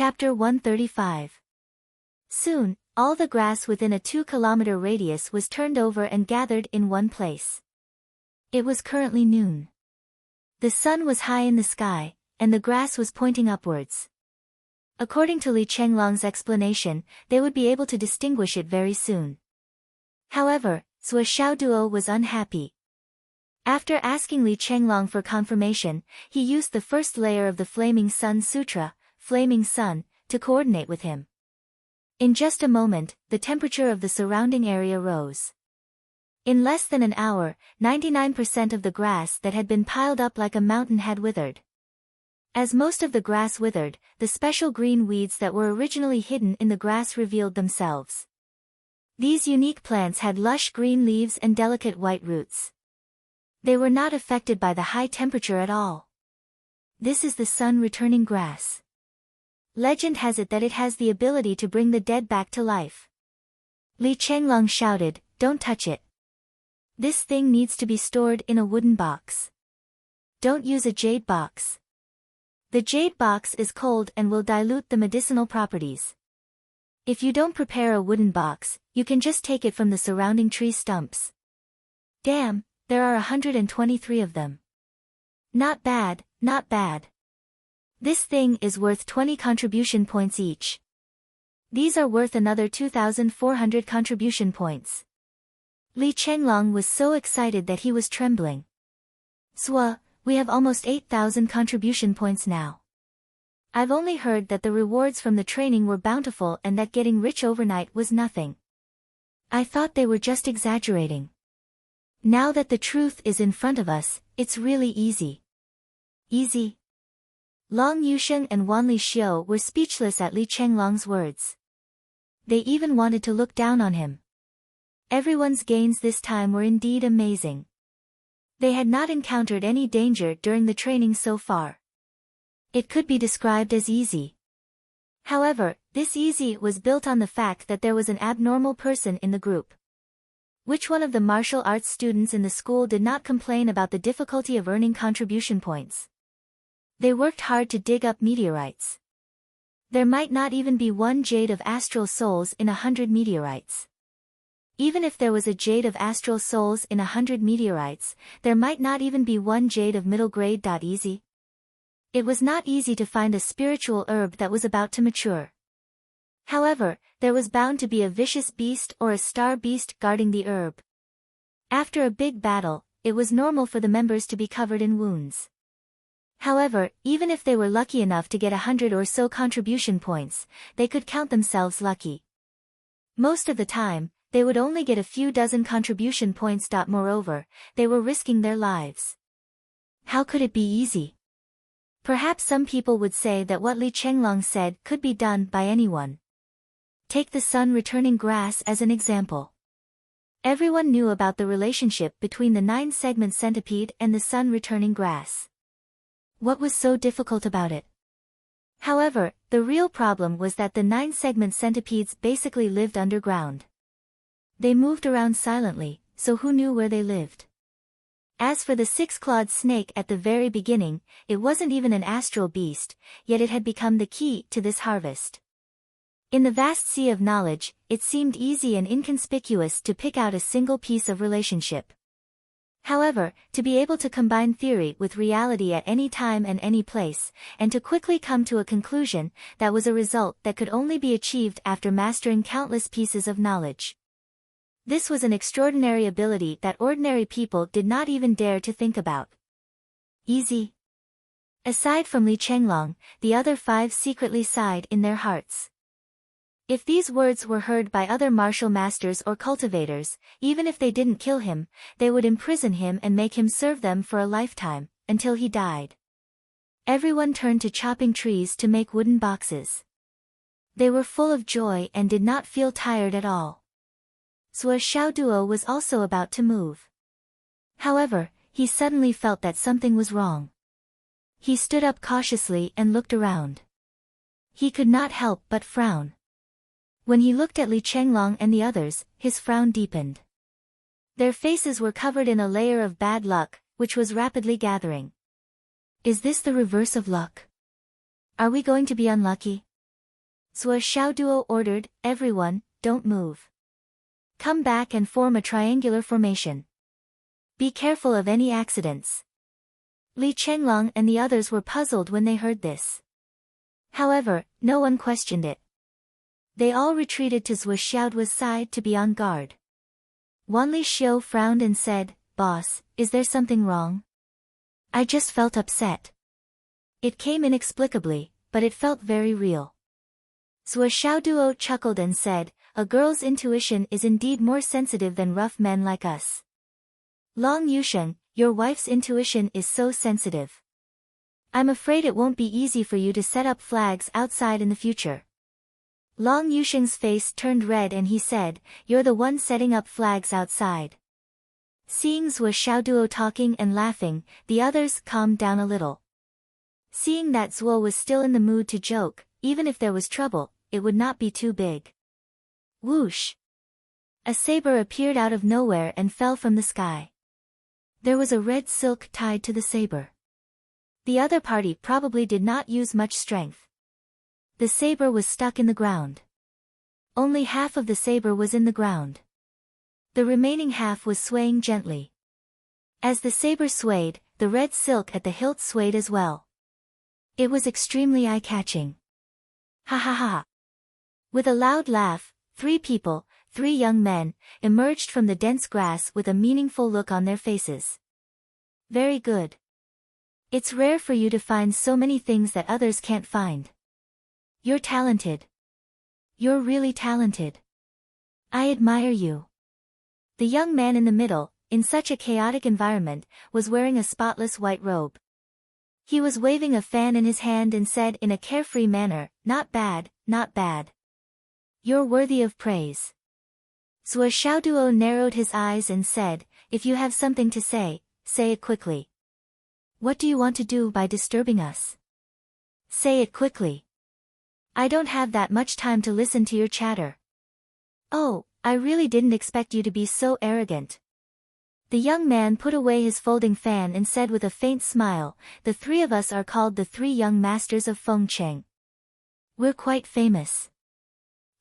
Chapter 135. Soon, all the grass within a 2-kilometer radius was turned over and gathered in one place. It was currently noon. The sun was high in the sky, and the grass was pointing upwards. According to Li Chenglong's explanation, they would be able to distinguish it very soon. However, Zhuo Xiaoduo was unhappy. After asking Li Chenglong for confirmation, he used the first layer of the Flaming Sun Sutra, Flaming Sun, to coordinate with him. In just a moment, the temperature of the surrounding area rose. In less than an hour, 99% of the grass that had been piled up like a mountain had withered. As most of the grass withered, the special green weeds that were originally hidden in the grass revealed themselves. These unique plants had lush green leaves and delicate white roots. They were not affected by the high temperature at all. This is the sun-returning grass. Legend has it that it has the ability to bring the dead back to life. Li Chenglong shouted, "Don't touch it. This thing needs to be stored in a wooden box. Don't use a jade box. The jade box is cold and will dilute the medicinal properties. If you don't prepare a wooden box, you can just take it from the surrounding tree stumps." Damn, there are 123 of them. Not bad, not bad. This thing is worth 20 contribution points each. These are worth another 2,400 contribution points. Li Chenglong was so excited that he was trembling. "Zhuo, we have almost 8,000 contribution points now. I've only heard that the rewards from the training were bountiful and that getting rich overnight was nothing. I thought they were just exaggerating. Now that the truth is in front of us, it's really easy." Easy? Long Yusheng and Wanli Xiu were speechless at Li Chenglong's words. They even wanted to look down on him. Everyone's gains this time were indeed amazing. They had not encountered any danger during the training so far. It could be described as easy. However, this easy was built on the fact that there was an abnormal person in the group. Which one of the martial arts students in the school did not complain about the difficulty of earning contribution points? They worked hard to dig up meteorites. There might not even be one jade of astral souls in 100 meteorites. Even if there was a jade of astral souls in 100 meteorites, there might not even be one jade of middle grade. Easy. It was not easy to find a spiritual herb that was about to mature. However, there was bound to be a vicious beast or a star beast guarding the herb. After a big battle, it was normal for the members to be covered in wounds. However, even if they were lucky enough to get 100 or so contribution points, they could count themselves lucky. Most of the time, they would only get a few dozen contribution points. Moreover, they were risking their lives. How could it be easy? Perhaps some people would say that what Li Chenglong said could be done by anyone. Take the sun-returning grass as an example. Everyone knew about the relationship between the 9-segment centipede and the sun-returning grass. What was so difficult about it? However, the real problem was that the 9-segment centipedes basically lived underground. They moved around silently, so who knew where they lived? As for the 6-clawed snake at the very beginning, it wasn't even an astral beast, yet it had become the key to this harvest. In the vast sea of knowledge, it seemed easy and inconspicuous to pick out a single piece of relationship. However, to be able to combine theory with reality at any time and any place, and to quickly come to a conclusion, that was a result that could only be achieved after mastering countless pieces of knowledge. This was an extraordinary ability that ordinary people did not even dare to think about. Easy? Aside from Li Chenglong, the other 5 secretly sighed in their hearts. If these words were heard by other martial masters or cultivators, even if they didn't kill him, they would imprison him and make him serve them for a lifetime, until he died. Everyone turned to chopping trees to make wooden boxes. They were full of joy and did not feel tired at all. Zhuo Xiaoduo was also about to move. However, he suddenly felt that something was wrong. He stood up cautiously and looked around. He could not help but frown. When he looked at Li Chenglong and the others, his frown deepened. Their faces were covered in a layer of bad luck, which was rapidly gathering. Is this the reverse of luck? Are we going to be unlucky? Zhuo Xiaoduo ordered, everyone, don't move. Come back and form a triangular formation. Be careful of any accidents. Li Chenglong and the others were puzzled when they heard this. However, no one questioned it. They all retreated to Zhuo Xiaoduo's side to be on guard. Wanli Xiu frowned and said, Boss, is there something wrong? I just felt upset. It came inexplicably, but it felt very real. Zhuo Xiaoduo chuckled and said, a girl's intuition is indeed more sensitive than rough men like us. Long Yusheng, your wife's intuition is so sensitive. I'm afraid it won't be easy for you to set up flags outside in the future. Long Yusheng's face turned red and he said, you're the one setting up flags outside. Seeing Zhuo Xiaoduo talking and laughing, the others calmed down a little. Seeing that Zhuo was still in the mood to joke, even if there was trouble, it would not be too big. Whoosh! A saber appeared out of nowhere and fell from the sky. There was a red silk tied to the saber. The other party probably did not use much strength. The saber was stuck in the ground. Only half of the saber was in the ground. The remaining half was swaying gently. As the saber swayed, the red silk at the hilt swayed as well. It was extremely eye-catching. Ha ha ha! With a loud laugh, 3 people, 3 young men, emerged from the dense grass with a meaningful look on their faces. Very good. It's rare for you to find so many things that others can't find. You're talented. You're really talented. I admire you. The young man in the middle, in such a chaotic environment, was wearing a spotless white robe. He was waving a fan in his hand and said in a carefree manner, not bad, not bad. You're worthy of praise. Zhuo Xiaoduo narrowed his eyes and said, if you have something to say, say it quickly. What do you want to do by disturbing us? Say it quickly. I don't have that much time to listen to your chatter. Oh, I really didn't expect you to be so arrogant. The young man put away his folding fan and said with a faint smile, the 3 of us are called the 3 young masters of Fengcheng. We're quite famous.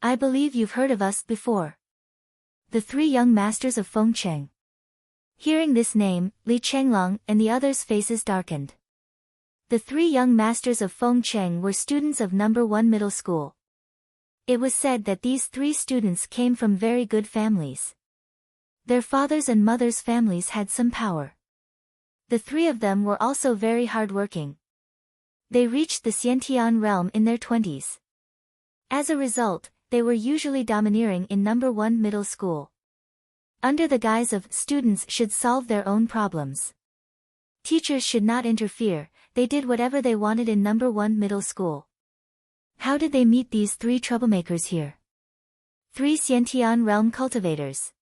I believe you've heard of us before. The 3 young masters of Fengcheng. Hearing this name, Li Chenglong and the others' faces darkened. The 3 young masters of Fengcheng were students of No. 1 middle school. It was said that these 3 students came from very good families. Their fathers' and mothers' families had some power. The 3 of them were also very hard-working. They reached the Xiantian realm in their 20s. As a result, they were usually domineering in No. 1 middle school. Under the guise of students should solve their own problems. Teachers should not interfere, they did whatever they wanted in No. 1 middle school. How did they meet these 3 troublemakers here? 3 Xiantian realm cultivators.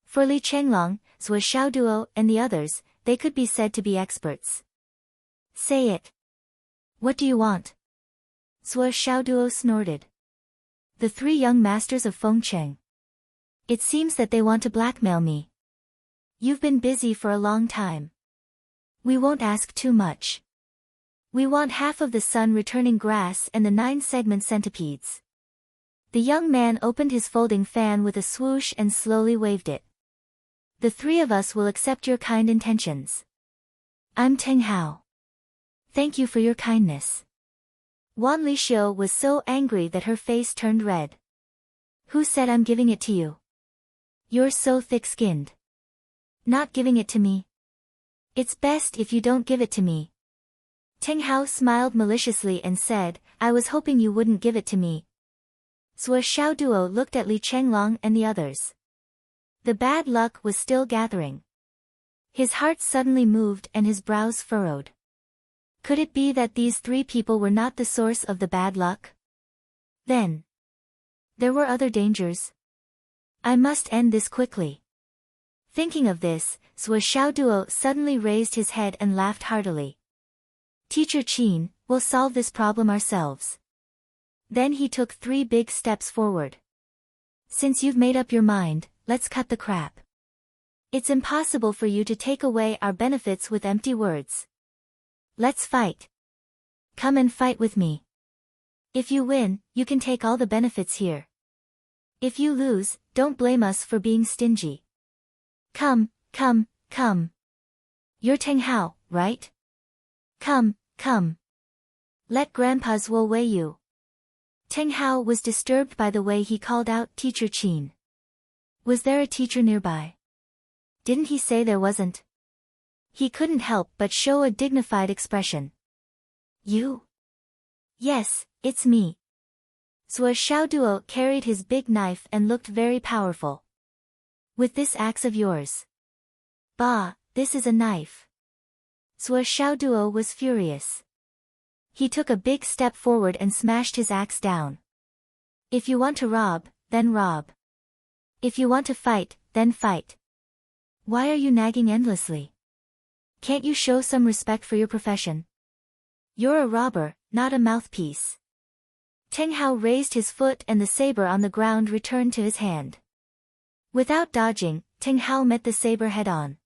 For Li Chenglong, Zhuo Xiaoduo and the others, they could be said to be experts. Say it. What do you want? Zhuo Xiaoduo snorted. The 3 young masters of Fengcheng. It seems that they want to blackmail me. You've been busy for a long time. We won't ask too much. We want half of the sun returning grass and the 9 segment centipedes. The young man opened his folding fan with a swoosh and slowly waved it. The 3 of us will accept your kind intentions. I'm Teng Hao. Thank you for your kindness. Wan Lixiu was so angry that her face turned red. Who said I'm giving it to you? You're so thick-skinned. Not giving it to me. It's best if you don't give it to me. Teng Hao smiled maliciously and said, I was hoping you wouldn't give it to me. Zhuo Xiaoduo looked at Li Chenglong and the others. The bad luck was still gathering. His heart suddenly moved and his brows furrowed. Could it be that these 3 people were not the source of the bad luck? Then there were other dangers. I must end this quickly. Thinking of this, Zhuo Xiaoduo suddenly raised his head and laughed heartily. Teacher Qin, we'll solve this problem ourselves. Then he took 3 big steps forward. Since you've made up your mind, let's cut the crap. It's impossible for you to take away our benefits with empty words. Let's fight. Come and fight with me. If you win, you can take all the benefits here. If you lose, don't blame us for being stingy. Come, come, come. You're Teng Hao, right? Come, come. Let Grandpa's will weigh you. Teng Hao was disturbed by the way he called out Teacher Qin. Was there a teacher nearby? Didn't he say there wasn't? He couldn't help but show a dignified expression. You? Yes, it's me. Zhuo Xiaoduo carried his big knife and looked very powerful. With this axe of yours. Bah, this is a knife. Zhuo Xiaoduo was furious. He took a big step forward and smashed his axe down. If you want to rob, then rob. If you want to fight, then fight. Why are you nagging endlessly? Can't you show some respect for your profession? You're a robber, not a mouthpiece. Teng Hao raised his foot and the saber on the ground returned to his hand. Without dodging, Teng Hao met the saber head-on.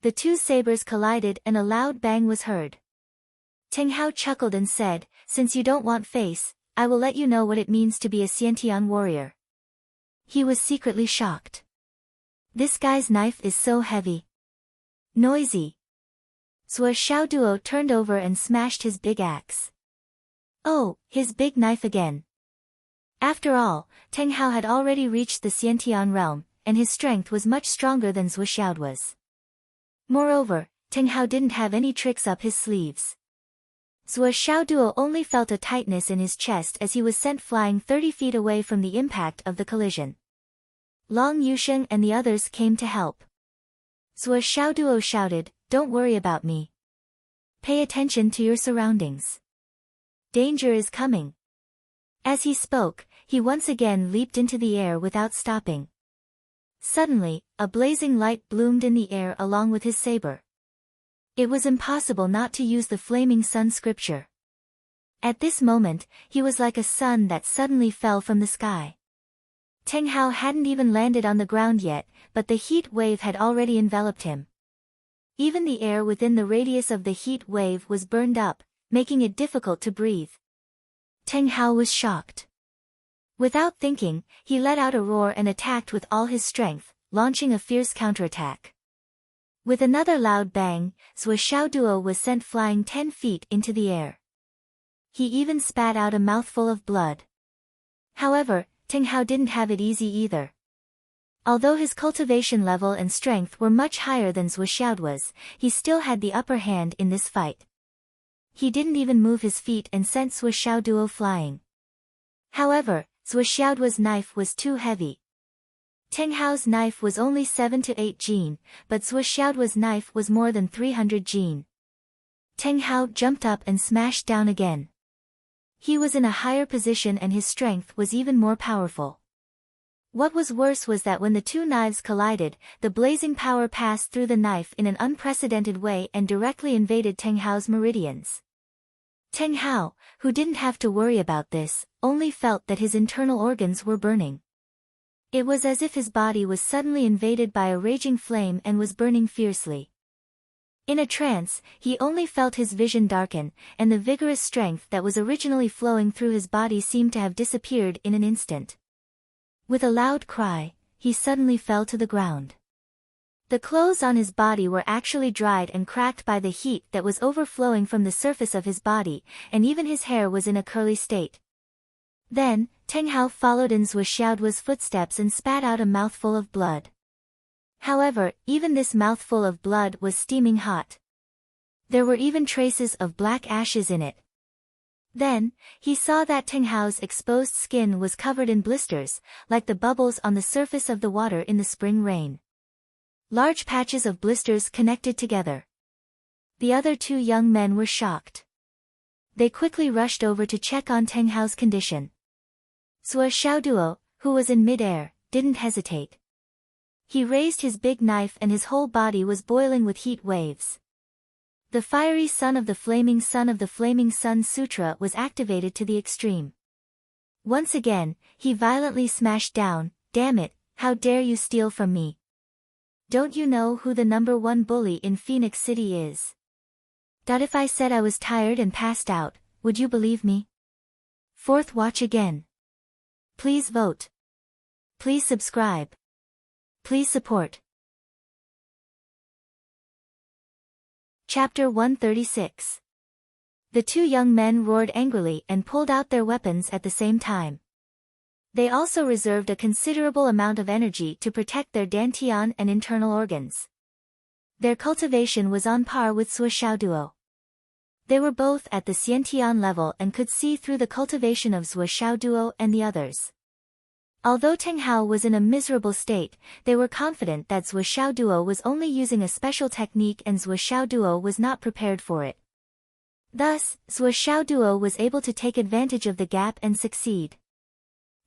The two sabers collided and a loud bang was heard. Teng Hao chuckled and said, "Since you don't want face, I will let you know what it means to be a Xiantian warrior." He was secretly shocked. This guy's knife is so heavy. Noisy. Zhuo Xiaoduo turned over and smashed his big axe. Oh, his big knife again. After all, Teng Hao had already reached the Xiantian realm, and his strength was much stronger than Zhuo Xiaoduo's. Moreover, Teng Hao didn't have any tricks up his sleeves. Zhuo Xiaoduo only felt a tightness in his chest as he was sent flying 30 feet away from the impact of the collision. Long Yusheng and the others came to help. Zhuo Xiaoduo shouted, "Don't worry about me. Pay attention to your surroundings. Danger is coming." As he spoke, he once again leaped into the air without stopping. Suddenly, a blazing light bloomed in the air along with his saber. It was impossible not to use the flaming sun scripture. At this moment, he was like a sun that suddenly fell from the sky. Teng Hao hadn't even landed on the ground yet, but the heat wave had already enveloped him. Even the air within the radius of the heat wave was burned up, making it difficult to breathe. Teng Hao was shocked. Without thinking, he let out a roar and attacked with all his strength, launching a fierce counterattack. With another loud bang, Zhuo Xiaoduo was sent flying 10 feet into the air. He even spat out a mouthful of blood. However, Teng Hao didn't have it easy either. Although his cultivation level and strength were much higher than Zhuo Xiaoduo's, he still had the upper hand in this fight. He didn't even move his feet and sent Zhuo Xiaoduo flying. However, Zhuo Xiaoduo's knife was too heavy. Teng Hao's knife was only 7 to 8 jin, but Zhuo Xiaoduo's knife was more than 300 jin. Teng Hao jumped up and smashed down again. He was in a higher position and his strength was even more powerful. What was worse was that when the two knives collided, the blazing power passed through the knife in an unprecedented way and directly invaded Teng Hao's meridians. Teng Hao, who didn't have to worry about this, only felt that his internal organs were burning. It was as if his body was suddenly invaded by a raging flame and was burning fiercely. In a trance, he only felt his vision darken, and the vigorous strength that was originally flowing through his body seemed to have disappeared in an instant. With a loud cry, he suddenly fell to the ground. The clothes on his body were actually dried and cracked by the heat that was overflowing from the surface of his body, and even his hair was in a curly state. Then, Teng Hao followed in Zhuo Xiaoduo's footsteps and spat out a mouthful of blood. However, even this mouthful of blood was steaming hot. There were even traces of black ashes in it. Then, he saw that Teng Hao's exposed skin was covered in blisters, like the bubbles on the surface of the water in the spring rain. Large patches of blisters connected together. The other two young men were shocked. They quickly rushed over to check on Teng Hao's condition. Zhuo Xiaoduo, who was in mid-air, didn't hesitate. He raised his big knife and his whole body was boiling with heat waves. The fiery sun of the flaming sun sutra was activated to the extreme. Once again, he violently smashed down, "Damn it, how dare you steal from me? Don't you know who the #1 bully in Phoenix City is? If I said I was tired and passed out, would you believe me?" Fourth watch again. Please vote. Please subscribe. Please support. Chapter 136. The two young men roared angrily and pulled out their weapons at the same time. They also reserved a considerable amount of energy to protect their dantian and internal organs. Their cultivation was on par with Zuo. They were both at the Xiantian level and could see through the cultivation of Zuo and the others. Although Teng Hao was in a miserable state, they were confident that Zuo was only using a special technique and Zuo was not prepared for it. Thus, Zuo was able to take advantage of the gap and succeed.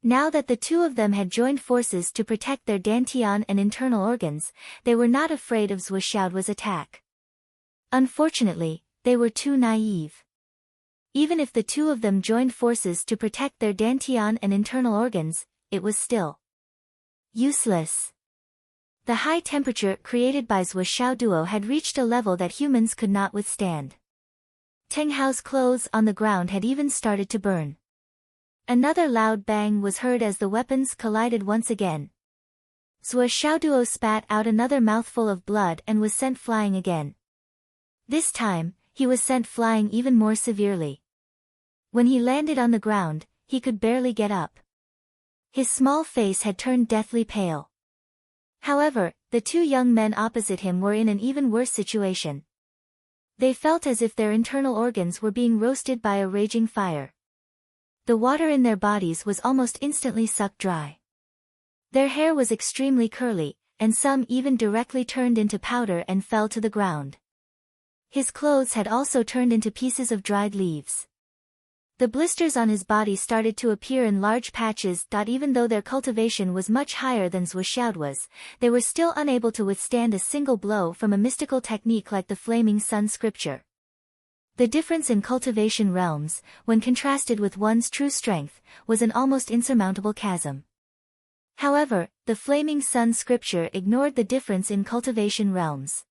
Now that the two of them had joined forces to protect their dantian and internal organs, they were not afraid of Zuo's attack. Unfortunately, they were too naive. Even if the two of them joined forces to protect their dantian and internal organs, it was still useless. The high temperature created by Zuo had reached a level that humans could not withstand. Teng Hao's clothes on the ground had even started to burn. Another loud bang was heard as the weapons collided once again. Zuo spat out another mouthful of blood and was sent flying again. This time, he was sent flying even more severely. When he landed on the ground, he could barely get up. His small face had turned deathly pale. However, the two young men opposite him were in an even worse situation. They felt as if their internal organs were being roasted by a raging fire. The water in their bodies was almost instantly sucked dry. Their hair was extremely curly, and some even directly turned into powder and fell to the ground. His clothes had also turned into pieces of dried leaves. The blisters on his body started to appear in large patches. Even though their cultivation was much higher than Zuo's, they were still unable to withstand a single blow from a mystical technique like the Flaming Sun scripture. The difference in cultivation realms, when contrasted with one's true strength, was an almost insurmountable chasm. However, the Flaming Sun scripture ignored the difference in cultivation realms.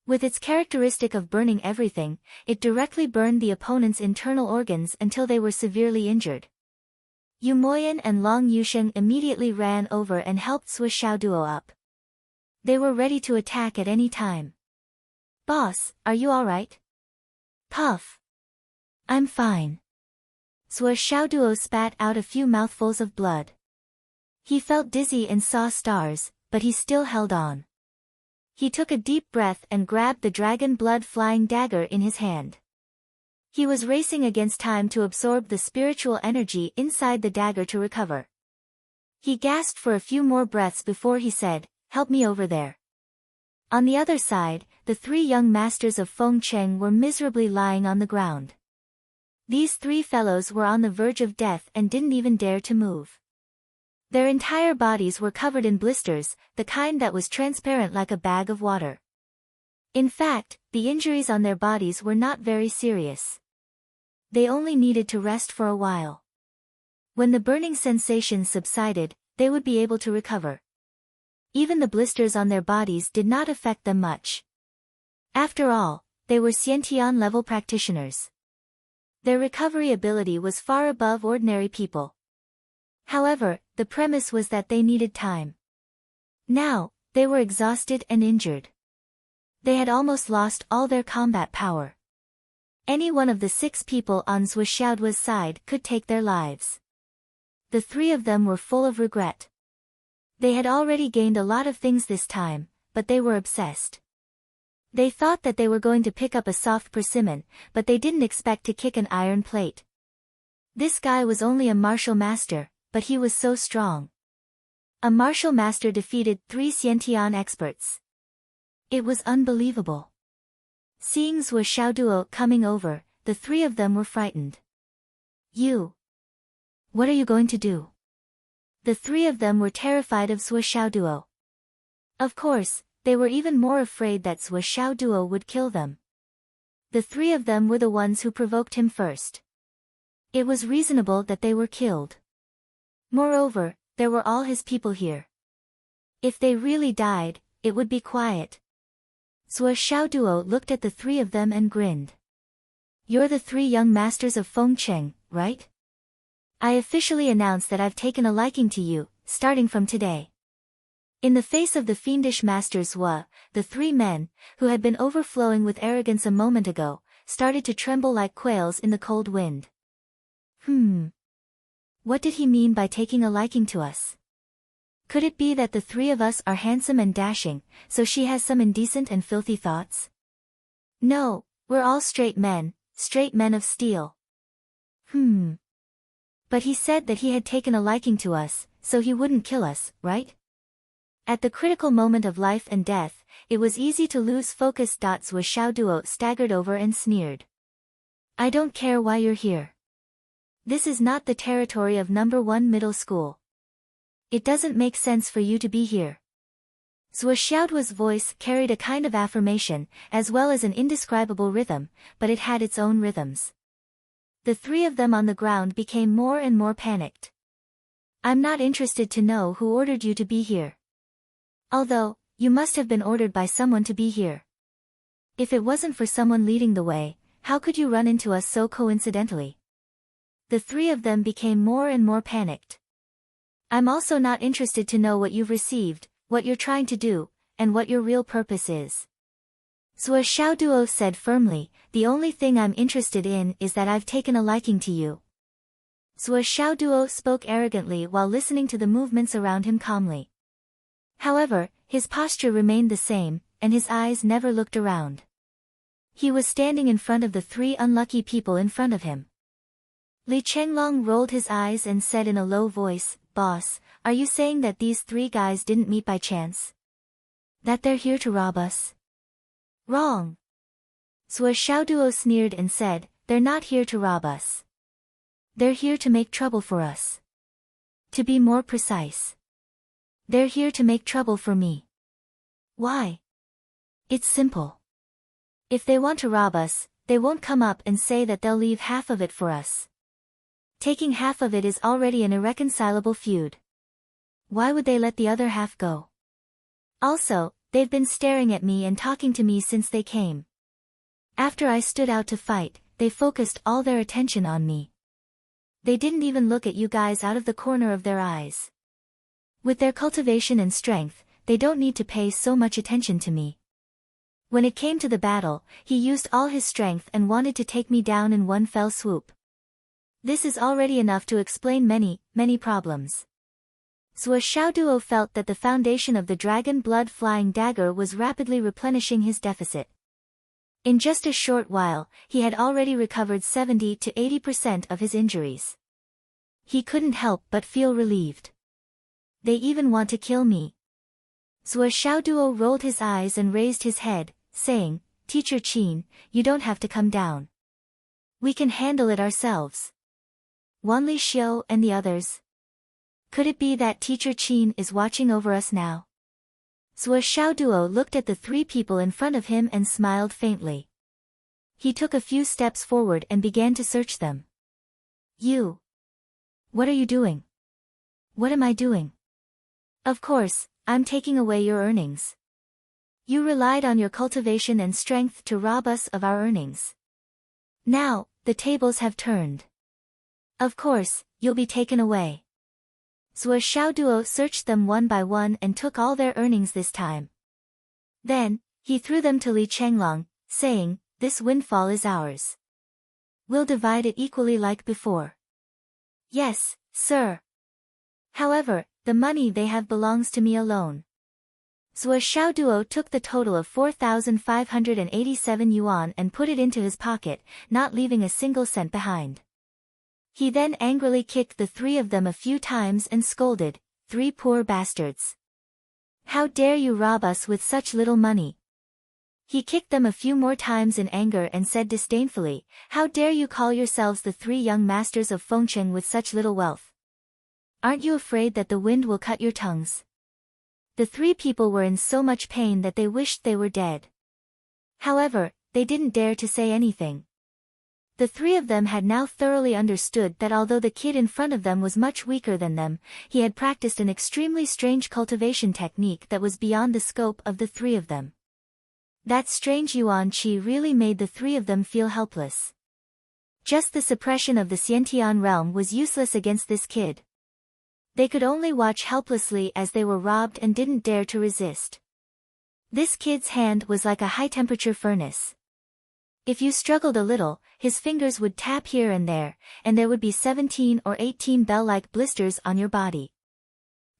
With its characteristic of burning everything, it directly burned the opponent's internal organs until they were severely injured. Yu Moyan and Long Yusheng immediately ran over and helped Zuo up. They were ready to attack at any time. "Boss, are you alright?" "Puff. I'm fine." Zuo spat out a few mouthfuls of blood. He felt dizzy and saw stars, but he still held on. He took a deep breath and grabbed the dragon blood-flying dagger in his hand. He was racing against time to absorb the spiritual energy inside the dagger to recover. He gasped for a few more breaths before he said, "Help me over there." On the other side, the three young masters of Feng Cheng were miserably lying on the ground. These three fellows were on the verge of death and didn't even dare to move. Their entire bodies were covered in blisters, the kind that was transparent like a bag of water. In fact, the injuries on their bodies were not very serious. They only needed to rest for a while. When the burning sensation subsided, they would be able to recover. Even the blisters on their bodies did not affect them much. After all, they were Xiantian level practitioners. Their recovery ability was far above ordinary people. However, the premise was that they needed time. Now, they were exhausted and injured. They had almost lost all their combat power. Any one of the 6 people on Zuo's side could take their lives. The 3 of them were full of regret. They had already gained a lot of things this time, but they were obsessed. They thought that they were going to pick up a soft persimmon, but they didn't expect to kick an iron plate. This guy was only a martial master, but he was so strong. A martial master defeated 3 Xiantian experts. It was unbelievable. Seeing Zuo coming over, the 3 of them were frightened. "You. What are you going to do?" The 3 of them were terrified of Zuo. Of course, they were even more afraid that Zuo would kill them. The 3 of them were the ones who provoked him first. It was reasonable that they were killed. Moreover, there were all his people here. If they really died, it would be quiet. Zuo looked at the 3 of them and grinned. "You're the 3 young masters of Feng Cheng, right?" I officially announce that I've taken a liking to you, starting from today. In the face of the fiendish Master Zhua, the three men, who had been overflowing with arrogance a moment ago, started to tremble like quails in the cold wind. What did he mean by taking a liking to us? Could it be that the three of us are handsome and dashing, so she has some indecent and filthy thoughts? No, we're all straight men of steel. But he said that he had taken a liking to us, so he wouldn't kill us, right? At the critical moment of life and death, it was easy to lose focus. Zhua Xiaoduo staggered over and sneered. I don't care why you're here. This is not the territory of number 1 middle school. It doesn't make sense for you to be here. Zhua Xiaoduo's voice carried a kind of affirmation, as well as an indescribable rhythm, but it had its own rhythms. The three of them on the ground became more and more panicked. I'm not interested to know who ordered you to be here. Although, you must have been ordered by someone to be here. If it wasn't for someone leading the way, how could you run into us so coincidentally? The three of them became more and more panicked. I'm also not interested to know what you've received, what you're trying to do, and what your real purpose is. Zhua Xiaoduo said firmly, the only thing I'm interested in is that I've taken a liking to you. Zhua Xiaoduo spoke arrogantly while listening to the movements around him calmly. However, his posture remained the same, and his eyes never looked around. He was standing in front of the three unlucky people in front of him. Li Chenglong rolled his eyes and said in a low voice, Boss, are you saying that these three guys didn't meet by chance? That they're here to rob us? Wrong. Zhua Xiaoduo sneered and said, they're not here to rob us. They're here to make trouble for us. To be more precise, they're here to make trouble for me. Why? It's simple. If they want to rob us, they won't come up and say that they'll leave half of it for us. Taking half of it is already an irreconcilable feud. Why would they let the other half go? Also, they've been staring at me and talking to me since they came. After I stood out to fight, they focused all their attention on me. They didn't even look at you guys out of the corner of their eyes. With their cultivation and strength, they don't need to pay so much attention to me. When it came to the battle, he used all his strength and wanted to take me down in one fell swoop. This is already enough to explain many problems. Zhua Xiaoduo felt that the foundation of the dragon blood flying dagger was rapidly replenishing his deficit. In just a short while, he had already recovered 70 to 80% of his injuries. He couldn't help but feel relieved. They even want to kill me. Zhua Xiaoduo rolled his eyes and raised his head, saying, Teacher Qin, you don't have to come down. We can handle it ourselves. Wanli Xiu and the others. Could it be that Teacher Qin is watching over us now? Zhua Xiaoduo looked at the three people in front of him and smiled faintly. He took a few steps forward and began to search them. You. What are you doing? What am I doing? Of course, I'm taking away your earnings. You relied on your cultivation and strength to rob us of our earnings. Now, the tables have turned. Of course, you'll be taken away. Zhua Xiaoduo searched them one by one and took all their earnings this time. Then, he threw them to Li Chenglong, saying, this windfall is ours. We'll divide it equally like before. Yes, sir. However, the money they have belongs to me alone. Zhua Xiaoduo took the total of 4,587 yuan and put it into his pocket, not leaving a single cent behind. He then angrily kicked the three of them a few times and scolded, three poor bastards. How dare you rob us with such little money? He kicked them a few more times in anger and said disdainfully, how dare you call yourselves the three young masters of Fengcheng with such little wealth? Aren't you afraid that the wind will cut your tongues? The three people were in so much pain that they wished they were dead. However, they didn't dare to say anything. The three of them had now thoroughly understood that although the kid in front of them was much weaker than them, he had practiced an extremely strange cultivation technique that was beyond the scope of the three of them. That strange yuan qi really made the three of them feel helpless. Just the suppression of the Xiantian realm was useless against this kid. They could only watch helplessly as they were robbed and didn't dare to resist. This kid's hand was like a high-temperature furnace. If you struggled a little, his fingers would tap here and there would be 17 or 18 bell-like blisters on your body.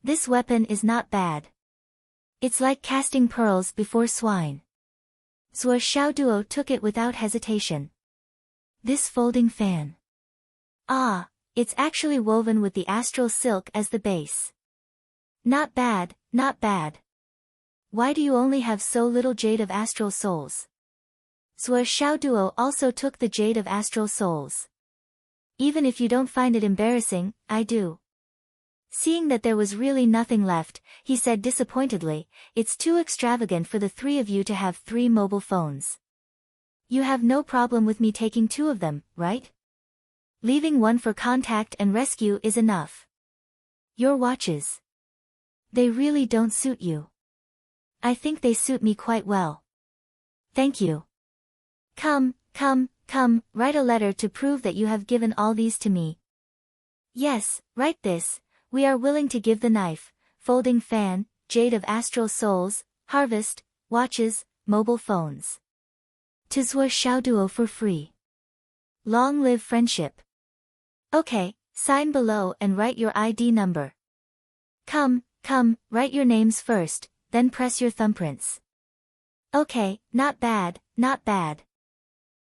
This weapon is not bad. It's like casting pearls before swine. Zhuo Xiaoduo took it without hesitation. This folding fan. Ah, it's actually woven with the astral silk as the base. Not bad, not bad. Why do you only have so little jade of astral souls? Zhuo Xiaoduo also took the jade of astral souls. Even if you don't find it embarrassing, I do. Seeing that there was really nothing left, he said disappointedly, it's too extravagant for the three of you to have 3 mobile phones. You have no problem with me taking 2 of them, right? Leaving one for contact and rescue is enough. Your watches. They really don't suit you. I think they suit me quite well. Thank you. Come, write a letter to prove that you have given all these to me. Yes, write this. We are willing to give the knife, folding fan, jade of astral souls, harvest, watches, mobile phones. To Zhuo Xiaoduo for free. Long live friendship. Okay, sign below and write your ID number. Come, write your names first, then press your thumbprints. Okay, not bad, not bad.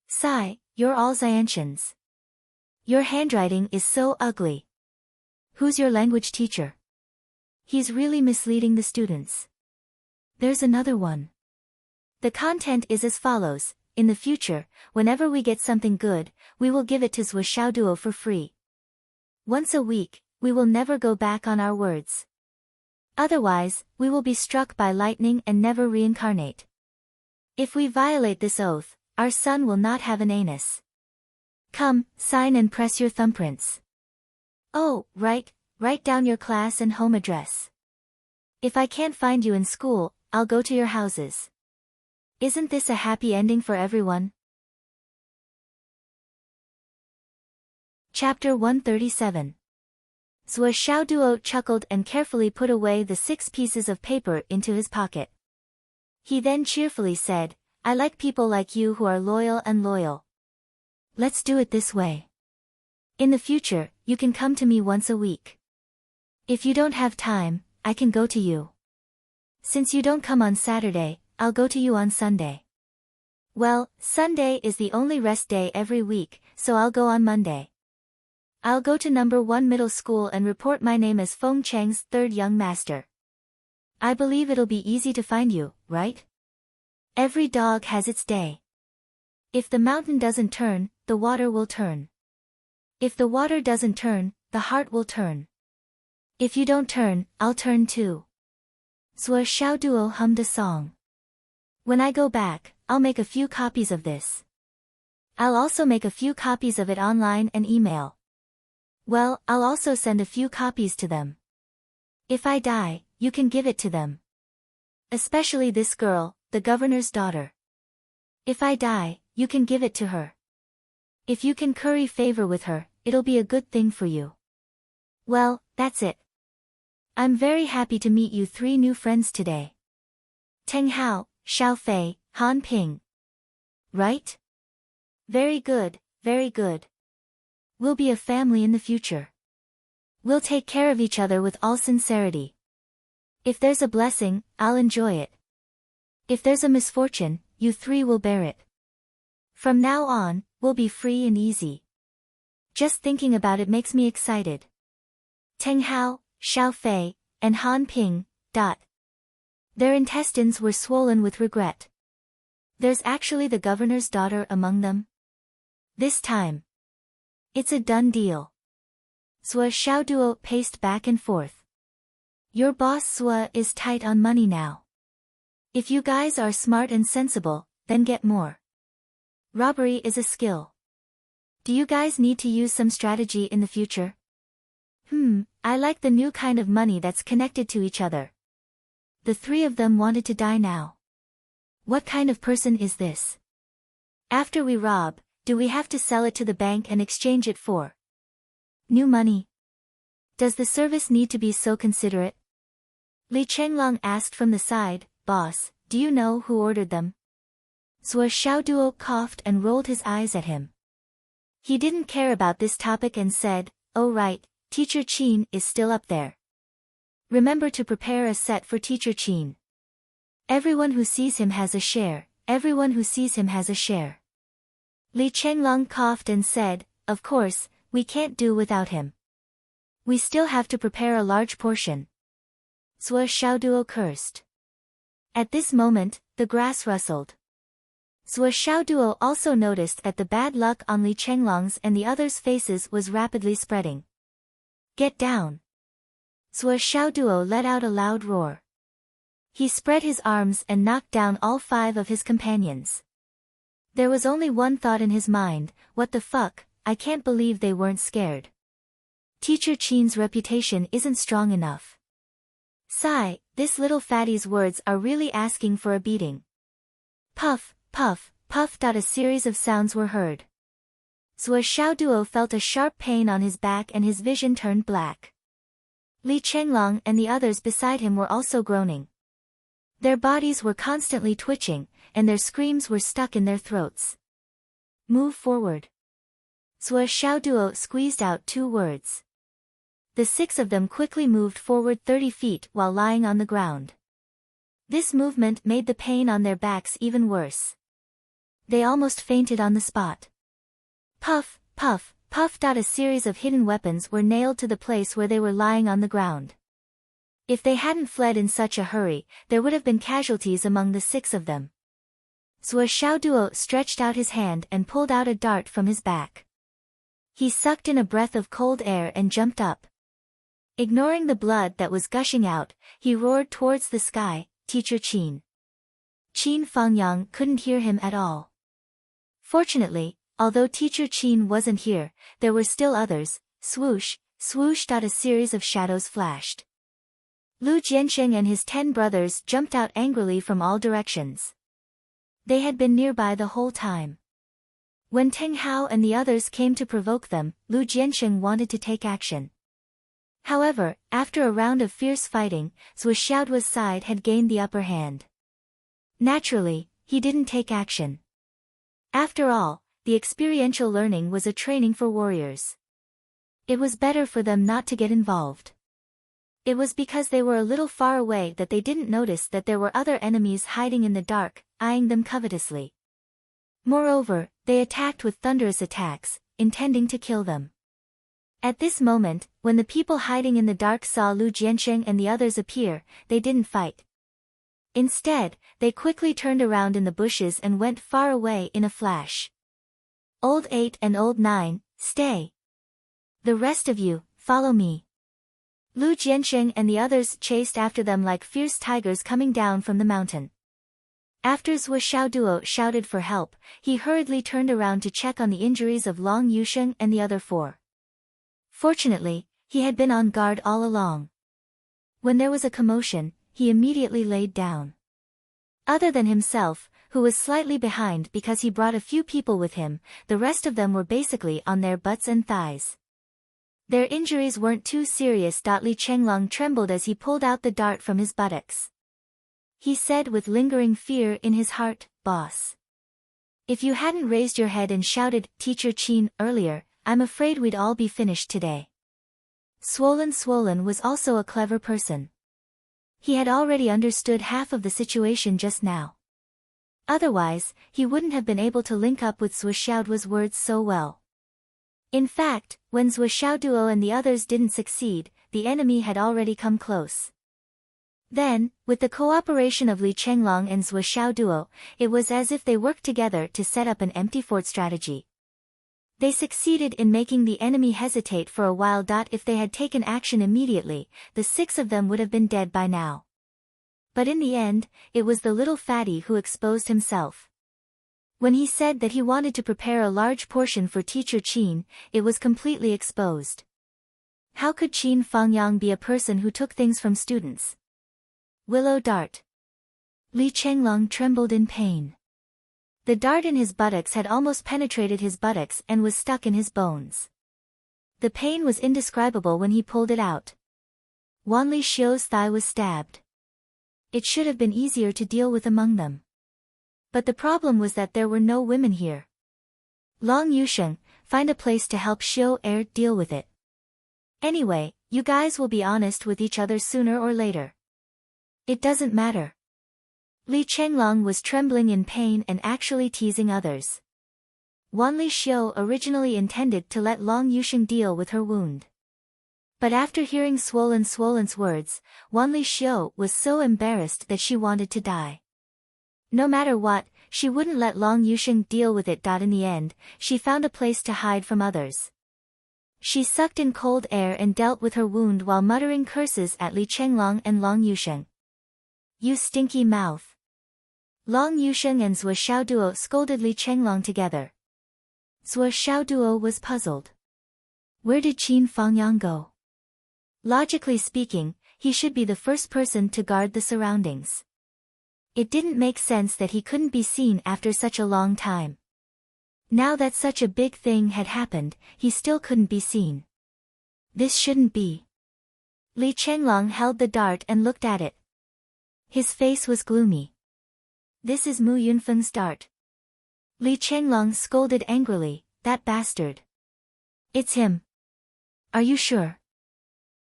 Sigh, you're all Xiantians. Your handwriting is so ugly. Who's your language teacher? He's really misleading the students. There's another one. The content is as follows. In the future, whenever we get something good, we will give it to Zhuo Xiaoduo for free. Once a week, we will never go back on our words. Otherwise, we will be struck by lightning and never reincarnate. If we violate this oath, our son will not have an anus. Come, sign and press your thumbprints. Oh, write down your class and home address. If I can't find you in school, I'll go to your houses. Isn't this a happy ending for everyone? Chapter 137. Zhuo Xiaoduo chuckled and carefully put away the 6 pieces of paper into his pocket. He then cheerfully said, I like people like you who are loyal and loyal. Let's do it this way. In the future, you can come to me once a week. If you don't have time, I can go to you. Since you don't come on Saturday, I'll go to you on Sunday. Well, Sunday is the only rest day every week, so I'll go on Monday. I'll go to number 1 middle school and report my name as Feng Cheng's 3rd young master. I believe it'll be easy to find you, right? Every dog has its day. If the mountain doesn't turn, the water will turn. If the water doesn't turn, the heart will turn. If you don't turn, I'll turn too. Zhuo Xiaoduo hummed a song. When I go back, I'll make a few copies of this. I'll also make a few copies of it online and email. Well, I'll also send a few copies to them. If I die, you can give it to them. Especially this girl, the governor's daughter. If I die, you can give it to her. If you can curry favor with her, it'll be a good thing for you. Well, that's it. I'm very happy to meet you 3 new friends today. Teng Hao, Xiao Fei, Han Ping. Right? Very good, very good. We'll be a family in the future. We'll take care of each other with all sincerity. If there's a blessing, I'll enjoy it. If there's a misfortune, you 3 will bear it. From now on, we'll be free and easy. Just thinking about it makes me excited. Teng Hao, Xiao Fei, and Han Ping. Their intestines were swollen with regret. There's actually the governor's daughter among them? This time. It's a done deal. Zhuo Xiaoduo paced back and forth. Your boss Zhuo is tight on money now. If you guys are smart and sensible, then get more. Robbery is a skill. Do you guys need to use some strategy in the future? I like the new kind of money that's connected to each other. The 3 of them wanted to die now. What kind of person is this? After we rob, Do we have to sell it to the bank and exchange it for new money? Does the service need to be so considerate? Li Chenglong asked from the side. Boss, do you know who ordered them? Zhuo Xiaoduo coughed and rolled his eyes at him. He didn't care about this topic and said, oh right, Teacher Qin is still up there. Remember to prepare a set for Teacher Qin. Everyone who sees him has a share, everyone who sees him has a share. Li Chenglong coughed and said, of course, we can't do without him. We still have to prepare a large portion. Zhuo Xiaoduo cursed. At this moment, the grass rustled. Zhuo Xiaoduo also noticed that the bad luck on Li Chenglong's and the others' faces was rapidly spreading. Get down! Zhuo Xiaoduo let out a loud roar. He spread his arms and knocked down all 5 of his companions. There was only one thought in his mind, what the fuck, I can't believe they weren't scared. Teacher Qin's reputation isn't strong enough. Sigh, this little fatty's words are really asking for a beating. Puff, puff, puff. A series of sounds were heard. Zhuo Xiaoduo felt a sharp pain on his back and his vision turned black. Li Chenglong and the others beside him were also groaning. Their bodies were constantly twitching, and their screams were stuck in their throats. Move forward. Zhuo Xiaoduo squeezed out 2 words. The 6 of them quickly moved forward 30 feet while lying on the ground. This movement made the pain on their backs even worse. They almost fainted on the spot. Puff, puff, puff. A series of hidden weapons were nailed to the place where they were lying on the ground. If they hadn't fled in such a hurry, there would have been casualties among the 6 of them. Zhuo Xiaoduo stretched out his hand and pulled out a dart from his back. He sucked in a breath of cold air and jumped up. Ignoring the blood that was gushing out, he roared towards the sky, Teacher Qin. Qin Fangyang couldn't hear him at all. Fortunately, although Teacher Qin wasn't here, there were still others. Swoosh, swoosh. A series of shadows flashed. Lu Jiansheng and his 10 brothers jumped out angrily from all directions. They had been nearby the whole time. When Teng Hao and the others came to provoke them, Lu Jiansheng wanted to take action. However, after a round of fierce fighting, Zhuo Xiaoduo's side had gained the upper hand. Naturally, he didn't take action. After all, the experiential learning was a training for warriors. It was better for them not to get involved. It was because they were a little far away that they didn't notice that there were other enemies hiding in the dark, eyeing them covetously. Moreover, they attacked with thunderous attacks, intending to kill them. At this moment, when the people hiding in the dark saw Lu Jiansheng and the others appear, they didn't fight. Instead, they quickly turned around in the bushes and went far away in a flash. Old 8 and Old 9, stay. The rest of you, follow me. Lu Jiansheng and the others chased after them like fierce tigers coming down from the mountain. After Zhuo Xiaoduo shouted for help, he hurriedly turned around to check on the injuries of Long Yusheng and the other 4. Fortunately, he had been on guard all along. When there was a commotion, he immediately laid down. Other than himself, who was slightly behind because he brought a few people with him, the rest of them were basically on their butts and thighs. Their injuries weren't too serious. Li Chenglong trembled as he pulled out the dart from his buttocks. He said with lingering fear in his heart, "Boss. If you hadn't raised your head and shouted, Teacher Qin, earlier, I'm afraid we'd all be finished today." Swollen was also a clever person. He had already understood half of the situation just now. Otherwise, he wouldn't have been able to link up with Zhuo Xiaoduo's words so well. In fact, when Zhuo Xiaoduo and the others didn't succeed, the enemy had already come close. Then, with the cooperation of Li Chenglong and Zhuo Xiaoduo, it was as if they worked together to set up an empty fort strategy. They succeeded in making the enemy hesitate for a while. If they had taken action immediately, the 6 of them would have been dead by now. But in the end, it was the little fatty who exposed himself. When he said that he wanted to prepare a large portion for Teacher Qin, it was completely exposed. How could Qin Fangyang be a person who took things from students? Willow dart. Li Chenglong trembled in pain. The dart in his buttocks had almost penetrated his buttocks and was stuck in his bones. The pain was indescribable when he pulled it out. Wanli Xiu's thigh was stabbed. It should have been easier to deal with among them. But the problem was that there were no women here. Long Yusheng, find a place to help Xiu Er deal with it. Anyway, you guys will be honest with each other sooner or later. It doesn't matter. Li Chenglong was trembling in pain and actually teasing others. Wanli Xiu originally intended to let Long Yusheng deal with her wound. But after hearing Swollen's words, Wanli Xiu was so embarrassed that she wanted to die. No matter what, she wouldn't let Long Yusheng deal with it. In the end, she found a place to hide from others. She sucked in cold air and dealt with her wound while muttering curses at Li Chenglong and Long Yusheng. You stinky mouth. Long Yusheng and Zhuo Xiaoduo scolded Li Chenglong together. Zhuo Xiaoduo was puzzled. Where did Qin Fangyang go? Logically speaking, he should be the first person to guard the surroundings. It didn't make sense that he couldn't be seen after such a long time. Now that such a big thing had happened, he still couldn't be seen. This shouldn't be. Li Chenglong held the dart and looked at it. His face was gloomy. This is Mu Yunfeng's dart. Li Chenglong scolded angrily, that bastard. It's him. Are you sure?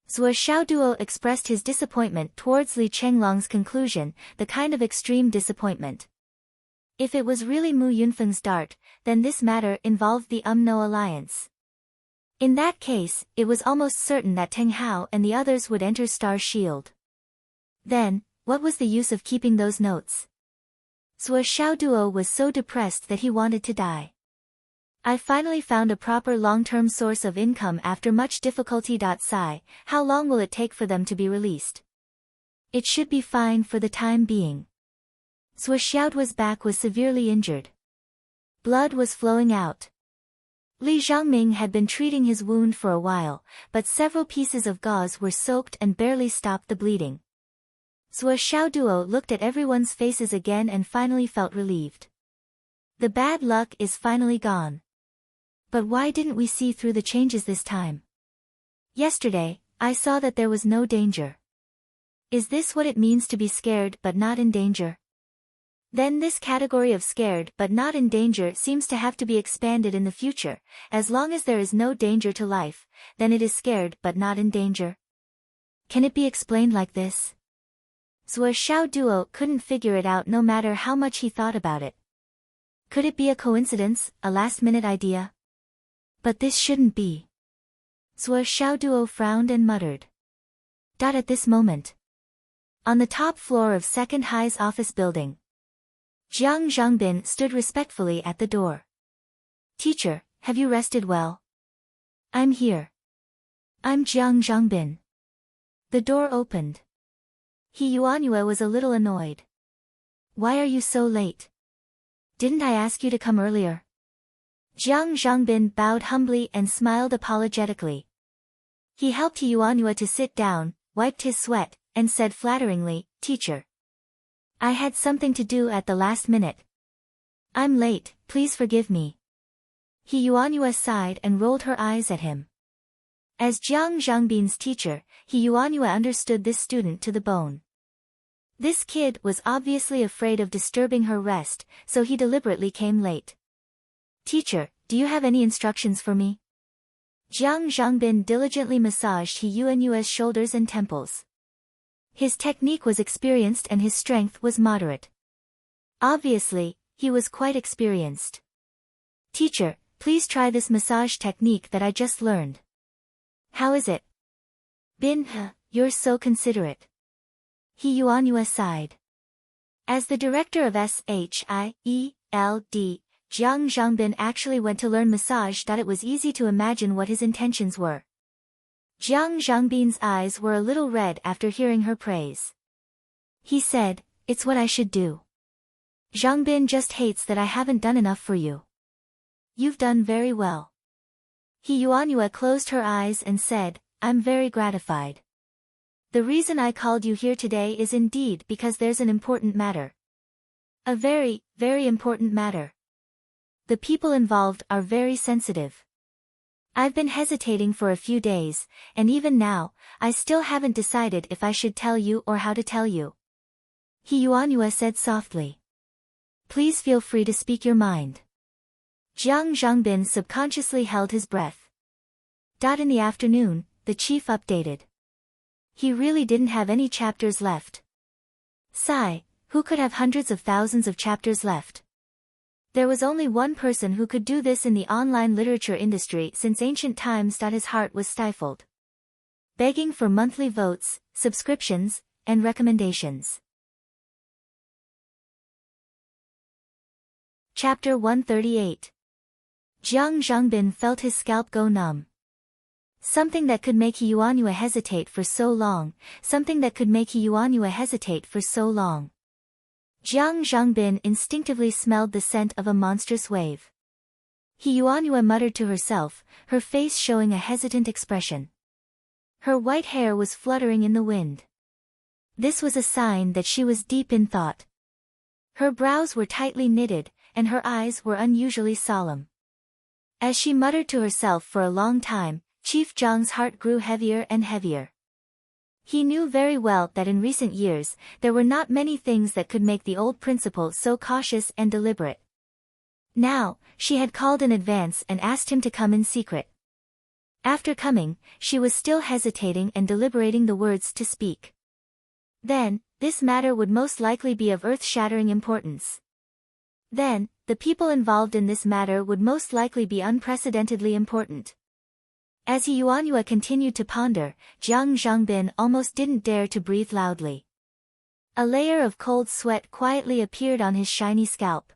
Zhuo Xiaoduo expressed his disappointment towards Li Chenglong's conclusion, the kind of extreme disappointment. If it was really Mu Yunfeng's dart, then this matter involved the UMNO alliance. In that case, it was almost certain that Teng Hao and the others would enter Star Shield. Then, what was the use of keeping those notes? Zhuo Xiaoduo was so depressed that he wanted to die. I finally found a proper long-term source of income after much difficulty. Sigh, how long will it take for them to be released? It should be fine for the time being. Zhuo Xiaoduo's back was severely injured. Blood was flowing out. Li Zhangming had been treating his wound for a while, but several pieces of gauze were soaked and barely stopped the bleeding. Zhuo Xiaoduo looked at everyone's faces again and finally felt relieved. The bad luck is finally gone. But why didn't we see through the changes this time? Yesterday, I saw that there was no danger. Is this what it means to be scared but not in danger? Then this category of scared but not in danger seems to have to be expanded in the future. As long as there is no danger to life, then it is scared but not in danger. Can it be explained like this? Zhuo Xiaoduo couldn't figure it out no matter how much he thought about it. Could it be a coincidence, a last-minute idea? But this shouldn't be. Zhuo Xiaoduo frowned and muttered. At this moment. On the top floor of Second High's office building, Jiang Zhangbin stood respectfully at the door. Teacher, have you rested well? I'm here. I'm Jiang Zhangbin. The door opened. He Yuanyue was a little annoyed. Why are you so late? Didn't I ask you to come earlier? Jiang Zhangbin bowed humbly and smiled apologetically. He helped Yuanyue to sit down, wiped his sweat, and said flatteringly, Teacher. I had something to do at the last minute. I'm late, please forgive me. Yuanyue sighed and rolled her eyes at him. As Jiang Zhangbin's teacher, Yuanyue understood this student to the bone. This kid was obviously afraid of disturbing her rest, so he deliberately came late. Teacher, do you have any instructions for me? Jiang Zhangbin diligently massaged Yuanyue's shoulders and temples. His technique was experienced and his strength was moderate. Obviously, he was quite experienced. Teacher, please try this massage technique that I just learned. How is it? You're so considerate. Yuanyue sighed. As the director of SHIELD, Jiang Zhangbin actually went to learn massage. It was easy to imagine what his intentions were. Jiang Zhangbin's eyes were a little red after hearing her praise. He said, it's what I should do. Zhangbin just hates that I haven't done enough for you. You've done very well. Yuanyue closed her eyes and said, I'm very gratified. The reason I called you here today is indeed because there's an important matter. A very, very important matter. The people involved are very sensitive. I've been hesitating for a few days, and even now, I still haven't decided if I should tell you or how to tell you. He Yuanyue said softly. Please feel free to speak your mind. Jiang Zhangbin subconsciously held his breath. In the afternoon, the chief updated. He really didn't have any chapters left. Sigh, who could have hundreds of thousands of chapters left? There was only one person who could do this in the online literature industry since ancient times. His heart was stifled. Begging for monthly votes, subscriptions, and recommendations. Chapter 138. Jiang Zhangbin felt his scalp go numb. Something that could make He Yuanyue hesitate for so long, something that could make He Yuanyue hesitate for so long. Jiang Zhangbin instinctively smelled the scent of a monstrous wave. He Yuanyue muttered to herself, her face showing a hesitant expression. Her white hair was fluttering in the wind. This was a sign that she was deep in thought. Her brows were tightly knitted, and her eyes were unusually solemn. As she muttered to herself for a long time, Chief Zhang's heart grew heavier and heavier. He knew very well that in recent years, there were not many things that could make the old principal so cautious and deliberate. Now, she had called in advance and asked him to come in secret. After coming, she was still hesitating and deliberating the words to speak. Then, this matter would most likely be of earth-shattering importance. Then, the people involved in this matter would most likely be unprecedentedly important. As He Yuanyue continued to ponder, Jiang Zhangbin almost didn't dare to breathe loudly. A layer of cold sweat quietly appeared on his shiny scalp.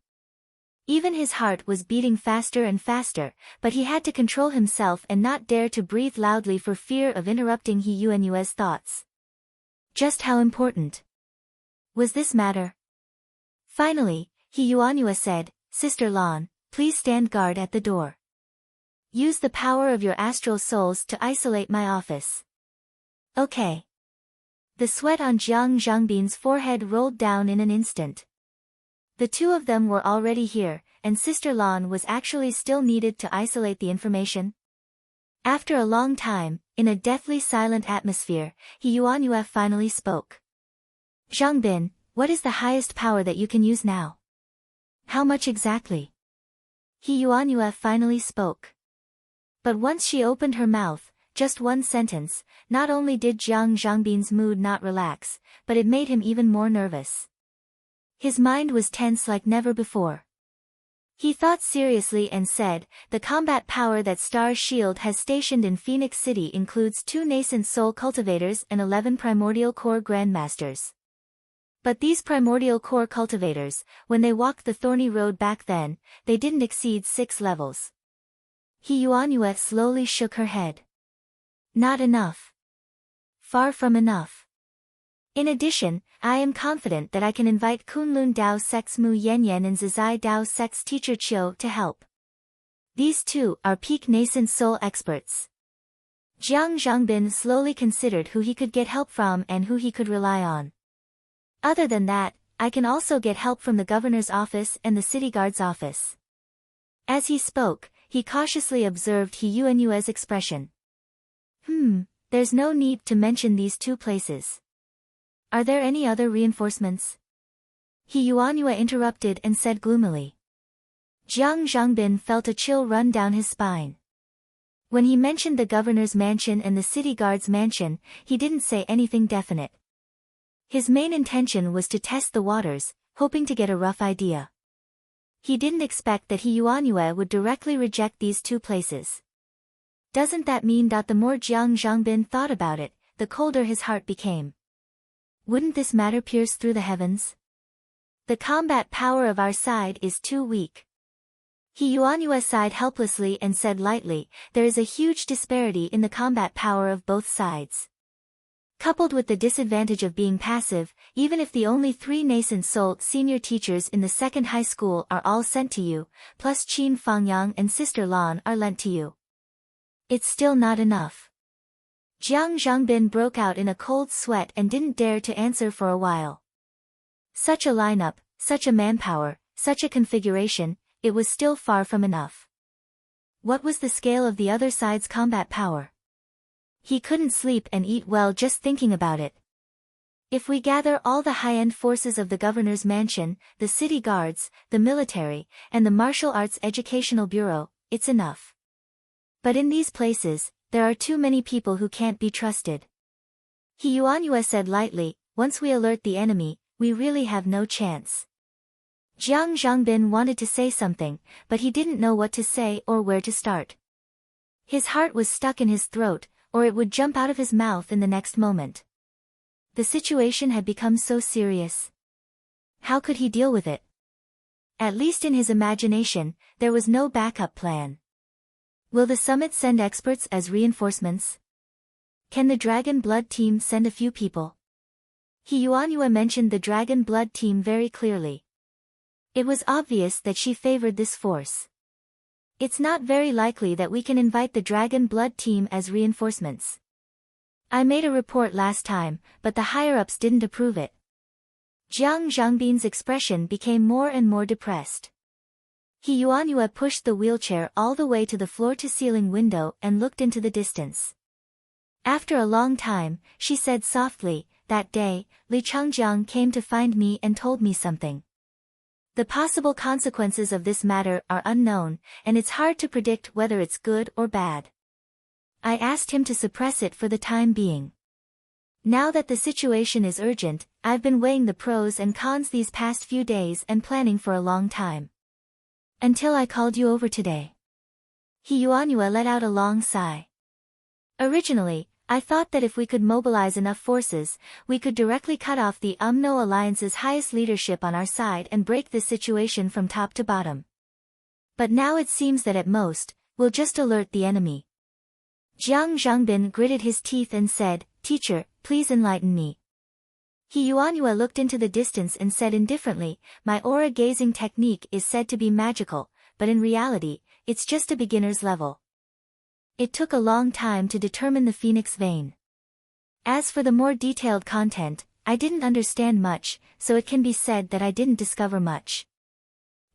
Even his heart was beating faster and faster, but he had to control himself and not dare to breathe loudly for fear of interrupting He Yuanyue's thoughts. Just how important was this matter? Finally, He Yuanyue said, Sister Lan, please stand guard at the door. Use the power of your astral souls to isolate my office. Okay. The sweat on Jiang Zhangbin's forehead rolled down in an instant. The two of them were already here, and Sister Lan was actually still needed to isolate the information. After a long time, in a deathly silent atmosphere, He Yuanyue finally spoke. Zhangbin, what is the highest power that you can use now? How much exactly? He Yuanyue finally spoke. But once she opened her mouth, just one sentence, not only did Jiang Zhangbin's mood not relax, but it made him even more nervous. His mind was tense like never before. He thought seriously and said, the combat power that Star's Shield has stationed in Phoenix City includes 2 nascent soul cultivators and 11 primordial core grandmasters. But these primordial core cultivators, when they walked the thorny road back then, they didn't exceed 6 levels. He Yuanyue slowly shook her head. Not enough. Far from enough. In addition, I am confident that I can invite Kunlun Dao Sect's Mu Yanyan and Zizai Dao Sect's teacher Qiu to help. These two are peak nascent soul experts. Jiang Zhangbin slowly considered who he could get help from and who he could rely on. Other than that, I can also get help from the governor's office and the city guard's office. As he spoke, he cautiously observed He Yuanyue's expression. There's no need to mention these 2 places. Are there any other reinforcements? He Yuanyue interrupted and said gloomily. Jiang Zhangbin felt a chill run down his spine. When he mentioned the governor's mansion and the city guard's mansion, he didn't say anything definite. His main intention was to test the waters, hoping to get a rough idea. He didn't expect that He Yuanyue would directly reject these 2 places. Doesn't that mean that the more Jiang Zhangbin thought about it, the colder his heart became? Wouldn't this matter pierce through the heavens? The combat power of our side is too weak. He Yuanyue sighed helplessly and said lightly, there is a huge disparity in the combat power of both sides. Coupled with the disadvantage of being passive, even if the only 3 nascent soul senior teachers in the 2nd high school are all sent to you, plus Qin Fangyang and Sister Lan are lent to you, it's still not enough. Jiang Zhangbin broke out in a cold sweat and didn't dare to answer for a while. Such a lineup, such a manpower, such a configuration, it was still far from enough. What was the scale of the other side's combat power? He couldn't sleep and eat well just thinking about it. If we gather all the high-end forces of the governor's mansion, the city guards, the military, and the martial arts educational bureau, it's enough. But in these places, there are too many people who can't be trusted. He Yuanyue said lightly, once we alert the enemy, we really have no chance. Jiang Zhangbin wanted to say something, but he didn't know what to say or where to start. His heart was stuck in his throat, or it would jump out of his mouth in the next moment. The situation had become so serious. How could he deal with it? At least in his imagination, there was no backup plan. Will the summit send experts as reinforcements? Can the Dragon Blood team send a few people? He Yuanyue mentioned the Dragon Blood team very clearly. It was obvious that she favored this force. It's not very likely that we can invite the Dragon Blood team as reinforcements. I made a report last time, but the higher-ups didn't approve it. Jiang Zhangbin's expression became more and more depressed. He Yuanyue pushed the wheelchair all the way to the floor-to-ceiling window and looked into the distance. After a long time, she said softly, that day, Li Changjiang came to find me and told me something. The possible consequences of this matter are unknown, and it's hard to predict whether it's good or bad. I asked him to suppress it for the time being. Now that the situation is urgent, I've been weighing the pros and cons these past few days and planning for a long time. Until I called you over today. He Yuanyue let out a long sigh. Originally, I thought that if we could mobilize enough forces, we could directly cut off the UMNO Alliance's highest leadership on our side and break this situation from top to bottom. But now it seems that at most, we'll just alert the enemy. Jiang Zhangbin gritted his teeth and said, Teacher, please enlighten me. He Yuanyue looked into the distance and said indifferently, my aura-gazing technique is said to be magical, but in reality, it's just a beginner's level. It took a long time to determine the Phoenix vein. As for the more detailed content, I didn't understand much, so it can be said that I didn't discover much.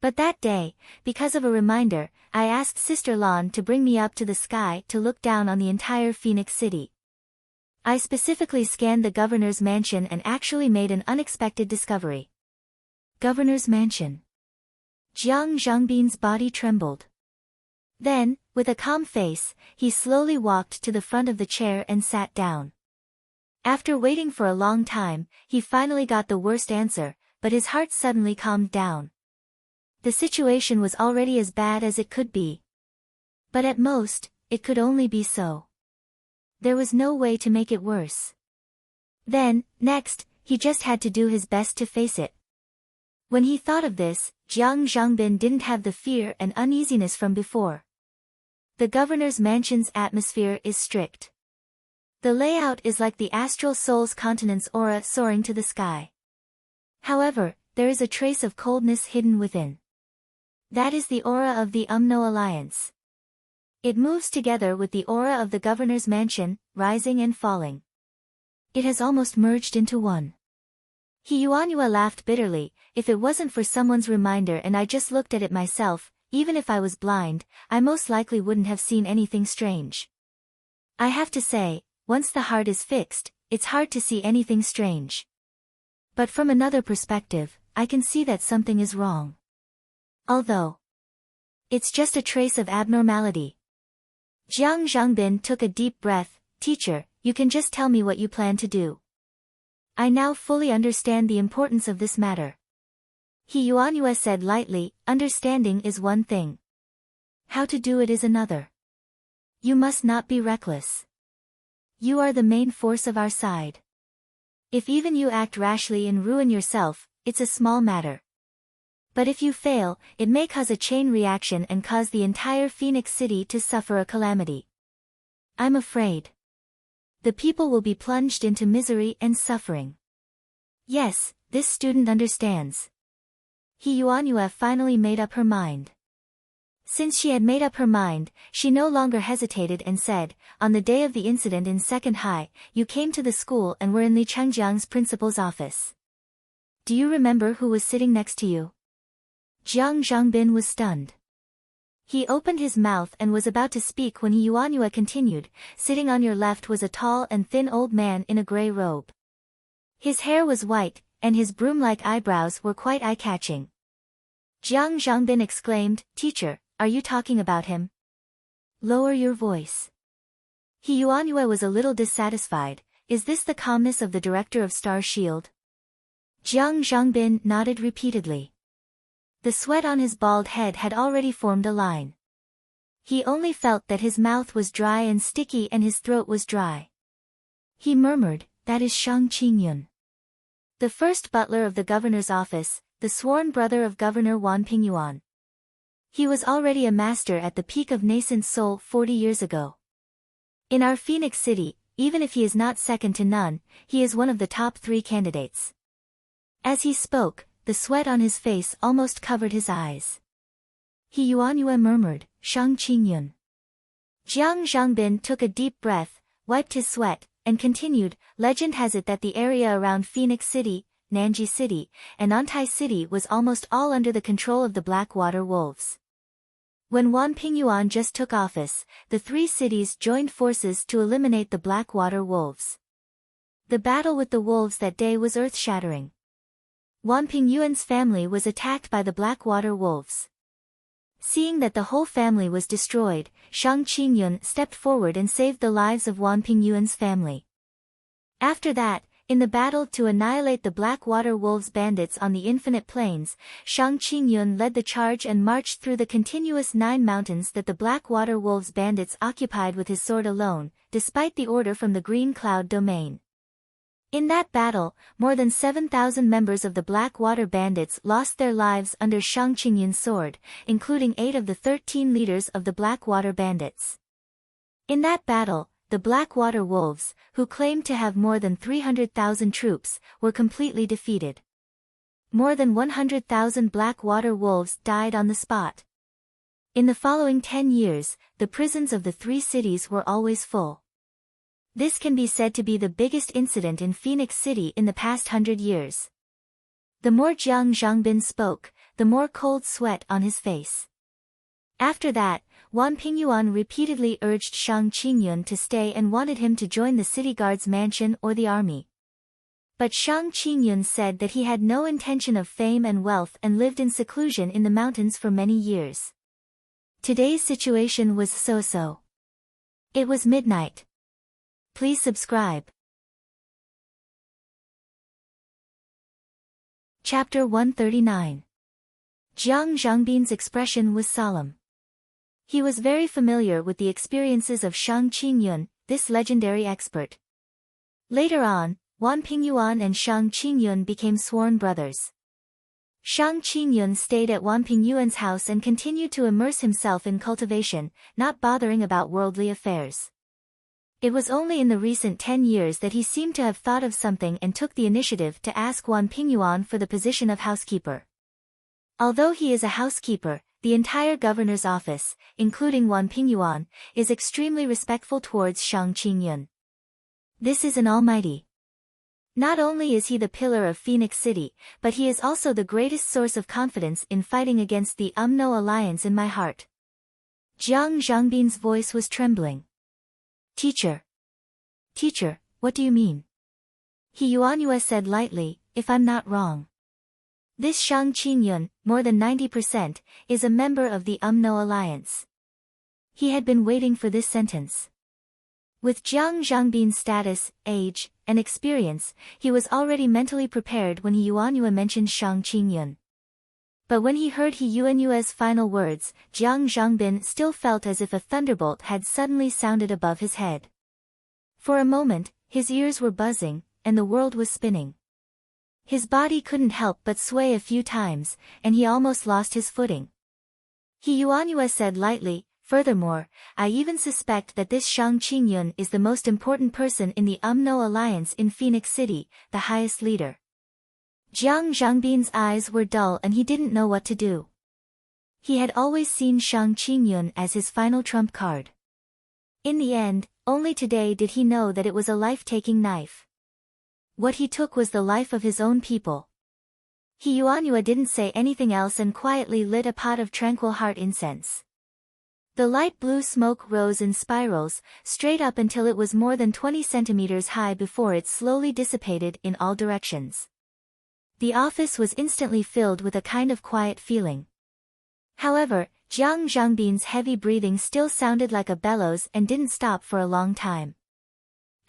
But that day, because of a reminder, I asked Sister Lan to bring me up to the sky to look down on the entire Phoenix city. I specifically scanned the governor's mansion and actually made an unexpected discovery. Governor's mansion. Jiang Zhangbin's body trembled. Then, with a calm face, he slowly walked to the front of the chair and sat down. After waiting for a long time, he finally got the worst answer, but his heart suddenly calmed down. The situation was already as bad as it could be. But at most, it could only be so. There was no way to make it worse. Then, next, he just had to do his best to face it. When he thought of this, Jiang Zhangbin didn't have the fear and uneasiness from before. The governor's mansion's atmosphere is strict. The layout is like the astral soul's continent's aura soaring to the sky. However, there is a trace of coldness hidden within. That is the aura of the UMNO Alliance. It moves together with the aura of the governor's mansion, rising and falling. It has almost merged into one. He Yuanyue laughed bitterly, if it wasn't for someone's reminder and I just looked at it myself, even if I was blind, I most likely wouldn't have seen anything strange. I have to say, once the heart is fixed, it's hard to see anything strange. But from another perspective, I can see that something is wrong. Although it's just a trace of abnormality. Jiang Zhangbin took a deep breath. Teacher, you can just tell me what you plan to do. I now fully understand the importance of this matter. He Yuanyue said lightly, understanding is one thing. How to do it is another. You must not be reckless. You are the main force of our side. If even you act rashly and ruin yourself, it's a small matter. But if you fail, it may cause a chain reaction and cause the entire Phoenix City to suffer a calamity. I'm afraid. The people will be plunged into misery and suffering. Yes, this student understands. He Yuanyue finally made up her mind. Since she had made up her mind, she no longer hesitated and said, on the day of the incident in Second High, you came to the school and were in Li Changjiang's principal's office. Do you remember who was sitting next to you? Jiang Zhangbin was stunned. He opened his mouth and was about to speak when He Yuanyue continued, sitting on your left was a tall and thin old man in a gray robe. His hair was white, and his broom-like eyebrows were quite eye-catching. Jiang Zhangbin exclaimed, Teacher, are you talking about him? Lower your voice. He Yuanyue was a little dissatisfied. Is this the calmness of the director of Star Shield? Jiang Zhangbin nodded repeatedly. The sweat on his bald head had already formed a line. He only felt that his mouth was dry and sticky and his throat was dry. He murmured, that is Shang Qingyun. The first butler of the governor's office, the sworn brother of Governor Wan Pingyuan. He was already a master at the peak of nascent soul 40 years ago. In our Phoenix City, even if he is not second to none, he is one of the top 3 candidates. As he spoke, the sweat on his face almost covered his eyes. He Yuanyue murmured, Shang Qingyun. Jiang Zhangbin took a deep breath, wiped his sweat, and continued, legend has it that the area around Phoenix City, Nanji City, and Antai City was almost all under the control of the Blackwater Wolves. When Wan Pingyuan just took office, the 3 cities joined forces to eliminate the Blackwater Wolves. The battle with the wolves that day was earth-shattering. Wan Pingyuan's family was attacked by the Blackwater Wolves. Seeing that the whole family was destroyed, Shang Qingyun stepped forward and saved the lives of Wan Pingyuan's family. After that, in the battle to annihilate the Blackwater Wolves bandits on the Infinite Plains, Shang Qingyun led the charge and marched through the continuous 9 mountains that the Blackwater Wolves bandits occupied with his sword alone, despite the order from the Green Cloud Domain. In that battle, more than 7,000 members of the Blackwater Bandits lost their lives under Shang Qingyun's sword, including 8 of the 13 leaders of the Blackwater Bandits. In that battle, the Blackwater Wolves, who claimed to have more than 300,000 troops, were completely defeated. More than 100,000 Blackwater Wolves died on the spot. In the following 10 years, the prisons of the 3 cities were always full. This can be said to be the biggest incident in Phoenix City in the past 100 years. The more Jiang Zhangbin spoke, the more cold sweat on his face. After that, Wan Pingyuan repeatedly urged Shang Qingyun to stay and wanted him to join the city guard's mansion or the army. But Shang Qingyun said that he had no intention of fame and wealth and lived in seclusion in the mountains for many years. Today's situation was so-so. It was midnight. Please subscribe. Chapter 139. Jiang Zhangbin's expression was solemn. He was very familiar with the experiences of Shang Qingyun, this legendary expert. Later on, Wan Pingyuan and Shang Qingyun became sworn brothers. Shang Qingyun stayed at Wan Pingyuan's house and continued to immerse himself in cultivation, not bothering about worldly affairs. It was only in the recent 10 years that he seemed to have thought of something and took the initiative to ask Wan Pingyuan for the position of housekeeper. Although he is a housekeeper, the entire governor's office, including Wan Pingyuan, is extremely respectful towards Shang Qingyun. This is an almighty. Not only is he the pillar of Phoenix City, but he is also the greatest source of confidence in fighting against the UMNO alliance in my heart. Jiang Zhangbin's voice was trembling. Teacher. Teacher, what do you mean? He Yuanyue said lightly, if I'm not wrong. This Shang Qingyun, more than 90%, is a member of the UMNO alliance. He had been waiting for this sentence. With Jiang Zhangbin's status, age, and experience, he was already mentally prepared when He Yuanyue mentioned Shang Qingyun. But when he heard He Yuanyue's final words, Jiang Zhangbin still felt as if a thunderbolt had suddenly sounded above his head. For a moment, his ears were buzzing, and the world was spinning. His body couldn't help but sway a few times, and he almost lost his footing. He Yuanyue said lightly, furthermore, I even suspect that this Shang Qingyun is the most important person in the UMNO alliance in Phoenix City, the highest leader. Jiang Zhangbin's eyes were dull and he didn't know what to do. He had always seen Shang Qingyun as his final trump card. In the end, only today did he know that it was a life-taking knife. What he took was the life of his own people. He Yuanyua didn't say anything else and quietly lit a pot of tranquil heart incense. The light blue smoke rose in spirals, straight up until it was more than 20 centimeters high before it slowly dissipated in all directions. The office was instantly filled with a kind of quiet feeling. However, Jiang Zhangbin's heavy breathing still sounded like a bellows and didn't stop for a long time.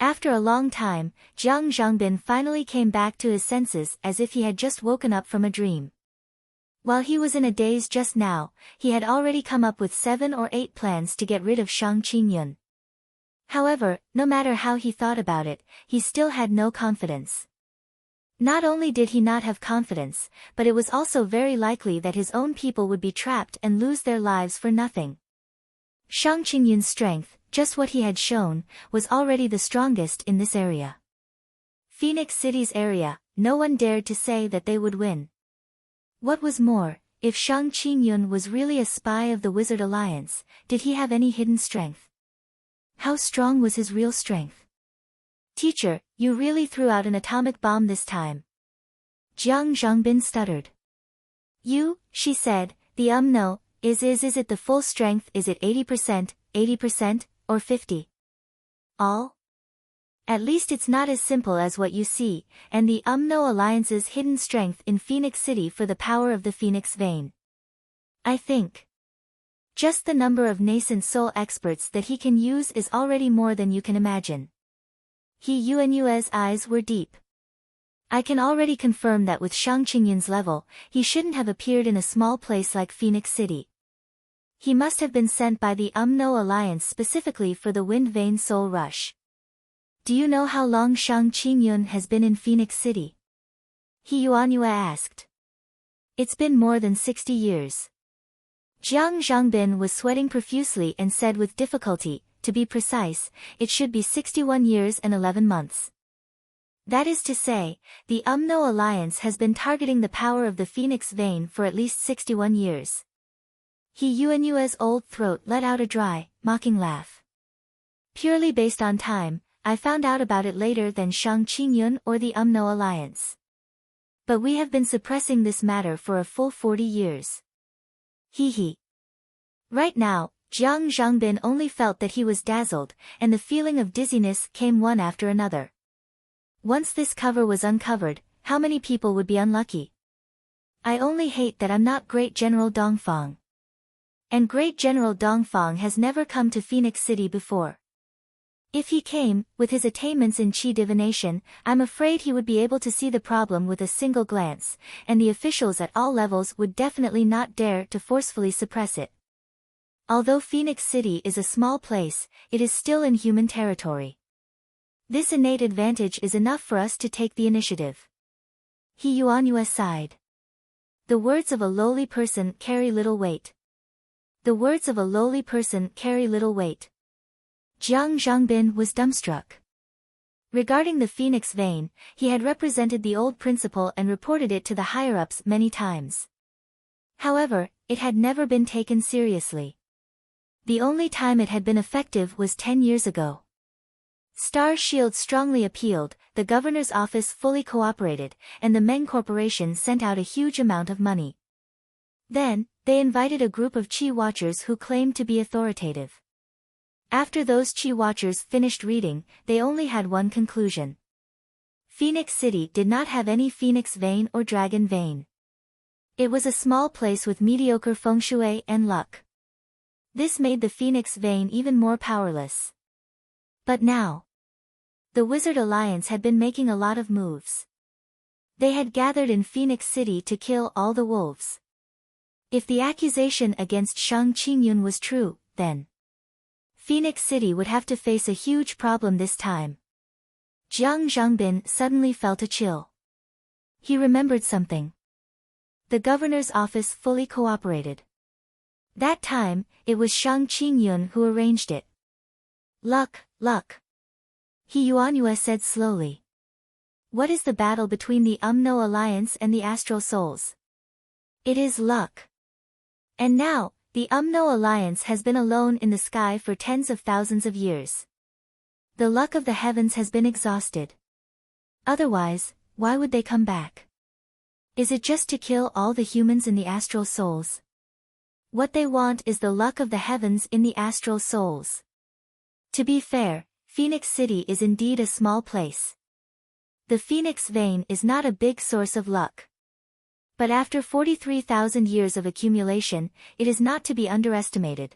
After a long time, Jiang Zhangbin finally came back to his senses as if he had just woken up from a dream. While he was in a daze just now, he had already come up with 7 or 8 plans to get rid of Shang Qingyun. However, no matter how he thought about it, he still had no confidence. Not only did he not have confidence, but it was also very likely that his own people would be trapped and lose their lives for nothing. Shang Qingyun's strength, just what he had shown, was already the strongest in this area. Phoenix City's area, no one dared to say that they would win. What was more, if Shang Qingyun was really a spy of the Wizard Alliance, did he have any hidden strength? How strong was his real strength? Teacher, you really threw out an atomic bomb this time. Jiang Zhangbin stuttered. She said, no, is it the full strength, is it 80%, 80%, or 50? All? At least it's not as simple as what you see, and the no Alliance's hidden strength in Phoenix City for the power of the Phoenix Vein. I think. Just the number of nascent soul experts that he can use is already more than you can imagine. He Yuanyue's eyes were deep. I can already confirm that with Shang Qingyun's level, he shouldn't have appeared in a small place like Phoenix City. He must have been sent by the no Alliance specifically for the Wind Vein Soul Rush. Do you know how long Shang Qingyun has been in Phoenix City? He Yuanyue asked. It's been more than 60 years. Jiang Zhangbin was sweating profusely and said with difficulty, to be precise, it should be 61 years and 11 months. That is to say, the no Alliance has been targeting the power of the Phoenix Vein for at least 61 years. He Yuanyue's old throat let out a dry, mocking laugh. Purely based on time, I found out about it later than Shang Qingyun or the no Alliance. But we have been suppressing this matter for a full 40 years. He. Right now, Jiang Zhangbin only felt that he was dazzled, and the feeling of dizziness came one after another. Once this cover was uncovered, how many people would be unlucky? I only hate that I'm not Great General Dongfang. And Great General Dongfang has never come to Phoenix City before. If he came, with his attainments in Qi divination, I'm afraid he would be able to see the problem with a single glance, and the officials at all levels would definitely not dare to forcefully suppress it. Although Phoenix City is a small place, it is still in human territory. This innate advantage is enough for us to take the initiative. He Yuanyue sighed. The words of a lowly person carry little weight. The words of a lowly person carry little weight. Jiang Zhangbin was dumbstruck. Regarding the Phoenix Vein, he had represented the old principle and reported it to the higher-ups many times. However, it had never been taken seriously. The only time it had been effective was 10 years ago. Star Shield strongly appealed, the governor's office fully cooperated, and the Meng Corporation sent out a huge amount of money. Then, they invited a group of Qi Watchers who claimed to be authoritative. After those Qi Watchers finished reading, they only had one conclusion. Phoenix City did not have any Phoenix Vein or Dragon Vein. It was a small place with mediocre feng shui and luck. This made the Phoenix Vein even more powerless. But now, the Wizard Alliance had been making a lot of moves. They had gathered in Phoenix City to kill all the wolves. If the accusation against Shang Qingyun was true, then Phoenix City would have to face a huge problem this time. Jiang Zhangbin suddenly felt a chill. He remembered something. The governor's office fully cooperated. That time, it was Shang Qingyun who arranged it. Luck. He Yuanyue said slowly. What is the battle between the no Alliance and the Astral Souls? It is luck. And now, the no Alliance has been alone in the sky for tens of thousands of years. The luck of the heavens has been exhausted. Otherwise, why would they come back? Is it just to kill all the humans in the astral souls? What they want is the luck of the heavens in the astral souls. To be fair, Phoenix City is indeed a small place. The Phoenix vein is not a big source of luck. But after 43,000 years of accumulation, it is not to be underestimated.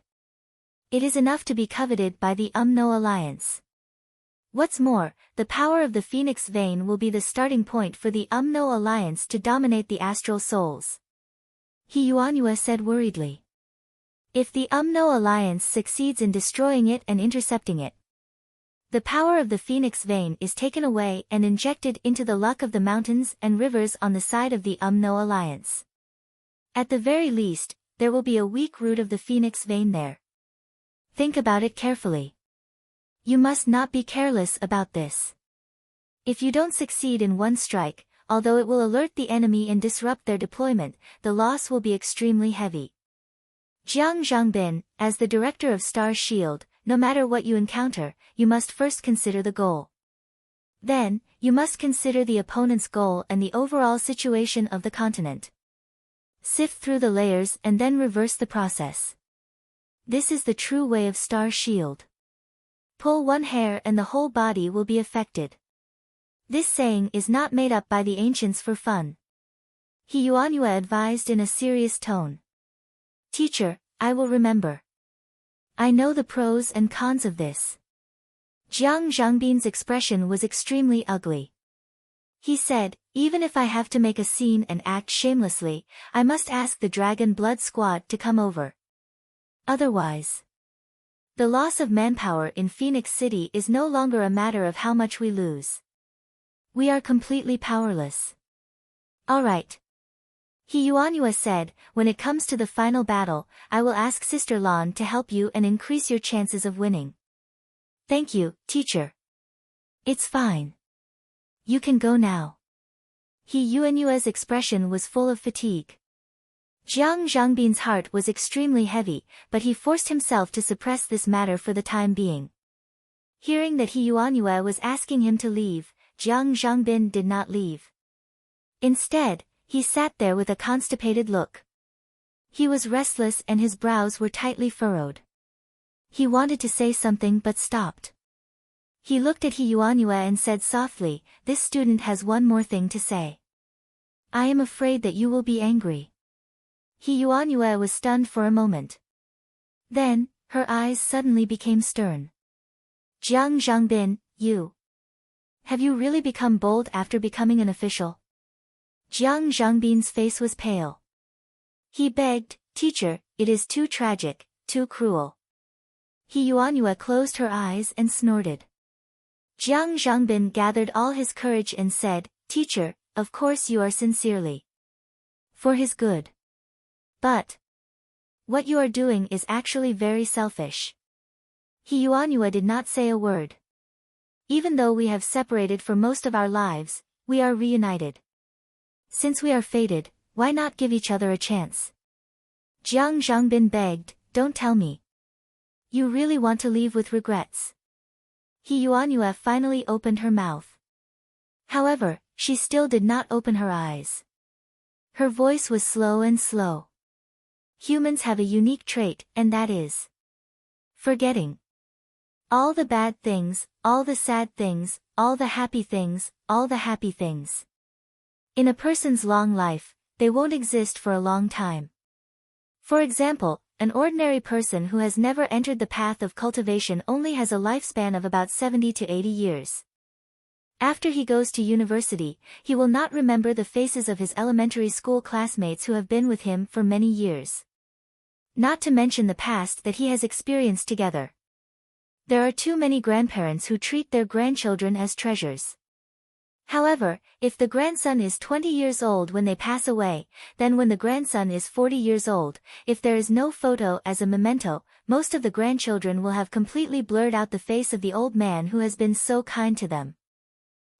It is enough to be coveted by the UMNO Alliance. What's more, the power of the Phoenix vein will be the starting point for the UMNO Alliance to dominate the astral souls. He Yuanhua said worriedly. If the UMNO Alliance succeeds in destroying it and intercepting it, the power of the Phoenix vein is taken away and injected into the luck of the mountains and rivers on the side of the UMNO Alliance. At the very least, there will be a weak root of the Phoenix vein there. Think about it carefully. You must not be careless about this. If you don't succeed in one strike, although it will alert the enemy and disrupt their deployment, the loss will be extremely heavy. Jiang Zhangbin, as the director of Star Shield, no matter what you encounter, you must first consider the goal. Then, you must consider the opponent's goal and the overall situation of the continent. Sift through the layers and then reverse the process. This is the true way of Star Shield. Pull one hair and the whole body will be affected. This saying is not made up by the ancients for fun. He Yuanhua advised in a serious tone. Teacher, I will remember. I know the pros and cons of this. Jiang Zhangbin's expression was extremely ugly. He said, even if I have to make a scene and act shamelessly, I must ask the Dragon Blood Squad to come over. Otherwise, the loss of manpower in Phoenix City is no longer a matter of how much we lose. We are completely powerless. All right. He Yuanhua said, when it comes to the final battle, I will ask Sister Lan to help you and increase your chances of winning. Thank you, teacher. It's fine. You can go now. He Yuanhua's expression was full of fatigue. Jiang Zhangbin's heart was extremely heavy, but he forced himself to suppress this matter for the time being. Hearing that He Yuanhua was asking him to leave, Jiang Zhangbin did not leave. Instead, he sat there with a constipated look. He was restless and his brows were tightly furrowed. He wanted to say something but stopped. He looked at He Yuanhua and said softly, this student has one more thing to say. I am afraid that you will be angry. He Yuanhua was stunned for a moment. Then, her eyes suddenly became stern. Jiang Zhangbin, you. Have you really become bold after becoming an official? Jiang Zhangbin's face was pale. He begged, teacher, it is too tragic, too cruel. He Yuanhua closed her eyes and snorted. Jiang Zhangbin gathered all his courage and said, teacher, of course you are sincerely. For his good. But what you are doing is actually very selfish. He Yuanhua did not say a word. Even though we have separated for most of our lives, we are reunited. Since we are fated, why not give each other a chance? Jiang Zhangbin begged, don't tell me. You really want to leave with regrets. He Yuanhua finally opened her mouth. However, she still did not open her eyes. Her voice was slow and slow. Humans have a unique trait, and that is forgetting. All the bad things, all the sad things, all the happy things, all the happy things. In a person's long life, they won't exist for a long time. For example, an ordinary person who has never entered the path of cultivation only has a lifespan of about 70 to 80 years. After he goes to university, he will not remember the faces of his elementary school classmates who have been with him for many years. Not to mention the past that he has experienced together. There are too many grandparents who treat their grandchildren as treasures. However, if the grandson is 20 years old when they pass away, then when the grandson is 40 years old, if there is no photo as a memento, most of the grandchildren will have completely blurred out the face of the old man who has been so kind to them.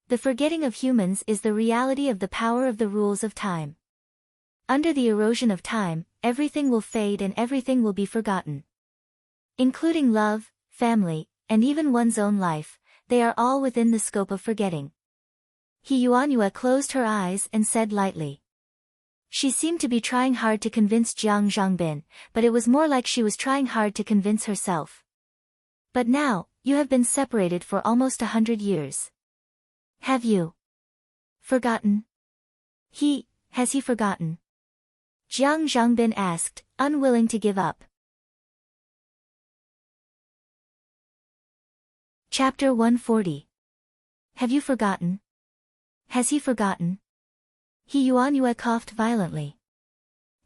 The forgetting of humans is the reality of the power of the rules of time. Under the erosion of time, everything will fade and everything will be forgotten. Including love, family, and even one's own life, they are all within the scope of forgetting. He Yuanhua closed her eyes and said lightly. She seemed to be trying hard to convince Jiang Zhangbin, but it was more like she was trying hard to convince herself. But now, you have been separated for almost 100 years. Have you forgotten? Has he forgotten? Jiang Zhangbin asked, unwilling to give up. Chapter 140. Have you forgotten? Has he forgotten? He Yuanyue coughed violently.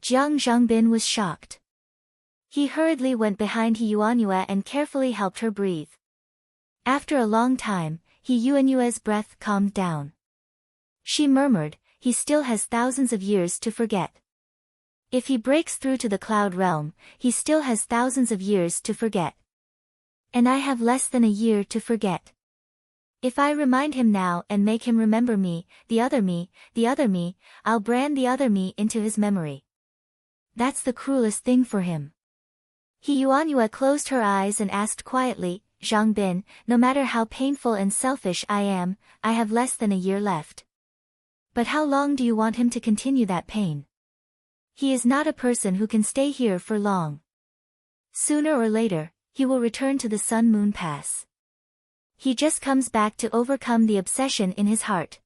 Jiang Zhangbin was shocked. He hurriedly went behind He Yuanyue and carefully helped her breathe. After a long time, He Yuanyue's breath calmed down. She murmured, he still has thousands of years to forget. If he breaks through to the cloud realm, he still has thousands of years to forget. And I have less than a year to forget. If I remind him now and make him remember me, the other me, I'll brand the other me into his memory. That's the cruelest thing for him. He Yuanyue closed her eyes and asked quietly, Zhangbin, no matter how painful and selfish I am, I have less than a year left. But how long do you want him to continue that pain? He is not a person who can stay here for long. Sooner or later, he will return to the Sun-Moon Pass. He just comes back to overcome the obsession in his heart.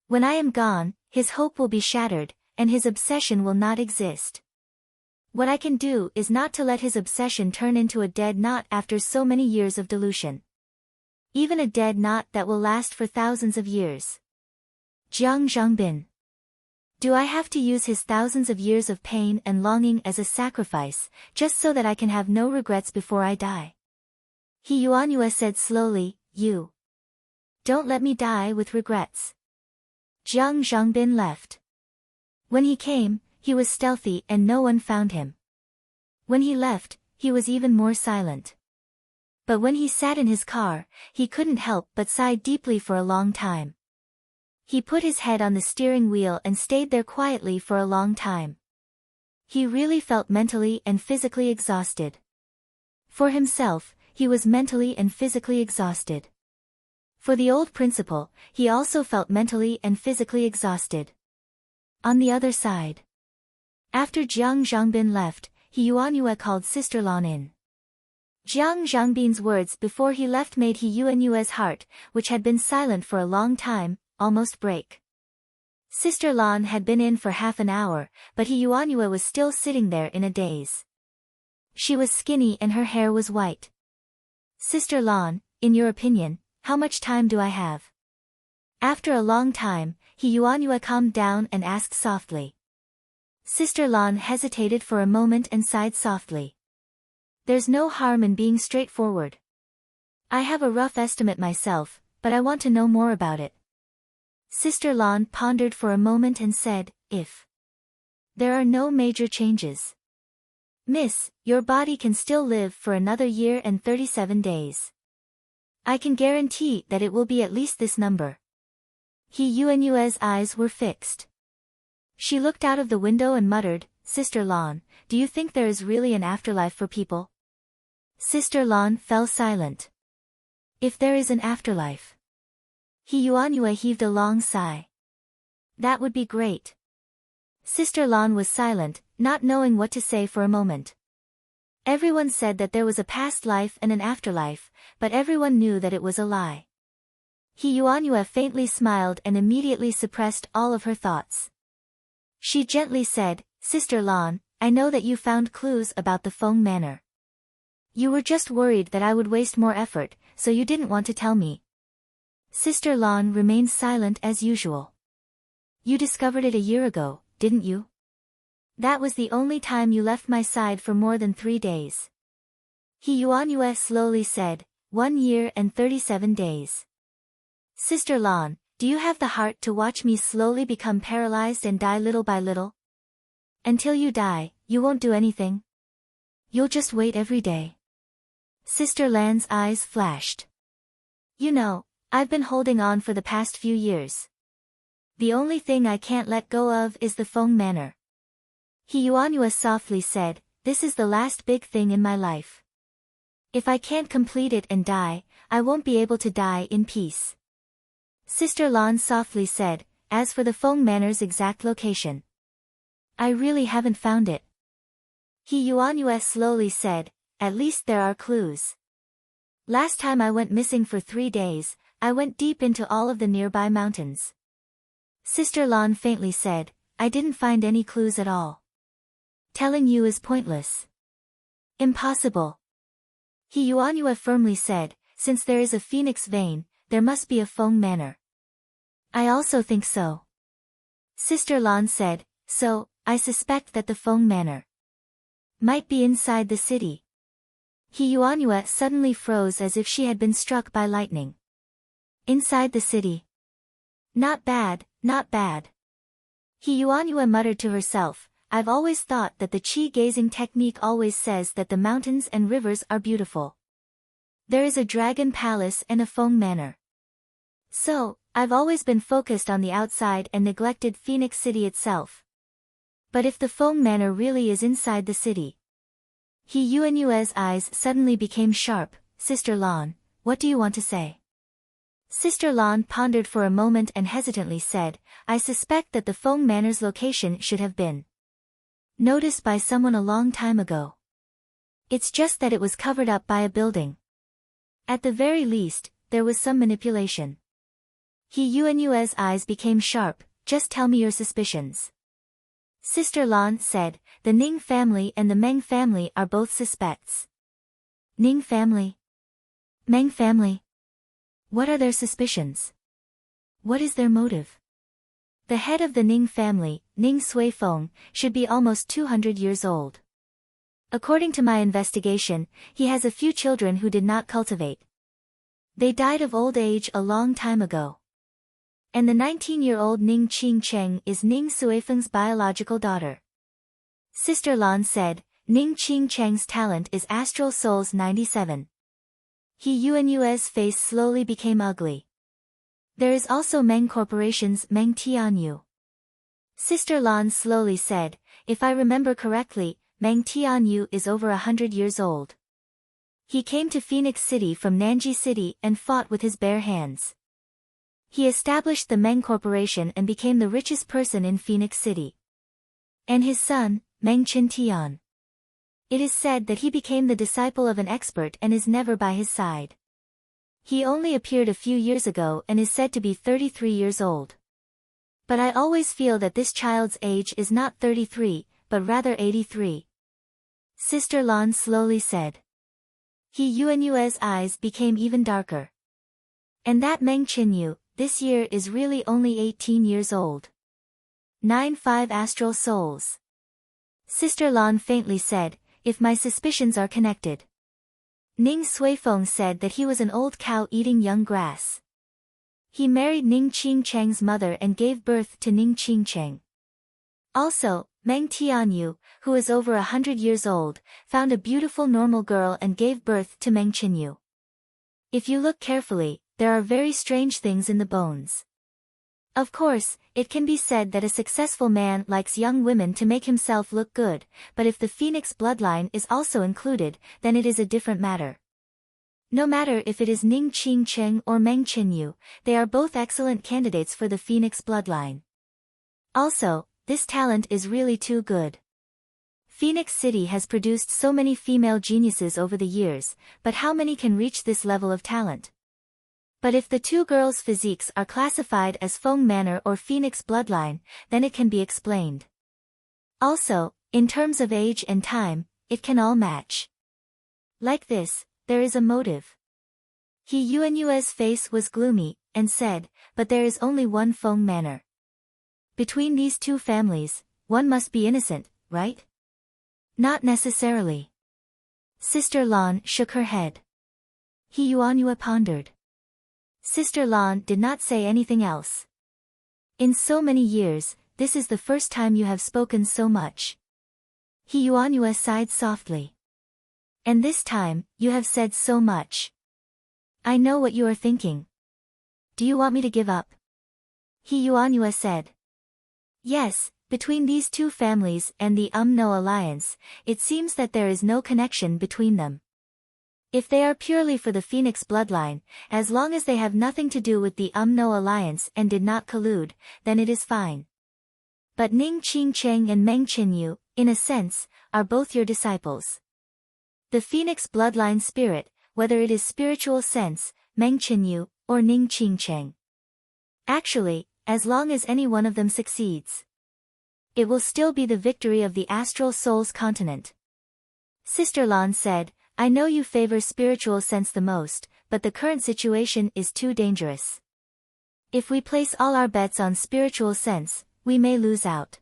When I am gone, his hope will be shattered, and his obsession will not exist. What I can do is not to let his obsession turn into a dead knot after so many years of delusion. Even a dead knot that will last for thousands of years. Jiang Zhangbin. Do I have to use his thousands of years of pain and longing as a sacrifice, just so that I can have no regrets before I die? He Yuanyue said slowly, you don't let me die with regrets. Jiang Zhangbin left. When he came, he was stealthy and no one found him. When he left, he was even more silent. But when he sat in his car, he couldn't help but sigh deeply for a long time. He put his head on the steering wheel and stayed there quietly for a long time. He really felt mentally and physically exhausted. For himself, he was mentally and physically exhausted. For the old principal, he also felt mentally and physically exhausted. On the other side. After Jiang Zhangbin left, He Yuanyue called Sister Lan in. Jiang Zhangbin's words before he left made He Yuanyue's heart, which had been silent for a long time, almost break. Sister Lan had been in for half an hour, but He Yuanyue was still sitting there in a daze. She was skinny and her hair was white. Sister Lan, in your opinion, how much time do I have? After a long time, He Yuanyue calmed down and asked softly. Sister Lan hesitated for a moment and sighed softly. There's no harm in being straightforward. I have a rough estimate myself, but I want to know more about it. Sister Lan pondered for a moment and said, if there are no major changes. Miss, your body can still live for another year and 37 days. I can guarantee that it will be at least this number. He Yuanyue's eyes were fixed. She looked out of the window and muttered, Sister Lan, do you think there is really an afterlife for people? Sister Lan fell silent. If there is an afterlife. He Yuanyue heaved a long sigh. That would be great. Sister Lan was silent, not knowing what to say for a moment. Everyone said that there was a past life and an afterlife, but everyone knew that it was a lie. He Yuanyue faintly smiled and immediately suppressed all of her thoughts. She gently said, Sister Lan, I know that you found clues about the Feng Manor. You were just worried that I would waste more effort, so you didn't want to tell me. Sister Lan remained silent as usual. You discovered it a year ago, didn't you? That was the only time you left my side for more than 3 days. He Yuanyue slowly said, 1 year and 37 days. Sister Lan, do you have the heart to watch me slowly become paralyzed and die little by little? Until you die, you won't do anything. You'll just wait every day. Sister Lan's eyes flashed. You know, I've been holding on for the past few years. The only thing I can't let go of is the Feng Manor. He Yuanyue softly said, this is the last big thing in my life. If I can't complete it and die, I won't be able to die in peace. Sister Lan softly said, as for the Feng Manor's exact location. I really haven't found it. He Yuanyue slowly said, at least there are clues. Last time I went missing for 3 days, I went deep into all of the nearby mountains. Sister Lan faintly said, I didn't find any clues at all. Telling you is pointless. Impossible. He Yuanyue firmly said, since there is a phoenix vein, there must be a Feng manor. I also think so. Sister Lan said, so, I suspect that the Feng manor might be inside the city. He Yuanyue suddenly froze as if she had been struck by lightning. Inside the city. Not bad, not bad. He Yuanyue muttered to herself, I've always thought that the qi-gazing technique always says that the mountains and rivers are beautiful. There is a dragon palace and a Feng manor. So, I've always been focused on the outside and neglected Phoenix City itself. But if the Feng manor really is inside the city. He Yuanyue's eyes suddenly became sharp. Sister Lan, what do you want to say? Sister Lan pondered for a moment and hesitantly said, I suspect that the Feng manor's location should have been noticed by someone a long time ago. It's just that it was covered up by a building. At the very least, there was some manipulation. He Yuanyue's eyes became sharp. Just tell me your suspicions. Sister Lan said, the Ning family and the Meng family are both suspects. Ning family? Meng family? What are their suspicions? What is their motive? The head of the Ning family, Ning Suifeng, should be almost 200 years old. According to my investigation, he has a few children who did not cultivate. They died of old age a long time ago. And the 19-year-old Ning Qingcheng is Ning Suifeng's biological daughter. Sister Lan said, Ning Qingcheng's talent is Astral Souls 97. He Yuanyue's face slowly became ugly. There is also Meng Corporation's Meng Tianyu. Sister Lan slowly said, if I remember correctly, Meng Tianyu is over 100 years old. He came to Phoenix City from Nanji City and fought with his bare hands. He established the Meng Corporation and became the richest person in Phoenix City. And his son, Meng Qintian. It is said that he became the disciple of an expert and is never by his side. He only appeared a few years ago and is said to be 33 years old. But I always feel that this child's age is not 33, but rather 83. Sister Lan slowly said. He Yuanyue's eyes became even darker. And that Meng Qinyu, this year is really only 18 years old. 9-5 astral souls. Sister Lan faintly said, if my suspicions are connected. Ning Suifeng said that he was an old cow eating young grass. He married Ning Qingcheng's mother and gave birth to Ning Qingcheng. Also, Meng Tianyu, who is over 100 years old, found a beautiful normal girl and gave birth to Meng Qinyu. If you look carefully, there are very strange things in the bones. Of course, it can be said that a successful man likes young women to make himself look good, but if the Phoenix bloodline is also included, then it is a different matter. No matter if it is Ning Qingcheng or Meng Qinyu, they are both excellent candidates for the Phoenix bloodline. Also, this talent is really too good. Phoenix City has produced so many female geniuses over the years, but how many can reach this level of talent? But if the two girls' physiques are classified as Feng manor or Phoenix bloodline, then it can be explained. Also, in terms of age and time, it can all match. Like this, there is a motive. He Yuanyue's face was gloomy, and said, but there is only one Feng manor. Between these two families, one must be innocent, right? Not necessarily. Sister Lan shook her head. He Yuanyue pondered. Sister Lan did not say anything else. In so many years, this is the first time you have spoken so much. He Yuanyue sighed softly. And this time, you have said so much. I know what you are thinking. Do you want me to give up? He Yuanyue said. Yes, between these two families and the No alliance, it seems that there is no connection between them. If they are purely for the Phoenix bloodline, as long as they have nothing to do with the No alliance and did not collude, then it is fine. But Ning Qingcheng and Meng Qinyu, in a sense, are both your disciples. The phoenix bloodline spirit, whether it is spiritual sense, Meng Qinyu, or Ning Qingcheng. Actually, as long as any one of them succeeds, it will still be the victory of the astral soul's continent. Sister Lan said, I know you favor spiritual sense the most, but the current situation is too dangerous. If we place all our bets on spiritual sense, we may lose out.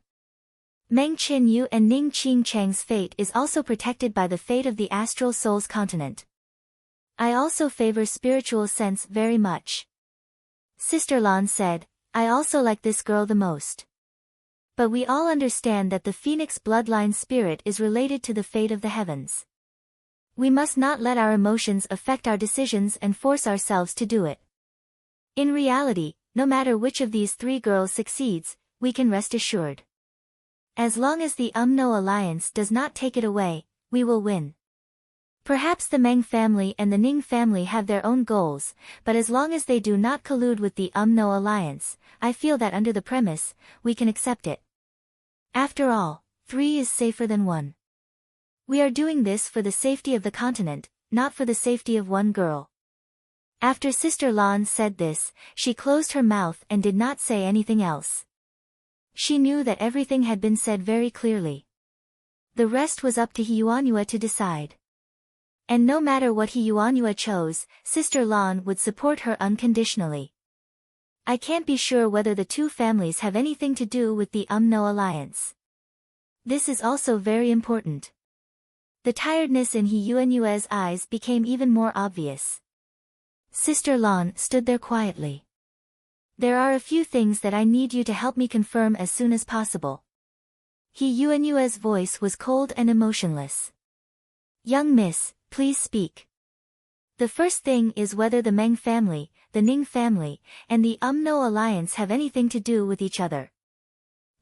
Meng Qinyu and Ning Qingcheng's fate is also protected by the fate of the astral soul's continent. I also favor spiritual sense very much. Sister Lan said, I also like this girl the most. But we all understand that the phoenix bloodline spirit is related to the fate of the heavens. We must not let our emotions affect our decisions and force ourselves to do it. In reality, no matter which of these three girls succeeds, we can rest assured. As long as the UMNO alliance does not take it away, we will win. Perhaps the Meng family and the Ning family have their own goals, but as long as they do not collude with the UMNO alliance, I feel that under the premise, we can accept it. After all, 3 is safer than 1. We are doing this for the safety of the continent, not for the safety of one girl. After Sister Lan said this, she closed her mouth and did not say anything else. She knew that everything had been said very clearly. The rest was up to He Yuanyue to decide. And no matter what He Yuanyue chose, Sister Lan would support her unconditionally. I can't be sure whether the two families have anything to do with the UMNO alliance. This is also very important. The tiredness in He Yuanyue's eyes became even more obvious. Sister Lan stood there quietly. There are a few things that I need you to help me confirm as soon as possible. He Yuanyue's voice was cold and emotionless. Young miss, please speak. The first thing is whether the Meng family, the Ning family, and the UMNO alliance have anything to do with each other.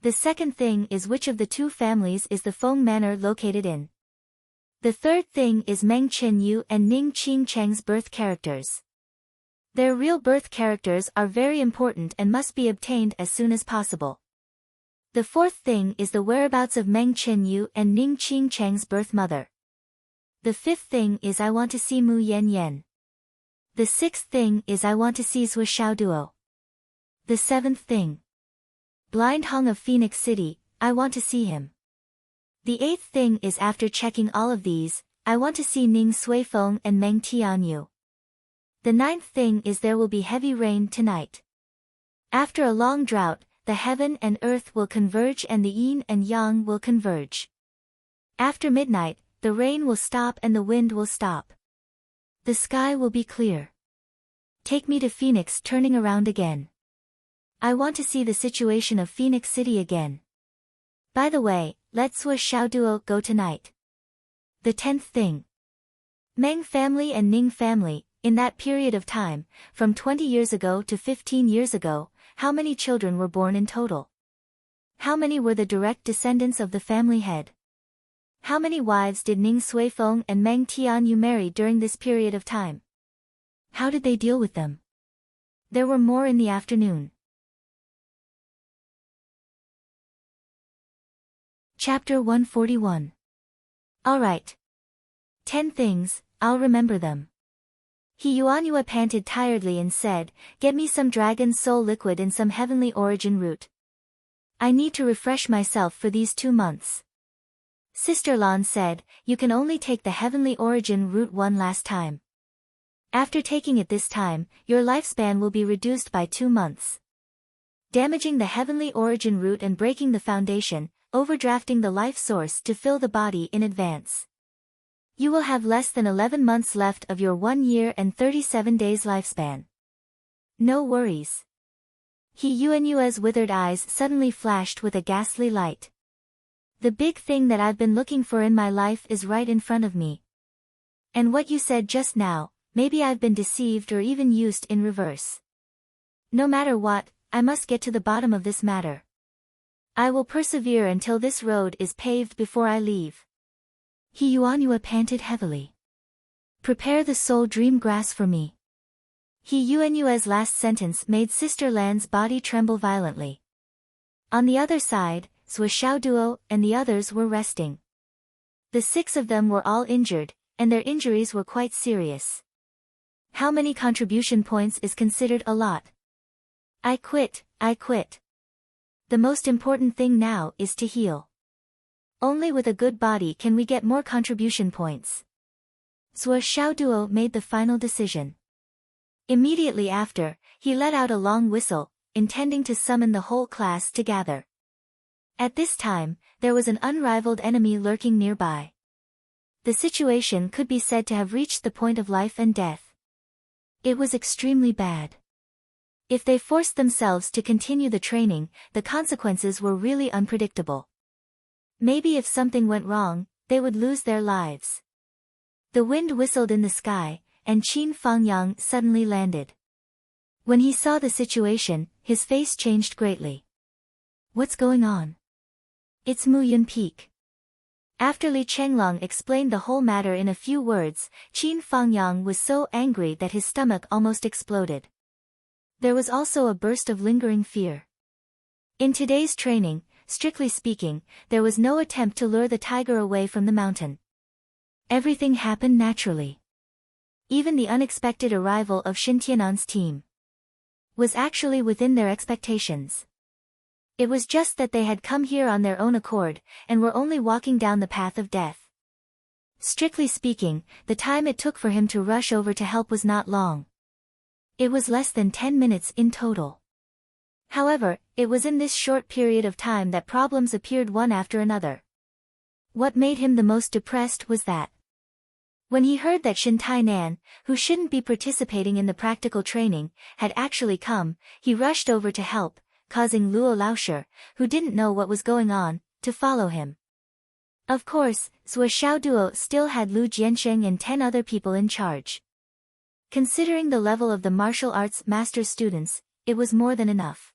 The second thing is which of the two families is the Feng manor located in. The third thing is Meng Qinyu and Ning Qingcheng's birth characters. Their real birth characters are very important and must be obtained as soon as possible. The fourth thing is the whereabouts of Meng Qinyu and Ning Qingcheng's birth mother. The fifth thing is I want to see Mu Yanyan. The sixth thing is I want to see Zhou Xiaoduo. The seventh thing. Blind Hong of Phoenix City, I want to see him. The eighth thing is after checking all of these, I want to see Ning Suifeng and Meng Tianyu. The ninth thing is there will be heavy rain tonight. After a long drought, the heaven and earth will converge and the yin and yang will converge. After midnight, the rain will stop and the wind will stop. The sky will be clear. Take me to Phoenix turning around again. I want to see the situation of Phoenix City again. By the way, let Zhou Xiaoduo go tonight. The 10th thing. Meng family and Ning family, in that period of time, from 20 years ago to 15 years ago, how many children were born in total? How many were the direct descendants of the family head? How many wives did Ning Suifeng and Meng Tianyu marry during this period of time? How did they deal with them? There were more in the afternoon. Chapter 141. Alright. 10 things, I'll remember them. He Yuanyue panted tiredly and said, get me some dragon soul liquid and some heavenly origin root. I need to refresh myself for these 2 months. Sister Lan said, you can only take the heavenly origin root one last time. After taking it this time, your lifespan will be reduced by 2 months. Damaging the heavenly origin root and breaking the foundation, overdrafting the life source to fill the body in advance. You will have less than 11 months left of your 1 year and 37 days lifespan. No worries. He Yuanyue's withered eyes suddenly flashed with a ghastly light. The big thing that I've been looking for in my life is right in front of me. And what you said just now, maybe I've been deceived or even used in reverse. No matter what, I must get to the bottom of this matter. I will persevere until this road is paved before I leave. He Yuanyue panted heavily. Prepare the soul dream grass for me. He Yuanyue's last sentence made Sister Lan's body tremble violently. On the other side, Zhuo Xiaoduo and the others were resting. The 6 of them were all injured, and their injuries were quite serious. How many contribution points is considered a lot? I quit. The most important thing now is to heal. Only with a good body can we get more contribution points. Zhuo Xiaoduo made the final decision. Immediately after, he let out a long whistle, intending to summon the whole class to gather. At this time, there was an unrivaled enemy lurking nearby. The situation could be said to have reached the point of life and death. It was extremely bad. If they forced themselves to continue the training, the consequences were really unpredictable. Maybe if something went wrong, they would lose their lives. The wind whistled in the sky, and Qin Fangyang suddenly landed. When he saw the situation, his face changed greatly. What's going on? It's Muyun Peak. After Li Chenglong explained the whole matter in a few words, Qin Fangyang was so angry that his stomach almost exploded. There was also a burst of lingering fear. In today's training, strictly speaking, there was no attempt to lure the tiger away from the mountain. Everything happened naturally. Even the unexpected arrival of Xintianan's team was actually within their expectations. It was just that they had come here on their own accord, and were only walking down the path of death. Strictly speaking, the time it took for him to rush over to help was not long. It was less than 10 minutes in total. However, it was in this short period of time that problems appeared one after another. What made him the most depressed was that when he heard that Shin Tainan, who shouldn't be participating in the practical training, had actually come, he rushed over to help, causing Luo Laoshi, who didn't know what was going on, to follow him. Of course, Zhuo Xiaoduo still had Lu Jiansheng and 10 other people in charge. Considering the level of the martial arts master's students, it was more than enough.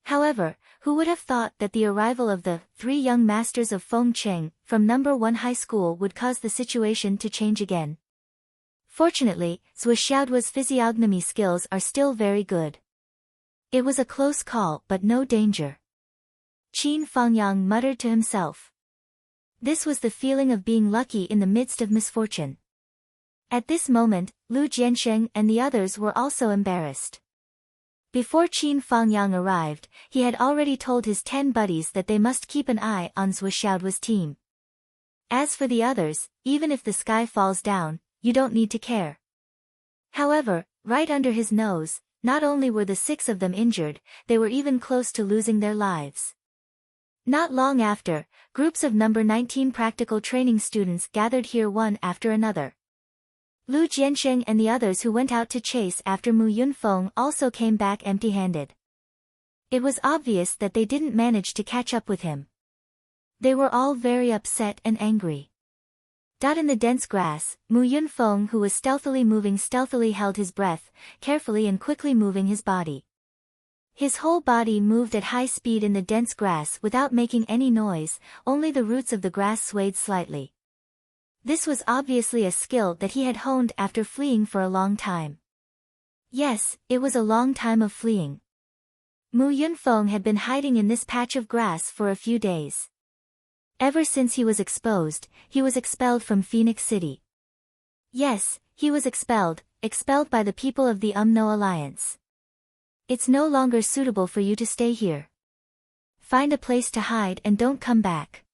However, who would have thought that the arrival of the 3 young masters of Fengcheng from number 1 high school would cause the situation to change again? Fortunately, Zhuo Xiaoduo's physiognomy skills are still very good. It was a close call but no danger. Qin Fangyang muttered to himself. This was the feeling of being lucky in the midst of misfortune. At this moment, Lu Jiansheng and the others were also embarrassed. Before Qin Fangyang arrived, he had already told his 10 buddies that they must keep an eye on Zhuo Xiaoduo's team. As for the others, even if the sky falls down, you don't need to care. However, right under his nose, not only were the 6 of them injured, they were even close to losing their lives. Not long after, groups of number 19 practical training students gathered here one after another. Lu Jiansheng and the others who went out to chase after Mu Yunfeng also came back empty-handed. It was obvious that they didn't manage to catch up with him. They were all very upset and angry. In the dense grass, Mu Yunfeng, who was stealthily held his breath, carefully and quickly moving his body. His whole body moved at high speed in the dense grass without making any noise, only the roots of the grass swayed slightly. This was obviously a skill that he had honed after fleeing for a long time. Yes, it was a long time of fleeing. Mu Yunfeng had been hiding in this patch of grass for a few days. Ever since he was expelled from Phoenix City. Yes, he was expelled by the people of the No Alliance. It's no longer suitable for you to stay here. Find a place to hide and don't come back.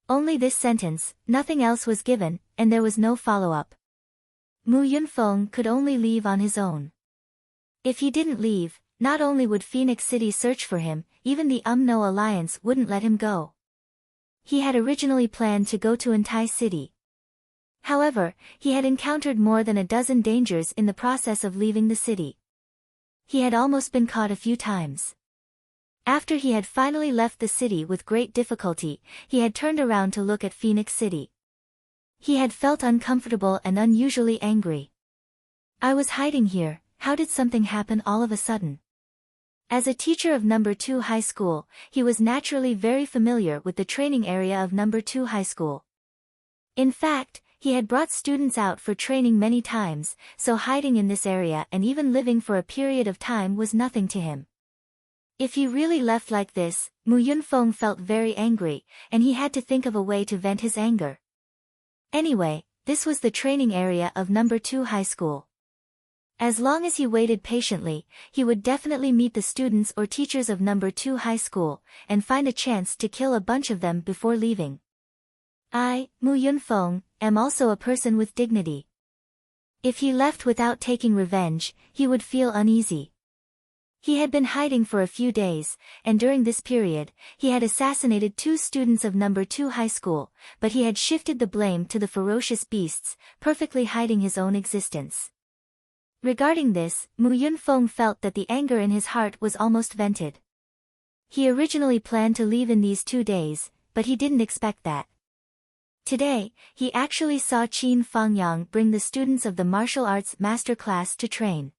Only this sentence, nothing else was given, and there was no follow-up. Mu Yunfeng could only leave on his own. If he didn't leave, not only would Phoenix City search for him, even the No Alliance wouldn't let him go. He had originally planned to go to Antai City. However, he had encountered more than a dozen dangers in the process of leaving the city. He had almost been caught a few times. After he had finally left the city with great difficulty, he had turned around to look at Phoenix City. He had felt uncomfortable and unusually angry. I was hiding here, how did something happen all of a sudden? As a teacher of number 2 high school, he was naturally very familiar with the training area of number 2 high school. In fact, he had brought students out for training many times, so hiding in this area and even living for a period of time was nothing to him. If he really left like this, Mu Yunfeng felt very angry, and he had to think of a way to vent his anger. Anyway, this was the training area of number 2 high school. As long as he waited patiently, he would definitely meet the students or teachers of number 2 high school, and find a chance to kill a bunch of them before leaving. I, Mu Yunfeng, am also a person with dignity. If he left without taking revenge, he would feel uneasy. He had been hiding for a few days, and during this period, he had assassinated 2 students of number 2 high school, but he had shifted the blame to the ferocious beasts, perfectly hiding his own existence. Regarding this, Mu Yunfeng felt that the anger in his heart was almost vented. He originally planned to leave in these 2 days, but he didn't expect that. Today, he actually saw Qin Fangyang bring the students of the martial arts master class to train.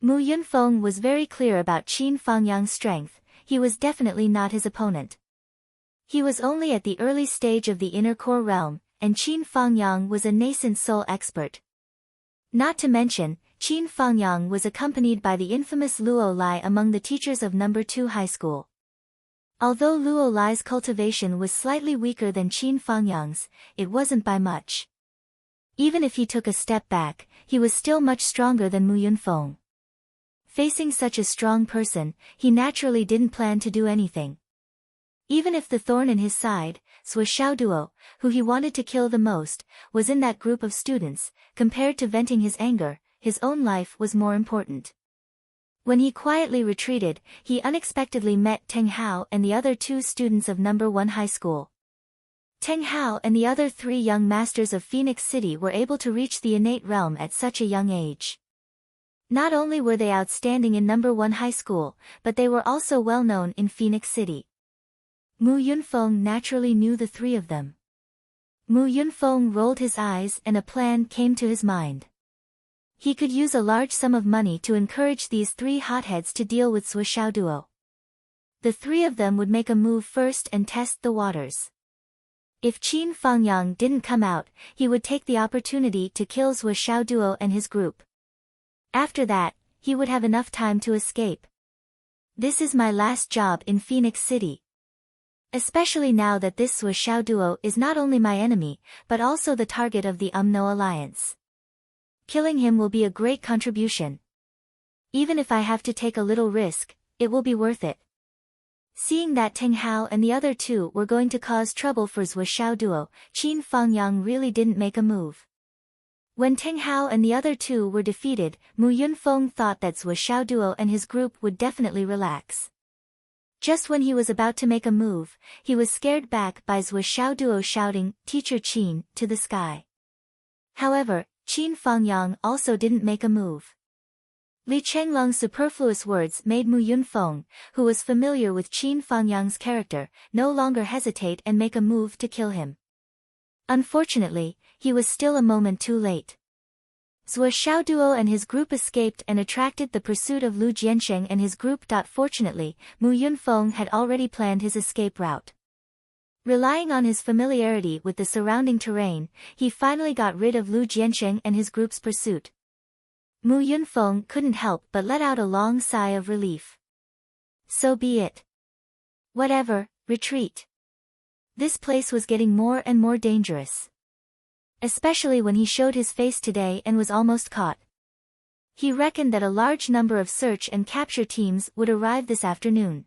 Mu Yunfeng was very clear about Qin Fangyang's strength. He was definitely not his opponent. He was only at the early stage of the inner core realm, and Qin Fangyang was a nascent soul expert. Not to mention, Qin Fangyang was accompanied by the infamous Luo Lai among the teachers of number 2 high school. Although Luo Lai's cultivation was slightly weaker than Qin Fangyang's, it wasn't by much. Even if he took a step back, he was still much stronger than Mu Yunfeng. Facing such a strong person, he naturally didn't plan to do anything. Even if the thorn in his side, Sui Xiaoduo, who he wanted to kill the most, was in that group of students, compared to venting his anger, his own life was more important. When he quietly retreated, he unexpectedly met Teng Hao and the other 2 students of number 1 high school. Teng Hao and the other 3 young masters of Phoenix City were able to reach the innate realm at such a young age. Not only were they outstanding in number 1 high school, but they were also well known in Phoenix City. Mu Yunfeng naturally knew the 3 of them. Mu Yunfeng rolled his eyes and a plan came to his mind. He could use a large sum of money to encourage these 3 hotheads to deal with Sui Xiaoduo. The 3 of them would make a move first and test the waters. If Qin Fangyang didn't come out, he would take the opportunity to kill Sui Xiaoduo and his group. After that, he would have enough time to escape. This is my last job in Phoenix City. Especially now that this Sui Xiaoduo is not only my enemy, but also the target of the UMNO alliance. Killing him will be a great contribution. Even if I have to take a little risk, it will be worth it. Seeing that Teng Hao and the other 2 were going to cause trouble for Sui Xiaoduo, Qin Fangyang really didn't make a move. When Teng Hao and the other 2 were defeated, Mu Yunfeng thought that Sui Xiaoduo and his group would definitely relax. Just when he was about to make a move, he was scared back by Sui Xiaoduo shouting, "Teacher Qin," to the sky. However, Qin Fangyang also didn't make a move. Li Chenglong's superfluous words made Mu Yunfeng, who was familiar with Qin Fangyang's character, no longer hesitate and make a move to kill him. Unfortunately, he was still a moment too late. Sui Xiaoduo and his group escaped and attracted the pursuit of Lu Jiansheng and his group. Fortunately, Mu Yunfeng had already planned his escape route. Relying on his familiarity with the surrounding terrain, he finally got rid of Lu Jiansheng and his group's pursuit. Mu Yunfeng couldn't help but let out a long sigh of relief. So be it. Whatever, retreat. This place was getting more and more dangerous. Especially when he showed his face today and was almost caught. He reckoned that a large number of search and capture teams would arrive this afternoon.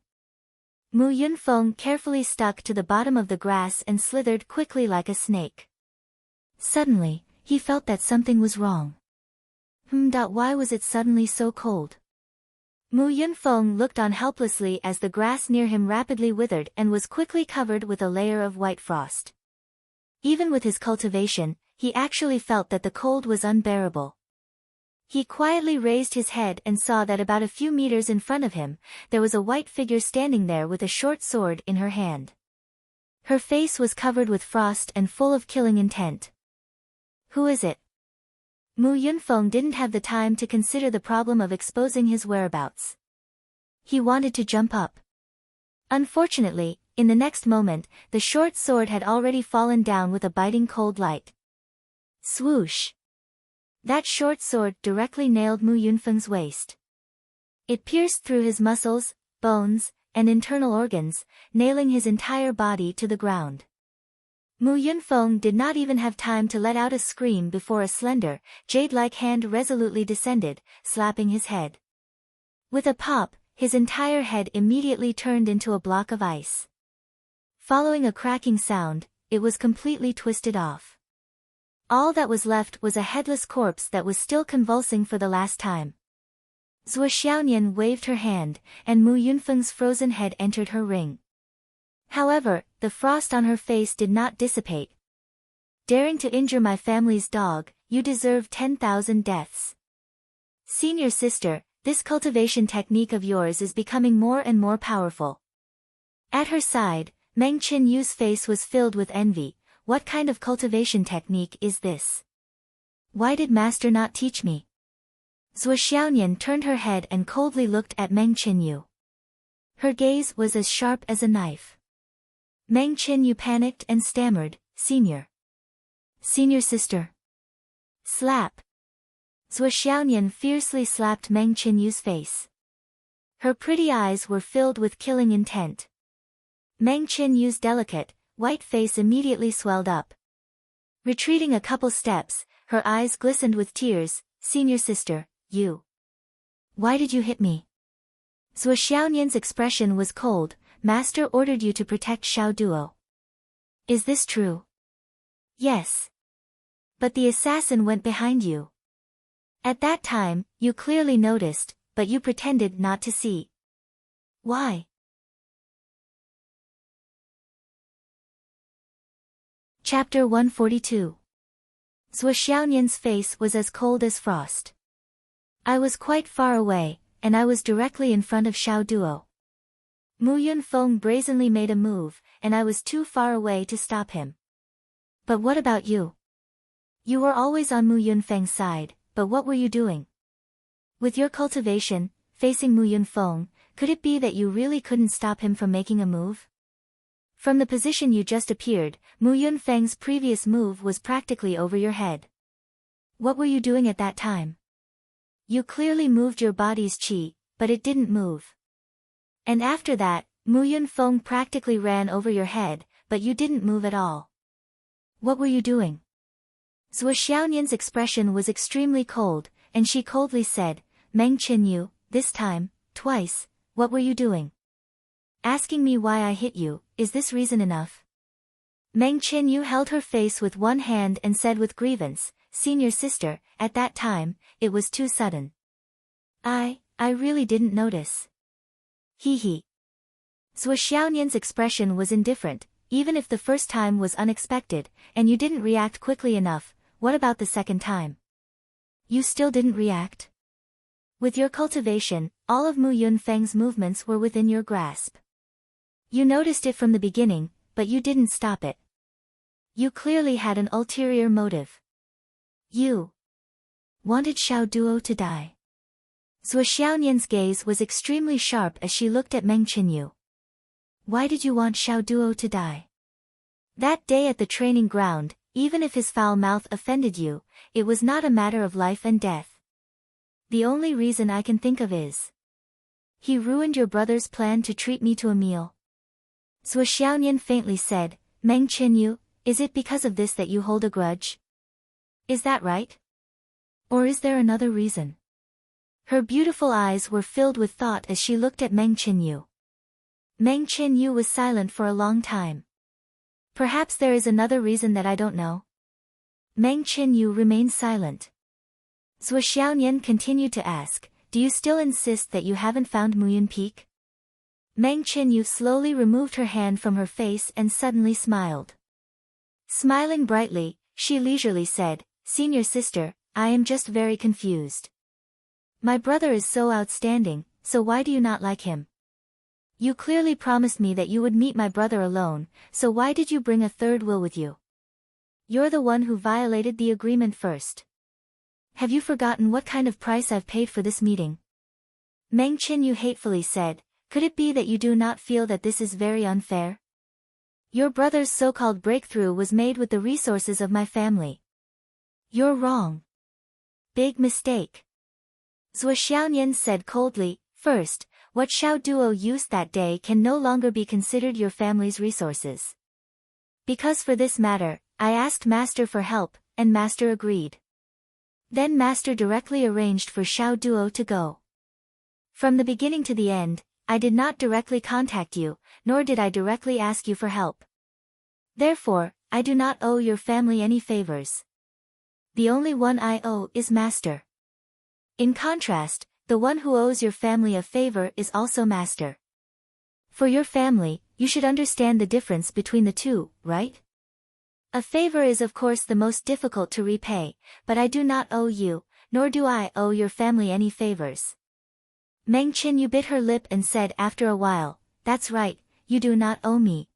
Mu Yunfeng carefully stuck to the bottom of the grass and slithered quickly like a snake. Suddenly, he felt that something was wrong. Why was it suddenly so cold? Mu Yunfeng looked on helplessly as the grass near him rapidly withered and was quickly covered with a layer of white frost. Even with his cultivation, he actually felt that the cold was unbearable. He quietly raised his head and saw that about a few meters in front of him, there was a white figure standing there with a short sword in her hand. Her face was covered with frost and full of killing intent. Who is it? Mu Yunfeng didn't have the time to consider the problem of exposing his whereabouts. He wanted to jump up. Unfortunately, in the next moment, the short sword had already fallen down with a biting cold light. Swoosh! That short sword directly nailed Mu Yunfeng's waist. It pierced through his muscles, bones, and internal organs, nailing his entire body to the ground. Mu Yunfeng did not even have time to let out a scream before a slender, jade-like hand resolutely descended, slapping his head. With a pop, his entire head immediately turned into a block of ice. Following a cracking sound, it was completely twisted off. All that was left was a headless corpse that was still convulsing for the last time. Zhuo Xiaonian waved her hand, and Mu Yunfeng's frozen head entered her ring. However, the frost on her face did not dissipate. Daring to injure my family's dog, you deserve 10,000 deaths. Senior sister, this cultivation technique of yours is becoming more and more powerful. At her side, Meng Qinyu's face was filled with envy. What kind of cultivation technique is this? Why did master not teach me? Zhuo Xiaonian turned her head and coldly looked at Meng Qinyu. Her gaze was as sharp as a knife. Meng Qinyu panicked and stammered, Senior sister. Slap. Zhuo Xiaonian fiercely slapped Meng Qinyu's face. Her pretty eyes were filled with killing intent. Meng Qinyu's delicate, white face immediately swelled up. Retreating a couple steps, her eyes glistened with tears, Senior sister, you. Why did you hit me? Zhuo Xiaonian's expression was cold. Master ordered you to protect Xiao Duo. Is this true? Yes. But the assassin went behind you. At that time, you clearly noticed, but you pretended not to see. Why? Chapter 142. Zhuo Xiaonian's face was as cold as frost. I was quite far away, and I was directly in front of Xiao Duo. Mu Yunfeng brazenly made a move, and I was too far away to stop him. But what about you? You were always on Mu Yunfeng's side, but what were you doing? With your cultivation, facing Mu Yunfeng, could it be that you really couldn't stop him from making a move? From the position you just appeared, Mu Yunfeng's previous move was practically over your head. What were you doing at that time? You clearly moved your body's qi, but it didn't move. And after that, Mu Yunfeng practically ran over your head, but you didn't move at all. What were you doing? Zhuo Xiaonian's expression was extremely cold, and she coldly said, Meng Qinyu, this time, twice, what were you doing? Asking me why I hit you, is this reason enough? Meng Qinyu held her face with one hand and said with grievance, Senior sister, at that time, it was too sudden. I really didn't notice. Hee. Zhuo Xiaonian's expression was indifferent, even if the first time was unexpected, and you didn't react quickly enough. What about the second time? You still didn't react? With your cultivation, all of Mu Yunfeng's movements were within your grasp. You noticed it from the beginning, but you didn't stop it. You clearly had an ulterior motive. You wanted Xiao Duo to die. Zhuo Xiaonian's gaze was extremely sharp as she looked at Meng Qinyu. Why did you want Xiao Duo to die? That day at the training ground, even if his foul mouth offended you, it was not a matter of life and death. The only reason I can think of is he ruined your brother's plan to treat me to a meal. Zhuo Xiaonian faintly said, Meng Qinyu, is it because of this that you hold a grudge? Is that right? Or is there another reason? Her beautiful eyes were filled with thought as she looked at Meng Qinyu. Meng Qinyu was silent for a long time. Perhaps there is another reason that I don't know. Meng Qinyu remained silent. Zhuo Xiaonian continued to ask, do you still insist that you haven't found Muyun Peak? Meng Qinyu slowly removed her hand from her face and suddenly smiled. Smiling brightly, she leisurely said, Senior sister, I am just very confused. My brother is so outstanding, so why do you not like him? You clearly promised me that you would meet my brother alone, so why did you bring a third will with you? You're the one who violated the agreement first. Have you forgotten what kind of price I've paid for this meeting? Meng Qinyu hatefully said, could it be that you do not feel that this is very unfair? Your brother's so-called breakthrough was made with the resources of my family. You're wrong. Big mistake. Zhuo Xiaonian said coldly, first, what Xiao Duo used that day can no longer be considered your family's resources. Because for this matter, I asked Master for help, and Master agreed. Then Master directly arranged for Xiao Duo to go. From the beginning to the end, I did not directly contact you, nor did I directly ask you for help. Therefore, I do not owe your family any favors. The only one I owe is Master. In contrast, the one who owes your family a favor is also Master. For your family, you should understand the difference between the two, right? A favor is of course the most difficult to repay, but I do not owe you, nor do I owe your family any favors. Meng Qinyu bit her lip and said after a while, that's right, you do not owe me.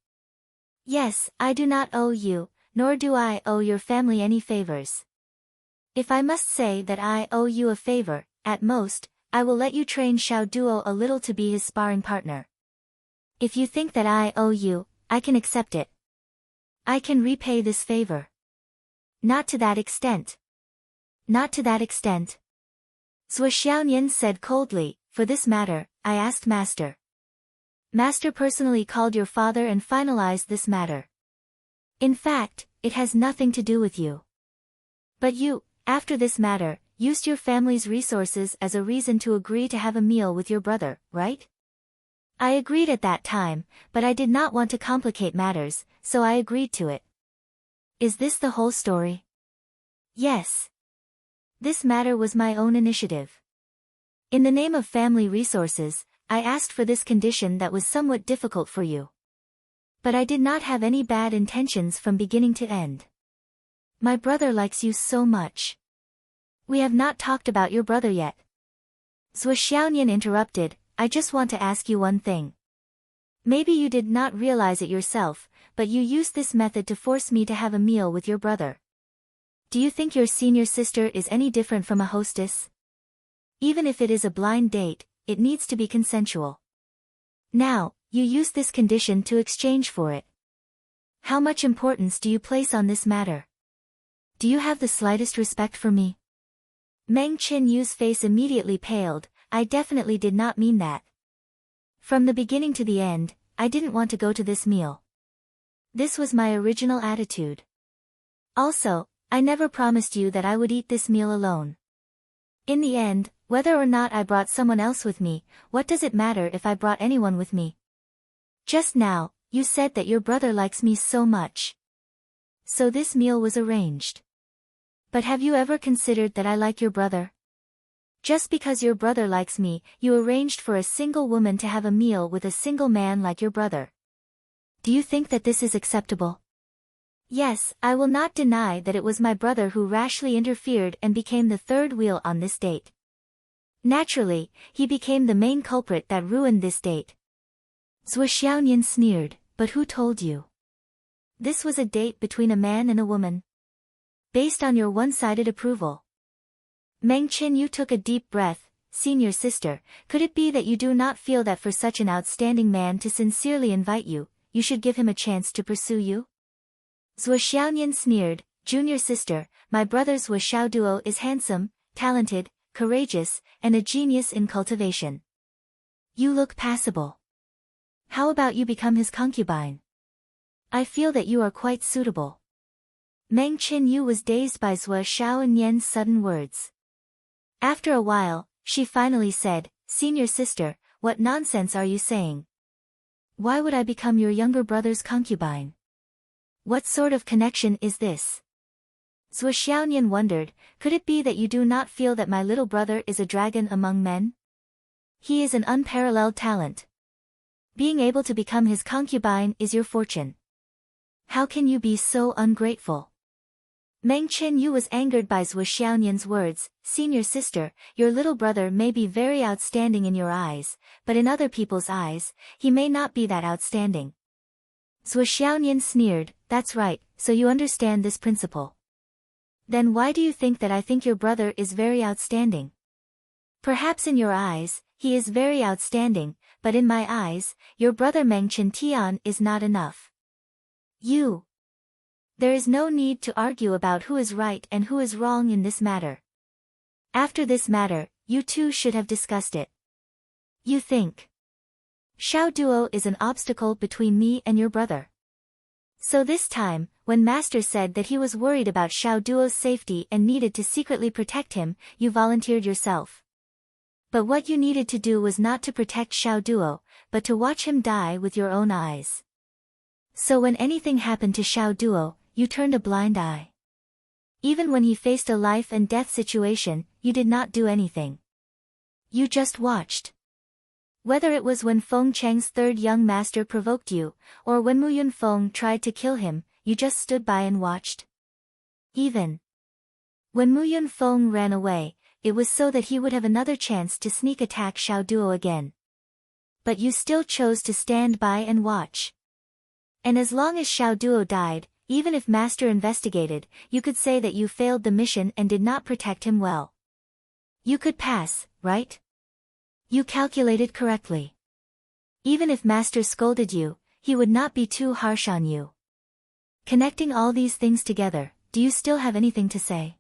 Yes, I do not owe you, nor do I owe your family any favors. If I must say that I owe you a favor, at most, I will let you train Xiao Duo a little to be his sparring partner. If you think that I owe you, I can accept it. I can repay this favor. Not to that extent. Not to that extent. Zhuo Xiaonian said coldly, for this matter, I asked Master. Master personally called your father and finalized this matter. In fact, it has nothing to do with you. But you, after this matter, used your family's resources as a reason to agree to have a meal with your brother, right? I agreed at that time, but I did not want to complicate matters, so I agreed to it. Is this the whole story? Yes. This matter was my own initiative. In the name of family resources, I asked for this condition that was somewhat difficult for you. But I did not have any bad intentions from beginning to end. My brother likes you so much. We have not talked about your brother yet. Zhuo Xiaonian interrupted, I just want to ask you one thing. Maybe you did not realize it yourself, but you used this method to force me to have a meal with your brother. Do you think your senior sister is any different from a hostess? Even if it is a blind date, it needs to be consensual. Now, you use this condition to exchange for it. How much importance do you place on this matter? Do you have the slightest respect for me? Meng Qinyu's face immediately paled. I definitely did not mean that. From the beginning to the end, I didn't want to go to this meal. This was my original attitude. Also, I never promised you that I would eat this meal alone. In the end, whether or not I brought someone else with me, what does it matter if I brought anyone with me? Just now, you said that your brother likes me so much. So this meal was arranged. But have you ever considered that I like your brother? Just because your brother likes me, you arranged for a single woman to have a meal with a single man like your brother. Do you think that this is acceptable? Yes, I will not deny that it was my brother who rashly interfered and became the third wheel on this date. Naturally, he became the main culprit that ruined this date. Zhuo Xiaonian sneered, but who told you? This was a date between a man and a woman. Based on your one-sided approval. Meng Qinyu took a deep breath. Senior sister, could it be that you do not feel that for such an outstanding man to sincerely invite you, you should give him a chance to pursue you? Zhuo Xiaonian sneered, Junior sister, my brother Zhuo Xiaoduo is handsome, talented, courageous, and a genius in cultivation. You look passable. How about you become his concubine? I feel that you are quite suitable. Meng Qinyu was dazed by Zhuo Xiaonian's sudden words. After a while, she finally said, Senior sister, what nonsense are you saying? Why would I become your younger brother's concubine? What sort of connection is this? Zhuo Xiaonian wondered, could it be that you do not feel that my little brother is a dragon among men? He is an unparalleled talent. Being able to become his concubine is your fortune. How can you be so ungrateful? Meng Qinyu was angered by Zhuo Xiaonian's words, Senior sister, your little brother may be very outstanding in your eyes, but in other people's eyes, he may not be that outstanding. Zhuo Xiaonian sneered, that's right, so you understand this principle. Then why do you think that I think your brother is very outstanding? Perhaps in your eyes, he is very outstanding, but in my eyes, your brother Meng Qintian is not enough. There is no need to argue about who is right and who is wrong in this matter. After this matter, you two should have discussed it. You think. Xiao Duo is an obstacle between me and your brother. So this time, when Master said that he was worried about Xiao Duo's safety and needed to secretly protect him, you volunteered yourself. But what you needed to do was not to protect Xiao Duo, but to watch him die with your own eyes. So when anything happened to Xiao Duo, you turned a blind eye. Even when he faced a life and death situation, you did not do anything. You just watched. Whether it was when Feng Cheng's third young master provoked you, or when Mu Yunfeng tried to kill him, you just stood by and watched. Even when Mu Yunfeng ran away, it was so that he would have another chance to sneak attack Xiao Duo again. But you still chose to stand by and watch. And as long as Xiao Duo died, even if Master investigated, you could say that you failed the mission and did not protect him well. You could pass, right? You calculated correctly. Even if Master scolded you, he would not be too harsh on you. Connecting all these things together, do you still have anything to say?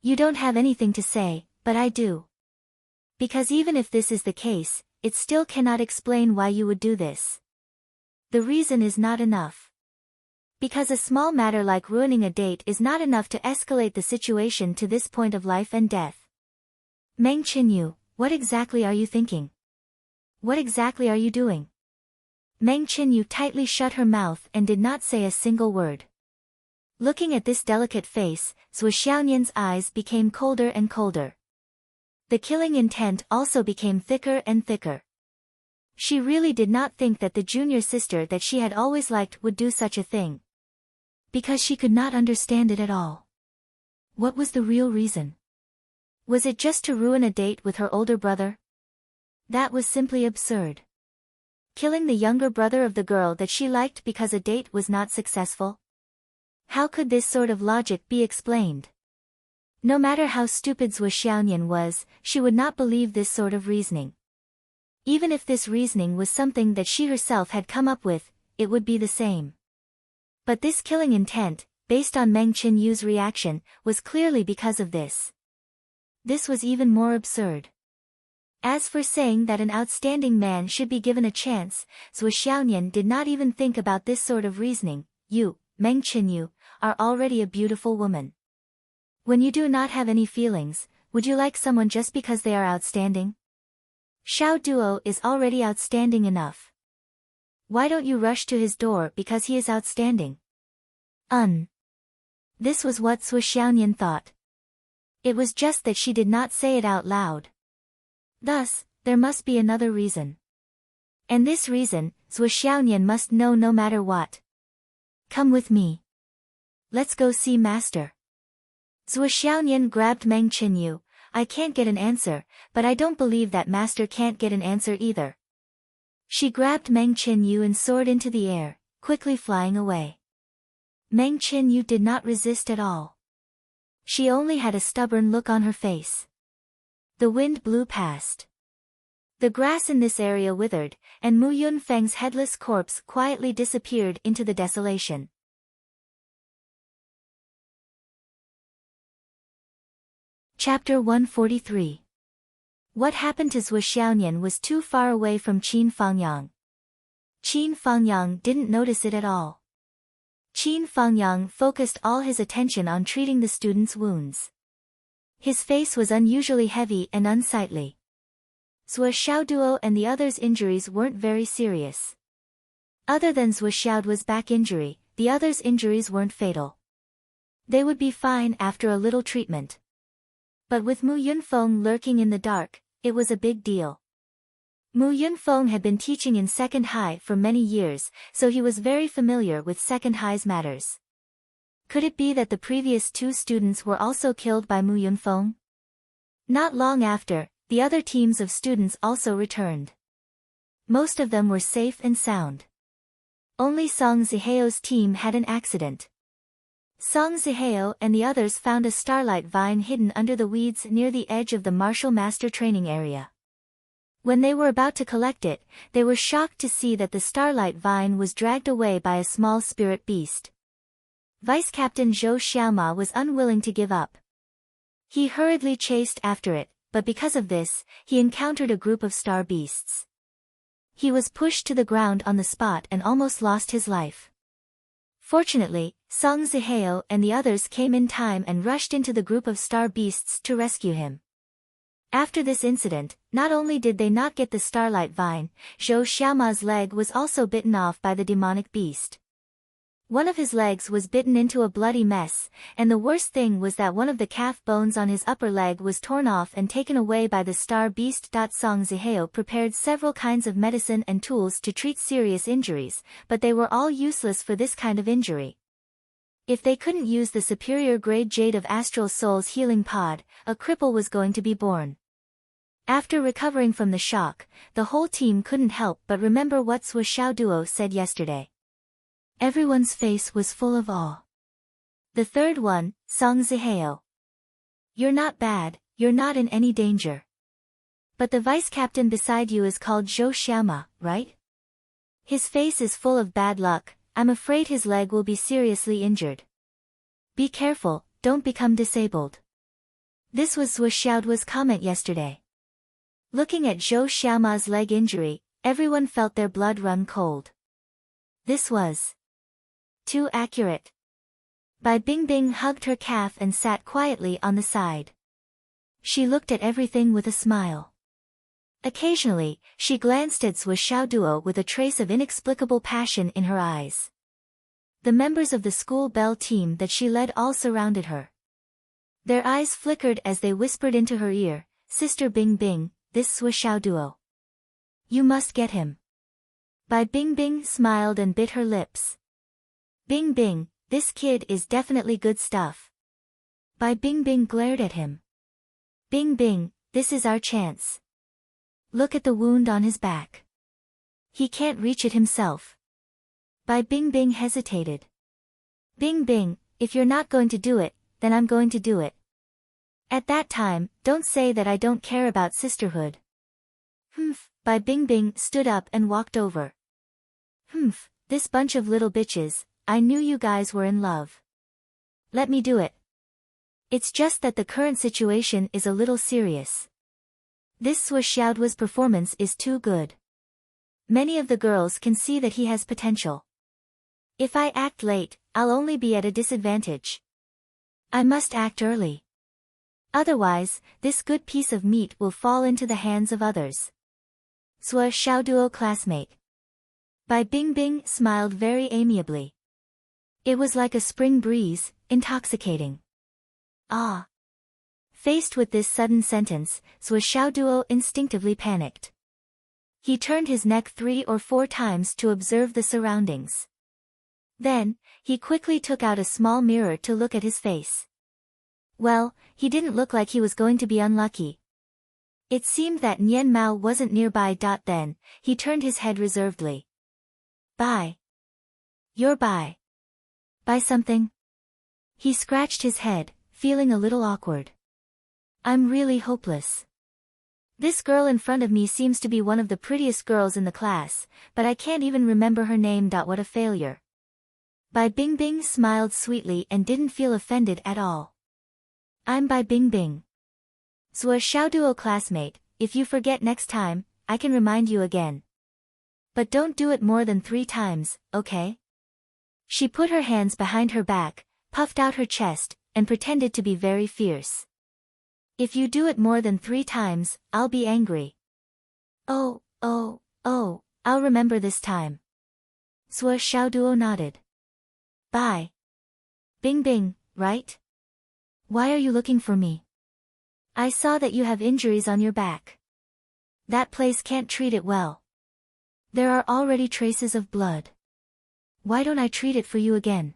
You don't have anything to say, but I do. Because even if this is the case, it still cannot explain why you would do this. The reason is not enough. Because a small matter like ruining a date is not enough to escalate the situation to this point of life and death. Meng Qinyu, what exactly are you thinking? What exactly are you doing? Meng Qinyu tightly shut her mouth and did not say a single word. Looking at this delicate face, Zhuo Xiaonian's eyes became colder and colder. The killing intent also became thicker and thicker. She really did not think that the junior sister that she had always liked would do such a thing. Because she could not understand it at all. What was the real reason? Was it just to ruin a date with her older brother? That was simply absurd. Killing the younger brother of the girl that she liked because a date was not successful? How could this sort of logic be explained? No matter how stupid Zhuo Xiaonian was, she would not believe this sort of reasoning. Even if this reasoning was something that she herself had come up with, it would be the same. But this killing intent, based on Meng Qinyu's reaction, was clearly because of this. This was even more absurd. As for saying that an outstanding man should be given a chance, Zhuo Xiaonian did not even think about this sort of reasoning. You, Meng Qinyu, are already a beautiful woman. When you do not have any feelings, would you like someone just because they are outstanding? Xiao Duo is already outstanding enough. Why don't you rush to his door because he is outstanding? This was what Zhuo Xiaonian thought. It was just that she did not say it out loud. Thus, there must be another reason. And this reason, Zhuo Xiaonian must know no matter what. Come with me. Let's go see Master. Zhuo Xiaonian grabbed Meng Qinyu. I can't get an answer, but I don't believe that Master can't get an answer either. She grabbed Meng Qinyu and soared into the air, quickly flying away. Meng Qinyu did not resist at all. She only had a stubborn look on her face. The wind blew past. The grass in this area withered, and Mu Yunfeng's headless corpse quietly disappeared into the desolation. Chapter 143. What happened to Zhuo Xiaonian was too far away from Qin Fangyang. Qin Fangyang didn't notice it at all. Qin Fangyang focused all his attention on treating the student's wounds. His face was unusually heavy and unsightly. Zhuo Xiaoduo and the others' injuries weren't very serious. Other than Zhuo Xiaoduo's back injury, the others' injuries weren't fatal. They would be fine after a little treatment. But with Mu Yunfeng lurking in the dark, it was a big deal. Mu Yunfeng had been teaching in Second High for many years, so he was very familiar with Second High's matters. Could it be that the previous two students were also killed by Mu Yunfeng? Not long after, the other teams of students also returned. Most of them were safe and sound. Only Song Ziheo's team had an accident. Song Ziheo and the others found a starlight vine hidden under the weeds near the edge of the martial master training area. When they were about to collect it, they were shocked to see that the starlight vine was dragged away by a small spirit beast. Vice Captain Zhou Xiaoma was unwilling to give up. He hurriedly chased after it, but because of this, he encountered a group of star beasts. He was pushed to the ground on the spot and almost lost his life. Fortunately, Song Zihao and the others came in time and rushed into the group of star beasts to rescue him. After this incident, not only did they not get the starlight vine, Zhou Xiaoma's leg was also bitten off by the demonic beast. One of his legs was bitten into a bloody mess, and the worst thing was that one of the calf bones on his upper leg was torn off and taken away by the star beast. Song Zihao prepared several kinds of medicine and tools to treat serious injuries, but they were all useless for this kind of injury. If they couldn't use the superior grade Jade of Astral Soul's healing pod, a cripple was going to be born. After recovering from the shock, the whole team couldn't help but remember what Sui Xiaoduo said yesterday. Everyone's face was full of awe. The third one, Song Zihao. You're not bad, you're not in any danger. But the vice-captain beside you is called Zhou Xiaoma, right? His face is full of bad luck, I'm afraid his leg will be seriously injured. Be careful, don't become disabled. This was Sui Xiaoduo's comment yesterday. Looking at Zhou Xiaoma's leg injury, everyone felt their blood run cold. This was too accurate. Bai Bingbing hugged her calf and sat quietly on the side. She looked at everything with a smile. Occasionally, she glanced at Sui Xiaoduo with a trace of inexplicable passion in her eyes. The members of the school bell team that she led all surrounded her. Their eyes flickered as they whispered into her ear, "Sister Bingbing, this Sui Xiaoduo. You must get him." Bai Bingbing smiled and bit her lips. "Bingbing, this kid is definitely good stuff." Bai Bingbing glared at him. "Bingbing, this is our chance. Look at the wound on his back. He can't reach it himself." Bai Bingbing hesitated. "Bingbing, if you're not going to do it, then I'm going to do it. At that time, don't say that I don't care about sisterhood." "Humph." Bai Bingbing stood up and walked over. "Humph, this bunch of little bitches, I knew you guys were in love. Let me do it. It's just that the current situation is a little serious. This Sui Xiaoduo's performance is too good. Many of the girls can see that he has potential. If I act late, I'll only be at a disadvantage. I must act early. Otherwise, this good piece of meat will fall into the hands of others." Sui Xiaoduo classmate. Bai Bingbing smiled very amiably. It was like a spring breeze, intoxicating. Ah! Faced with this sudden sentence, Sui Xiaoduo instinctively panicked. He turned his neck 3 or 4 times to observe the surroundings. Then, he quickly took out a small mirror to look at his face. Well, he didn't look like he was going to be unlucky. It seemed that Nian Mao wasn't nearby. Then, he turned his head reservedly. "Bai. You're Bai. Buy something?" He scratched his head, feeling a little awkward. "I'm really hopeless. This girl in front of me seems to be one of the prettiest girls in the class, but I can't even remember her name. What a failure." Bai Bingbing smiled sweetly and didn't feel offended at all. "I'm Bai Bingbing. Sui Xiaoduo classmate, if you forget next time, I can remind you again. But don't do it more than 3 times, okay?" She put her hands behind her back, puffed out her chest, and pretended to be very fierce. "If you do it more than 3 times, I'll be angry." Oh, I'll remember this time." Sui Xiaoduo nodded. "Bai Bingbing, right? Why are you looking for me? I saw that you have injuries on your back. That place can't treat it well. There are already traces of blood. Why don't I treat it for you again?"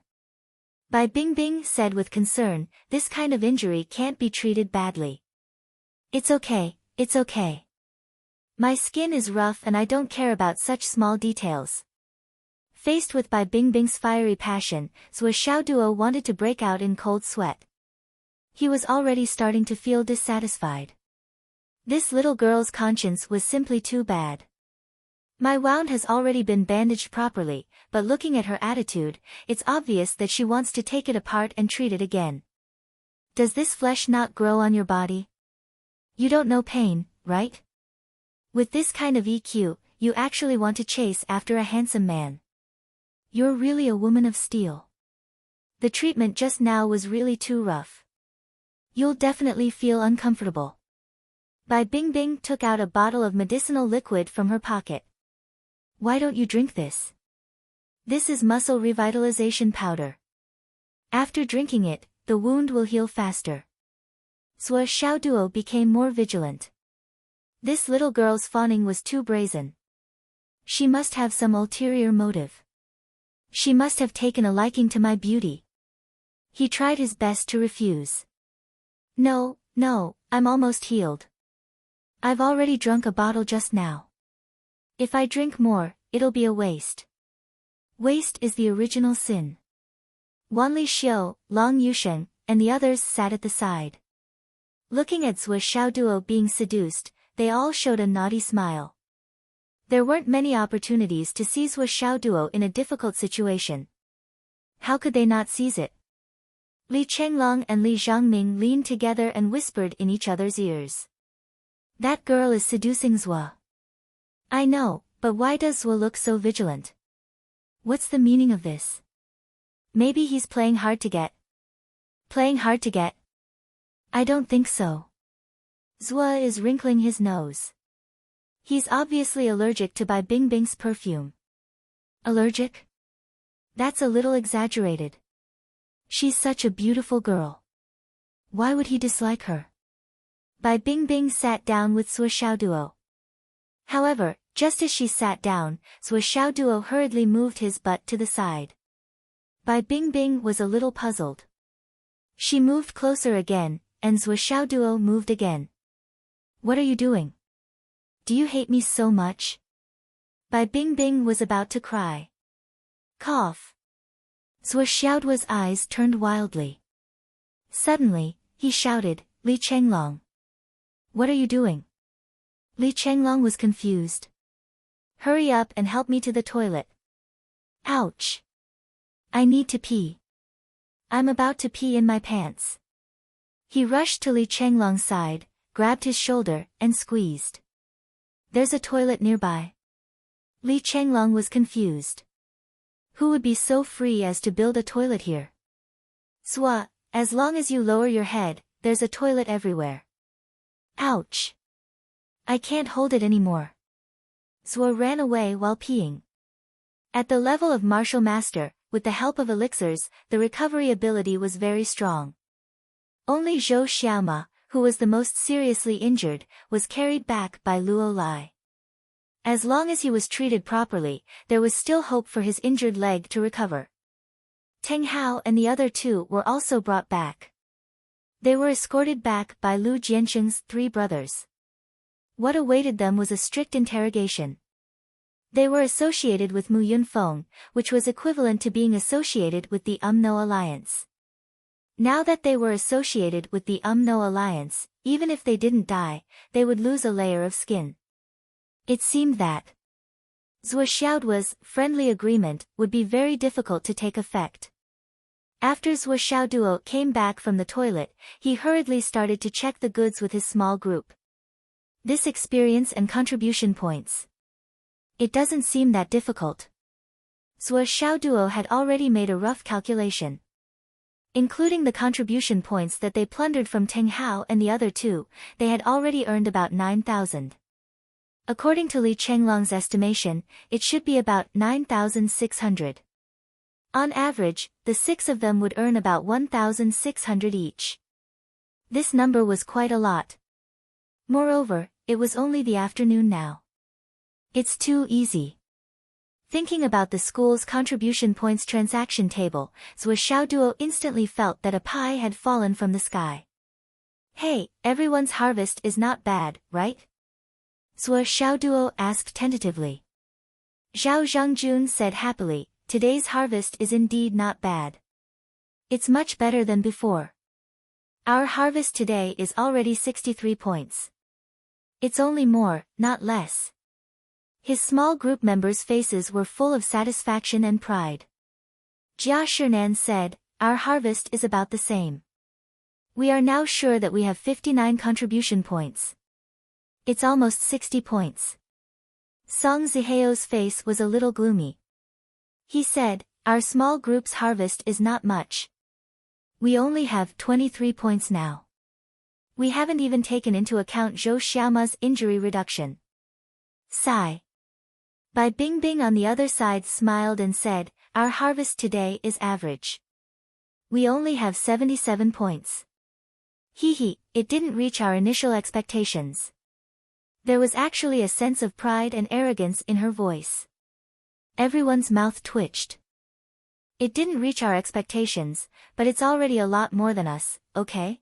Bai Bingbing said with concern, "This kind of injury can't be treated badly. It's okay, it's okay. My skin is rough and I don't care about such small details." Faced with Bai Bingbing's fiery passion, Sui Xiaoduo wanted to break out in cold sweat. He was already starting to feel dissatisfied. This little girl's conscience was simply too bad. My wound has already been bandaged properly, but looking at her attitude, it's obvious that she wants to take it apart and treat it again. Does this flesh not grow on your body? You don't know pain, right? With this kind of EQ, you actually want to chase after a handsome man. You're really a woman of steel. The treatment just now was really too rough. You'll definitely feel uncomfortable. Bai Bingbing took out a bottle of medicinal liquid from her pocket. Why don't you drink this? This is muscle revitalization powder. After drinking it, the wound will heal faster. Zhuo Xiaoduo became more vigilant. This little girl's fawning was too brazen. She must have some ulterior motive. She must have taken a liking to my beauty. He tried his best to refuse. No, I'm almost healed. I've already drunk a bottle just now. If I drink more, it'll be a waste. Waste is the original sin. Wanli Xiu, Long Yusheng, and the others sat at the side. Looking at Zhuo Xiaoduo being seduced, they all showed a naughty smile. There weren't many opportunities to see Zhuo Xiaoduo in a difficult situation. How could they not seize it? Li Chenglong and Li Zhangming leaned together and whispered in each other's ears. That girl is seducing Zhuo. I know, but why does Zhuo look so vigilant? What's the meaning of this? Maybe he's playing hard to get. Playing hard to get? I don't think so. Zhuo is wrinkling his nose. He's obviously allergic to Bai Bingbing's perfume. Allergic? That's a little exaggerated. She's such a beautiful girl. Why would he dislike her? Bai Bingbing sat down with Zhuo Xiaoduo. However, just as she sat down, Zhuo Xiaoduo hurriedly moved his butt to the side. Bai Bingbing was a little puzzled. She moved closer again, and Zhuo Xiaoduo moved again. What are you doing? Do you hate me so much? Bai Bingbing was about to cry. Cough. Zhuo Xiaoduo's eyes turned wildly. Suddenly, he shouted, Li Chenglong. What are you doing? Li Chenglong was confused. Hurry up and help me to the toilet. Ouch. I need to pee. I'm about to pee in my pants. He rushed to Li Chenglong's side, grabbed his shoulder, and squeezed. There's a toilet nearby. Li Chenglong was confused. Who would be so free as to build a toilet here? Zhuo, as long as you lower your head, there's a toilet everywhere. Ouch. I can't hold it anymore. Zhuo ran away while peeing. At the level of martial master, with the help of elixirs, the recovery ability was very strong. Only Zhou Xiaoma, who was the most seriously injured, was carried back by Luo Lai. As long as he was treated properly, there was still hope for his injured leg to recover. Teng Hao and the other two were also brought back. They were escorted back by Lu Jiansheng's 3 brothers. What awaited them was a strict interrogation. They were associated with Mu Yunfeng, which was equivalent to being associated with the UMNO Alliance. Now that they were associated with the UMNO Alliance, even if they didn't die, they would lose a layer of skin. It seemed that Zhuo Xiaoduo's friendly agreement would be very difficult to take effect. After Zhuo Xiaoduo came back from the toilet, he hurriedly started to check the goods with his small group. This experience and contribution points. It doesn't seem that difficult. Zhuo Xiaoduo had already made a rough calculation. Including the contribution points that they plundered from Teng Hao and the other two, they had already earned about 9,000. According to Li Chenglong's estimation, it should be about 9,600. On average, the 6 of them would earn about 1,600 each. This number was quite a lot. Moreover, it was only the afternoon now. It's too easy. Thinking about the school's contribution points transaction table, Zhuo Xiaoduo instantly felt that a pie had fallen from the sky. Hey, everyone's harvest is not bad, right? Zhuo Xiaoduo asked tentatively. Zhao Zhangjun said happily, today's harvest is indeed not bad. It's much better than before. Our harvest today is already 63 points. It's only more, not less. His small group members' faces were full of satisfaction and pride. Jia Shernan said, our harvest is about the same. We are now sure that we have 59 contribution points. It's almost 60 points. Song Ziheo's face was a little gloomy. He said, our small group's harvest is not much. We only have 23 points now. We haven't even taken into account Zhou Xiaoma's injury reduction. Sigh. Bai Bingbing on the other side smiled and said, our harvest today is average. We only have 77 points. Hee, it didn't reach our initial expectations. There was actually a sense of pride and arrogance in her voice. Everyone's mouth twitched. It didn't reach our expectations, but it's already a lot more than us, okay?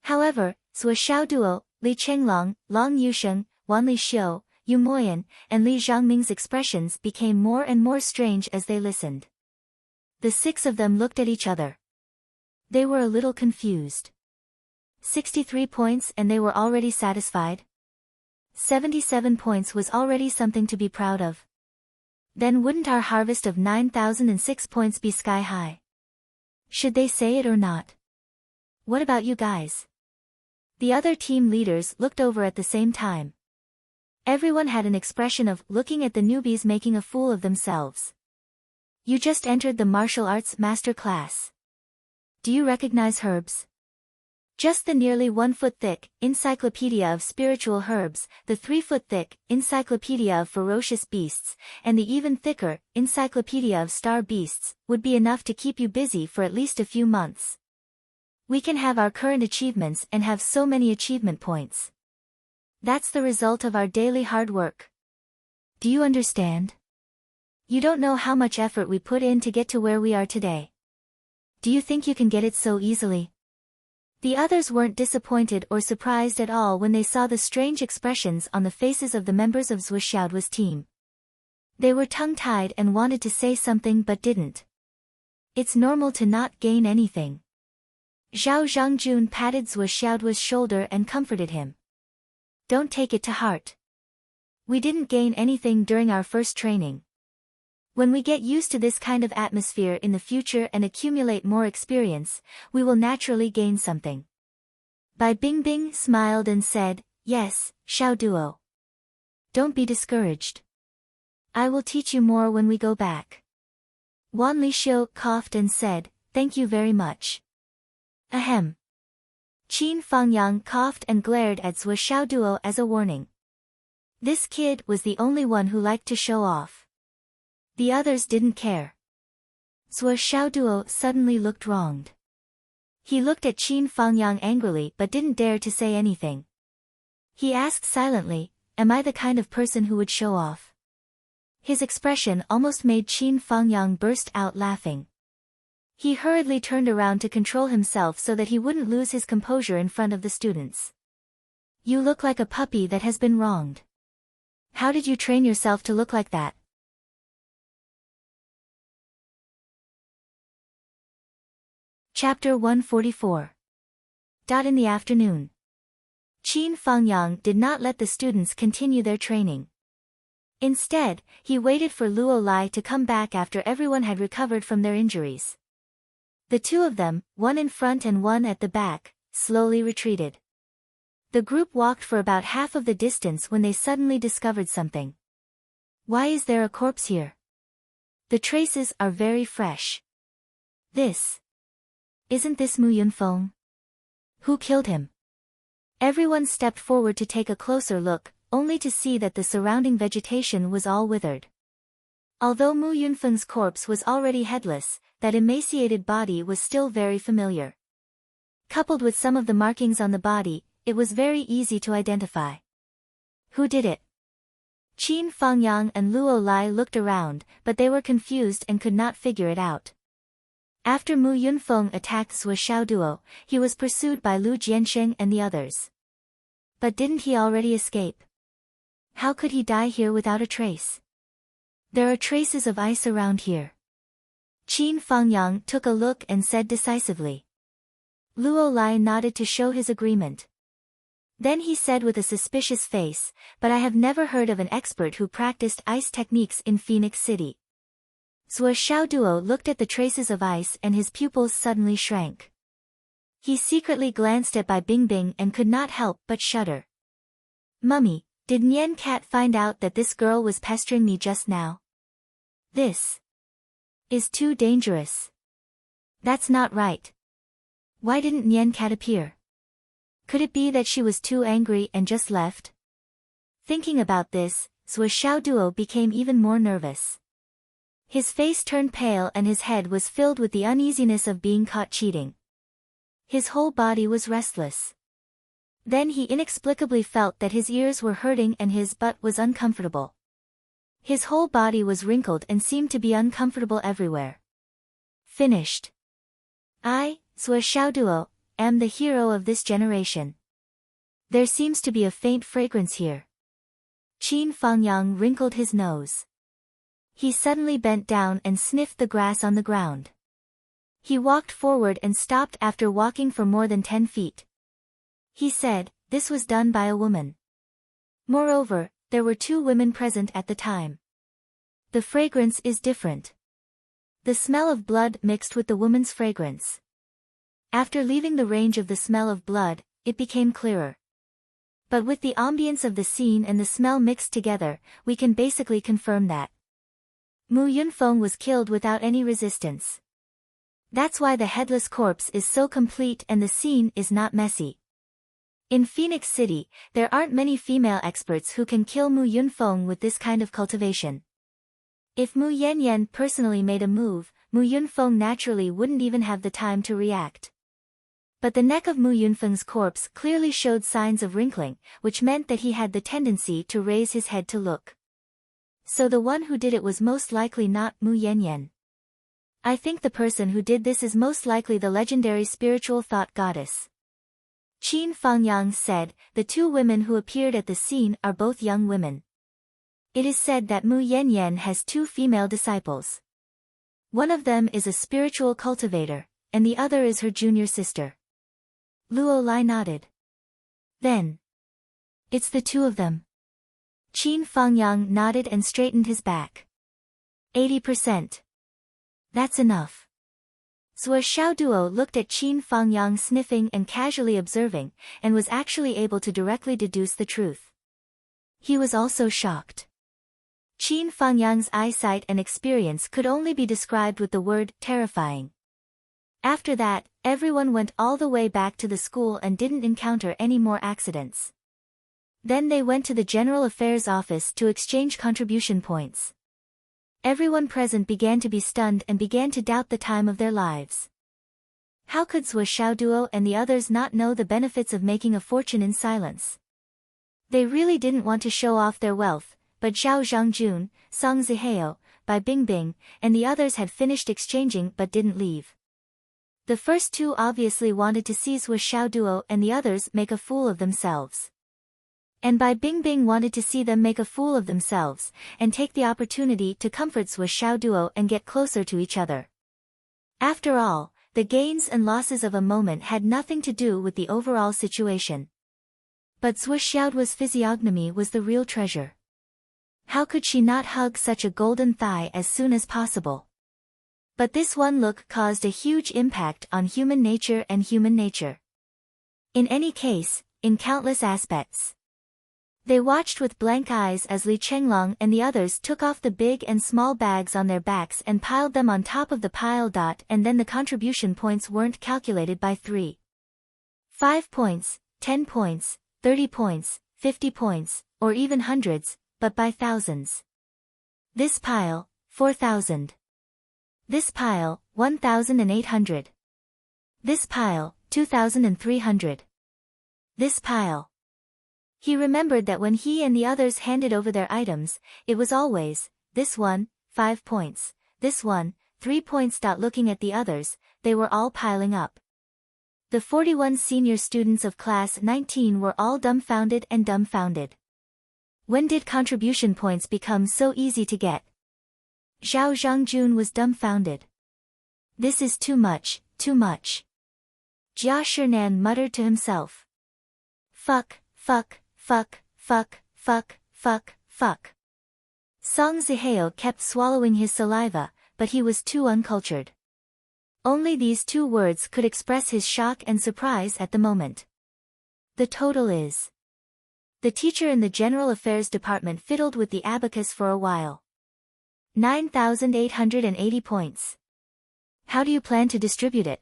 However, Zhuo Xiaoduo, Li Chenglong, Long Yusheng, Wan Li Xiu, Yu Moyan, and Li Zhangming's expressions became more and more strange as they listened. The six of them looked at each other. They were a little confused. 63 points and they were already satisfied? 77 points was already something to be proud of. Then wouldn't our harvest of 9,006 points be sky high? Should they say it or not? What about you guys? The other team leaders looked over at the same time. Everyone had an expression of looking at the newbies making a fool of themselves. You just entered the martial arts master class. Do you recognize herbs? Just the nearly 1 foot thick Encyclopedia of Spiritual Herbs, the 3 foot thick Encyclopedia of Ferocious Beasts, and the even thicker Encyclopedia of Star Beasts would be enough to keep you busy for at least a few months. We can have our current achievements and have so many achievement points. That's the result of our daily hard work. Do you understand? You don't know how much effort we put in to get to where we are today. Do you think you can get it so easily? The others weren't disappointed or surprised at all when they saw the strange expressions on the faces of the members of Zhuo Xiaoduo's team. They were tongue-tied and wanted to say something but didn't. It's normal to not gain anything. Zhao Zhangjun patted Zhuo Xiaoduo's shoulder and comforted him. Don't take it to heart. We didn't gain anything during our first training. When we get used to this kind of atmosphere in the future and accumulate more experience, we will naturally gain something. Bai Bingbing smiled and said, yes, Xiaoduo. Don't be discouraged. I will teach you more when we go back. Wan Lixiu coughed and said, thank you very much. Ahem. Qin Fangyang coughed and glared at Zhuo Xiaoduo as a warning. This kid was the only one who liked to show off. The others didn't care. Zhuo Xiaoduo suddenly looked wronged. He looked at Qin Fangyang angrily but didn't dare to say anything. He asked silently, am I the kind of person who would show off? His expression almost made Qin Fangyang burst out laughing. He hurriedly turned around to control himself so that he wouldn't lose his composure in front of the students. You look like a puppy that has been wronged. How did you train yourself to look like that? Chapter 144. In the afternoon. Qin Fangyang did not let the students continue their training. Instead, he waited for Luo Lai to come back after everyone had recovered from their injuries. The two of them, one in front and one at the back, slowly retreated. The group walked for about half of the distance when they suddenly discovered something. Why is there a corpse here? The traces are very fresh. Isn't this Mu Yunfeng? Who killed him? Everyone stepped forward to take a closer look, only to see that the surrounding vegetation was all withered. Although Mu Yunfeng's corpse was already headless, that emaciated body was still very familiar. Coupled with some of the markings on the body, it was very easy to identify. Who did it? Qin Fangyang and Luo Lai looked around, but they were confused and could not figure it out. After Mu Yunfeng attacked Zhuo Xiaoduo, he was pursued by Lu Jiansheng and the others. But didn't he already escape? How could he die here without a trace? There are traces of ice around here. Qin Fangyang took a look and said decisively. Luo Lai nodded to show his agreement. Then he said with a suspicious face, but I have never heard of an expert who practiced ice techniques in Phoenix City. Zhuo Xiaoduo looked at the traces of ice and his pupils suddenly shrank. He secretly glanced at Bai Bingbing and could not help but shudder. Mummy, did Nian Cat find out that this girl was pestering me just now? This is too dangerous. That's not right. Why didn't Nian Cat appear? Could it be that she was too angry and just left? Thinking about this, Zhuo Xiaoduo became even more nervous. His face turned pale and his head was filled with the uneasiness of being caught cheating. His whole body was restless. Then he inexplicably felt that his ears were hurting and his butt was uncomfortable. His whole body was wrinkled and seemed to be uncomfortable everywhere. Finished. I, Zhuo Xiaoduo, am the hero of this generation. There seems to be a faint fragrance here. Qin Fangyang wrinkled his nose. He suddenly bent down and sniffed the grass on the ground. He walked forward and stopped after walking for more than 10 feet. He said, this was done by a woman. Moreover, there were 2 women present at the time. The fragrance is different. The smell of blood mixed with the woman's fragrance. After leaving the range of the smell of blood, it became clearer. But with the ambience of the scene and the smell mixed together, we can basically confirm that Mu Yunfeng was killed without any resistance. That's why the headless corpse is so complete and the scene is not messy. In Phoenix City, there aren't many female experts who can kill Mu Yunfeng with this kind of cultivation. If Mu Yanyan personally made a move, Mu Yunfeng naturally wouldn't even have the time to react. But the neck of Mu Yunfeng's corpse clearly showed signs of wrinkling, which meant that he had the tendency to raise his head to look. So the one who did it was most likely not Mu Yanyan. I think the person who did this is most likely the legendary spiritual thought goddess. Qin Fangyang said, the 2 women who appeared at the scene are both young women. It is said that Mu Yanyan has 2 female disciples. One of them is a spiritual cultivator, and the other is her junior sister. Luo Lai nodded. Then it's the 2 of them. Qin Fangyang nodded and straightened his back. 80%. That's enough. Zhuo Xiaoduo looked at Qin Fangyang sniffing and casually observing, and was actually able to directly deduce the truth. He was also shocked. Qin Fangyang's eyesight and experience could only be described with the word terrifying. After that, everyone went all the way back to the school and didn't encounter any more accidents. Then they went to the General Affairs office to exchange contribution points. Everyone present began to be stunned and began to doubt the time of their lives. How could Zhuo Xiaoduo and the others not know the benefits of making a fortune in silence? They really didn't want to show off their wealth, but Zhao Zhangjun, Song Zihao, Bai Bingbing, and the others had finished exchanging but didn't leave. The first 2 obviously wanted to see Zhuo Xiaoduo and the others make a fool of themselves. And Bai Bingbing wanted to see them make a fool of themselves, and take the opportunity to comfort Zhuo Xiaoduo and get closer to each other. After all, the gains and losses of a moment had nothing to do with the overall situation. But Zhuo Xiaoduo's physiognomy was the real treasure. How could she not hug such a golden thigh as soon as possible? But this one look caused a huge impact on human nature and human nature. In any case, in countless aspects. They watched with blank eyes as Li Chenglong and the others took off the big and small bags on their backs and piled them on top of the pile. And then the contribution points weren't calculated by 3. 5 points, 10 points, 30 points, 50 points, or even hundreds, but by thousands. This pile, 4,000. This pile, 1,800. This pile, 2,300. This pile. He remembered that when he and the others handed over their items, it was always, this one, 5 points, this one, 3 points. Looking at the others, they were all piling up. The 41 senior students of class 19 were all dumbfounded and dumbfounded. When did contribution points become so easy to get? Zhao Zhangjun was dumbfounded. This is too much, too much. Jia Shinan muttered to himself. Fuck, fuck, fuck, fuck, fuck, fuck, fuck. Song Zihao kept swallowing his saliva, but he was too uncultured. Only these two words could express his shock and surprise at the moment. The total is. The teacher in the General Affairs Department fiddled with the abacus for a while. 9,880 points. How do you plan to distribute it?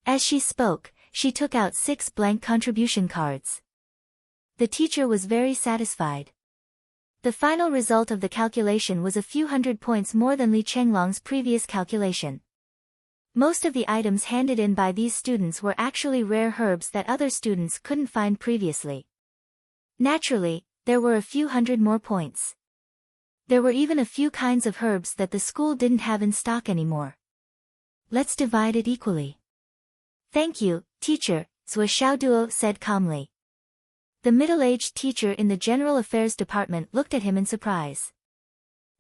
As she spoke, she took out 6 blank contribution cards. The teacher was very satisfied. The final result of the calculation was a few hundred points more than Li Chenglong's previous calculation. Most of the items handed in by these students were actually rare herbs that other students couldn't find previously. Naturally, there were a few hundred more points. There were even a few kinds of herbs that the school didn't have in stock anymore. Let's divide it equally. Thank you, teacher, Zhou Xiaoduo said calmly. The middle-aged teacher in the General Affairs Department looked at him in surprise.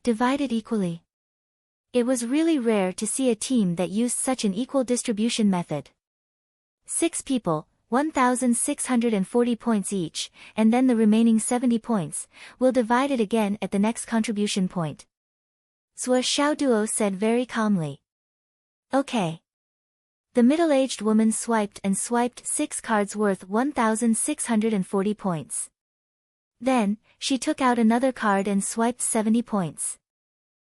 Divide it equally. It was really rare to see a team that used such an equal distribution method. 6 people, 1,640 points each, and then the remaining 70 points, we'll divide it again at the next contribution point. Zhou Xiaoduo said very calmly. Okay. The middle-aged woman swiped and swiped 6 cards worth 1,640 points. Then, she took out another card and swiped 70 points.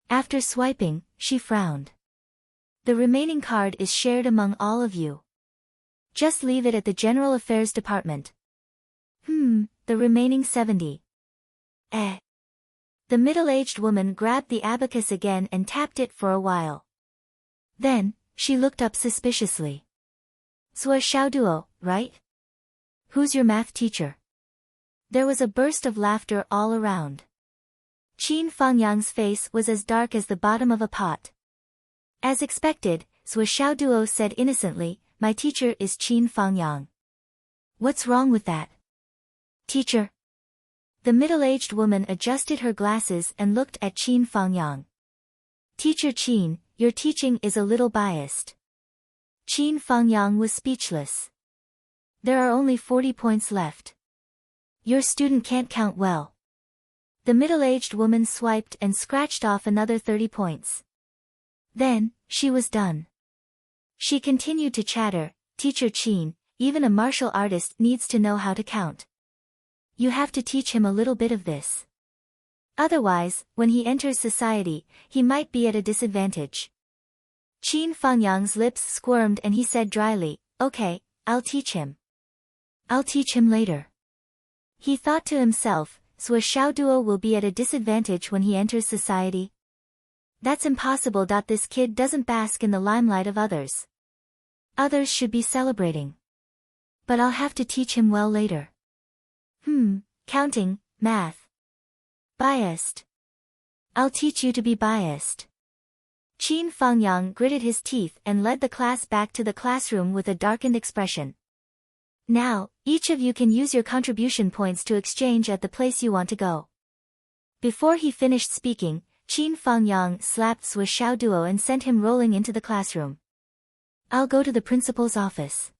After swiping, she frowned. The remaining card is shared among all of you. Just leave it at the General Affairs Department. The remaining 70. The middle-aged woman grabbed the abacus again and tapped it for a while. Then, she looked up suspiciously. Zhou Xiaoduo, right? Who's your math teacher? There was a burst of laughter all around. Qin Fangyang's face was as dark as the bottom of a pot. As expected, Zhou Xiaoduo said innocently, my teacher is Qin Fangyang. What's wrong with that? Teacher? The middle-aged woman adjusted her glasses and looked at Qin Fangyang. Teacher Qin, your teaching is a little biased. Qin Fangyang was speechless. There are only 40 points left. Your student can't count well. The middle-aged woman swiped and scratched off another 30 points. Then, she was done. She continued to chatter, Teacher Qin, even a martial artist needs to know how to count. You have to teach him a little bit of this. Otherwise, when he enters society, he might be at a disadvantage. Qin Fangyang's lips squirmed and he said dryly, okay, I'll teach him. I'll teach him later. He thought to himself, Zhou Xiaoduo will be at a disadvantage when he enters society. That's impossible. This kid doesn't bask in the limelight of others. Others should be celebrating. But I'll have to teach him well later. Counting, math. Biased. I'll teach you to be biased. Qin Fangyang gritted his teeth and led the class back to the classroom with a darkened expression. Now, each of you can use your contribution points to exchange at the place you want to go. Before he finished speaking, Qin Fangyang slapped Zhou Xiaoduo and sent him rolling into the classroom. I'll go to the principal's office.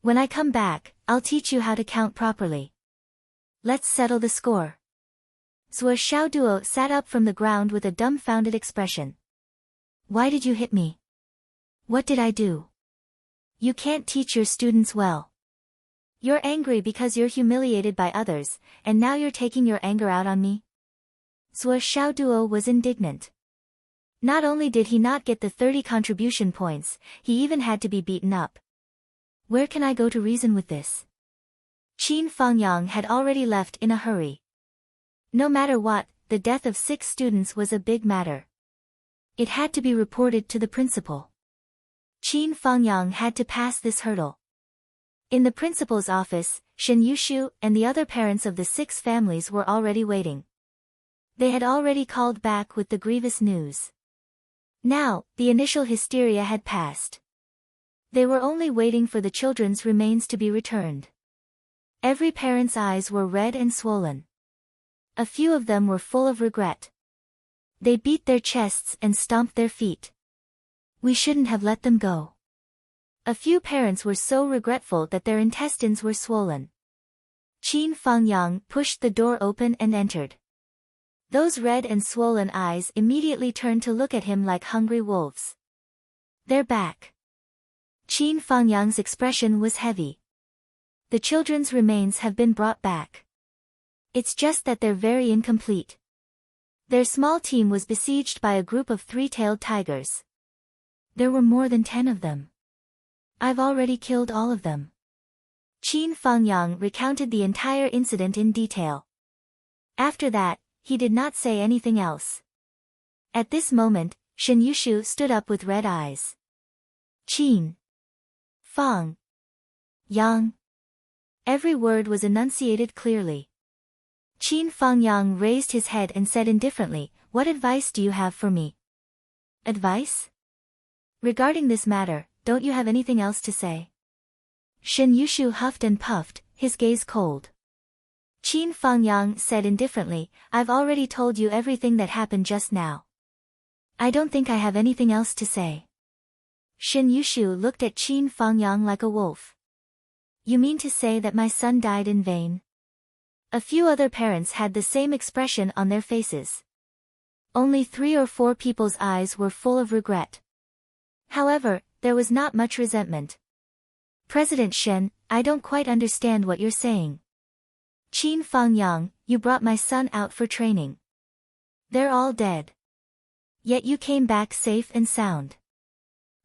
When I come back, I'll teach you how to count properly. Let's settle the score. Zhou Xiaoduo sat up from the ground with a dumbfounded expression. Why did you hit me? What did I do? You can't teach your students well. You're angry because you're humiliated by others, and now you're taking your anger out on me? Zhou Xiaoduo was indignant. Not only did he not get the 30 contribution points, he even had to be beaten up. Where can I go to reason with this? Qin Fangyang had already left in a hurry. No matter what, the death of 6 students was a big matter. It had to be reported to the principal. Qin Fangyang had to pass this hurdle. In the principal's office, Shen Yushu and the other parents of the 6 families were already waiting. They had already called back with the grievous news. Now, the initial hysteria had passed. They were only waiting for the children's remains to be returned. Every parent's eyes were red and swollen. A few of them were full of regret. They beat their chests and stomped their feet. We shouldn't have let them go. A few parents were so regretful that their intestines were swollen. Qin Fangyang pushed the door open and entered. Those red and swollen eyes immediately turned to look at him like hungry wolves. They're back. Qin Fangyang's expression was heavy. The children's remains have been brought back. It's just that they're very incomplete. Their small team was besieged by a group of three-tailed tigers. There were more than 10 of them. I've already killed all of them. Qin Fangyang recounted the entire incident in detail. After that, he did not say anything else. At this moment, Shen Yushu stood up with red eyes. Qin Fangyang. Every word was enunciated clearly. Qin Fangyang raised his head and said indifferently, "What advice do you have for me?" Advice? Regarding this matter, don't you have anything else to say? Shen Yushu huffed and puffed, his gaze cold. Qin Fangyang said indifferently, "I've already told you everything that happened just now. I don't think I have anything else to say." Shen Yushu looked at Qin Fangyang like a wolf. "You mean to say that my son died in vain?" A few other parents had the same expression on their faces. Only 3 or 4 people's eyes were full of regret. However, there was not much resentment. "President Shen, I don't quite understand what you're saying. Qin Fangyang, you brought my son out for training. They're all dead. Yet you came back safe and sound.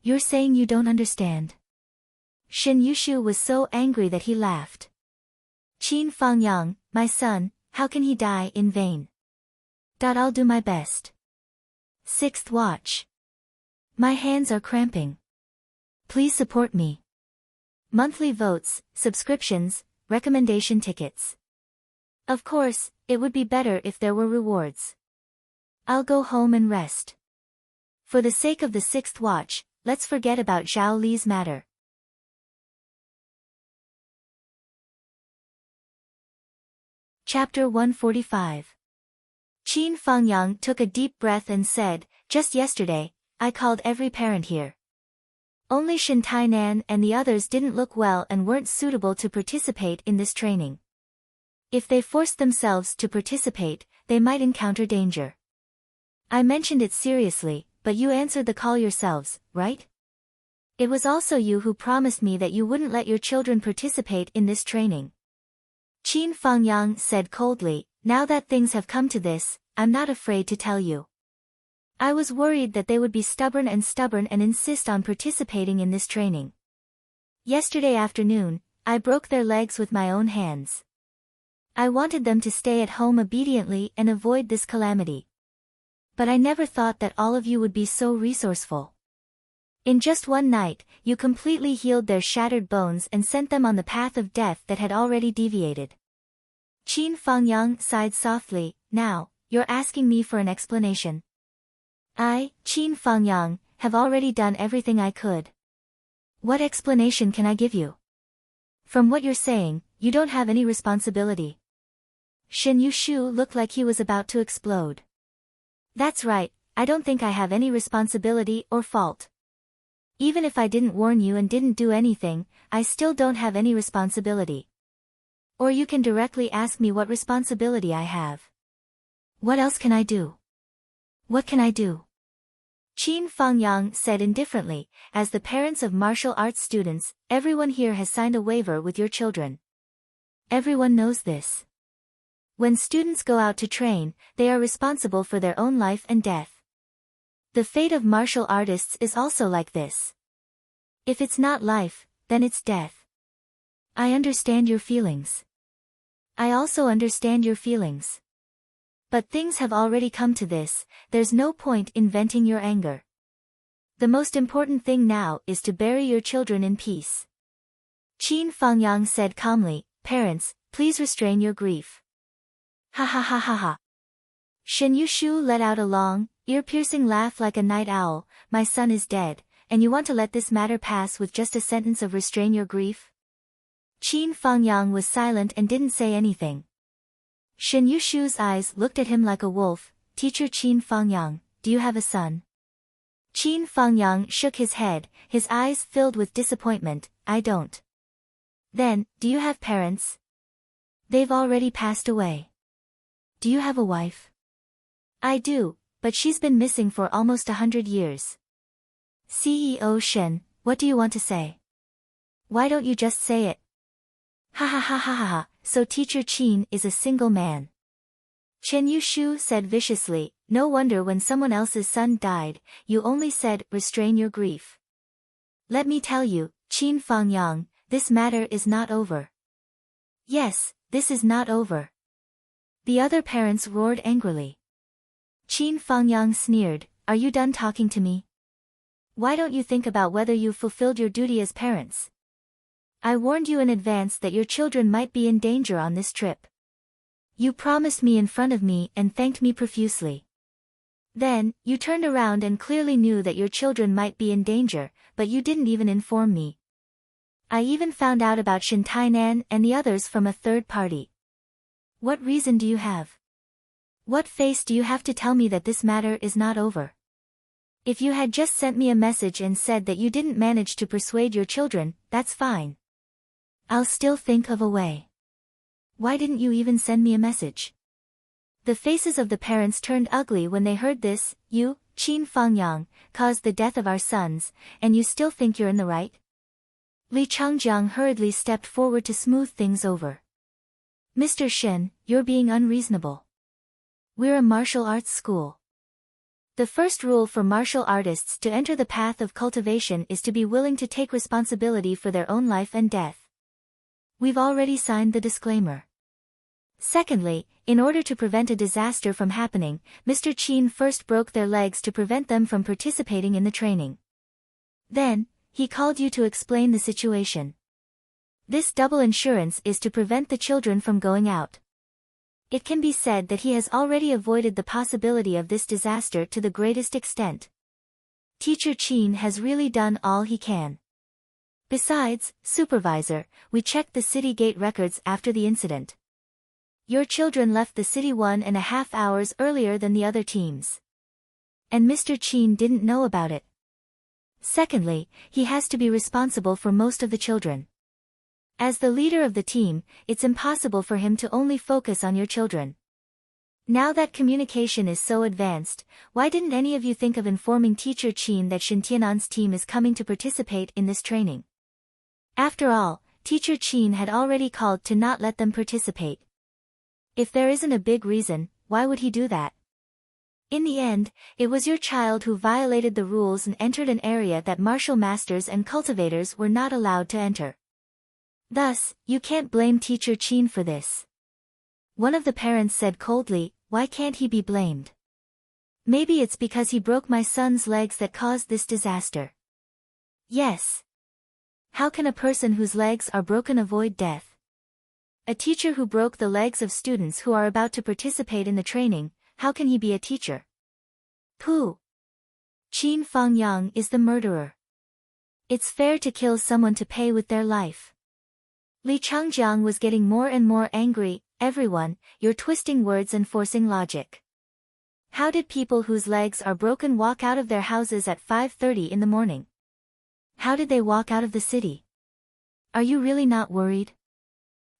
You're saying you don't understand?" Shen Yushu was so angry that he laughed. "Qin Fangyang, my son, how can he die in vain? I'll do my best." 6th watch. My hands are cramping. Please support me. Monthly votes, subscriptions, recommendation tickets. Of course, it would be better if there were rewards. I'll go home and rest. For the sake of the 6th watch, let's forget about Zhao Li's matter. Chapter 145. Qin Fangyang took a deep breath and said, "Just yesterday, I called every parent here. Only Shen Tainan and the others didn't look well and weren't suitable to participate in this training. If they forced themselves to participate, they might encounter danger. I mentioned it seriously, but you answered the call yourselves, right? It was also you who promised me that you wouldn't let your children participate in this training." Qin Fangyang said coldly, "Now that things have come to this, I'm not afraid to tell you. I was worried that they would be stubborn and insist on participating in this training. Yesterday afternoon, I broke their legs with my own hands. I wanted them to stay at home obediently and avoid this calamity. But I never thought that all of you would be so resourceful. In just one night, you completely healed their shattered bones and sent them on the path of death that had already deviated." Qin Fangyang sighed softly. "Now, you're asking me for an explanation. I, Qin Fangyang, have already done everything I could. What explanation can I give you? From what you're saying, you don't have any responsibility." Shen Yushu looked like he was about to explode. "That's right, I don't think I have any responsibility or fault. Even if I didn't warn you and didn't do anything, I still don't have any responsibility. Or you can directly ask me what responsibility I have. What else can I do? What can I do?" Qin Fangyang said indifferently, "As the parents of martial arts students, everyone here has signed a waiver with your children. Everyone knows this. When students go out to train, they are responsible for their own life and death. The fate of martial artists is also like this. If it's not life, then it's death. I understand your feelings. I also understand your feelings. But things have already come to this, there's no point in venting your anger. The most important thing now is to bury your children in peace." Qin Fangyang said calmly, "Parents, please restrain your grief." Ha ha ha ha ha. Shen Yushu let out a long, ear-piercing laugh like a night owl. "My son is dead, and you want to let this matter pass with just a sentence of restrain your grief?" Qin Fangyang was silent and didn't say anything. Shen Yushu's eyes looked at him like a wolf. "Teacher Qin Fangyang, do you have a son?" Qin Fangyang shook his head, his eyes filled with disappointment. "I don't." "Then, do you have parents?" "They've already passed away." "Do you have a wife?" "I do, but she's been missing for almost 100 years." CEO Shen, what do you want to say? Why don't you just say it? Ha ha ha ha ha ha, so Teacher Qin is a single man. Chen Yushu said viciously, no wonder when someone else's son died, you only said, restrain your grief. Let me tell you, Qin Fangyang, this matter is not over. Yes, this is not over. The other parents roared angrily. Qin Fangyang sneered, are you done talking to me? Why don't you think about whether you've fulfilled your duty as parents? I warned you in advance that your children might be in danger on this trip. You promised me in front of me and thanked me profusely. Then, you turned around and clearly knew that your children might be in danger, but you didn't even inform me. I even found out about Shin Tainan and the others from a third party. What reason do you have? What face do you have to tell me that this matter is not over? If you had just sent me a message and said that you didn't manage to persuade your children, that's fine. I'll still think of a way. Why didn't you even send me a message? The faces of the parents turned ugly when they heard this. You, Qin Fangyang, caused the death of our sons, and you still think you're in the right? Li Changjiang hurriedly stepped forward to smooth things over. Mr. Shen, you're being unreasonable. We're a martial arts school. The first rule for martial artists to enter the path of cultivation is to be willing to take responsibility for their own life and death. We've already signed the disclaimer. Secondly, in order to prevent a disaster from happening, Mr. Qin first broke their legs to prevent them from participating in the training. Then, he called you to explain the situation. This double insurance is to prevent the children from going out. It can be said that he has already avoided the possibility of this disaster to the greatest extent. Teacher Qin has really done all he can. Besides, Supervisor, we checked the city gate records after the incident. Your children left the city 1.5 hours earlier than the other teams. And Mr. Qin didn't know about it. Secondly, he has to be responsible for most of the children. As the leader of the team, it's impossible for him to only focus on your children. Now that communication is so advanced, why didn't any of you think of informing Teacher Qin that Shintianan's team is coming to participate in this training? After all, Teacher Qin had already called to not let them participate. If there isn't a big reason, why would he do that? In the end, it was your child who violated the rules and entered an area that martial masters and cultivators were not allowed to enter. Thus, you can't blame Teacher Qin for this. One of the parents said coldly, why can't he be blamed? Maybe it's because he broke my son's legs that caused this disaster. Yes. How can a person whose legs are broken avoid death? A teacher who broke the legs of students who are about to participate in the training, how can he be a teacher? Pooh! Qin Fangyang is the murderer. It's fair to kill someone to pay with their life. Li Changjiang was getting more and more angry. Everyone, you're twisting words and forcing logic. How did people whose legs are broken walk out of their houses at 5:30 in the morning? How did they walk out of the city? Are you really not worried?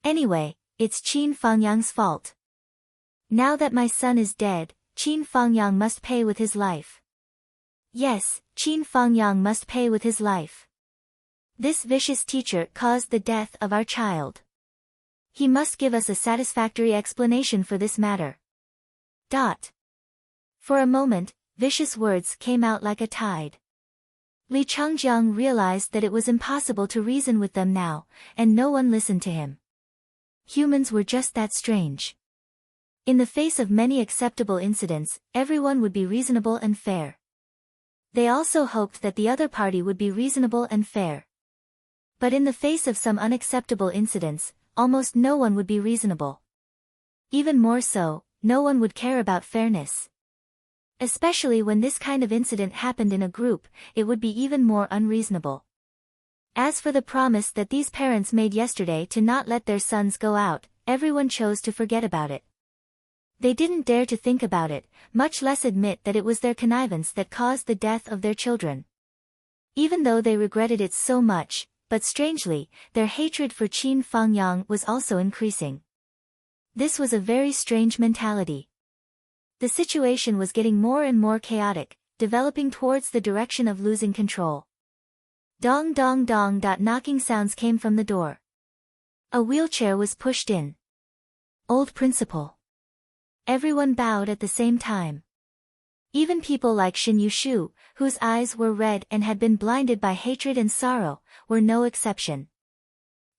Anyway, it's Qin Fangyang's fault. Now that my son is dead, Qin Fangyang must pay with his life. Yes, Qin Fangyang must pay with his life. This vicious teacher caused the death of our child. He must give us a satisfactory explanation for this matter. For a moment, vicious words came out like a tide. Li Changjiang realized that it was impossible to reason with them now, and no one listened to him. Humans were just that strange. In the face of many acceptable incidents, everyone would be reasonable and fair. They also hoped that the other party would be reasonable and fair. But in the face of some unacceptable incidents, almost no one would be reasonable. Even more so, no one would care about fairness. Especially when this kind of incident happened in a group, it would be even more unreasonable. As for the promise that these parents made yesterday to not let their sons go out, everyone chose to forget about it. They didn't dare to think about it, much less admit that it was their connivance that caused the death of their children. Even though they regretted it so much, but strangely, their hatred for Qin Fangyang was also increasing. This was a very strange mentality. The situation was getting more and more chaotic. developing towards the direction of losing control. Dong dong dong. Knocking sounds came from the door. A wheelchair was pushed in. Old principal. Everyone bowed at the same time. Even people like Shin Yushu, whose eyes were red and had been blinded by hatred and sorrow, were no exception.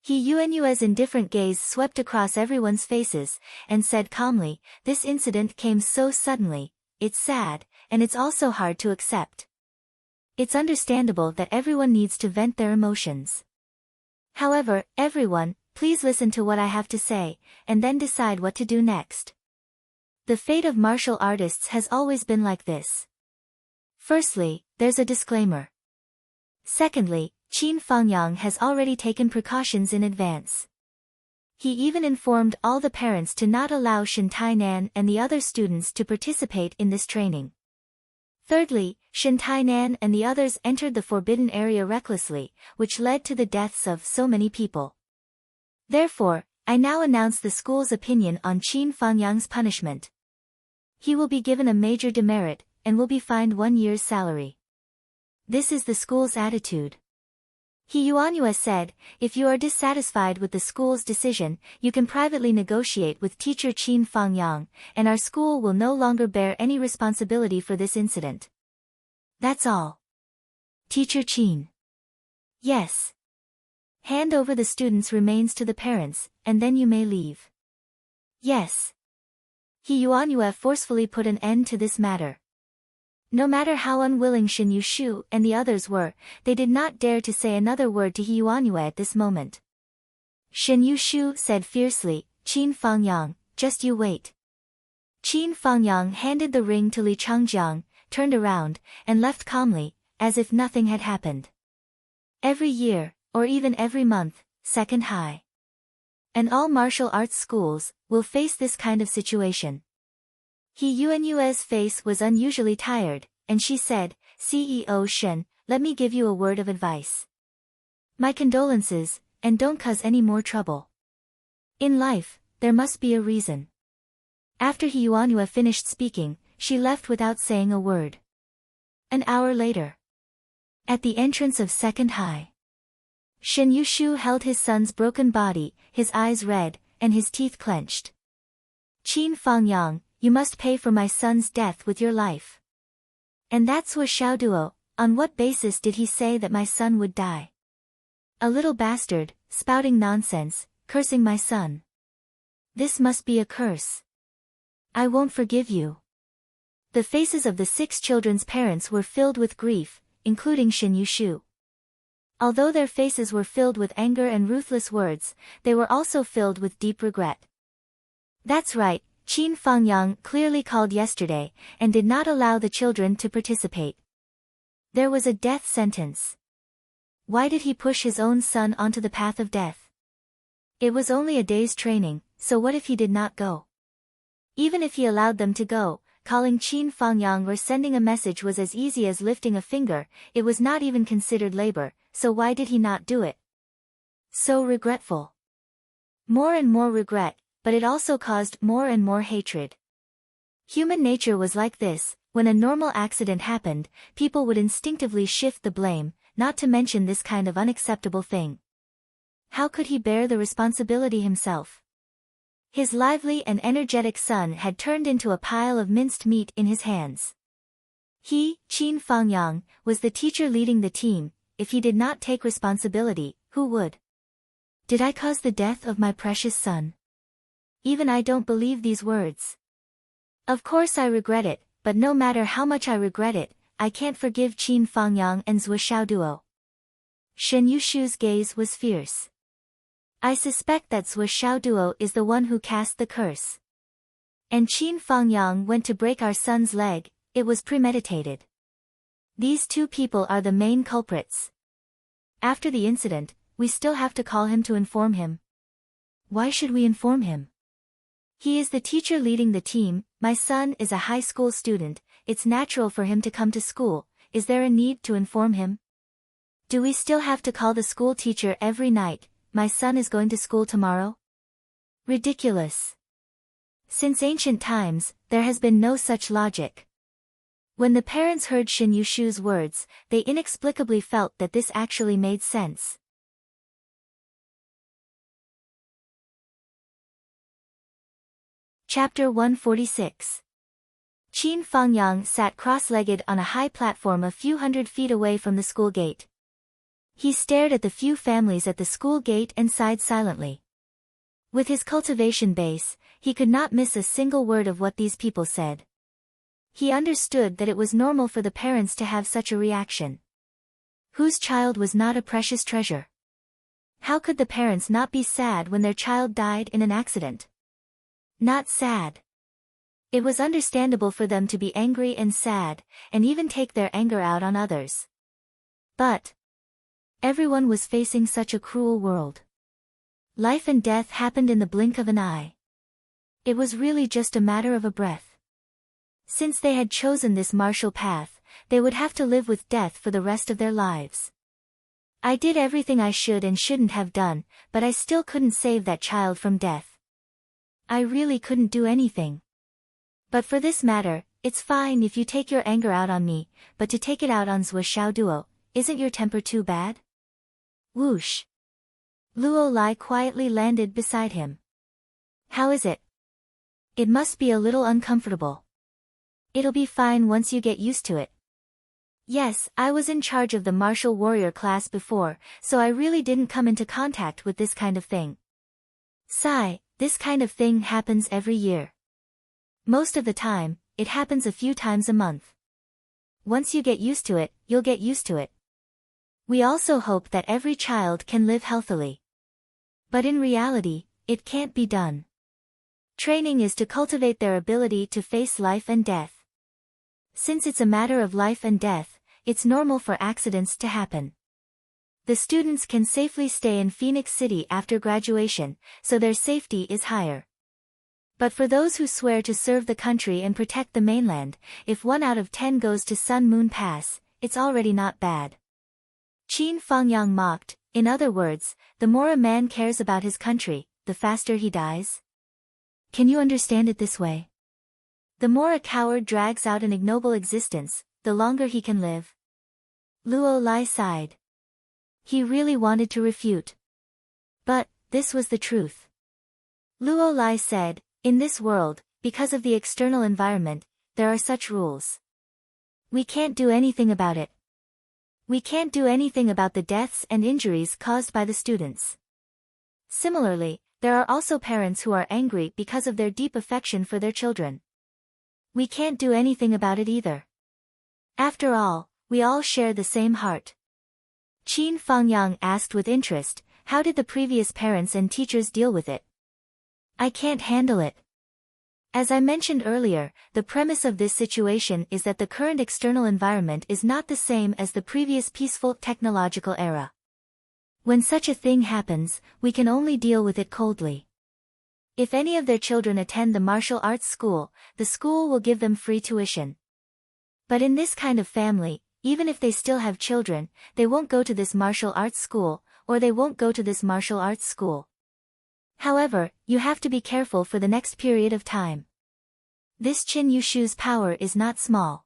He Yuan's indifferent gaze swept across everyone's faces, and said calmly, "This incident came so suddenly, it's sad, and it's also hard to accept. It's understandable that everyone needs to vent their emotions. However, everyone, please listen to what I have to say, and then decide what to do next. The fate of martial artists has always been like this. Firstly, there's a disclaimer. Secondly, Qin Fangyang has already taken precautions in advance. He even informed all the parents to not allow Shin Tainan and the other students to participate in this training. Thirdly, Shin Tainan and the others entered the forbidden area recklessly, which led to the deaths of so many people. Therefore, I now announce the school's opinion on Qin Fangyang's punishment. He will be given a major demerit, and will be fined 1 year's salary. This is the school's attitude." He Yuanhua said, "If you are dissatisfied with the school's decision, you can privately negotiate with teacher Qin Fangyang, and our school will no longer bear any responsibility for this incident." "That's all." "Teacher Qin." "Yes. Hand over the students' remains to the parents, and then you may leave." "Yes." He Yuanhua forcefully put an end to this matter. No matter how unwilling Shin Yushu and the others were, they did not dare to say another word to He Yuanhua at this moment. Shin Yushu said fiercely, "Qin Fangyang, just you wait." Qin Fangyang handed the ring to Li Changjiang, turned around, and left calmly, as if nothing had happened. Every year, or even every month, second high. And all martial arts schools will face this kind of situation. He Yuanhua's face was unusually tired, and she said, "CEO Shen, let me give you a word of advice. My condolences, and don't cause any more trouble. In life, there must be a reason." After He Yuanhua finished speaking, she left without saying a word. An hour later. At the entrance of second high. Shin Yushu held his son's broken body, his eyes red, and his teeth clenched. "Qin Fangyang, you must pay for my son's death with your life." "And that's Wu Xiaoduo, on what basis did he say that my son would die? A little bastard, spouting nonsense, cursing my son. This must be a curse. I won't forgive you." The faces of the 6 children's parents were filled with grief, including Shin Yushu. Although their faces were filled with anger and ruthless words, they were also filled with deep regret. That's right, Qin Fangyang clearly called yesterday, and did not allow the children to participate. There was a death sentence. Why did he push his own son onto the path of death? It was only a day's training, so what if he did not go? Even if he allowed them to go, calling Qin Fangyang or sending a message was as easy as lifting a finger, it was not even considered labor, so why did he not do it? So regretful. More and more regret, but it also caused more and more hatred. Human nature was like this: when a normal accident happened, people would instinctively shift the blame, not to mention this kind of unacceptable thing. How could he bear the responsibility himself? His lively and energetic son had turned into a pile of minced meat in his hands. He, Qin Fangyang, was the teacher leading the team. If he did not take responsibility, who would? Did I cause the death of my precious son? Even I don't believe these words. Of course I regret it, but no matter how much I regret it, I can't forgive Qin Fangyang and Zhu Xiaoduo. Shen Yushu's gaze was fierce. I suspect that Zhu Xiaoduo is the one who cast the curse. And Qin Fangyang went to break our son's leg, it was premeditated. These 2 people are the main culprits. After the incident, we still have to call him to inform him. Why should we inform him? He is the teacher leading the team, my son is a high school student, it's natural for him to come to school, is there a need to inform him? Do we still have to call the school teacher every night, my son is going to school tomorrow? Ridiculous. Since ancient times, there has been no such logic. When the parents heard Shin Yushu's words, they inexplicably felt that this actually made sense. Chapter 146. Qin Fangyang sat cross-legged on a high platform a few hundred feet away from the school gate. He stared at the few families at the school gate and sighed silently. With his cultivation base, he could not miss a single word of what these people said. He understood that it was normal for the parents to have such a reaction. Whose child was not a precious treasure? How could the parents not be sad when their child died in an accident? Not sad. It was understandable for them to be angry and sad, and even take their anger out on others. But everyone was facing such a cruel world. Life and death happened in the blink of an eye. It was really just a matter of a breath. Since they had chosen this martial path, they would have to live with death for the rest of their lives. I did everything I should and shouldn't have done, but I still couldn't save that child from death. I really couldn't do anything. But for this matter, it's fine if you take your anger out on me, but to take it out on Zhou Xiaoduo, isn't your temper too bad? Whoosh. Luo Lai quietly landed beside him. How is it? It must be a little uncomfortable. It'll be fine once you get used to it. Yes, I was in charge of the martial warrior class before, so I really didn't come into contact with this kind of thing. Sigh, this kind of thing happens every year. Most of the time, it happens a few times a month. Once you get used to it, you'll get used to it. We also hope that every child can live healthily. But in reality, it can't be done. Training is to cultivate their ability to face life and death. Since it's a matter of life and death, it's normal for accidents to happen. The students can safely stay in Phoenix City after graduation, so their safety is higher. But for those who swear to serve the country and protect the mainland, if 1 out of 10 goes to Sun Moon Pass, it's already not bad. Qin Fangyang mocked, in other words, the more a man cares about his country, the faster he dies. Can you understand it this way? The more a coward drags out an ignoble existence, the longer he can live. Luo Lai sighed. He really wanted to refute. But this was the truth. Luo Lai said, in this world, because of the external environment, there are such rules. We can't do anything about it. We can't do anything about the deaths and injuries caused by the students. Similarly, there are also parents who are angry because of their deep affection for their children. We can't do anything about it either. After all, we all share the same heart. Qin Fangyang asked with interest, how did the previous parents and teachers deal with it? I can't handle it. As I mentioned earlier, the premise of this situation is that the current external environment is not the same as the previous peaceful technological era. When such a thing happens, we can only deal with it coldly. If any of their children attend the martial arts school, the school will give them free tuition. But in this kind of family, even if they still have children, they won't go to this martial arts school, or they won't go to this martial arts school. However, you have to be careful for the next period of time. This Qin Yushu's power is not small.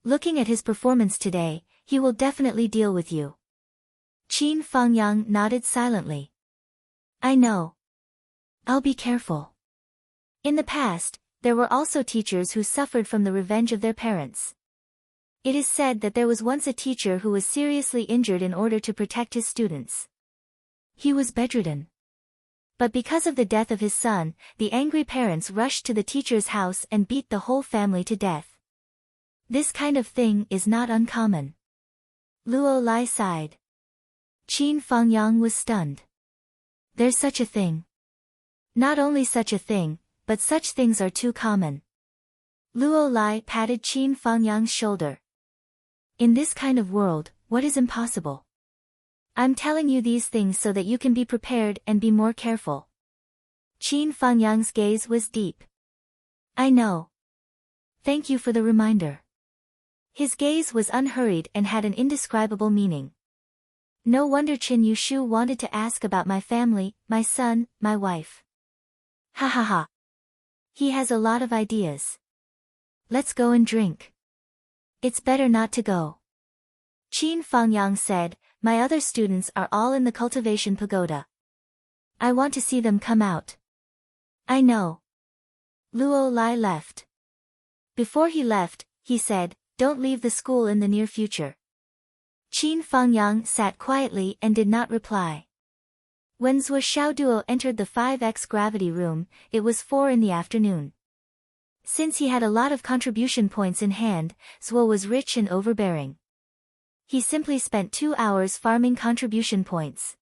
Looking at his performance today, he will definitely deal with you. Qin Fangyang nodded silently. I know. I'll be careful. In the past, there were also teachers who suffered from the revenge of their parents. It is said that there was once a teacher who was seriously injured in order to protect his students. He was bedridden. But because of the death of his son, the angry parents rushed to the teacher's house and beat the whole family to death. This kind of thing is not uncommon. Luo Lai sighed. Qin Fangyang was stunned. There's such a thing. Not only such a thing, but such things are too common. Luo Lai patted Qin Fangyang's shoulder. In this kind of world, what is impossible? I'm telling you these things so that you can be prepared and be more careful. Qin Fangyang's gaze was deep. I know. Thank you for the reminder. His gaze was unhurried and had an indescribable meaning. No wonder Qin Yushu wanted to ask about my family, my son, my wife. Ha ha ha. He has a lot of ideas. Let's go and drink. It's better not to go. Qin Fangyang said, my other students are all in the cultivation pagoda. I want to see them come out. I know. Luo Lai left. Before he left, he said, don't leave the school in the near future. Qin Fangyang sat quietly and did not reply. When Zhuo Xiaoduo entered the 5x gravity room, it was 4 in the afternoon. Since he had a lot of contribution points in hand, Zhuo was rich and overbearing. He simply spent 2 hours farming contribution points.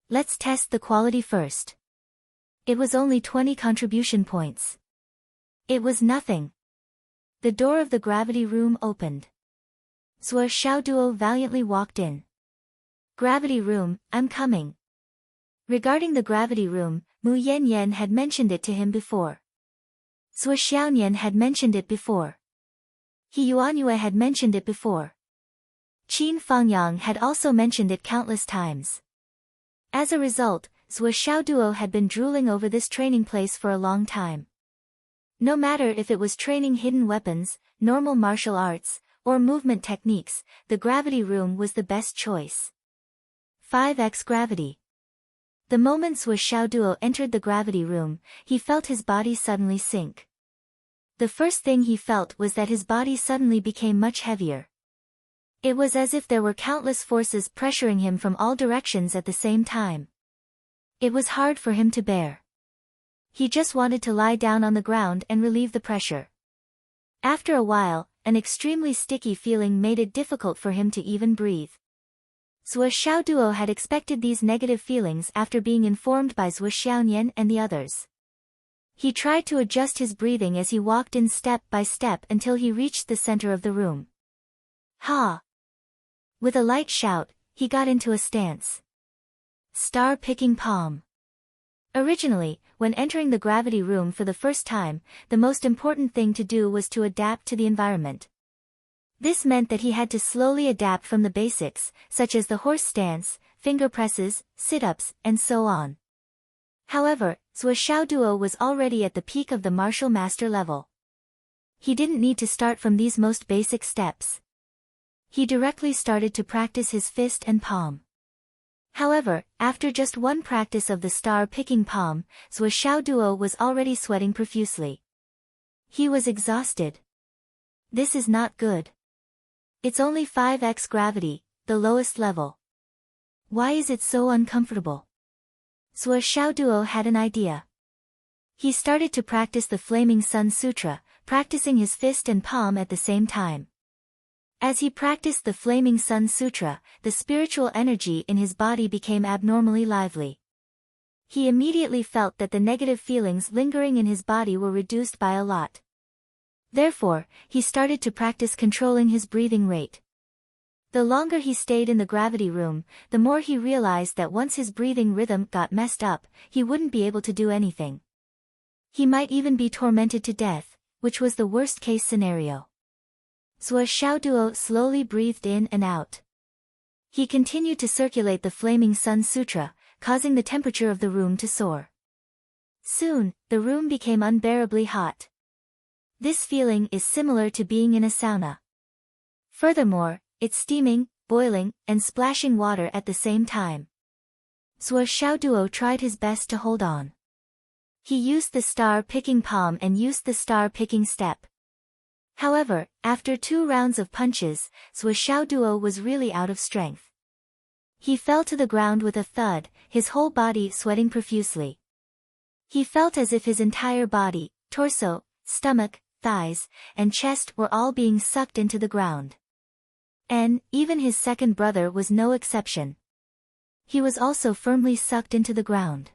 Let's test the quality first. It was only 20 contribution points. It was nothing. The door of the gravity room opened. Zhuo Xiaoduo valiantly walked in. Gravity room, I'm coming. Regarding the gravity room, Mu Yanyan had mentioned it to him before. Zhuo Xiaonian had mentioned it before. He Yuanyue had mentioned it before. Qin Fangyang had also mentioned it countless times. As a result, Zhuo Xiaoduo had been drooling over this training place for a long time. No matter if it was training hidden weapons, normal martial arts, or movement techniques, the gravity room was the best choice. 5x gravity. The moment Zhuo Xiaoduo entered the gravity room, he felt his body suddenly sink. The first thing he felt was that his body suddenly became much heavier. It was as if there were countless forces pressuring him from all directions at the same time. It was hard for him to bear. He just wanted to lie down on the ground and relieve the pressure. After a while, an extremely sticky feeling made it difficult for him to even breathe. Zhuo Xiaoduo had expected these negative feelings after being informed by Zhuo Xiaonian and the others. He tried to adjust his breathing as he walked in step by step until he reached the center of the room. Ha! With a light shout, he got into a stance. Star-picking palm. Originally, when entering the gravity room for the first time, the most important thing to do was to adapt to the environment. This meant that he had to slowly adapt from the basics, such as the horse stance, finger presses, sit-ups, and so on. However, Zhuo Xiaoduo was already at the peak of the martial master level. He didn't need to start from these most basic steps. He directly started to practice his fist and palm. However, after just one practice of the star-picking palm, Zhuo Xiaoduo was already sweating profusely. He was exhausted. This is not good. It's only 5x gravity, the lowest level. Why is it so uncomfortable? Zhuo Xiaoduo had an idea. He started to practice the Flaming Sun Sutra, practicing his fist and palm at the same time. As he practiced the Flaming Sun Sutra, the spiritual energy in his body became abnormally lively. He immediately felt that the negative feelings lingering in his body were reduced by a lot. Therefore, he started to practice controlling his breathing rate. The longer he stayed in the gravity room, the more he realized that once his breathing rhythm got messed up, he wouldn't be able to do anything. He might even be tormented to death, which was the worst-case scenario. Zhuo Xiaoduo slowly breathed in and out. He continued to circulate the Flaming Sun Sutra, causing the temperature of the room to soar. Soon, the room became unbearably hot. This feeling is similar to being in a sauna. Furthermore, it's steaming, boiling, and splashing water at the same time. Zhuo Xiaoduo tried his best to hold on. He used the star-picking palm and used the star-picking step. However, after 2 rounds of punches, Zhuo Xiaoduo was really out of strength. He fell to the ground with a thud, his whole body sweating profusely. He felt as if his entire body, torso, stomach, thighs, and chest were all being sucked into the ground. And even his second brother was no exception. He was also firmly sucked into the ground.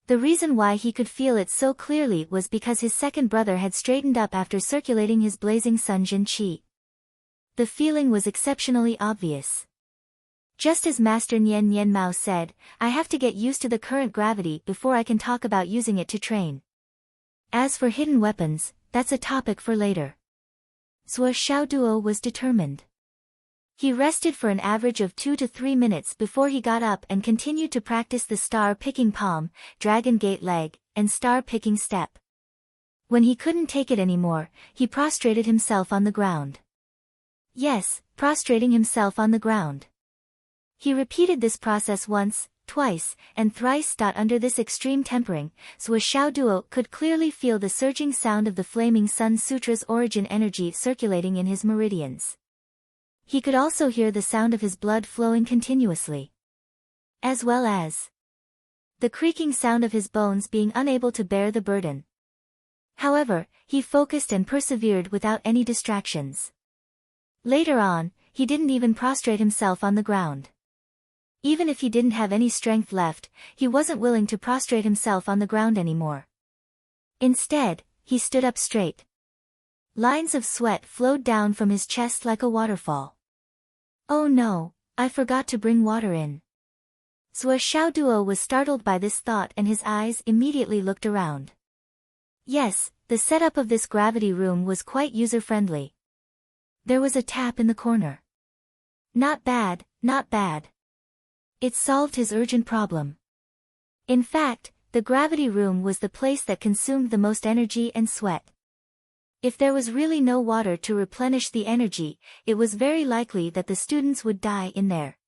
The reason why he could feel it so clearly was because his second brother had straightened up after circulating his blazing Sunjin Qi. The feeling was exceptionally obvious. Just as Master Nian Nian Mao said, I have to get used to the current gravity before I can talk about using it to train. As for hidden weapons, that's a topic for later. Zhuo Xiaoduo was determined. He rested for an average of 2 to 3 minutes before he got up and continued to practice the star-picking palm, dragon gate leg, and star-picking step. When he couldn't take it anymore, he prostrated himself on the ground. Yes, prostrating himself on the ground. He repeated this process once, twice, and thrice. Under this extreme tempering, Zhuo Xiaoduo could clearly feel the surging sound of the Flaming Sun Sutra's origin energy circulating in his meridians. He could also hear the sound of his blood flowing continuously, as well as the creaking sound of his bones being unable to bear the burden. However, he focused and persevered without any distractions. Later on, he didn't even prostrate himself on the ground. Even if he didn't have any strength left, he wasn't willing to prostrate himself on the ground anymore. Instead, he stood up straight. Lines of sweat flowed down from his chest like a waterfall. Oh no, I forgot to bring water in. Zhuo Xiaoduo was startled by this thought and his eyes immediately looked around. Yes, the setup of this gravity room was quite user-friendly. There was a tap in the corner. Not bad, not bad. It solved his urgent problem. In fact, the gravity room was the place that consumed the most energy and sweat. If there was really no water to replenish the energy, it was very likely that the students would die in there.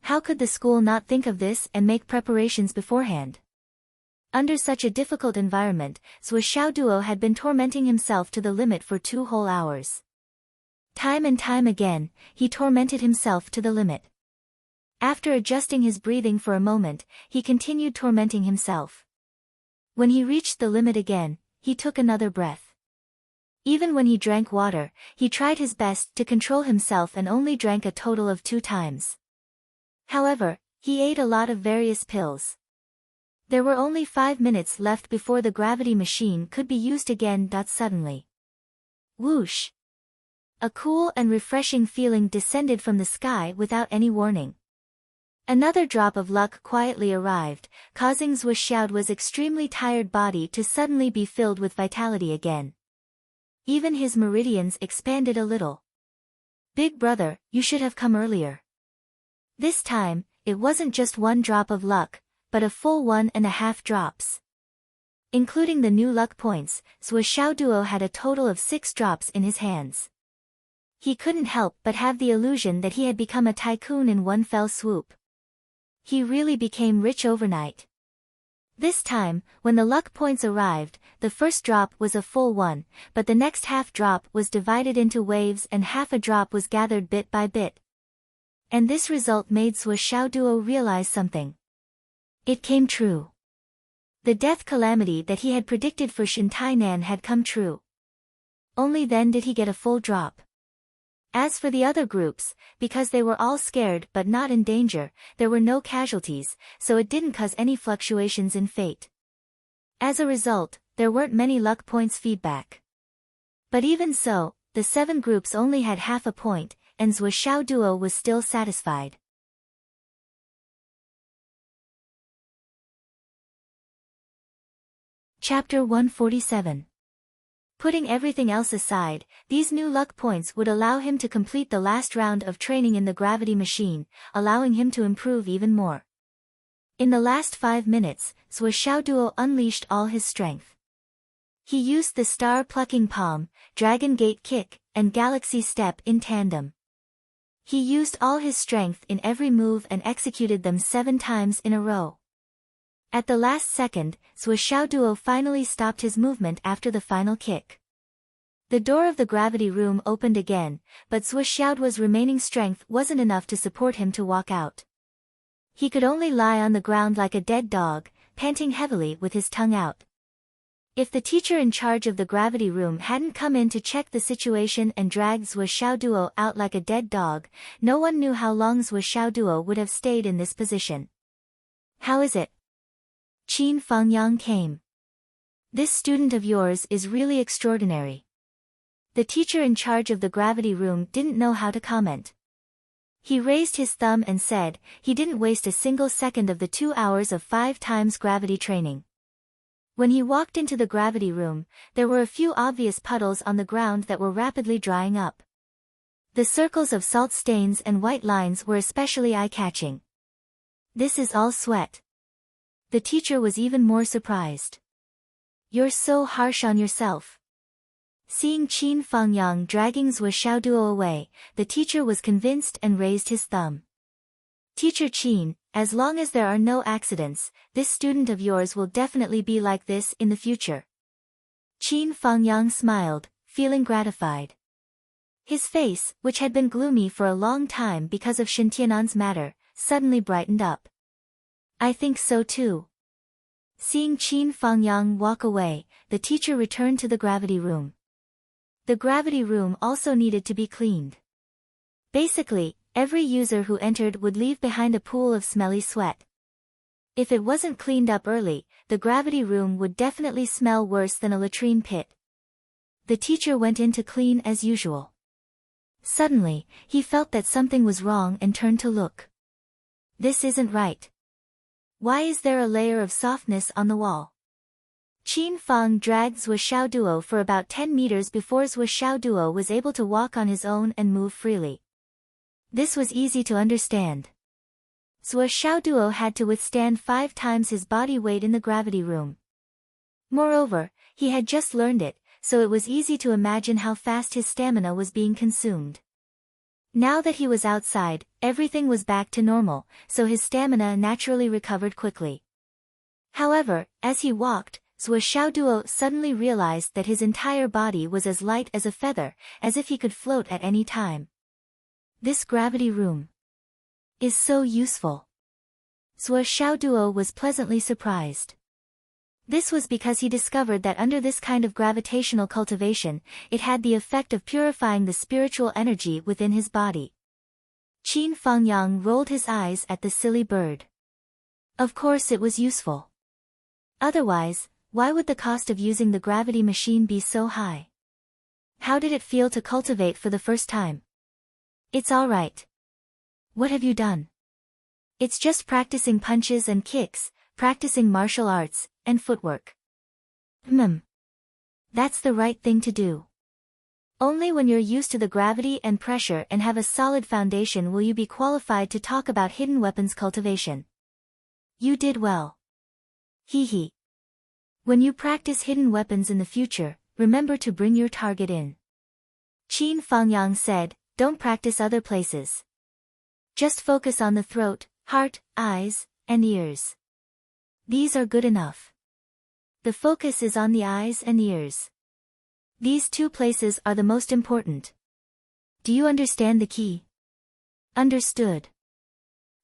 How could the school not think of this and make preparations beforehand? Under such a difficult environment, Zhuo Xiaoduo had been tormenting himself to the limit for 2 whole hours. Time and time again, he tormented himself to the limit. After adjusting his breathing for a moment, he continued tormenting himself. When he reached the limit again, he took another breath. Even when he drank water, he tried his best to control himself and only drank a total of 2 times. However, he ate a lot of various pills. There were only 5 minutes left before the gravity machine could be used again. Suddenly, whoosh! A cool and refreshing feeling descended from the sky without any warning. Another drop of luck quietly arrived, causing Zhuo Xiaoduo's extremely tired body to suddenly be filled with vitality again. Even his meridians expanded a little. Big brother, you should have come earlier. This time, it wasn't just 1 drop of luck, but a full 1.5 drops. Including the new luck points, Zhuo Xiaoduo had a total of 6 drops in his hands. He couldn't help but have the illusion that he had become a tycoon in one fell swoop. He really became rich overnight. This time, when the luck points arrived, the first drop was a full 1, but the next half drop was divided into waves and half a drop was gathered bit by bit. And this result made Zhuo Xiaoduo realize something. It came true. The death calamity that he had predicted for Shen Tainan had come true. Only then did he get a full drop. As for the other groups, because they were all scared but not in danger, there were no casualties, so it didn't cause any fluctuations in fate. As a result, there weren't many luck points feedback. But even so, the 7 groups only had half a point, and Zhuo Xiaoduo was still satisfied. Chapter 147. Putting everything else aside, these new luck points would allow him to complete the last round of training in the gravity machine, allowing him to improve even more. In the last 5 minutes, Zhuo Xiaoduo unleashed all his strength. He used the star-plucking palm, dragon gate kick, and galaxy step in tandem. He used all his strength in every move and executed them 7 times in a row. At the last second, Zhuo Xiaoduo finally stopped his movement after the final kick. The door of the gravity room opened again, but Zhuo Xiaoduo's remaining strength wasn't enough to support him to walk out. He could only lie on the ground like a dead dog, panting heavily with his tongue out. If the teacher in charge of the gravity room hadn't come in to check the situation and dragged Zhuo Xiaoduo out like a dead dog, no one knew how long Zhuo Xiaoduo would have stayed in this position. How is it? Qin Fangyang came. This student of yours is really extraordinary. The teacher in charge of the gravity room didn't know how to comment. He raised his thumb and said, he didn't waste a single second of the 2 hours of 5 times gravity training. When he walked into the gravity room, there were a few obvious puddles on the ground that were rapidly drying up. The circles of salt stains and white lines were especially eye-catching. This is all sweat. The teacher was even more surprised. You're so harsh on yourself. Seeing Qin Fangyang dragging Zhuo Xiaoduo away, the teacher was convinced and raised his thumb. Teacher Qin, as long as there are no accidents, this student of yours will definitely be like this in the future. Qin Fangyang smiled, feeling gratified. His face, which had been gloomy for a long time because of Shintianan's matter, suddenly brightened up. I think so too. Seeing Qin Fangyang walk away, the teacher returned to the gravity room. The gravity room also needed to be cleaned. Basically, every user who entered would leave behind a pool of smelly sweat. If it wasn't cleaned up early, the gravity room would definitely smell worse than a latrine pit. The teacher went in to clean as usual. Suddenly, he felt that something was wrong and turned to look. This isn't right. Why is there a layer of softness on the wall? Qin Fang dragged Zhuo Xiaoduo for about 10 meters before Zhuo Xiaoduo was able to walk on his own and move freely. This was easy to understand. Zhuo Xiaoduo had to withstand 5 times his body weight in the gravity room. Moreover, he had just learned it, so it was easy to imagine how fast his stamina was being consumed. Now that he was outside, everything was back to normal, so his stamina naturally recovered quickly. However, as he walked, Zhuo Xiaoduo suddenly realized that his entire body was as light as a feather, as if he could float at any time. This gravity room is so useful. Zhuo Xiaoduo was pleasantly surprised. This was because he discovered that under this kind of gravitational cultivation, it had the effect of purifying the spiritual energy within his body. Qin Fangyang rolled his eyes at the silly bird. Of course it was useful. Otherwise, why would the cost of using the gravity machine be so high? How did it feel to cultivate for the first time? It's all right. What have you done? It's just practicing punches and kicks, practicing martial arts, and footwork. That's the right thing to do. Only when you're used to the gravity and pressure and have a solid foundation will you be qualified to talk about hidden weapons cultivation. You did well. Hee. When you practice hidden weapons in the future, remember to bring your target in. Qin Fangyang said, don't practice other places. Just focus on the throat, heart, eyes, and ears. These are good enough. The focus is on the eyes and ears. These 2 places are the most important. Do you understand the key? Understood.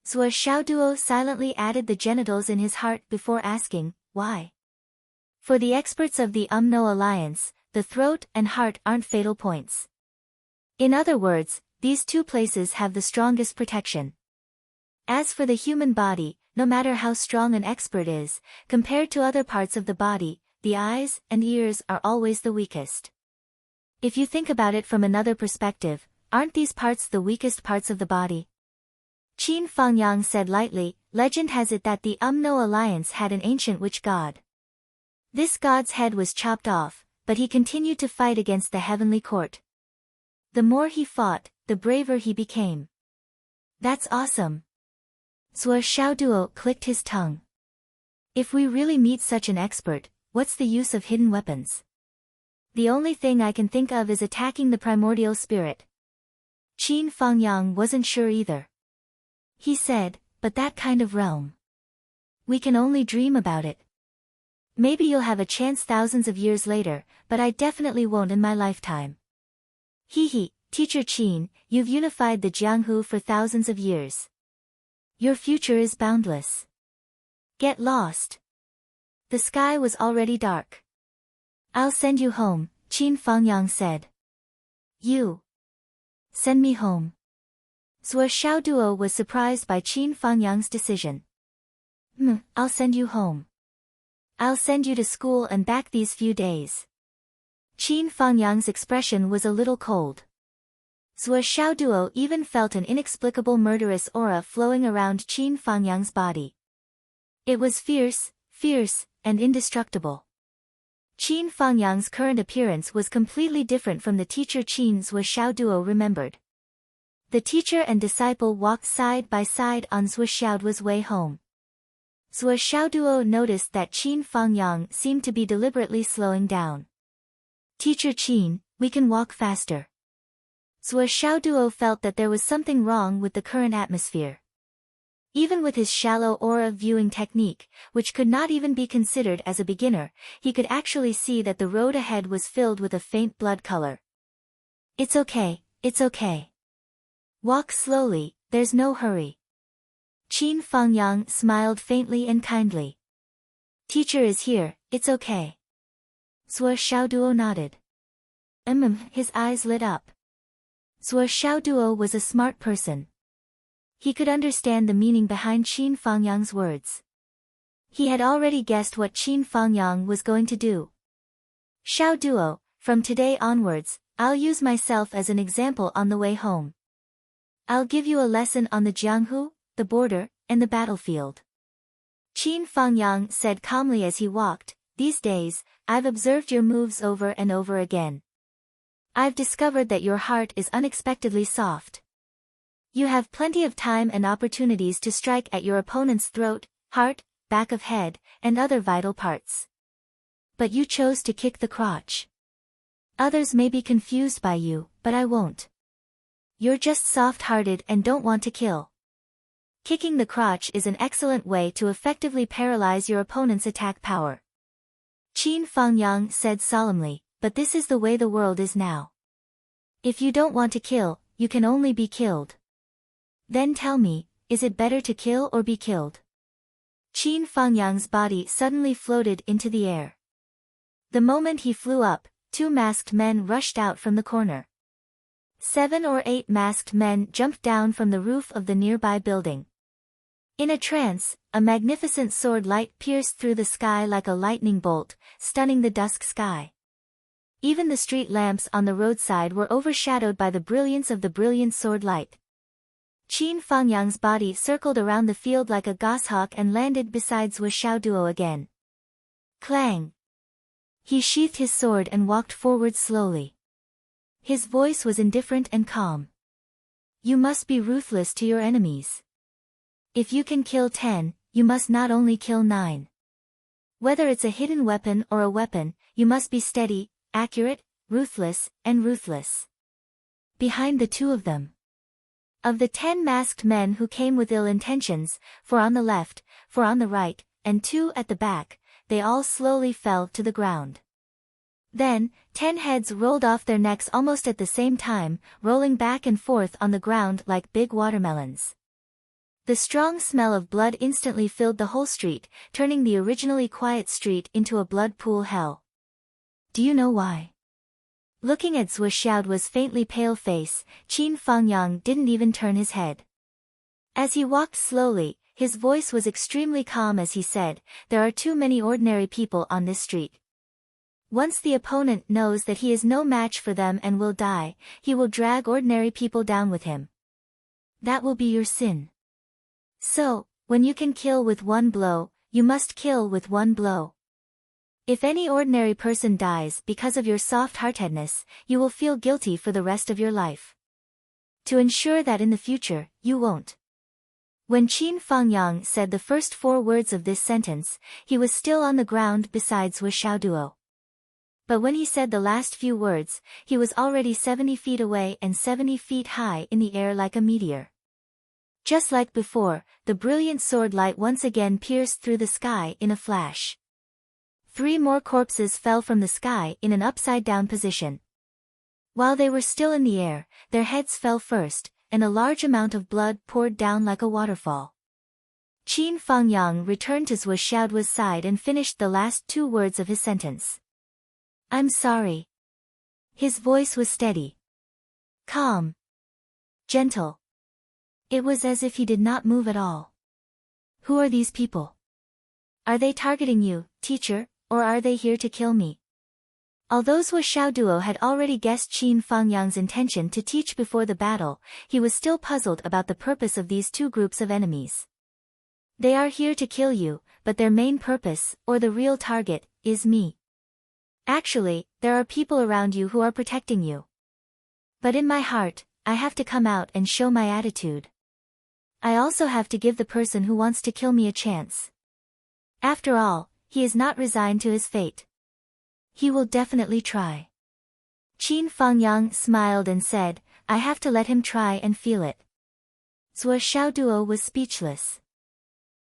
Zhuo Xiaoduo silently added the genitals in his heart before asking, why? For the experts of the UMNO Alliance, the throat and heart aren't fatal points. In other words, these 2 places have the strongest protection. As for the human body, no matter how strong an expert is, compared to other parts of the body, the eyes and ears are always the weakest. If you think about it from another perspective, aren't these parts the weakest parts of the body? Qin Fangyang said lightly, legend has it that the UMNO Alliance had an ancient witch god. This god's head was chopped off, but he continued to fight against the heavenly court. The more he fought, the braver he became. That's awesome. Zhuo Xiaoduo clicked his tongue. If we really meet such an expert, what's the use of hidden weapons? The only thing I can think of is attacking the primordial spirit. Qin Fangyang wasn't sure either. He said, but that kind of realm. We can only dream about it. Maybe you'll have a chance thousands of years later, but I definitely won't in my lifetime. Hee, Teacher Qin, you've unified the Jianghu for thousands of years. Your future is boundless. Get lost. The sky was already dark. I'll send you home, Qin Fangyang said. You. Send me home. Zhuo Xiaoduo was surprised by Qin Fangyang's decision. I'll send you home. I'll send you to school and back these few days. Qin Fangyang's expression was a little cold. Zhuo Xiaoduo even felt an inexplicable murderous aura flowing around Qin Fangyang's body. It was fierce, and indestructible. Qin Fangyang's current appearance was completely different from the teacher Qin Zhuo Xiaoduo remembered. The teacher and disciple walked side by side on Zhuo Xiaoduo's way home. Zhuo Xiaoduo noticed that Qin Fangyang seemed to be deliberately slowing down. Teacher Qin, we can walk faster. Zhuo Xiaoduo felt that there was something wrong with the current atmosphere. Even with his shallow aura viewing technique, which could not even be considered as a beginner, he could actually see that the road ahead was filled with a faint blood color. It's okay, it's okay. Walk slowly, there's no hurry. Qin Fangyang smiled faintly and kindly. Teacher is here, it's okay. Zhuo Xiaoduo nodded. His eyes lit up. Zhuo Xiaoduo was a smart person. He could understand the meaning behind Qin Fangyang's words. He had already guessed what Qin Fangyang was going to do. Xiaoduo, from today onwards, I'll use myself as an example on the way home. I'll give you a lesson on the Jianghu, the border, and the battlefield. Qin Fangyang said calmly as he walked, these days, I've observed your moves over and over again. I've discovered that your heart is unexpectedly soft. You have plenty of time and opportunities to strike at your opponent's throat, heart, back of head, and other vital parts. But you chose to kick the crotch. Others may be confused by you, but I won't. You're just soft-hearted and don't want to kill. Kicking the crotch is an excellent way to effectively paralyze your opponent's attack power. Qin Fangyang said solemnly, but this is the way the world is now. If you don't want to kill, you can only be killed. Then tell me, is it better to kill or be killed? Qin Fangyang's body suddenly floated into the air. The moment he flew up, 2 masked men rushed out from the corner. 7 or 8 masked men jumped down from the roof of the nearby building. In a trance, a magnificent sword light pierced through the sky like a lightning bolt, stunning the dusk sky. Even the street lamps on the roadside were overshadowed by the brilliance of the brilliant sword light. Qin Fangyang's body circled around the field like a goshawk and landed beside Zhuo Xiaoduo again. Clang! He sheathed his sword and walked forward slowly. His voice was indifferent and calm. You must be ruthless to your enemies. If you can kill 10, you must not only kill 9. Whether it's a hidden weapon or a weapon, you must be steady, accurate, ruthless, and ruthless. Behind the 2 of them. Of the 10 masked men who came with ill intentions, 4 on the left, 4 on the right, and 2 at the back, they all slowly fell to the ground. Then, 10 heads rolled off their necks almost at the same time, rolling back and forth on the ground like big watermelons. The strong smell of blood instantly filled the whole street, turning the originally quiet street into a blood pool hell. Do you know why? Looking at Zhuo Xiaoduo's faintly pale face, Qin Fangyang didn't even turn his head. As he walked slowly, his voice was extremely calm as he said, there are too many ordinary people on this street. Once the opponent knows that he is no match for them and will die, he will drag ordinary people down with him. That will be your sin. So, when you can kill with 1 blow, you must kill with 1 blow. If any ordinary person dies because of your soft-heartedness, you will feel guilty for the rest of your life. To ensure that in the future, you won't. When Qin Fangyang said the first 4 words of this sentence, he was still on the ground beside Zhuo Xiaoduo. But when he said the last few words, he was already 70 feet away and 70 feet high in the air like a meteor. Just like before, the brilliant sword light once again pierced through the sky in a flash. 3 more corpses fell from the sky in an upside-down position. While they were still in the air, their heads fell first, and a large amount of blood poured down like a waterfall. Qin Fangyang returned to Zhuo Xiaoduo's side and finished the last 2 words of his sentence. I'm sorry. His voice was steady. Calm. Gentle. It was as if he did not move at all. Who are these people? Are they targeting you, teacher, or are they here to kill me? Although Zhuo Xiaoduo had already guessed Qin Fangyang's intention to teach before the battle, he was still puzzled about the purpose of these 2 groups of enemies. They are here to kill you, but their main purpose, or the real target, is me. Actually, there are people around you who are protecting you. But in my heart, I have to come out and show my attitude. I also have to give the person who wants to kill me a chance. After all, he is not resigned to his fate. He will definitely try. Qin Fangyang smiled and said, I have to let him try and feel it. Zhuo Xiaoduo was speechless.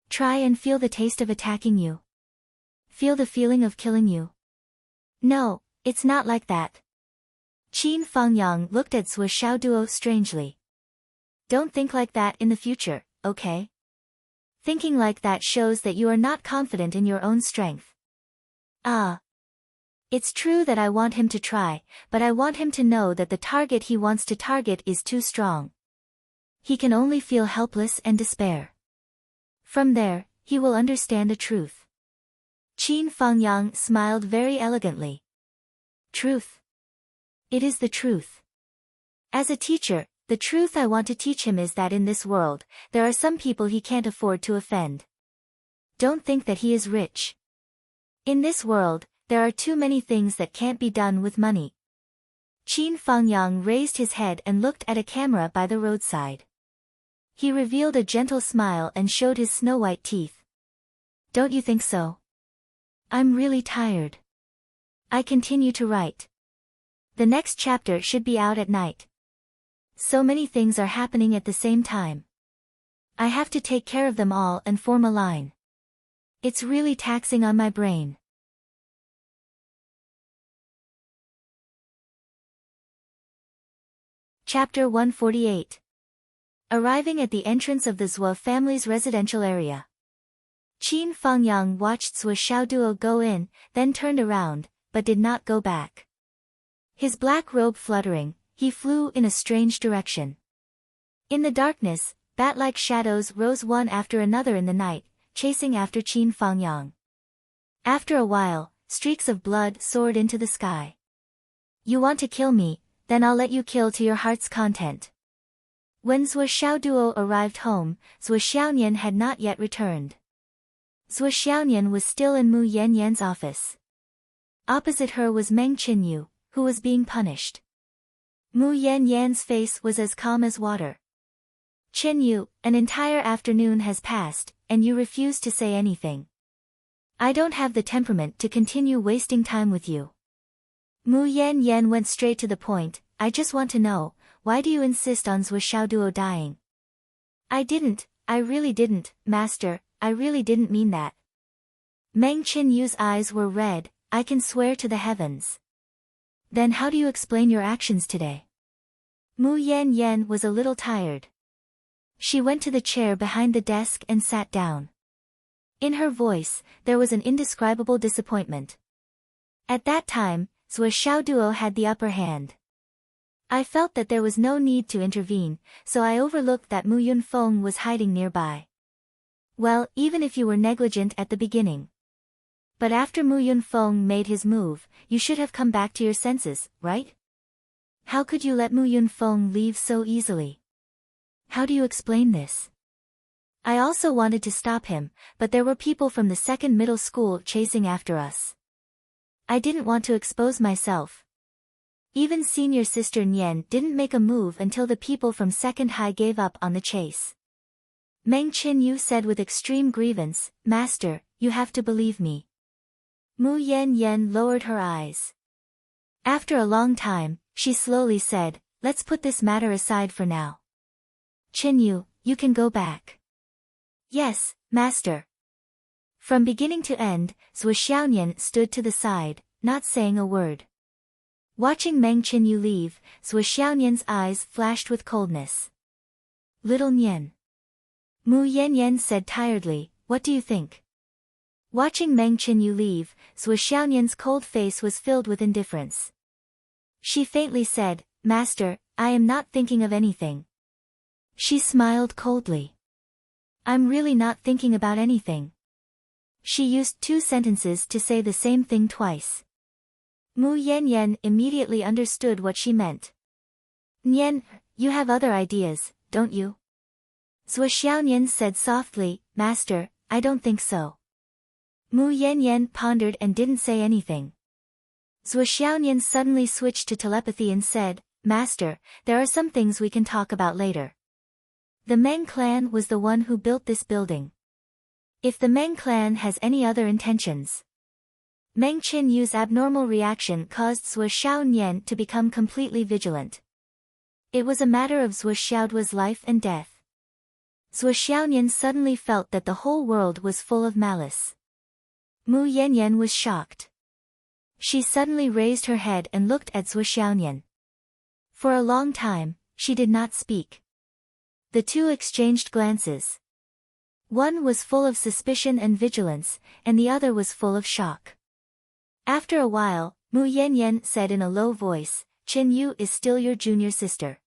Try and feel the taste of attacking you. Feel the feeling of killing you. No, it's not like that. Qin Fangyang looked at Zhuo Xiaoduo strangely. Don't think like that in the future, okay? Thinking like that shows that you are not confident in your own strength. Ah. It's true that I want him to try, but I want him to know that the target he wants to target is too strong. He can only feel helpless and despair. From there, he will understand the truth. Qin Fangyang smiled very elegantly. Truth. It is the truth. As a teacher, the truth I want to teach him is that in this world, there are some people he can't afford to offend. Don't think that he is rich. In this world, there are too many things that can't be done with money. Qin Fangyang raised his head and looked at a camera by the roadside. He revealed a gentle smile and showed his snow-white teeth. Don't you think so? I'm really tired. I continue to write. The next chapter should be out at night. So many things are happening at the same time. I have to take care of them all and form a line. It's really taxing on my brain. Chapter 148. Arriving at the entrance of the Zhuo family's residential area. Qin Fangyang watched Zhuo Xiaoduo go in, then turned around, but did not go back. His black robe fluttering, he flew in a strange direction. In the darkness, bat-like shadows rose one after another in the night, chasing after Qin Fangyang. After a while, streaks of blood soared into the sky. You want to kill me, then I'll let you kill to your heart's content. When Zhuo Xiaoduo arrived home, Zhuo Xiaonian had not yet returned. Zhuo Xiaonian was still in Mu Yanyan's office. Opposite her was Meng Qinyu, who was being punished. Mu Yanyan's face was as calm as water. Qinyu, an entire afternoon has passed, and you refuse to say anything. I don't have the temperament to continue wasting time with you. Mu Yanyan went straight to the point. I just want to know, why do you insist on Zhuo Xiaoduo dying? I really didn't, master, I really didn't mean that. Meng Qinyu's eyes were red, I can swear to the heavens. Then how do you explain your actions today? Mu Yanyan was a little tired. She went to the chair behind the desk and sat down. In her voice, there was an indescribable disappointment. At that time, Zhuo Xiaoduo had the upper hand. I felt that there was no need to intervene, so I overlooked that Mu Yunfeng was hiding nearby. Well, even if you were negligent at the beginning. But after Mu Yunfeng made his move, you should have come back to your senses, right? How could you let Mu Yunfeng leave so easily? How do you explain this? I also wanted to stop him, but there were people from the second middle school chasing after us. I didn't want to expose myself. Even senior sister Nian didn't make a move until the people from second high gave up on the chase. Meng Qinyu said with extreme grievance, Master, you have to believe me. Mu Yanyan lowered her eyes. After a long time, she slowly said, let's put this matter aside for now. Qinyu, you can go back. Yes, master. From beginning to end, Zhuo Xiaonian stood to the side, not saying a word. Watching Meng Qinyu leave, Zhuo Xiaonian's eyes flashed with coldness. Little Nian. Mu Yanyan said tiredly, what do you think? Watching Meng Qinyu leave, Zhuo Xiaonian's cold face was filled with indifference. She faintly said, Master, I am not thinking of anything. She smiled coldly. I'm really not thinking about anything. She used 2 sentences to say the same thing twice. Mu Yanyan immediately understood what she meant. Nian, you have other ideas, don't you? Zhuo Xiaonian said softly, Master, I don't think so. Mu Yanyan pondered and didn't say anything. Zhuo Xiaonian suddenly switched to telepathy and said, Master, there are some things we can talk about later. The Meng clan was the one who built this building. If the Meng clan has any other intentions. Meng Qinyu's abnormal reaction caused Zhuo Xiaonian to become completely vigilant. It was a matter of Zhuo Xiaoduo's life and death. Zhuo Xiaonian suddenly felt that the whole world was full of malice. Mu Yanyan was shocked. She suddenly raised her head and looked at Zhuo Xiaonian. For a long time, she did not speak. The two exchanged glances. One was full of suspicion and vigilance, and the other was full of shock. After a while, Mu Yanyan said in a low voice, "Qinyu is still your junior sister.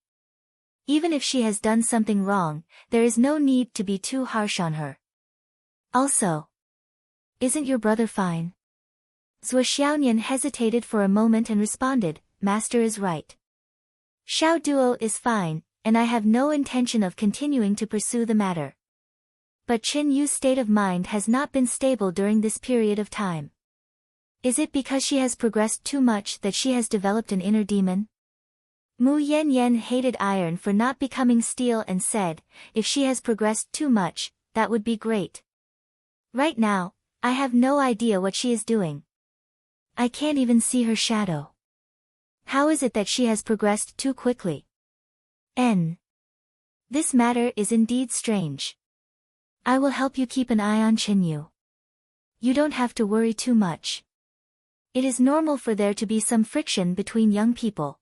Even if she has done something wrong, there is no need to be too harsh on her. Also, isn't your brother fine?" Zhuo Xiaonian hesitated for a moment and responded, "Master is right. Xiao Duo is fine, and I have no intention of continuing to pursue the matter. But Qinyu's state of mind has not been stable during this period of time. Is it because she has progressed too much that she has developed an inner demon?" Mu Yanyan hated iron for not becoming steel and said, "If she has progressed too much, that would be great. Right now, I have no idea what she is doing. I can't even see her shadow. How is it that she has progressed too quickly? This matter is indeed strange. I will help you keep an eye on Qinyu. You don't have to worry too much. It is normal for there to be some friction between young people.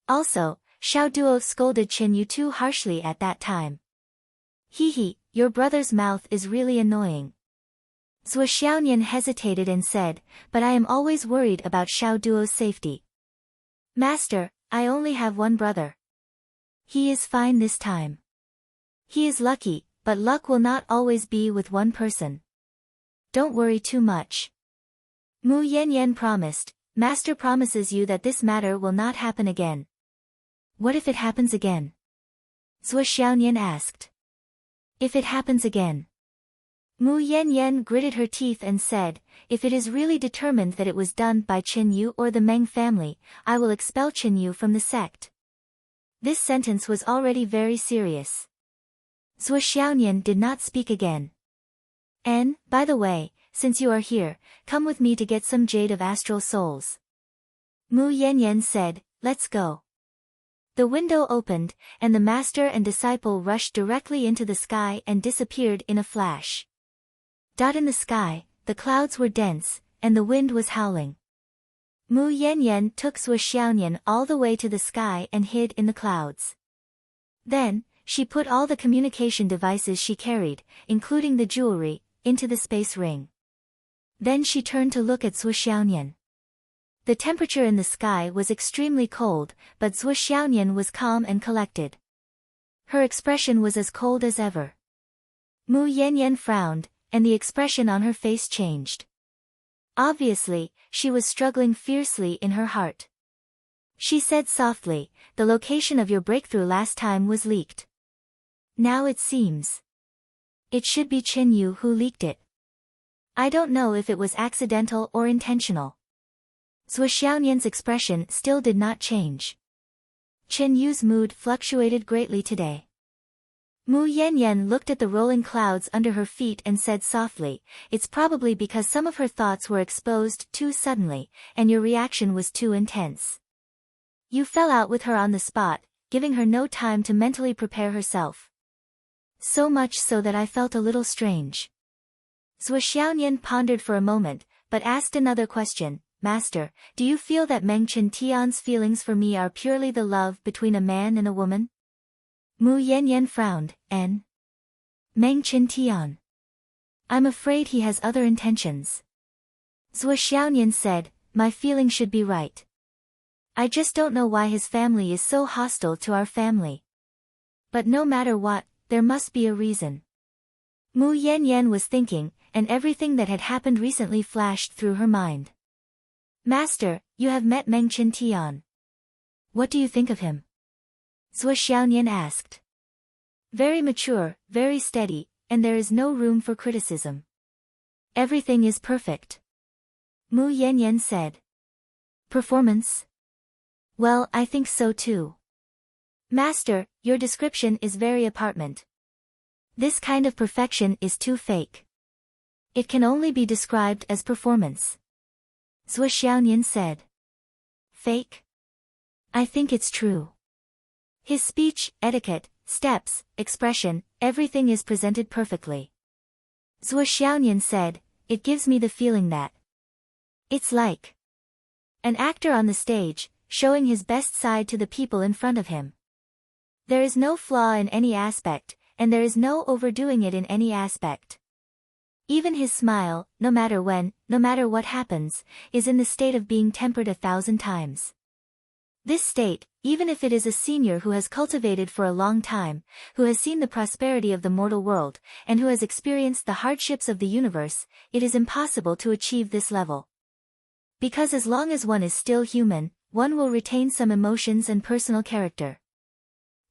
Also, Xiao Duo scolded Qinyu too harshly at that time. Hee, your brother's mouth is really annoying." Zhuo Xiaonian hesitated and said, "But I am always worried about Xiao Duo's safety. Master, I only have one brother. He is fine this time. He is lucky, but luck will not always be with one person. Don't worry too much." Mu Yanyan promised, "Master promises you that this matter will not happen again." "What if it happens again?" Zhuo Xiaonian asked. "If it happens again?" Mu Yanyan gritted her teeth and said, "If it is really determined that it was done by Qinyu or the Meng family, I will expel Qinyu from the sect." This sentence was already very serious. Zhuo Xiaonian did not speak again. "And, by the way, since you are here, come with me to get some jade of astral souls." Mu Yanyan said, "Let's go." The window opened, and the master and disciple rushed directly into the sky and disappeared in a flash. In the sky, the clouds were dense, and the wind was howling. Mu Yanyan took Zhuo Xiaonian all the way to the sky and hid in the clouds. Then, she put all the communication devices she carried, including the jewelry, into the space ring. Then she turned to look at Zhuo Xiaonian. The temperature in the sky was extremely cold, but Zhuo Xiaonian was calm and collected. Her expression was as cold as ever. Mu Yanyan frowned, and the expression on her face changed. Obviously, she was struggling fiercely in her heart. She said softly, "The location of your breakthrough last time was leaked. Now it seems it should be Qinyu who leaked it. I don't know if it was accidental or intentional." Zhuo Xiaonian's expression still did not change. Qinyu's mood fluctuated greatly today. Mu Yanyan looked at the rolling clouds under her feet and said softly, "It's probably because some of her thoughts were exposed too suddenly, and your reaction was too intense. You fell out with her on the spot, giving her no time to mentally prepare herself. So much so that I felt a little strange." Zhuo Xiaonian pondered for a moment, but asked another question, "Master, do you feel that Meng Tian's feelings for me are purely the love between a man and a woman?" Mu Yanyan frowned, Meng Tian. I'm afraid he has other intentions." Zhuo Xiaonian said, "My feeling should be right. I just don't know why his family is so hostile to our family. But no matter what, there must be a reason." Mu Yanyan was thinking, and everything that had happened recently flashed through her mind. "Master, you have met Meng Tian. What do you think of him?" Zhuo Xiaonian asked. "Very mature, very steady, and there is no room for criticism. Everything is perfect." Mu Yanyan said. "Performance? Well, I think so too. Master, your description is very apartment. This kind of perfection is too fake. It can only be described as performance. Zhuo Xiaonian said. Fake? I think it's true. His speech, etiquette, steps, expression, everything is presented perfectly. Zhuo Xiaonian said, it gives me the feeling that it's like an actor on the stage, showing his best side to the people in front of him. There is no flaw in any aspect, and there is no overdoing it in any aspect. Even his smile, no matter when, no matter what happens, is in the state of being tempered 1,000 times. This state, even if it is a senior who has cultivated for a long time, who has seen the prosperity of the mortal world, and who has experienced the hardships of the universe, it is impossible to achieve this level. Because as long as one is still human, one will retain some emotions and personal character.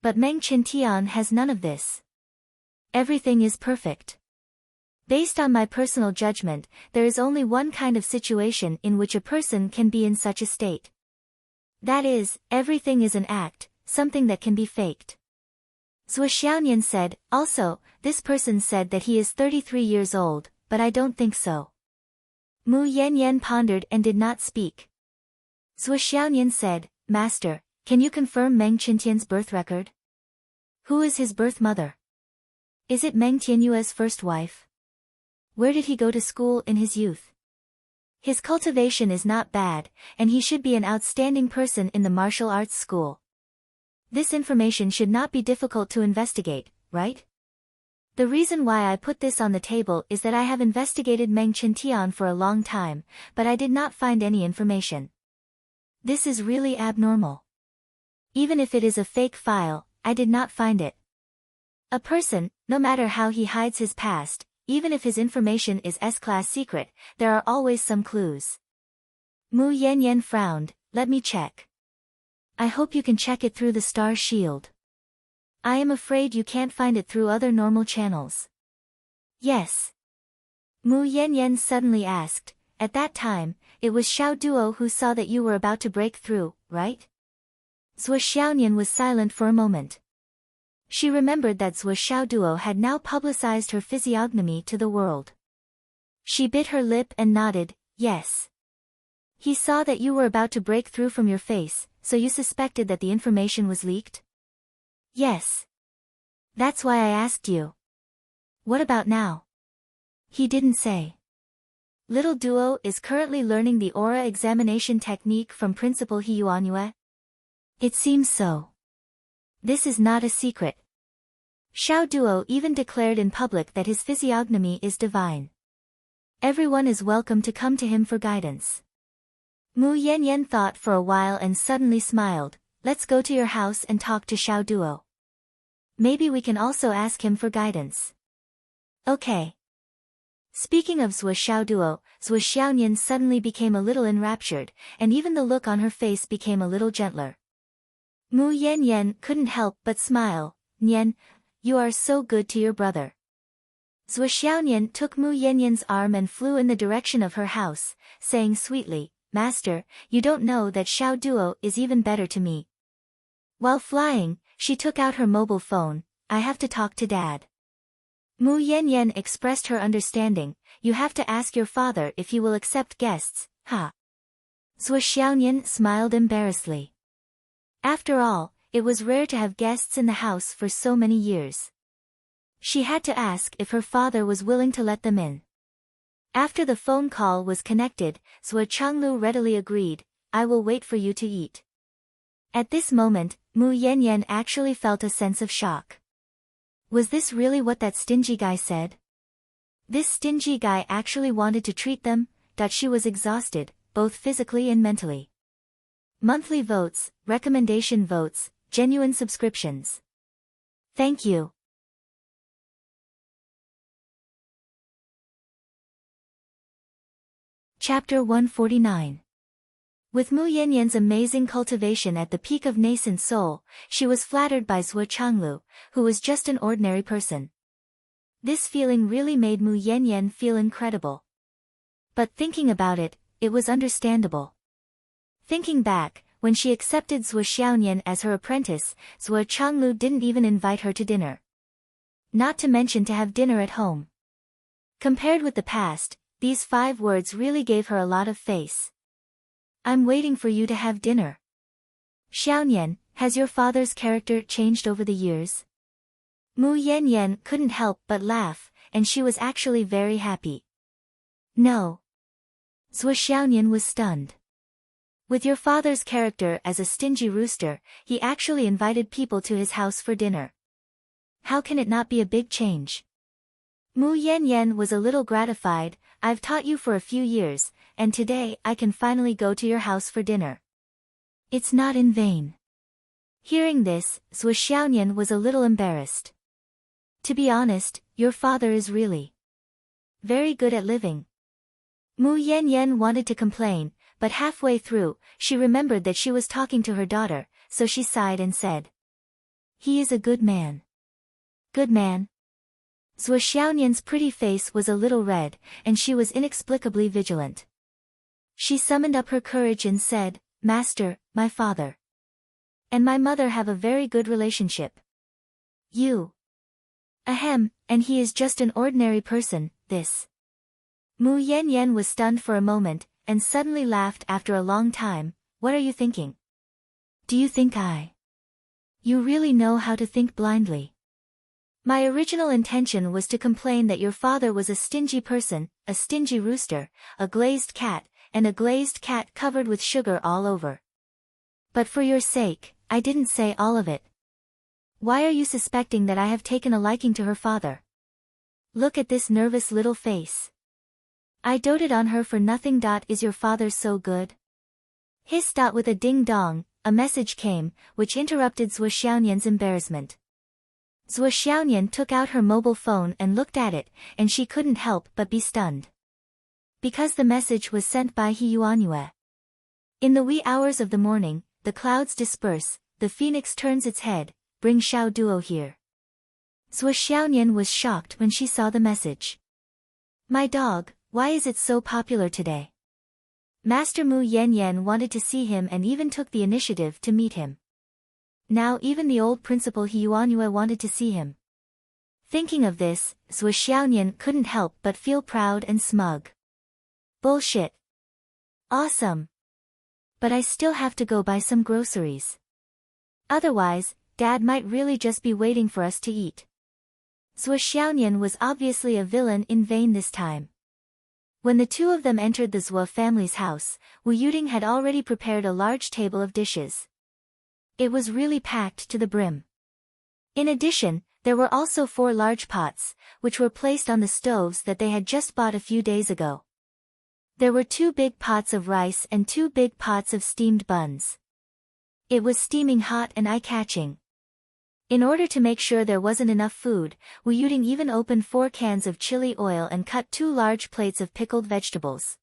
But Meng Qintian has none of this. Everything is perfect. Based on my personal judgment, there is only one kind of situation in which a person can be in such a state. That is, everything is an act, something that can be faked. Zhuo Xiaonian said, also, this person said that he is 33 years old, but I don't think so. Mu Yanyan pondered and did not speak. Zhuo Xiaonian said, Master, can you confirm Meng Qintian's birth record? Who is his birth mother? Is it Meng Tianyue's first wife? Where did he go to school in his youth? His cultivation is not bad, and he should be an outstanding person in the martial arts school. This information should not be difficult to investigate, right? The reason why I put this on the table is that I have investigated Meng Qintian for a long time, but I did not find any information. This is really abnormal. Even if it is a fake file, I did not find it. A person, no matter how he hides his past, even if his information is S-class secret, there are always some clues. Mu Yanyan frowned, let me check. I hope you can check it through the star shield. I am afraid you can't find it through other normal channels. Yes. Mu Yanyan suddenly asked, at that time, it was Xiao Duo who saw that you were about to break through, right? Zhuo Xiaonian was silent for a moment. She remembered that Zhuo Xiaoduo had now publicized her physiognomy to the world. She bit her lip and nodded, yes. He saw that you were about to break through from your face, so you suspected that the information was leaked? Yes. That's why I asked you. What about now? He didn't say. Little Duo is currently learning the aura examination technique from Principal He Yuanyue? It seems so. This is not a secret. Xiao Duo even declared in public that his physiognomy is divine. Everyone is welcome to come to him for guidance. Mu Yanyan thought for a while and suddenly smiled, let's go to your house and talk to Xiao Duo. Maybe we can also ask him for guidance. Okay. Speaking of Zhuo Xiaoduo, Zhuo Xiaonian suddenly became a little enraptured, and even the look on her face became a little gentler. Mu Yanyan couldn't help but smile, Nian, you are so good to your brother. Zhuo Xiaonian took Mu Yanyan's arm and flew in the direction of her house, saying sweetly, Master, you don't know that Xiao Duo is even better to me. While flying, she took out her mobile phone, I have to talk to Dad. Mu Yanyan expressed her understanding, you have to ask your father if he will accept guests, huh? Zhuo Xiaonian smiled embarrassedly. After all, it was rare to have guests in the house for so many years. She had to ask if her father was willing to let them in. After the phone call was connected, Zhuo Changlu readily agreed, I will wait for you to eat. At this moment, Mu Yanyan actually felt a sense of shock. Was this really what that stingy guy said? This stingy guy actually wanted to treat them? She was exhausted, both physically and mentally. Monthly votes, recommendation votes, genuine subscriptions. Thank you. Chapter 149. With Mu Yanyan's amazing cultivation at the peak of nascent soul, she was flattered by Zhuo Changlu, who was just an ordinary person. This feeling really made Mu Yanyan feel incredible. But thinking about it, it was understandable. Thinking back, when she accepted Zhuo Xiaonian as her apprentice, Zhuo Changlu didn't even invite her to dinner. Not to mention to have dinner at home. Compared with the past, these 5 words really gave her a lot of face. I'm waiting for you to have dinner. Xiaonian, has your father's character changed over the years? Mu Yanyan couldn't help but laugh, and she was actually very happy. No. Zhou Xiaonian was stunned. With your father's character as a stingy rooster, he actually invited people to his house for dinner. How can it not be a big change? Mu Yanyan was a little gratified. I've taught you for a few years, and today I can finally go to your house for dinner. It's not in vain. Hearing this, Zhou Xiaonian was a little embarrassed. To be honest, your father is really very good at living. Mu Yanyan wanted to complain, but halfway through, she remembered that she was talking to her daughter, so she sighed and said, he is a good man. Good man? Zhou Xiaonian's pretty face was a little red, and she was inexplicably vigilant. She summoned up her courage and said, Master, my father and my mother have a very good relationship. You. Ahem, and he is just an ordinary person, this. Mu Yanyan was stunned for a moment, and suddenly laughed after a long time. What are you thinking? Do you think You really know how to think blindly. My original intention was to complain that your father was a stingy person, a stingy rooster, a glazed cat, and a glazed cat covered with sugar all over. But for your sake, I didn't say all of it. Why are you suspecting that I have taken a liking to her father? Look at this nervous little face. I doted on her for nothing. Is your father so good? Hiss. With a ding-dong, a message came, which interrupted Zhou Xiaonian's embarrassment. Zhou Xiaonian took out her mobile phone and looked at it, and she couldn't help but be stunned. Because the message was sent by He Yuanyue. In the wee hours of the morning, the clouds disperse, the phoenix turns its head, bring Xiao Duo here. Zhou Xiaonian was shocked when she saw the message. My dog, why is it so popular today? Master Mu Yanyan wanted to see him and even took the initiative to meet him. Now even the old principal He Yuanyue wanted to see him. Thinking of this, Zhou Xiaonian couldn't help but feel proud and smug. Bullshit. Awesome. But I still have to go buy some groceries. Otherwise, Dad might really just be waiting for us to eat. Zhou Xiaonian was obviously a villain in vain this time. When the two of them entered the Zhou family's house, Wu Yuding had already prepared a large table of dishes. It was really packed to the brim. In addition, there were also 4 large pots, which were placed on the stoves that they had just bought a few days ago. There were 2 big pots of rice and 2 big pots of steamed buns. It was steaming hot and eye-catching. In order to make sure there wasn't enough food, Wu Yuding even opened 4 cans of chili oil and cut 2 large plates of pickled vegetables.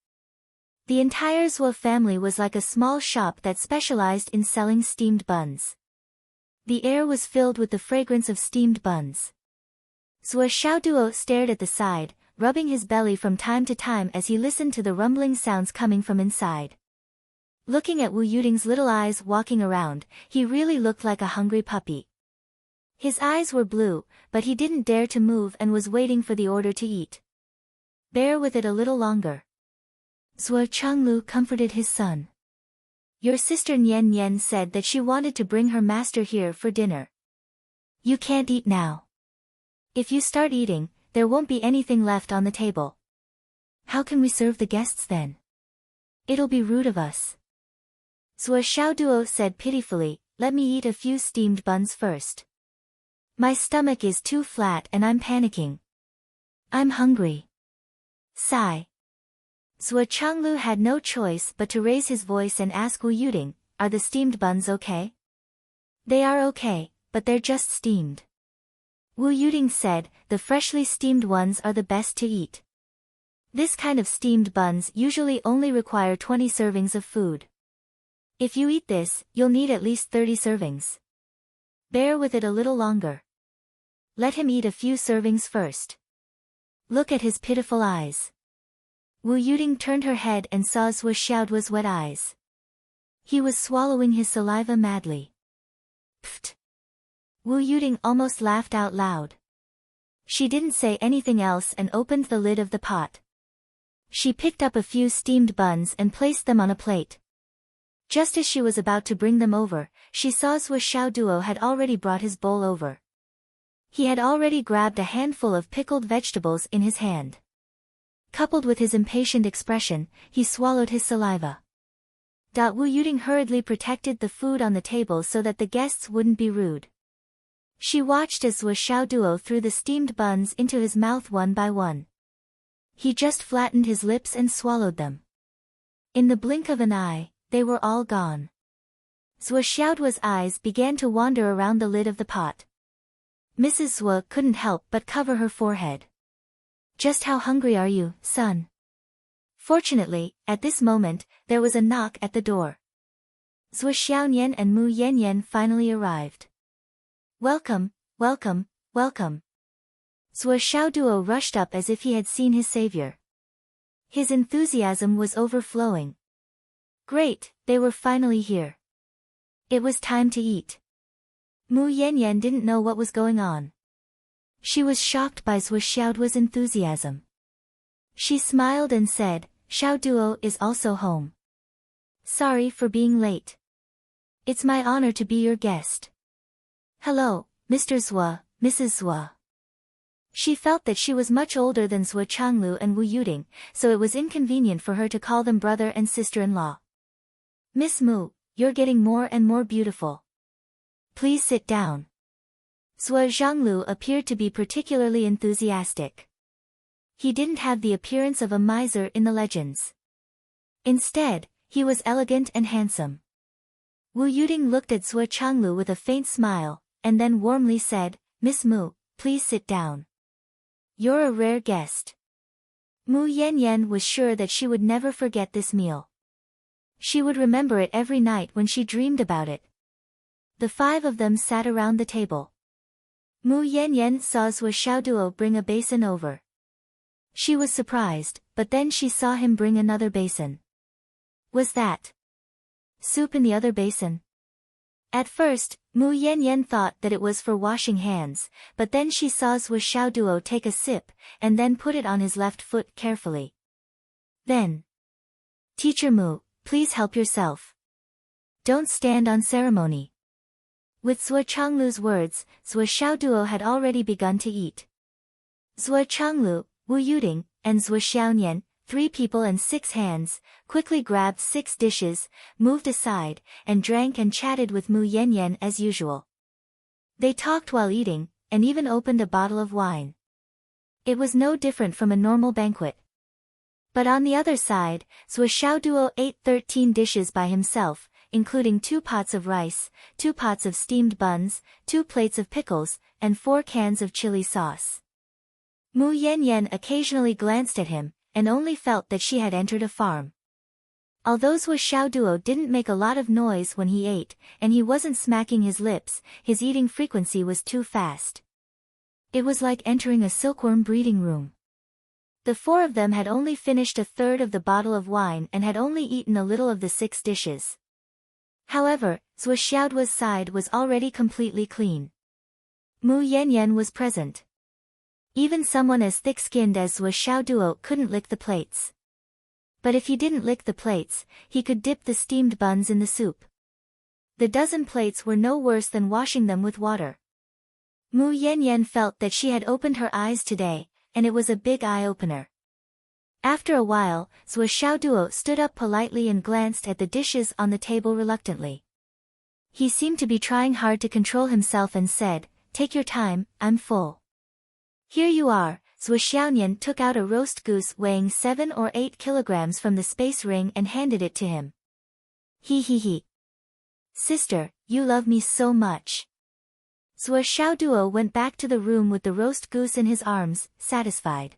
The entire Zhou family was like a small shop that specialized in selling steamed buns. The air was filled with the fragrance of steamed buns. Zhou Xiaoduo stared at the side, rubbing his belly from time to time as he listened to the rumbling sounds coming from inside. Looking at Wu Yuding's little eyes walking around, he really looked like a hungry puppy. His eyes were blue, but he didn't dare to move and was waiting for the order to eat. Bear with it a little longer. Zhou Chenglu comforted his son. Your sister Nian Nian said that she wanted to bring her master here for dinner. You can't eat now. If you start eating, there won't be anything left on the table. How can we serve the guests then? It'll be rude of us. Zhou Xiaoduo said pitifully, let me eat a few steamed buns first. My stomach is too flat and I'm panicking. I'm hungry. Sigh. Zhou Chenglu had no choice but to raise his voice and ask Wu Yuding, are the steamed buns okay? They are okay, but they're just steamed. Wu Yuding said, the freshly steamed ones are the best to eat. This kind of steamed buns usually only require 20 servings of food. If you eat this, you'll need at least 30 servings. Bear with it a little longer. Let him eat a few servings first. Look at his pitiful eyes. Wu Yuding turned her head and saw Zhou Xiaoduo's wet eyes. He was swallowing his saliva madly. Pfft. Wu Yuding almost laughed out loud. She didn't say anything else and opened the lid of the pot. She picked up a few steamed buns and placed them on a plate. Just as she was about to bring them over, she saw Zhuo Xiaoduo had already brought his bowl over. He had already grabbed a handful of pickled vegetables in his hand. Coupled with his impatient expression, he swallowed his saliva. Wu Yuding hurriedly protected the food on the table so that the guests wouldn't be rude. She watched as Zhuo Xiaoduo threw the steamed buns into his mouth one by one. He just flattened his lips and swallowed them. In the blink of an eye, they were all gone. Zhuo Xiaoduo's eyes began to wander around the lid of the pot. Mrs. Zhuo couldn't help but cover her forehead. Just how hungry are you, son? Fortunately, at this moment, there was a knock at the door. Zhuo Xiaonian and Mu Yanyan finally arrived. Welcome, welcome, welcome. Zhuo Xiaoduo rushed up as if he had seen his savior. His enthusiasm was overflowing. Great, they were finally here. It was time to eat. Mu Yanyan didn't know what was going on. She was shocked by Zhuo Xiaoduo's enthusiasm. She smiled and said, Xiaoduo is also home. Sorry for being late. It's my honor to be your guest. Hello, Mr. Zhuo, Mrs. Zhuo. She felt that she was much older than Zhuo Changlu and Wu Yuding, so it was inconvenient for her to call them brother and sister-in-law. Miss Mu, you're getting more and more beautiful. Please sit down. Zhuo Zhanglu appeared to be particularly enthusiastic. He didn't have the appearance of a miser in the legends. Instead, he was elegant and handsome. Wu Yuding looked at Zhuo Changlu with a faint smile, and then warmly said, Miss Mu, please sit down. You're a rare guest. Mu Yanyan was sure that she would never forget this meal. She would remember it every night when she dreamed about it. The five of them sat around the table. Mu Yanyan saw Zhuo Xiaoduo bring a basin over. She was surprised, but then she saw him bring another basin. Was that soup in the other basin? At first, Mu Yanyan thought that it was for washing hands, but then she saw Zhuo Xiaoduo take a sip, and then put it on his left foot carefully. Then, Teacher Mu, please help yourself. Don't stand on ceremony. With Zhuo Changlu's words, Zhuo Xiaoduo had already begun to eat. Zhuo Changlu, Wu Yuding, and Zhuo Xiaonian, 3 people and 6 hands, quickly grabbed 6 dishes, moved aside, and drank and chatted with Mu Yanyan as usual. They talked while eating, and even opened a bottle of wine. It was no different from a normal banquet. But on the other side, Zhuo Xiaoduo ate 13 dishes by himself, including 2 pots of rice, 2 pots of steamed buns, 2 plates of pickles, and 4 cans of chili sauce. Mu Yanyan occasionally glanced at him, and only felt that she had entered a farm. Although Zhuo Xiaoduo didn't make a lot of noise when he ate, and he wasn't smacking his lips, his eating frequency was too fast. It was like entering a silkworm breeding room. The 4 of them had only finished a third of the bottle of wine and had only eaten a little of the 6 dishes. However, Zhuo Xiaoduo's side was already completely clean. Mu Yanyan was present. Even someone as thick-skinned as Zhuo Xiaoduo couldn't lick the plates. But if he didn't lick the plates, he could dip the steamed buns in the soup. The dozen plates were no worse than washing them with water. Mu Yanyan felt that she had opened her eyes today, and it was a big eye-opener. After a while, Zhuo Xiaoduo stood up politely and glanced at the dishes on the table reluctantly. He seemed to be trying hard to control himself and said, Take your time, I'm full. Here you are. Zhuo Xiaonian took out a roast goose weighing 7 or 8 kilograms from the space ring and handed it to him. He. Sister, you love me so much. Zhuo Xiaoduo went back to the room with the roast goose in his arms, satisfied.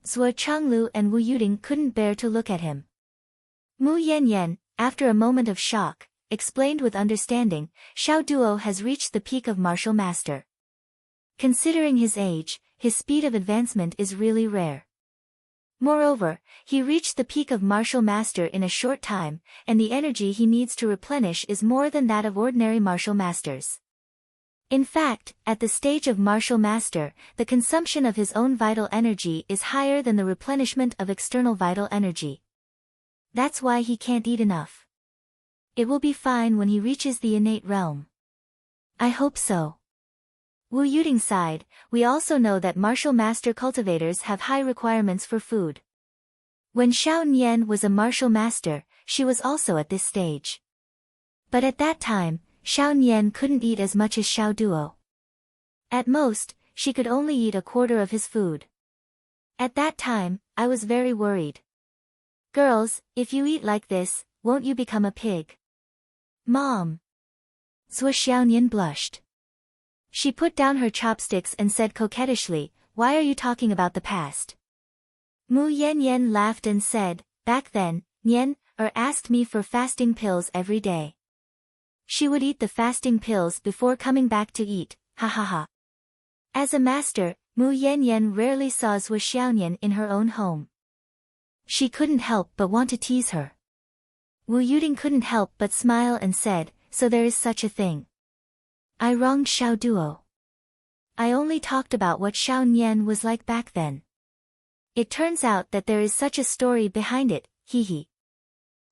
Zhuo Changlu and Wu Yuding couldn't bear to look at him. Mu Yanyan, after a moment of shock, explained with understanding, Xiaoduo has reached the peak of martial master. Considering his age, his speed of advancement is really rare. Moreover, he reached the peak of martial master in a short time, and the energy he needs to replenish is more than that of ordinary martial masters. In fact, at the stage of martial master, the consumption of his own vital energy is higher than the replenishment of external vital energy. That's why he can't eat enough. It will be fine when he reaches the innate realm. I hope so. Wu Yuting sighed. We also know that martial master cultivators have high requirements for food. When Xiao Nian was a martial master, she was also at this stage. But at that time, Xiao Nian couldn't eat as much as Xiao Duo. At most, she could only eat a quarter of his food. At that time, I was very worried. Girls, if you eat like this, won't you become a pig? Mom. Zhuo Xiaonian blushed. She put down her chopsticks and said coquettishly, why are you talking about the past? Mu Yanyan laughed and said, back then, Nian, asked me for fasting pills every day. She would eat the fasting pills before coming back to eat, ha ha ha. As a master, Mu Yanyan rarely saw Zhuo Xiaonian in her own home. She couldn't help but want to tease her. Wu Yuting couldn't help but smile and said, so there is such a thing. I wronged Xiao Duo. I only talked about what Xiao Nian was like back then. It turns out that there is such a story behind it, hee hee.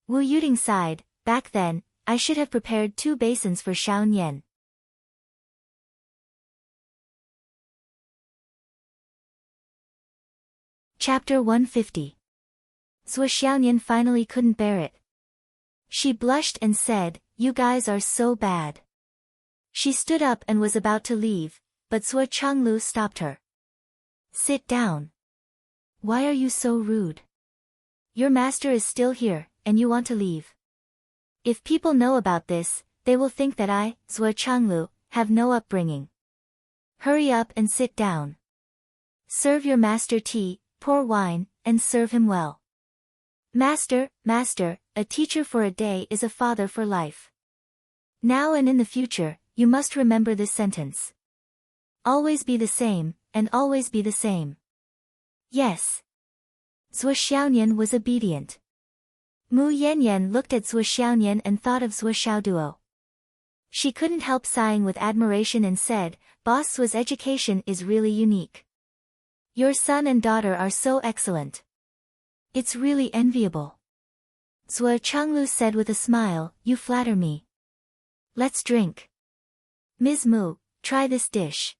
Wu Yuting sighed, back then, I should have prepared 2 basins for Xiao Nian. Chapter 150. Zhuo Xiaonian finally couldn't bear it. She blushed and said, you guys are so bad. She stood up and was about to leave, but Zhuo Changlu stopped her. Sit down. Why are you so rude? Your master is still here, and you want to leave. If people know about this, they will think that I, Zhuo Changlu, have no upbringing. Hurry up and sit down. Serve your master tea, pour wine, and serve him well. Master, master, a teacher for a day is a father for life. Now and in the future, you must remember this sentence. Always be the same, and always be the same. Yes. Zhuo Xiaonian was obedient. Mu Yanyan looked at Zhuo Xiaonian and thought of Zhuo Xiaoduo. She couldn't help sighing with admiration and said, Boss Zhuo's education is really unique. Your son and daughter are so excellent. It's really enviable. Zhuo Changlu said with a smile, you flatter me. Let's drink. Ms. Mu, try this dish.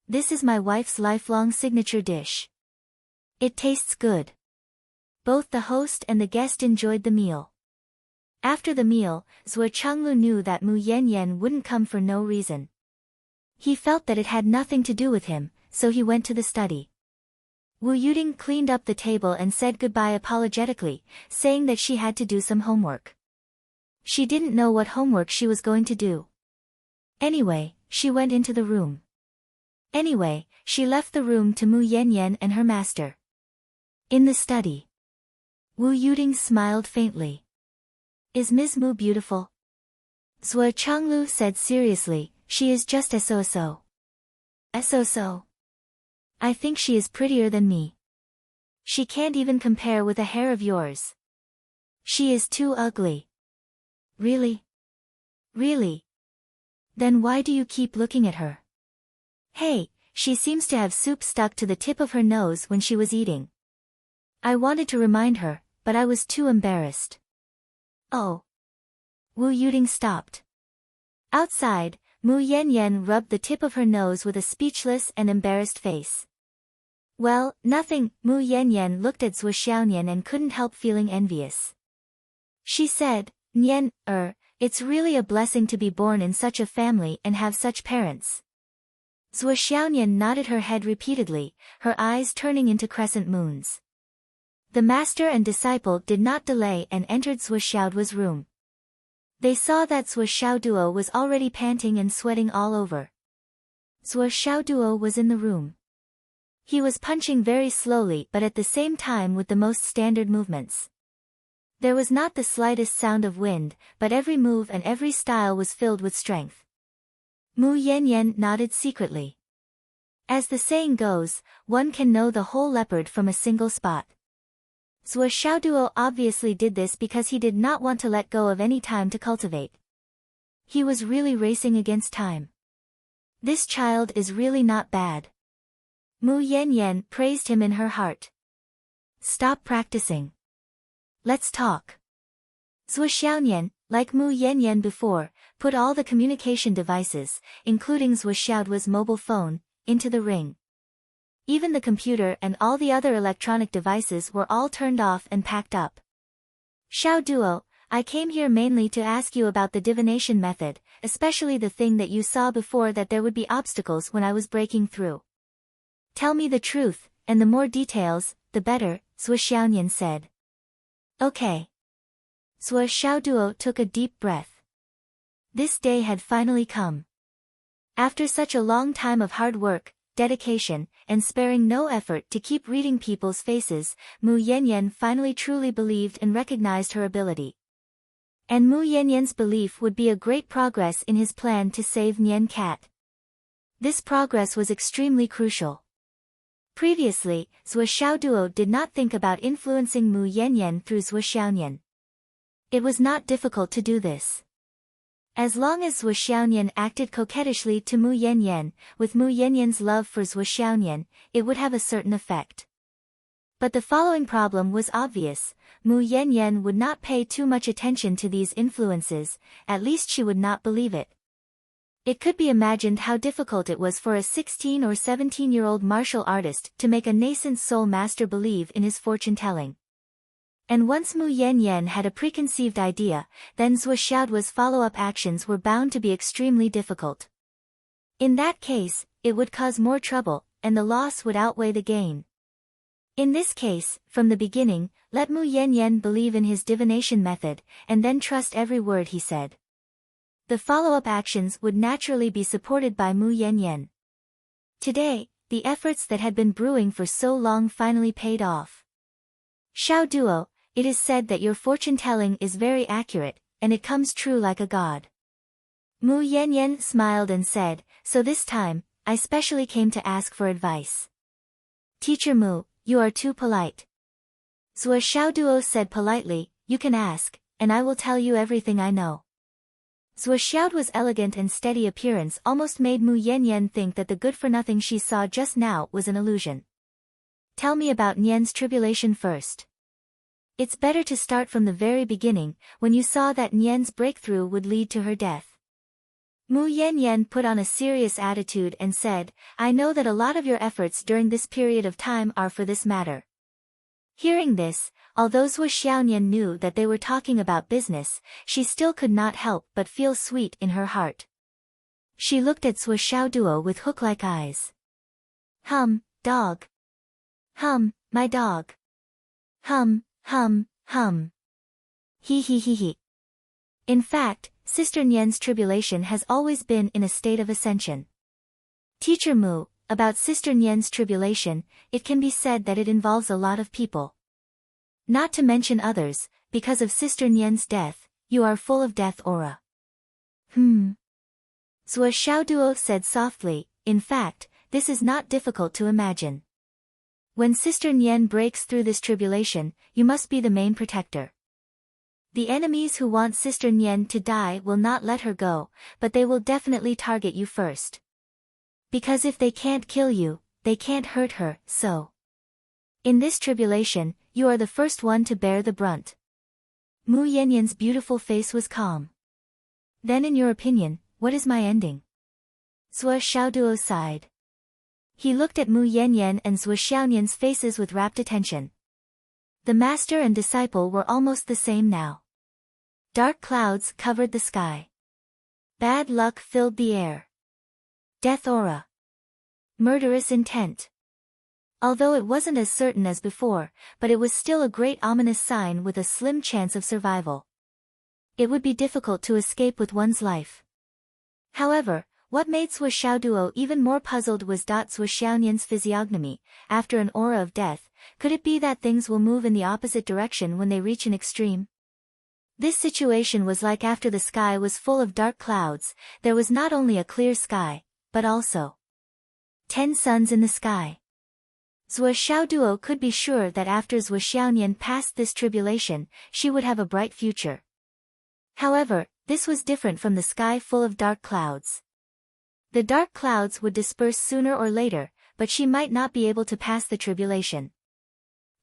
This is my wife's lifelong signature dish. It tastes good. Both the host and the guest enjoyed the meal. After the meal, Zhuo Changlu knew that Mu Yanyan wouldn't come for no reason. He felt that it had nothing to do with him, so he went to the study. Wu Yuting cleaned up the table and said goodbye apologetically, saying that she had to do some homework. She didn't know what homework she was going to do. Anyway, she went into the room. Anyway, she left the room to Mu Yanyan and her master. In the study. Wu Yuting smiled faintly. Is Ms. Mu beautiful? Zhuo Changlu said seriously, she is just so. So. I think she is prettier than me. She can't even compare with a hair of yours. She is too ugly. Really? Really? Then why do you keep looking at her? Hey, she seems to have soup stuck to the tip of her nose when she was eating. I wanted to remind her, but I was too embarrassed. Oh. Wu Yuting stopped. Outside, Mu Yanyan rubbed the tip of her nose with a speechless and embarrassed face. Well, nothing. Mu Yanyan looked at Zhuo Xiaonian and couldn't help feeling envious. She said, Nian, it's really a blessing to be born in such a family and have such parents. Zhuo Xiaonian nodded her head repeatedly, her eyes turning into crescent moons. The master and disciple did not delay and entered Zhuo Xiaoduo's room. They saw that Zhuo Xiaoduo was already panting and sweating all over. Zhuo Xiaoduo was in the room. He was punching very slowly but at the same time with the most standard movements. There was not the slightest sound of wind, but every move and every style was filled with strength. Mu Yanyan nodded secretly. As the saying goes, one can know the whole leopard from a single spot. Zhuo Xiaoduo obviously did this because he did not want to let go of any time to cultivate. He was really racing against time. This child is really not bad. Mu Yanyan praised him in her heart. Stop practicing. Let's talk. Zhuo Xiaonian, like Mu Yanyan before, put all the communication devices, including Zhou Xiaoduo's mobile phone, into the ring. Even the computer and all the other electronic devices were all turned off and packed up. Xiaoduo, I came here mainly to ask you about the divination method, especially the thing that you saw before, that there would be obstacles when I was breaking through. Tell me the truth, and the more details, the better, Zhou Xiaoyan said. Okay. Zhou Xiaoduo took a deep breath. This day had finally come. After such a long time of hard work, dedication, and sparing no effort to keep reading people's faces, Mu Yanyan finally truly believed and recognized her ability. And Mu Yanyan's belief would be a great progress in his plan to save Nian Cat. This progress was extremely crucial. Previously, Zhou Xiaoduo did not think about influencing Mu Yanyan through Zhou Xiaoyan. It was not difficult to do this. As long as Zhou Xiaoyan acted coquettishly to Mu Yanyan, with Mu Yanyan's love for Zhou Xiaoyan, it would have a certain effect. But the following problem was obvious: Mu Yanyan would not pay too much attention to these influences, at least she would not believe it. It could be imagined how difficult it was for a 16 or 17-year-old martial artist to make a nascent soul master believe in his fortune-telling. And once Mu Yanyan had a preconceived idea, then Zhou Xiaoduo's follow-up actions were bound to be extremely difficult. In that case, it would cause more trouble, and the loss would outweigh the gain. In this case, from the beginning, let Mu Yanyan believe in his divination method, and then trust every word he said. The follow-up actions would naturally be supported by Mu Yanyan. Today, the efforts that had been brewing for so long finally paid off. Xiaoduo, it is said that your fortune-telling is very accurate, and it comes true like a god. Mu Yanyan smiled and said, so this time, I specially came to ask for advice. Teacher Mu, you are too polite. Zhou Xiaoduo said politely, you can ask, and I will tell you everything I know. Zhou Xiaoduo's elegant and steady appearance almost made Mu Yanyan think that the good-for-nothing she saw just now was an illusion. Tell me about Nian's tribulation first. It's better to start from the very beginning, when you saw that Nian's breakthrough would lead to her death. Mu Yanyan put on a serious attitude and said, I know that a lot of your efforts during this period of time are for this matter. Hearing this, although Zhou Xiaoyan knew that they were talking about business, she still could not help but feel sweet in her heart. She looked at Zhou Xiaoduo with hook-like eyes. Dog. My dog. Hum. He. In fact, Sister Nian's tribulation has always been in a state of ascension. Teacher Mu, about Sister Nian's tribulation, it can be said that it involves a lot of people. Not to mention others, because of Sister Nian's death, you are full of death aura. Zhou Xiaoduo said softly, in fact, this is not difficult to imagine. When Sister Nian breaks through this tribulation, you must be the main protector. The enemies who want Sister Nian to die will not let her go, but they will definitely target you first. Because if they can't kill you, they can't hurt her, so. In this tribulation, you are the first one to bear the brunt. Mu Yanyan's beautiful face was calm. Then in your opinion, what is my ending? Zhou Xiaoduo sighed. He looked at Mu Yanyan and Zhou Xiaoyan's faces with rapt attention. The master and disciple were almost the same now. Dark clouds covered the sky. Bad luck filled the air. Death aura. Murderous intent. Although it wasn't as certain as before, but it was still a great ominous sign with a slim chance of survival. It would be difficult to escape with one's life. However, what made Zhou Xiaoduo even more puzzled was Zhou Xiaoyan's physiognomy. After an aura of death, could it be that things will move in the opposite direction when they reach an extreme? This situation was like after the sky was full of dark clouds, there was not only a clear sky, but also 10 suns in the sky. Zhou Xiaoduo could be sure that after Zhou Xiaoyan passed this tribulation, she would have a bright future. However, this was different from the sky full of dark clouds. The dark clouds would disperse sooner or later, but she might not be able to pass the tribulation.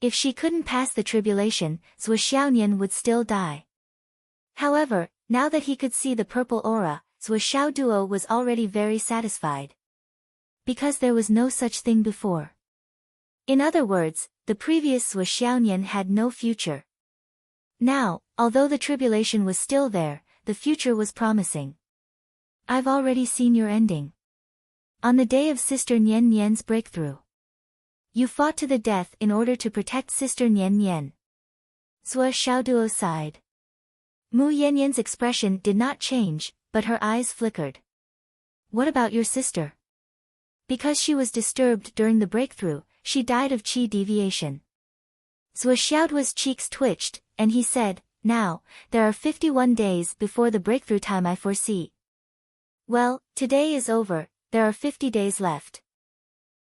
If she couldn't pass the tribulation, Zhou Xiaoyan would still die. However, Now that he could see the purple aura, Zhuo Xiaoduo was already very satisfied. Because there was no such thing before. In other words, the previous Zhuo Xiaonian had no future. Now, although the tribulation was still there, the future was promising. I've already seen your ending. On the day of Sister Nian Nian's breakthrough. You fought to the death in order to protect Sister Nian Nian. Zhuo Xiaoduo sighed. Mu Yanyan's expression did not change, but her eyes flickered. What about your sister? Because she was disturbed during the breakthrough, she died of qi deviation. Zhuo Xiaoduo's cheeks twitched, and he said, now, there are 51 days before the breakthrough time I foresee. Well, today is over, there are 50 days left.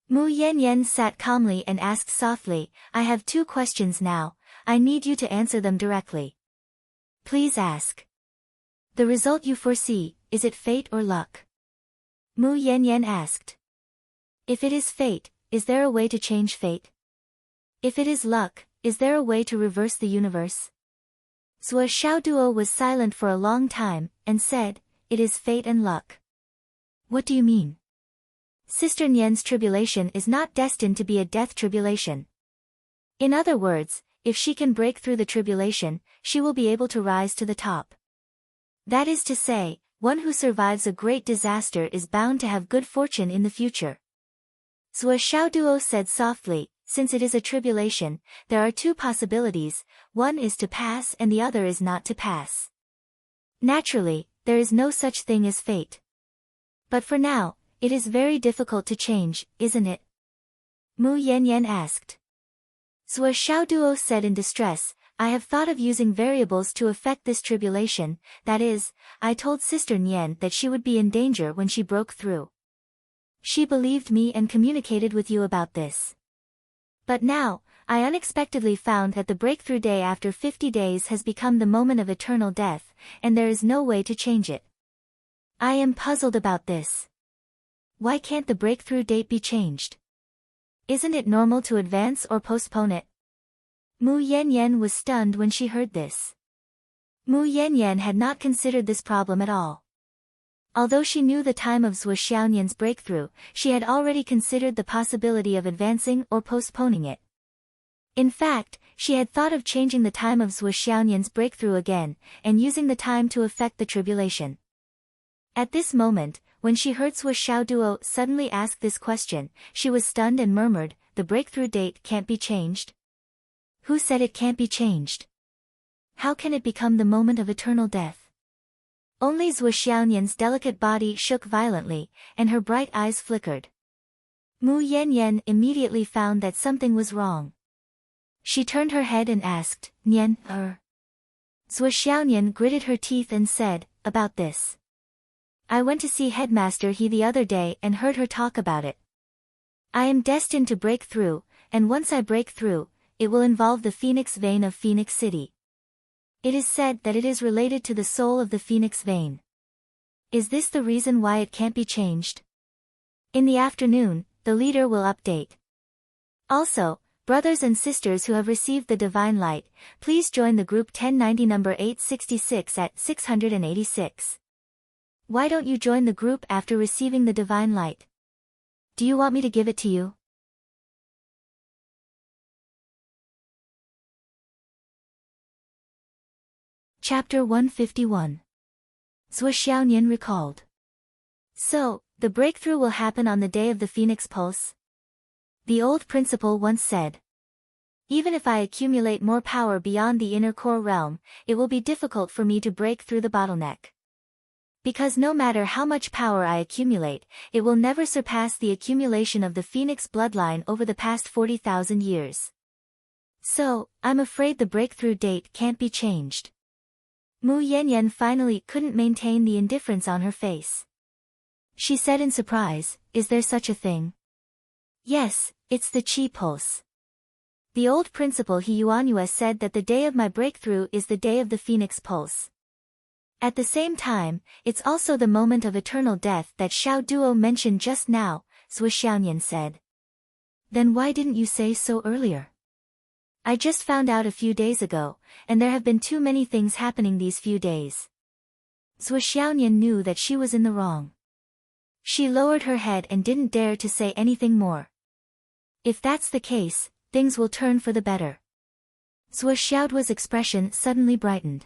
Mu Yanyan sat calmly and asked softly, I have 2 questions now, I need you to answer them directly. Please ask. The result you foresee, is it fate or luck? Mu Yanyan asked. If it is fate, is there a way to change fate? If it is luck, is there a way to reverse the universe? Zhuo Xiaoduo was silent for a long time, and said, it is fate and luck. What do you mean? Sister Nian's tribulation is not destined to be a death tribulation. In other words, if she can break through the tribulation, she will be able to rise to the top. That is to say, one who survives a great disaster is bound to have good fortune in the future. Zhuo Xiaoduo said softly, since it is a tribulation, there are 2 possibilities, one is to pass and the other is not to pass. Naturally, there is no such thing as fate. But for now, it is very difficult to change, isn't it? Mu Yanyan asked. Zhuo Xiaoduo said in distress, I have thought of using variables to affect this tribulation, that is, I told Sister Nian that she would be in danger when she broke through. She believed me and communicated with you about this. But now, I unexpectedly found that the breakthrough day after 50 days has become the moment of eternal death, and there is no way to change it. I am puzzled about this. Why can't the breakthrough date be changed? Isn't it normal to advance or postpone it? Mu Yanyan was stunned when she heard this. Mu Yanyan had not considered this problem at all. Although she knew the time of Zhuo Xiaonian's breakthrough, she had already considered the possibility of advancing or postponing it. In fact, she had thought of changing the time of Zhuo Xiaonian's breakthrough again, and using the time to affect the tribulation. At this moment, when she heard Zhuo Xiaoduo suddenly ask this question, she was stunned and murmured, the breakthrough date can't be changed? Who said it can't be changed? How can it become the moment of eternal death? Only Zhuo Xiaonian's delicate body shook violently, and her bright eyes flickered. Mu Yanyan immediately found that something was wrong. She turned her head and asked, Nian, Zhuo Xiaonian gritted her teeth and said, about this. I went to see Headmaster He the other day and heard her talk about it. I am destined to break through, and once I break through, it will involve the Phoenix Vein of Phoenix City. It is said that it is related to the soul of the Phoenix Vein. Is this the reason why it can't be changed? In the afternoon, the leader will update. Also, brothers and sisters who have received the divine light, please join the group 1090 number 866 at 686. Why don't you join the group after receiving the divine light? Do you want me to give it to you? Chapter 151. Zhuo Xiaonian recalled. So, the breakthrough will happen on the day of the Phoenix Pulse? The old principal once said. Even if I accumulate more power beyond the inner core realm, it will be difficult for me to break through the bottleneck. Because no matter how much power I accumulate, it will never surpass the accumulation of the Phoenix bloodline over the past 40,000 years. So, I'm afraid the breakthrough date can't be changed. Mu Yanyan finally couldn't maintain the indifference on her face. She said in surprise, is there such a thing? Yes, it's the Qi Pulse. The old principal He Yuanyue said that the day of my breakthrough is the day of the Phoenix Pulse. At the same time, it's also the moment of eternal death that Xiao Duo mentioned just now, Zhuo Xiaonian said. Then why didn't you say so earlier? I just found out a few days ago, and there have been too many things happening these few days. Zhuo Xiaoyan knew that she was in the wrong. She lowered her head and didn't dare to say anything more. If that's the case, things will turn for the better. Zhuo Xiaoduo's expression suddenly brightened.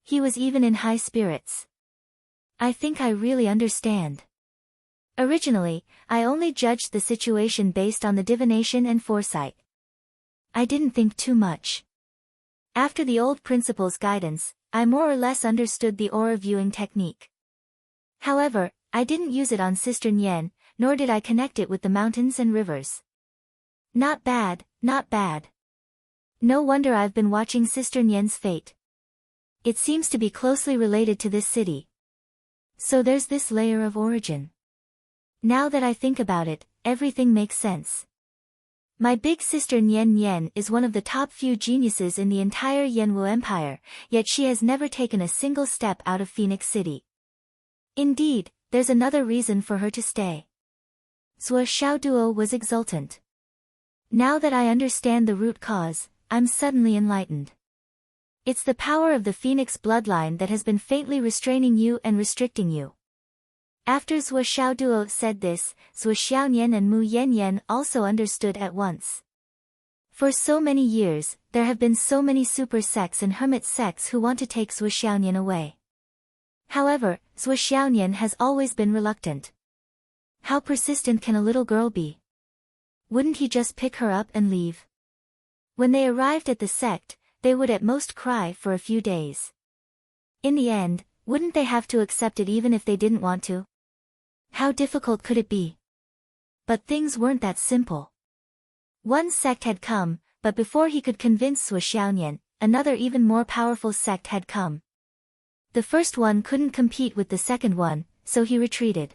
He was even in high spirits. I think I really understand. Originally, I only judged the situation based on the divination and foresight. I didn't think too much. After the old principal's guidance, I more or less understood the aura viewing technique. However, I didn't use it on Sister Nian, nor did I connect it with the mountains and rivers. Not bad, not bad. No wonder I've been watching Sister Nian's fate. It seems to be closely related to this city. So there's this layer of origin. Now that I think about it, everything makes sense. My big sister Nian Nian is one of the top few geniuses in the entire Yanwu Empire, yet she has never taken a single step out of Phoenix City. Indeed, there's another reason for her to stay. Zhuo Xiaoduo was exultant. Now that I understand the root cause, I'm suddenly enlightened. It's the power of the Phoenix bloodline that has been faintly restraining you and restricting you. After Zhuo Xiaoduo said this, Zhuo Xiaoyan and Mu Yanyan also understood at once. For so many years, there have been so many super sects and hermit sects who want to take Zhuo Xiaoyan away. However, Zhuo Xiaoyan has always been reluctant. How persistent can a little girl be? Wouldn't he just pick her up and leave? When they arrived at the sect, they would at most cry for a few days. In the end, wouldn't they have to accept it even if they didn't want to? How difficult could it be? But things weren't that simple. One sect had come, but before he could convince Zhuo Xiaoyan, another even more powerful sect had come. The first one couldn't compete with the second one, so he retreated.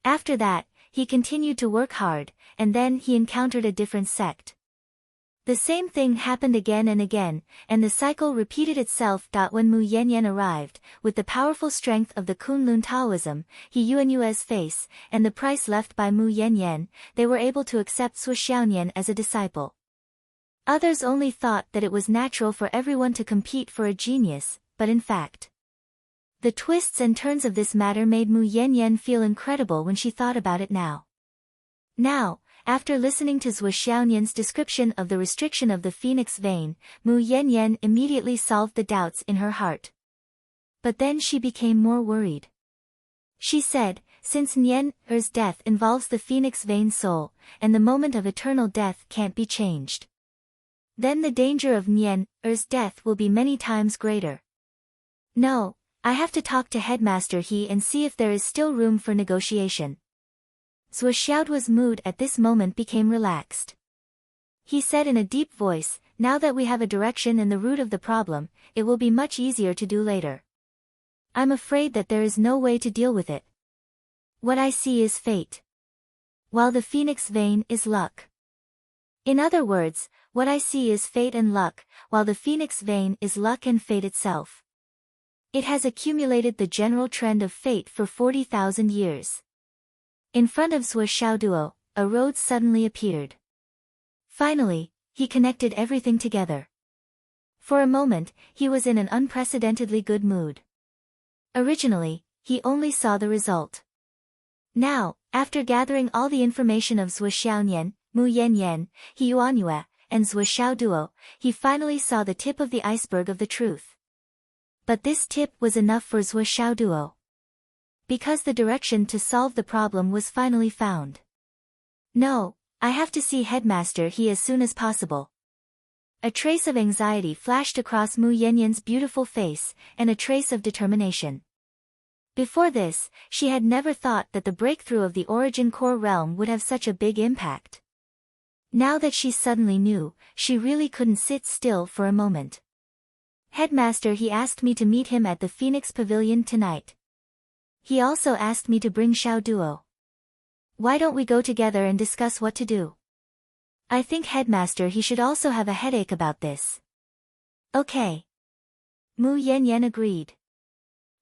After that, he continued to work hard, and then he encountered a different sect. The same thing happened again and again, and the cycle repeated itself. When Mu Yanyan arrived, with the powerful strength of the Kunlun Taoism, he Yuanyue's face, and the price left by Mu Yanyan, they were able to accept Zhuo Xiaoyan as a disciple. Others only thought that it was natural for everyone to compete for a genius, but in fact, the twists and turns of this matter made Mu Yanyan feel incredible when she thought about it now. Now, after listening to Zhuo Xiaoyan's description of the restriction of the phoenix vein, Mu Yanyan immediately solved the doubts in her heart. But then she became more worried. She said, since Nian-er's death involves the phoenix vein soul, and the moment of eternal death can't be changed, then the danger of Nian-er's death will be many times greater. No, I have to talk to Headmaster He and see if there is still room for negotiation. Zhuo Xiaoduo's mood at this moment became relaxed. He said in a deep voice, now that we have a direction and the root of the problem, it will be much easier to do later. I'm afraid that there is no way to deal with it. What I see is fate, while the phoenix vein is luck. In other words, what I see is fate and luck, while the phoenix vein is luck and fate itself. It has accumulated the general trend of fate for 40,000 years. In front of Zhuo Xiaoduo, a road suddenly appeared. Finally, he connected everything together. For a moment, he was in an unprecedentedly good mood. Originally, he only saw the result. Now, after gathering all the information of Zhuo Xiaoyan, Mu Yanyan, He Yuanyue, and Zhuo Xiaoduo, he finally saw the tip of the iceberg of the truth. But this tip was enough for Zhuo Xiaoduo, because the direction to solve the problem was finally found. No, I have to see Headmaster He as soon as possible. A trace of anxiety flashed across Mu Yanyan's beautiful face, and a trace of determination. Before this, she had never thought that the breakthrough of the Origin Core realm would have such a big impact. Now that she suddenly knew, she really couldn't sit still for a moment. Headmaster He asked me to meet him at the Phoenix Pavilion tonight. He also asked me to bring Xiaoduo. Why don't we go together and discuss what to do? I think Headmaster He should also have a headache about this. Okay. Mu Yanyan agreed.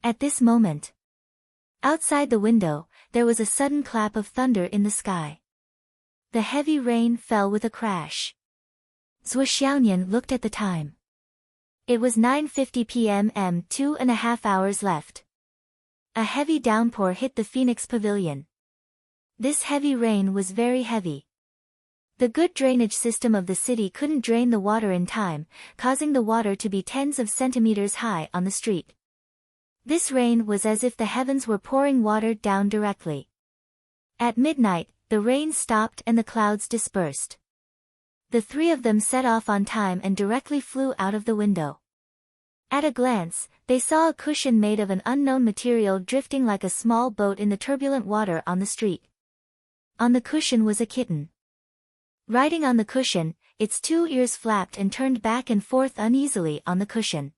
At this moment, outside the window, there was a sudden clap of thunder in the sky. The heavy rain fell with a crash. Zhuo Xiaoyan looked at the time. It was 9:50 p.m. 2.5 hours left. A heavy downpour hit the Phoenix Pavilion. This heavy rain was very heavy. The good drainage system of the city couldn't drain the water in time, causing the water to be tens of centimeters high on the street. This rain was as if the heavens were pouring water down directly. At midnight, the rain stopped and the clouds dispersed. The three of them set off on time and directly flew out of the window. At a glance, they saw a cushion made of an unknown material drifting like a small boat in the turbulent water on the street. On the cushion was a kitten. Riding on the cushion, its 2 ears flapped and turned back and forth uneasily on the cushion.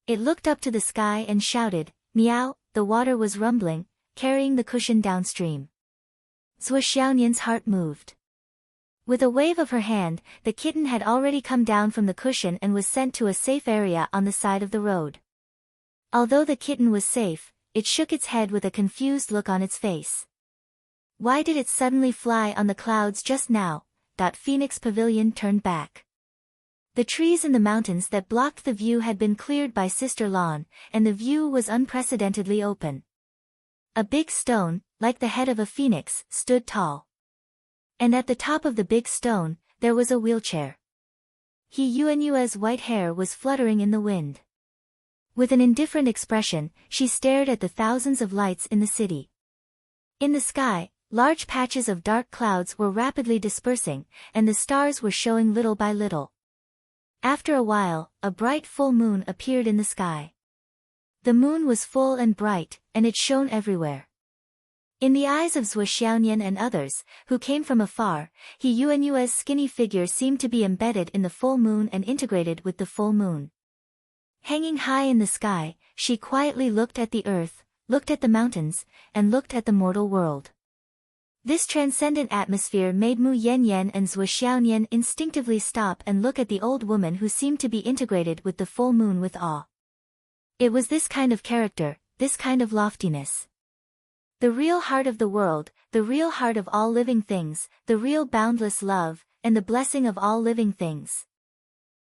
It looked up to the sky and shouted, "Meow!" The water was rumbling, carrying the cushion downstream. Zhuo Xiaonian's heart moved. With a wave of her hand, the kitten had already come down from the cushion and was sent to a safe area on the side of the road. Although the kitten was safe, it shook its head with a confused look on its face. Why did it suddenly fly on the clouds just now? That Phoenix Pavilion turned back. The trees in the mountains that blocked the view had been cleared by Sister Lan, and the view was unprecedentedly open. A big stone, like the head of a phoenix, stood tall. And at the top of the big stone, there was a wheelchair. He Yuanyue's white hair was fluttering in the wind. With an indifferent expression, she stared at the thousands of lights in the city. In the sky, large patches of dark clouds were rapidly dispersing, and the stars were showing little by little. After a while, a bright full moon appeared in the sky. The moon was full and bright, and it shone everywhere. In the eyes of Zhuo Xiaonian and others, who came from afar, He Yuanyue's skinny figure seemed to be embedded in the full moon and integrated with the full moon. Hanging high in the sky, she quietly looked at the earth, looked at the mountains, and looked at the mortal world. This transcendent atmosphere made Mu Yanyan and Zhuo Xiaonian instinctively stop and look at the old woman who seemed to be integrated with the full moon with awe. It was this kind of character, this kind of loftiness. The real heart of the world, the real heart of all living things, the real boundless love, and the blessing of all living things.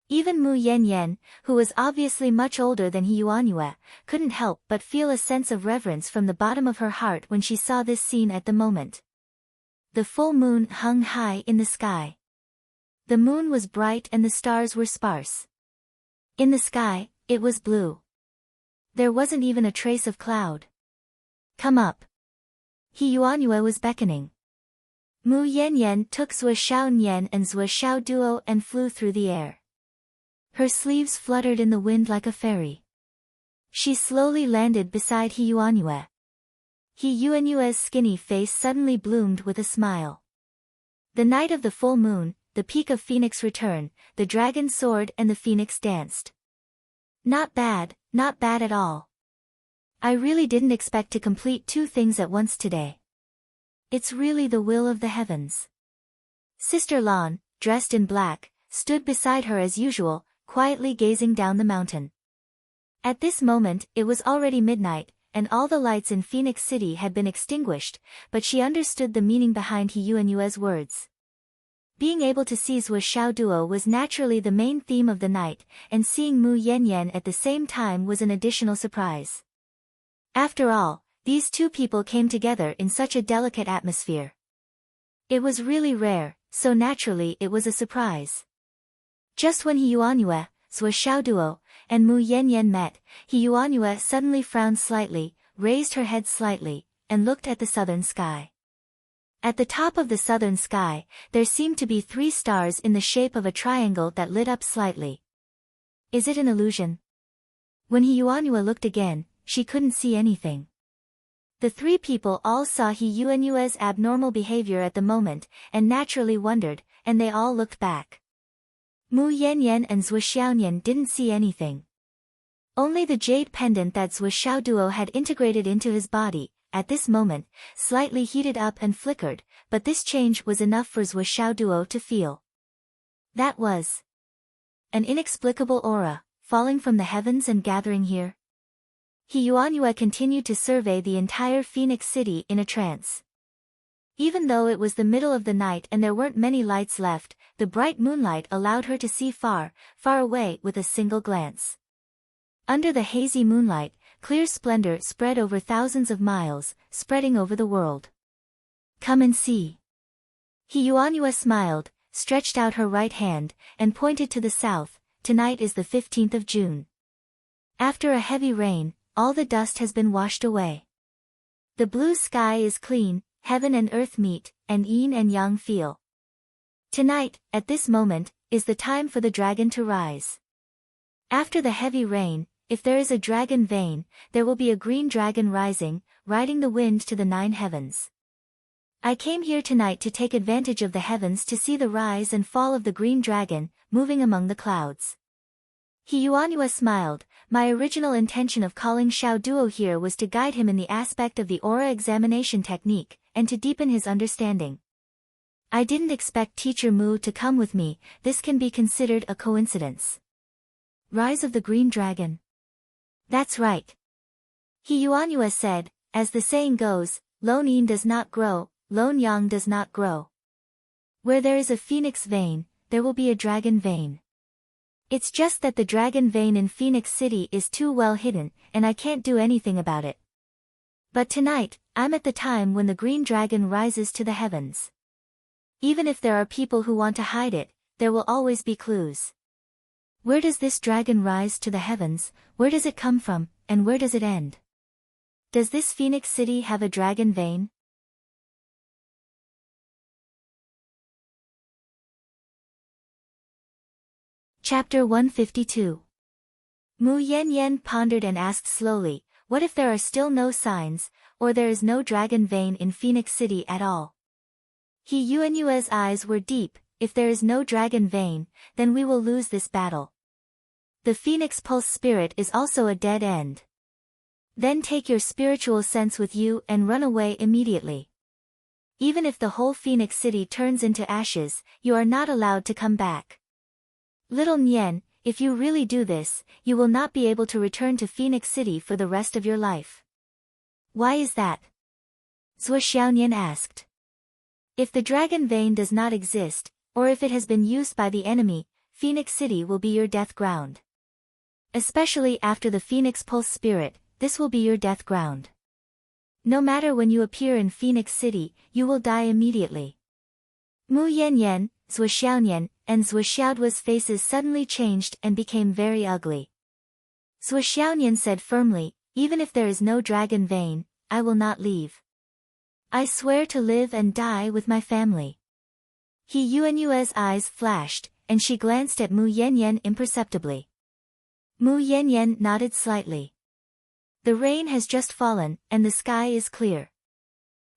Even Mu Yanyan, who was obviously much older than He Yuanyue, couldn't help but feel a sense of reverence from the bottom of her heart when she saw this scene at the moment. The full moon hung high in the sky. The moon was bright and the stars were sparse. In the sky, it was blue. There wasn't even a trace of cloud. "Come up." He Yuanyue was beckoning. Mu Yanyan took Zhuo Xiaonian and Zhuo Xiaoduo and flew through the air. Her sleeves fluttered in the wind like a fairy. She slowly landed beside He Yuanyue. He Yuanyue's skinny face suddenly bloomed with a smile. The night of the full moon, the peak of Phoenix return, the dragon soared and the phoenix danced. Not bad at all. I really didn't expect to complete 2 things at once today. It's really the will of the heavens. Sister Lan, dressed in black, stood beside her as usual, quietly gazing down the mountain. At this moment, it was already midnight, and all the lights in Phoenix City had been extinguished, but she understood the meaning behind He Yuanyue's words. Being able to see Zhuo Xiaoduo was naturally the main theme of the night, and seeing Mu Yanyan at the same time was an additional surprise. After all, these 2 people came together in such a delicate atmosphere. It was really rare, so naturally it was a surprise. Just when He Yuanyue, Zhuo Xiaoduo, and Mu Yanyan met, He Yuanyue suddenly frowned slightly, raised her head slightly, and looked at the southern sky. At the top of the southern sky, there seemed to be 3 stars in the shape of a triangle that lit up slightly. Is it an illusion? When He Yuanyue looked again, she couldn't see anything. The 3 people all saw He Yuanyue's abnormal behavior at the moment, and naturally wondered, and they all looked back. Mu Yanyan and Zhuo Xiaonian didn't see anything. Only the jade pendant that Zhuo Xiaoduo had integrated into his body, at this moment, slightly heated up and flickered, but this change was enough for Zhuo Xiaoduo to feel. That was an inexplicable aura, falling from the heavens and gathering here. He Yuanyue continued to survey the entire Phoenix City in a trance. Even though it was the middle of the night and there weren't many lights left, the bright moonlight allowed her to see far, far away with a single glance. Under the hazy moonlight, clear splendor spread over thousands of miles, spreading over the world. Come and see. Yuanyua smiled, stretched out her right hand, and pointed to the south. Tonight is the 15th of June. After a heavy rain, all the dust has been washed away. The blue sky is clean, heaven and earth meet, and yin and yang feel. Tonight, at this moment, is the time for the dragon to rise. After the heavy rain, if there is a dragon vein, there will be a green dragon rising, riding the wind to the 9 heavens. I came here tonight to take advantage of the heavens to see the rise and fall of the green dragon, moving among the clouds. Yuanyua smiled. My original intention of calling Xiao Duo here was to guide him in the aspect of the aura examination technique, and to deepen his understanding. I didn't expect Teacher Mu to come with me. This can be considered a coincidence. Rise of the Green Dragon. That's right. Yuanyua said, as the saying goes, Lone Yin does not grow, Lone Yang does not grow. Where there is a phoenix vein, there will be a dragon vein. It's just that the dragon vein in Phoenix City is too well hidden, and I can't do anything about it. But tonight, I'm at the time when the green dragon rises to the heavens. Even if there are people who want to hide it, there will always be clues. Where does this dragon rise to the heavens, where does it come from, and where does it end? Does this Phoenix City have a dragon vein? Chapter 152. Mu Yanyan pondered and asked slowly, what if there are still no signs, or there is no dragon vein in Phoenix City at all? Yuanyua's eyes were deep. If there is no dragon vein, then we will lose this battle. The Phoenix Pulse spirit is also a dead end. Then take your spiritual sense with you and run away immediately. Even if the whole Phoenix City turns into ashes, you are not allowed to come back. Little Nian, if you really do this, you will not be able to return to Phoenix City for the rest of your life. Why is that? Zhuo Xiaonian asked. If the dragon vein does not exist, or if it has been used by the enemy, Phoenix City will be your death ground. Especially after the Phoenix Pulse spirit, this will be your death ground. No matter when you appear in Phoenix City, you will die immediately. Mu Yanyan, Zhuo Xiaonian, and Zhuo Xiaoduo's faces suddenly changed and became very ugly. Zhuo Xiaonian said firmly, even if there is no dragon vein, I will not leave. I swear to live and die with my family. Yuanyua's eyes flashed, and she glanced at Mu Yanyan imperceptibly. Mu Yanyan nodded slightly. The rain has just fallen, and the sky is clear.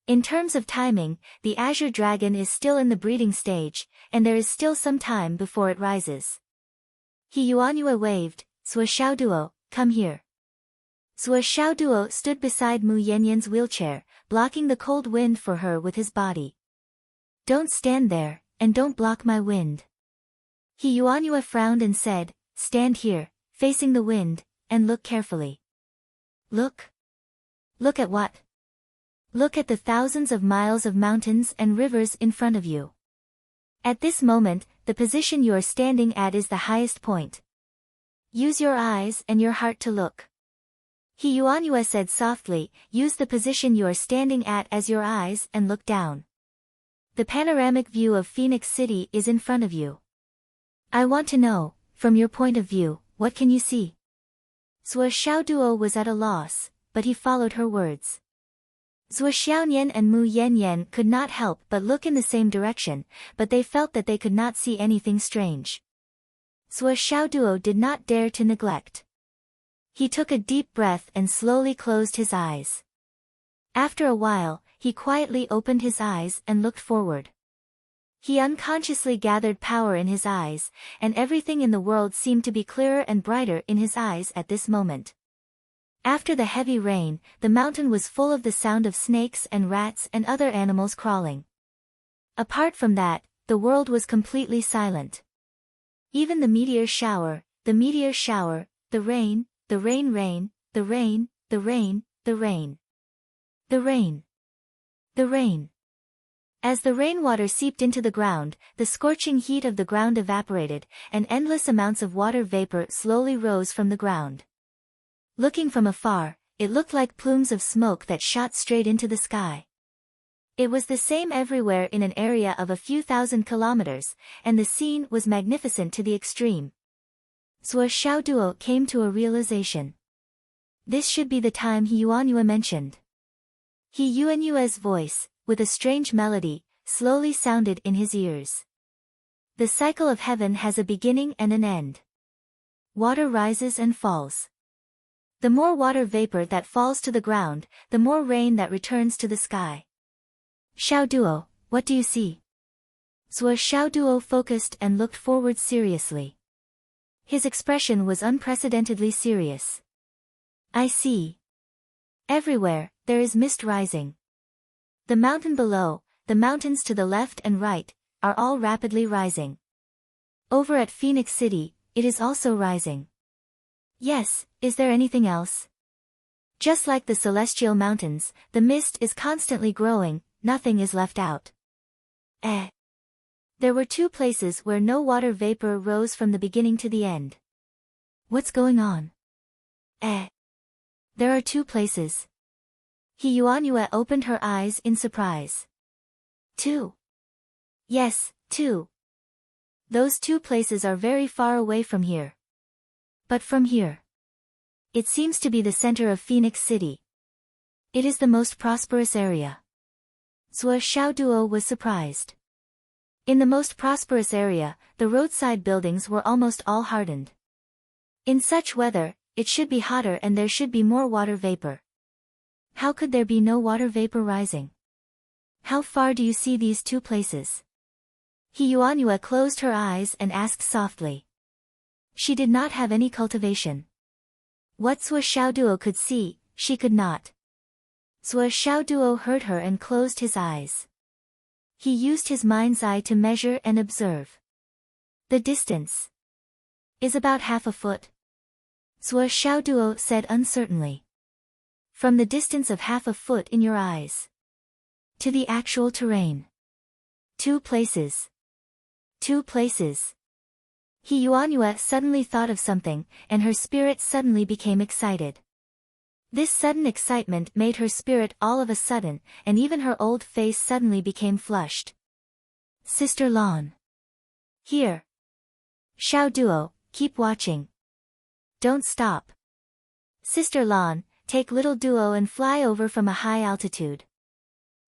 In terms of timing, the azure dragon is still in the breeding stage, and there is still some time before it rises. Yuanyua waved, Zhuo Xiaoduo, come here. Zhuo Xiaoduo stood beside Mu Yanyan's wheelchair, blocking the cold wind for her with his body. Don't stand there, and don't block my wind. Yuanyua frowned and said, stand here, facing the wind, and look carefully. Look? Look at what? Look at the thousands of miles of mountains and rivers in front of you. At this moment, the position you are standing at is the highest point. Use your eyes and your heart to look. Yuanyua said softly, use the position you are standing at as your eyes and look down. The panoramic view of Phoenix City is in front of you. I want to know, from your point of view, what can you see? Zhuo Xiaoduo was at a loss, but he followed her words. Zhuo Xiaonian and Mu Yanyan could not help but look in the same direction, but they felt that they could not see anything strange. Zhuo Xiaoduo did not dare to neglect. He took a deep breath and slowly closed his eyes. After a while, he quietly opened his eyes and looked forward. He unconsciously gathered power in his eyes, and everything in the world seemed to be clearer and brighter in his eyes at this moment. After the heavy rain, the mountain was full of the sound of snakes and rats and other animals crawling. Apart from that, the world was completely silent. Even the meteor shower, the rain, the rain, the rain, the rain, the rain, the rain, the rain. As the rainwater seeped into the ground, the scorching heat of the ground evaporated, and endless amounts of water vapor slowly rose from the ground. Looking from afar, it looked like plumes of smoke that shot straight into the sky. It was the same everywhere in an area of a few thousand kilometers, and the scene was magnificent to the extreme. Zhuo Xiaoduo came to a realization. This should be the time He Yuanyue mentioned. He Yuanyue's voice, with a strange melody, slowly sounded in his ears. The cycle of heaven has a beginning and an end. Water rises and falls. The more water vapor that falls to the ground, the more rain that returns to the sky. Xiaoduo, what do you see? Zhuo Xiaoduo focused and looked forward seriously. His expression was unprecedentedly serious. I see. Everywhere, there is mist rising. The mountain below, the mountains to the left and right, are all rapidly rising. Over at Phoenix City, it is also rising. Yes, is there anything else? Just like the celestial mountains, the mist is constantly growing, nothing is left out. There were two places where no water vapor rose from the beginning to the end. What's going on? There are two places. He Yuanyue opened her eyes in surprise. Two? Yes, two. Those two places are very far away from here. But from here, it seems to be the center of Phoenix City. It is the most prosperous area. Zhuo Xiaoduo was surprised. In the most prosperous area, the roadside buildings were almost all hardened. In such weather, it should be hotter and there should be more water vapor. How could there be no water vapor rising? How far do you see these two places? He Yuanyue closed her eyes and asked softly. She did not have any cultivation. What Zhuo Xiaoduo could see, she could not. Zhuo Xiaoduo heard her and closed his eyes. He used his mind's eye to measure and observe. The distance is about half a foot. Zhuo Xiaoduo said uncertainly. From the distance of half a foot in your eyes to the actual terrain. Two places. Two places. He Yuanyue suddenly thought of something, and her spirit suddenly became excited. This sudden excitement made her spirit all of a sudden, and even her old face suddenly became flushed. Sister Lan. Here. Xiaoduo, keep watching. Don't stop. Sister Lan, take little duo and fly over from a high altitude.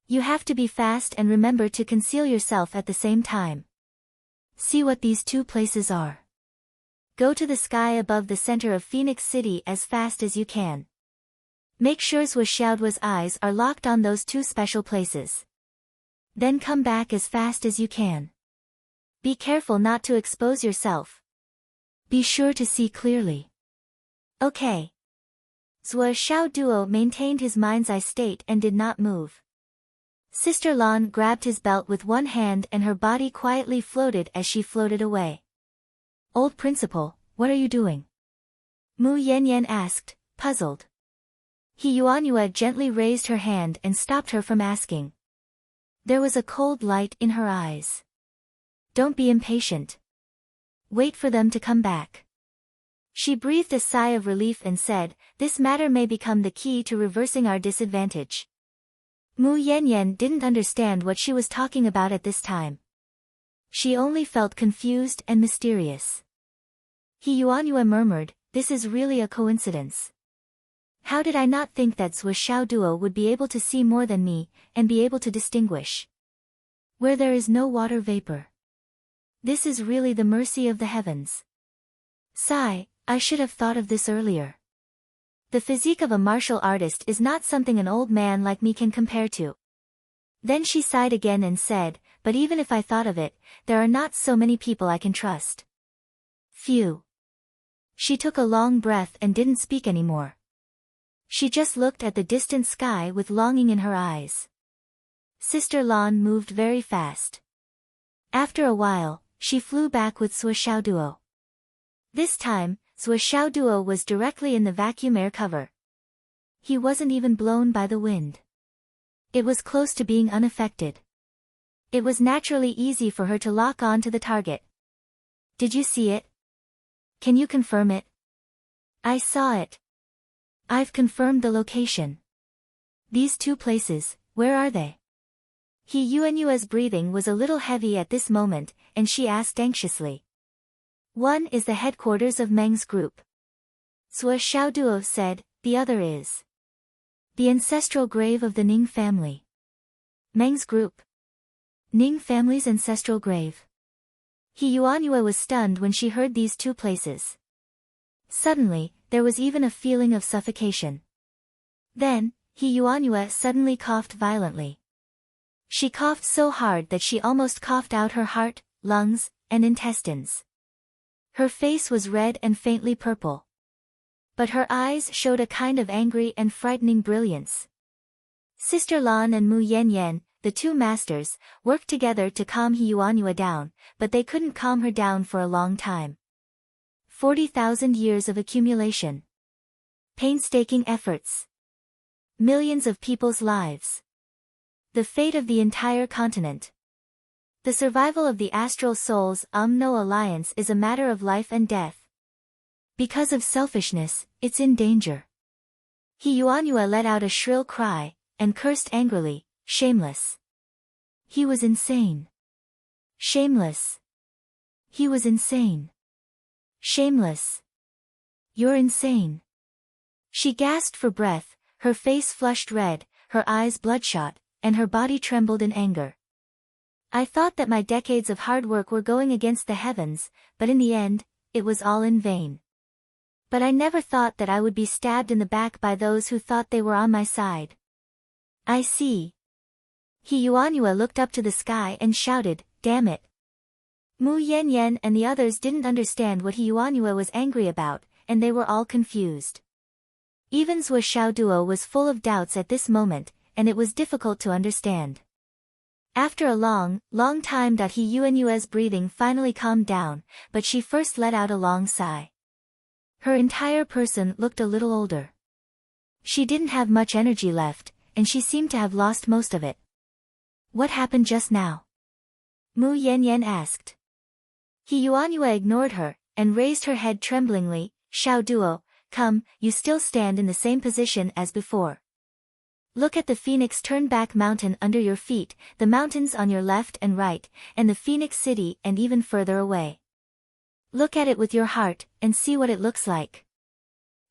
You have to be fast and remember to conceal yourself at the same time. See what these two places are. Go to the sky above the center of Phoenix City as fast as you can. Make sure Zhuo Xiaoduo's eyes are locked on those two special places. Then come back as fast as you can. Be careful not to expose yourself. Be sure to see clearly. Okay. Zhuo Xiaoduo maintained his mind's eye state and did not move. Sister Lan grabbed his belt with one hand and her body quietly floated as she floated away. Old principal, what are you doing? Mu Yanyan asked, puzzled. He Yuanyue gently raised her hand and stopped her from asking. There was a cold light in her eyes. Don't be impatient. Wait for them to come back. She breathed a sigh of relief and said, this matter may become the key to reversing our disadvantage. Mu Yanyan didn't understand what she was talking about at this time. She only felt confused and mysterious. He Yuanyue murmured, this is really a coincidence. How did I not think that Zhuo Xiaoduo would be able to see more than me, and be able to distinguish where there is no water vapor? This is really the mercy of the heavens. Sigh, I should have thought of this earlier. The physique of a martial artist is not something an old man like me can compare to. Then she sighed again and said, but even if I thought of it, there are not so many people I can trust. Phew. She took a long breath and didn't speak anymore. She just looked at the distant sky with longing in her eyes. Sister Lan moved very fast. After a while, she flew back with Zhuo Xiaoduo. This time, Zhuo Xiaoduo was directly in the vacuum air cover. He wasn't even blown by the wind. It was close to being unaffected. It was naturally easy for her to lock on to the target. Did you see it? Can you confirm it? I saw it. I've confirmed the location. These two places, where are they? Yuan's breathing was a little heavy at this moment, and she asked anxiously. One is the headquarters of Meng's group. Zhuo Xiaoduo said, the other is the ancestral grave of the Ning family. Meng's group. Ning family's ancestral grave. Yuanyue was stunned when she heard these two places. Suddenly, there was even a feeling of suffocation. Then, Yuanyue suddenly coughed violently. She coughed so hard that she almost coughed out her heart, lungs, and intestines. Her face was red and faintly purple. But her eyes showed a kind of angry and frightening brilliance. Sister Lan and Mu Yanyan, the two masters, worked together to calm Yuanyue down, but they couldn't calm her down for a long time. 40,000 years of accumulation. Painstaking efforts. Millions of people's lives. The fate of the entire continent. The survival of the astral soul's No alliance is a matter of life and death. Because of selfishness, it's in danger. Yuanyue let out a shrill cry, and cursed angrily, shameless. He was insane. Shameless. He was insane. Shameless. You're insane. She gasped for breath, her face flushed red, her eyes bloodshot, and her body trembled in anger. I thought that my decades of hard work were going against the heavens, but in the end, it was all in vain. But I never thought that I would be stabbed in the back by those who thought they were on my side. I see. Yuanyue looked up to the sky and shouted, damn it. Mu Yanyan and the others didn't understand what Yuanyue was angry about, and they were all confused. Even Zhuo Xiaoduo was full of doubts at this moment, and it was difficult to understand. After a long time Yuanyue's breathing finally calmed down, but she first let out a long sigh. Her entire person looked a little older. She didn't have much energy left, and she seemed to have lost most of it. What happened just now? Mu Yanyan asked. Yuanyue ignored her, and raised her head tremblingly. Xiaoduo, come, you still stand in the same position as before. Look at the Phoenix Turnback Mountain under your feet, the mountains on your left and right, and the Phoenix City and even further away. Look at it with your heart, and see what it looks like.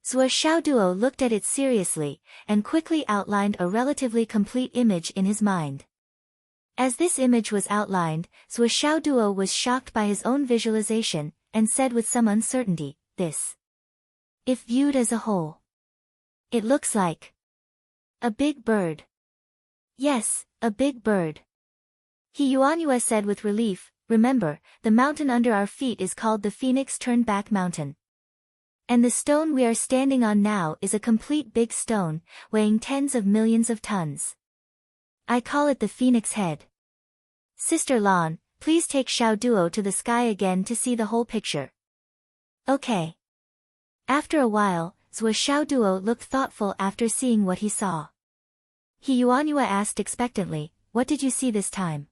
Zhuo Xiaoduo looked at it seriously, and quickly outlined a relatively complete image in his mind. As this image was outlined, Zhuo Xiaoduo was shocked by his own visualization, and said with some uncertainty, this. If viewed as a whole. It looks like a big bird. Yes, a big bird. Yuanyue said with relief, remember, the mountain under our feet is called the Phoenix Turnback Mountain. And the stone we are standing on now is a complete big stone, weighing tens of millions of tons. I call it the Phoenix Head. Sister Lan, please take Xiaoduo to the sky again to see the whole picture. Okay. After a while, Zhuo Xiaoduo looked thoughtful after seeing what he saw. Yuanyue asked expectantly, what did you see this time?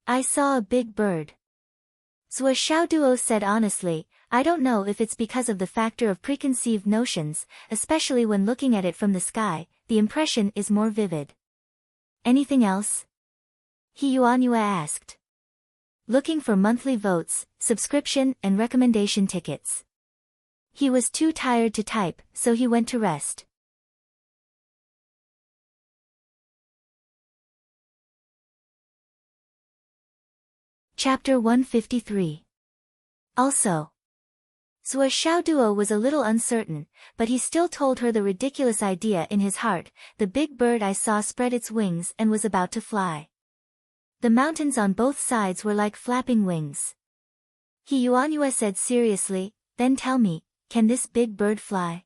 I saw a big bird. Zhuo Xiaoduo said honestly, I don't know if it's because of the factor of preconceived notions, especially when looking at it from the sky, the impression is more vivid. Anything else? Yuanyue asked. Looking for monthly votes, subscription and recommendation tickets. He was too tired to type, so he went to rest. Chapter 153. Also. Zhuo Xiaoduo was a little uncertain, but he still told her the ridiculous idea in his heart, the big bird I saw spread its wings and was about to fly. The mountains on both sides were like flapping wings. Yuanyue said seriously, then tell me, can this big bird fly?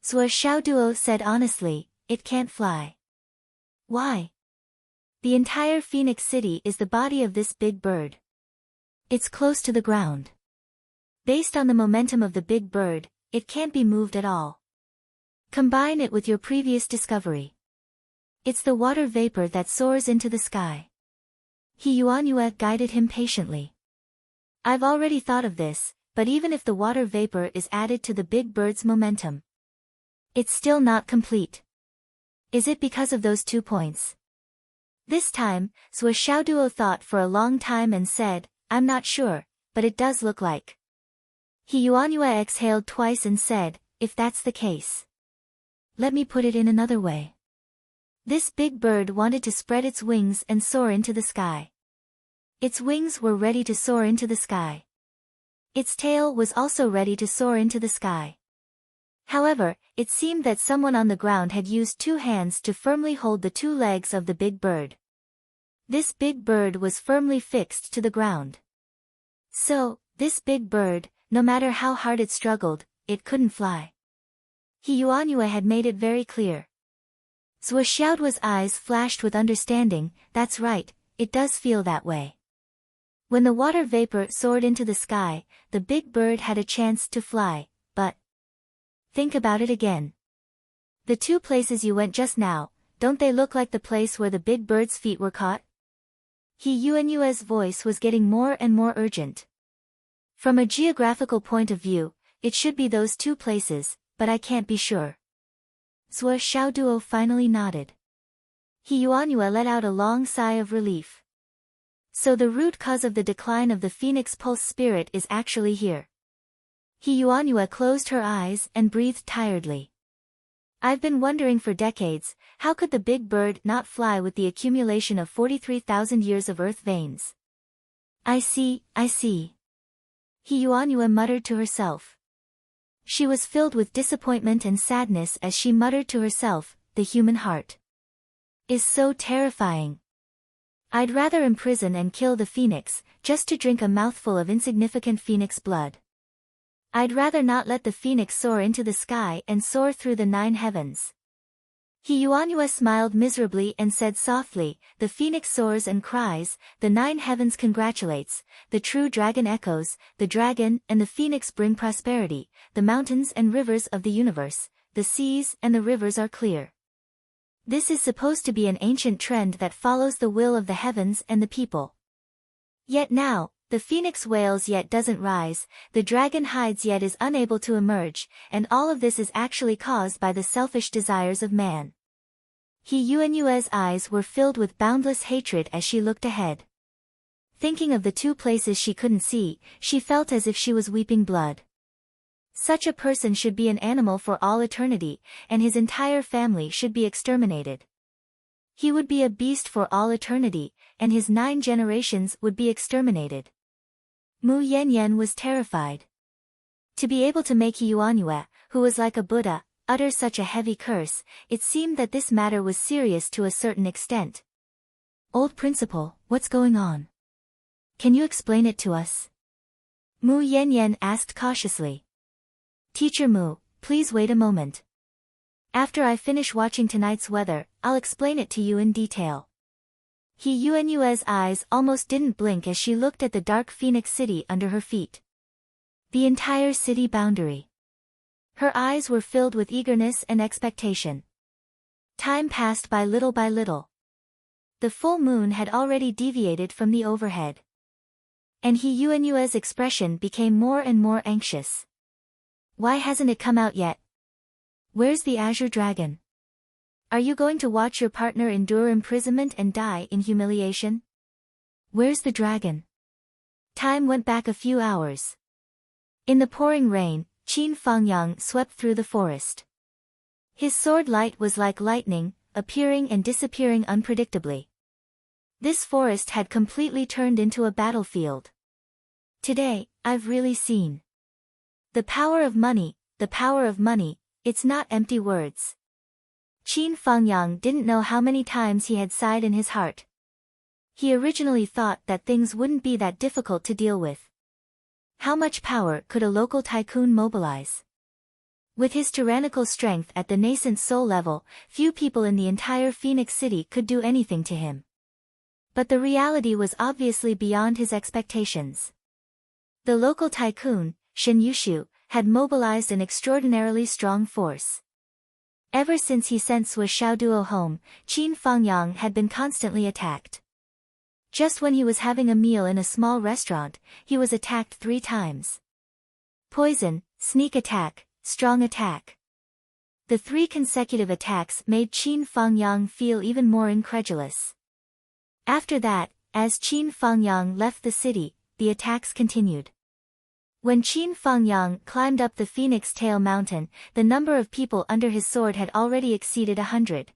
Zhuo Xiaoduo said honestly, it can't fly. Why? The entire Phoenix City is the body of this big bird. It's close to the ground. Based on the momentum of the big bird, it can't be moved at all. Combine it with your previous discovery. It's the water vapor that soars into the sky. He Yuanyue guided him patiently. I've already thought of this, but even if the water vapor is added to the big bird's momentum, it's still not complete. Is it because of those 2 points? This time, Zhuo Xiaoduo thought for a long time and said, I'm not sure, but it does look like. He Yuanyue exhaled twice and said, if that's the case, let me put it in another way. This big bird wanted to spread its wings and soar into the sky. Its wings were ready to soar into the sky. Its tail was also ready to soar into the sky. However, it seemed that someone on the ground had used 2 hands to firmly hold the 2 legs of the big bird. This big bird was firmly fixed to the ground. So, this big bird, no matter how hard it struggled, it couldn't fly. He Yuanyue had made it very clear. Zhuo Xiaoduo's eyes flashed with understanding, that's right, it does feel that way. When the water vapor soared into the sky, the big bird had a chance to fly, but think about it again. The 2 places you went just now, don't they look like the place where the big bird's feet were caught? He Yuanyue's voice was getting more and more urgent. From a geographical point of view, it should be those 2 places, but I can't be sure. Zhuo Xiaoduo finally nodded. He Yuanyue let out a long sigh of relief. So the root cause of the decline of the phoenix pulse spirit is actually here. He Yuanyue closed her eyes and breathed tiredly. I've been wondering for decades, how could the big bird not fly with the accumulation of 43,000 years of earth veins? I see. He Yuanyue muttered to herself. She was filled with disappointment and sadness as she muttered to herself, the human heart is so terrifying. I'd rather imprison and kill the phoenix, just to drink a mouthful of insignificant phoenix blood. I'd rather not let the phoenix soar into the sky and soar through the 9 heavens. He Yuanyue smiled miserably and said softly, the phoenix soars and cries, the 9 heavens congratulates, the true dragon echoes, the dragon and the phoenix bring prosperity, the mountains and rivers of the universe, the seas and the rivers are clear. This is supposed to be an ancient trend that follows the will of the heavens and the people. Yet now, the phoenix wails yet doesn't rise, the dragon hides yet is unable to emerge, and all of this is actually caused by the selfish desires of man. He Yuanyue's eyes were filled with boundless hatred as she looked ahead. Thinking of the 2 places she couldn't see, she felt as if she was weeping blood. Such a person should be an animal for all eternity, and his entire family should be exterminated. He would be a beast for all eternity, and his 9 generations would be exterminated. Mu Yanyan was terrified. To be able to make He Yuanyue, who was like a Buddha, utter such a heavy curse, it seemed that this matter was serious to a certain extent. Old principal, what's going on? Can you explain it to us? Mu Yanyan asked cautiously. Teacher Mu, please wait a moment. After I finish watching tonight's weather, I'll explain it to you in detail. He Yuanyue's eyes almost didn't blink as she looked at the dark phoenix city under her feet. The entire city boundary. Her eyes were filled with eagerness and expectation. Time passed by little. The full moon had already deviated from the overhead. And He Yuanyue's expression became more and more anxious. Why hasn't it come out yet? Where's the azure dragon? Are you going to watch your partner endure imprisonment and die in humiliation? Where's the dragon? Time went back a few hours. In the pouring rain, Qin Fangyang swept through the forest. His sword light was like lightning, appearing and disappearing unpredictably. This forest had completely turned into a battlefield. Today, I've really seen the power of money, it's not empty words. Qin Fangyang didn't know how many times he had sighed in his heart. He originally thought that things wouldn't be that difficult to deal with. How much power could a local tycoon mobilize? With his tyrannical strength at the nascent soul level, few people in the entire Phoenix City could do anything to him. But the reality was obviously beyond his expectations. The local tycoon, Shen Yushu, had mobilized an extraordinarily strong force. Ever since he sent Zhuo Xiaoduo home, Qin Fangyang had been constantly attacked. Just when he was having a meal in a small restaurant, he was attacked 3 times. Poison, sneak attack, strong attack. The 3 consecutive attacks made Qin Fangyang feel even more incredulous. After that, as Qin Fangyang left the city, the attacks continued. When Qin Fangyang climbed up the Phoenix Tail Mountain, the number of people under his sword had already exceeded 100.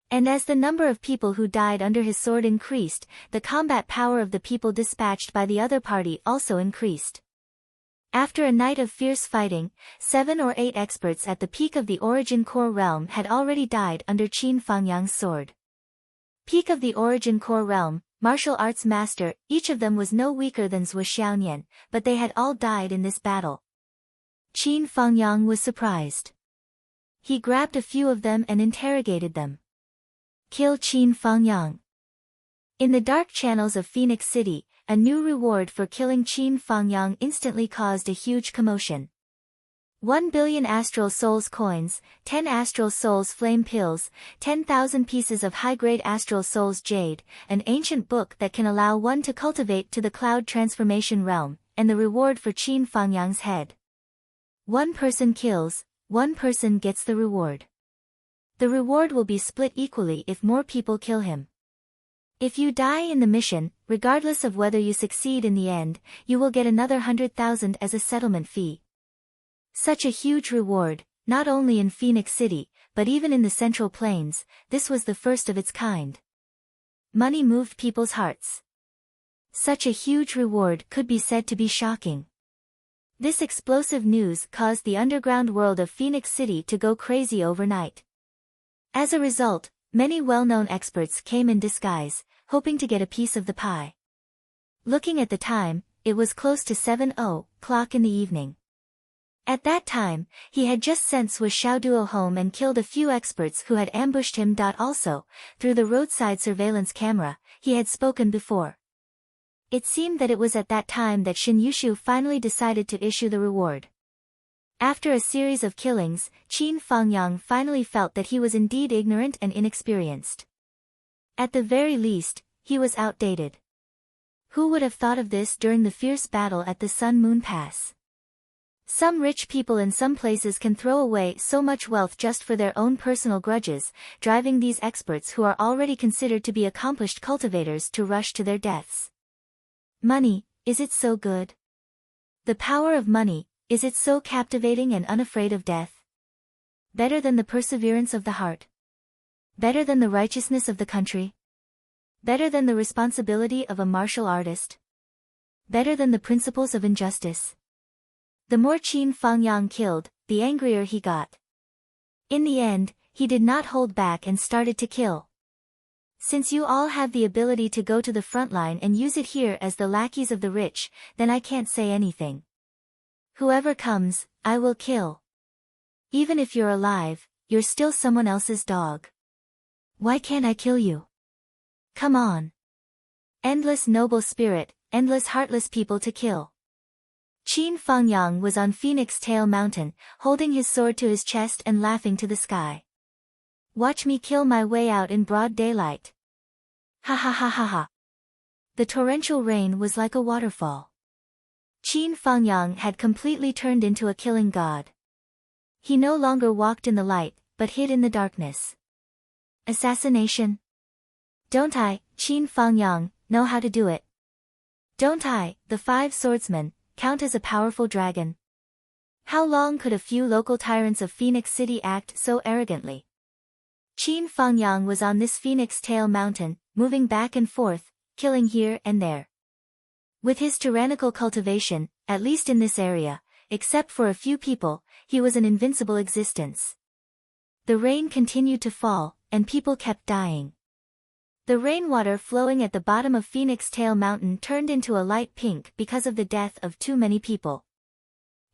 And as the number of people who died under his sword increased, the combat power of the people dispatched by the other party also increased. After a night of fierce fighting, 7 or 8 experts at the peak of the Origin Core realm had already died under Qin Fangyang's sword. Peak of the Origin Core realm, martial arts master, each of them was no weaker than Zhou Xiaonian, but they had all died in this battle. Qin Fangyang was surprised. He grabbed a few of them and interrogated them. Kill Qin Fangyang. In the dark channels of Phoenix City, a new reward for killing Qin Fangyang instantly caused a huge commotion. 1 billion Astral Souls coins, 10 Astral Souls flame pills, 10,000 pieces of high-grade Astral Souls jade, an ancient book that can allow one to cultivate to the cloud transformation realm, and the reward for Qin Fangyang's head. 1 person kills, 1 person gets the reward. The reward will be split equally if more people kill him. If you die in the mission, regardless of whether you succeed in the end, you will get another 100,000 as a settlement fee. Such a huge reward, not only in Phoenix City, but even in the Central Plains, this was the first of its kind. Money moved people's hearts. Such a huge reward could be said to be shocking. This explosive news caused the underground world of Phoenix City to go crazy overnight. As a result, many well-known experts came in disguise, hoping to get a piece of the pie. Looking at the time, it was close to 7:00 in the evening. At that time, he had just sent Zhou Xiaoduo home and killed a few experts who had ambushed him. Also, through the roadside surveillance camera, he had spoken before. It seemed that it was at that time that Shin Yushu finally decided to issue the reward. After a series of killings, Qin Fangyang finally felt that he was indeed ignorant and inexperienced. At the very least, he was outdated. Who would have thought of this during the fierce battle at the Sun Moon Pass? Some rich people in some places can throw away so much wealth just for their own personal grudges, driving these experts who are already considered to be accomplished cultivators to rush to their deaths. Money, is it so good? The power of money, is it so captivating and unafraid of death? Better than the perseverance of the heart? Better than the righteousness of the country? Better than the responsibility of a martial artist? Better than the principles of injustice? The more Qin Fangyang killed, the angrier he got. In the end, he did not hold back and started to kill. Since you all have the ability to go to the front line and use it here as the lackeys of the rich, then I can't say anything. Whoever comes, I will kill. Even if you're alive, you're still someone else's dog. Why can't I kill you? Come on. Endless noble spirit, endless heartless people to kill. Qin Fangyang was on Phoenix Tail Mountain, holding his sword to his chest and laughing to the sky. Watch me kill my way out in broad daylight. Ha ha ha ha ha. The torrential rain was like a waterfall. Qin Fangyang had completely turned into a killing god. He no longer walked in the light, but hid in the darkness. Assassination? Don't I, Qin Fangyang, know how to do it? Don't I, the 5 swordsmen, count as a powerful dragon? How long could a few local tyrants of Phoenix City act so arrogantly? Qin Fangyang was on this Phoenix Tail Mountain, moving back and forth, killing here and there. With his tyrannical cultivation, at least in this area, except for a few people, he was an invincible existence. The rain continued to fall, and people kept dying. The rainwater flowing at the bottom of Phoenix Tail Mountain turned into a light pink because of the death of too many people.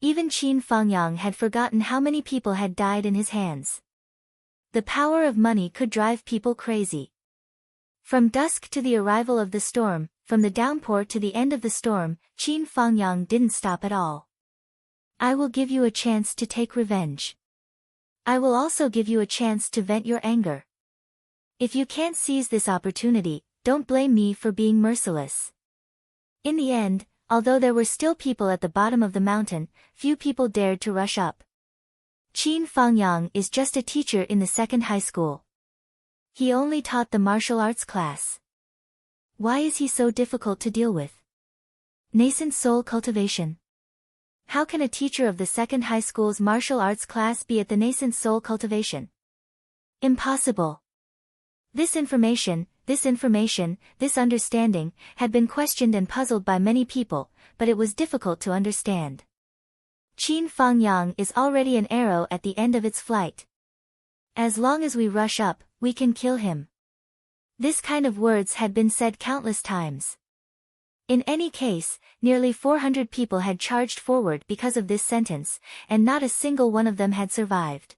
Even Qin Fangyang had forgotten how many people had died in his hands. The power of money could drive people crazy. From dusk to the arrival of the storm, from the downpour to the end of the storm, Qin Fangyang didn't stop at all. I will give you a chance to take revenge. I will also give you a chance to vent your anger. If you can't seize this opportunity, don't blame me for being merciless. In the end, although there were still people at the bottom of the mountain, few people dared to rush up. Qin Fangyang is just a teacher in the second high school. He only taught the martial arts class. Why is he so difficult to deal with? Nascent soul cultivation. How can a teacher of the second high school's martial arts class be at the nascent soul cultivation? Impossible. This understanding, had been questioned and puzzled by many people, but it was difficult to understand. Qin Fangyang is already an arrow at the end of its flight. As long as we rush up, we can kill him. This kind of words had been said countless times. In any case, nearly 400 people had charged forward because of this sentence, and not a single one of them had survived.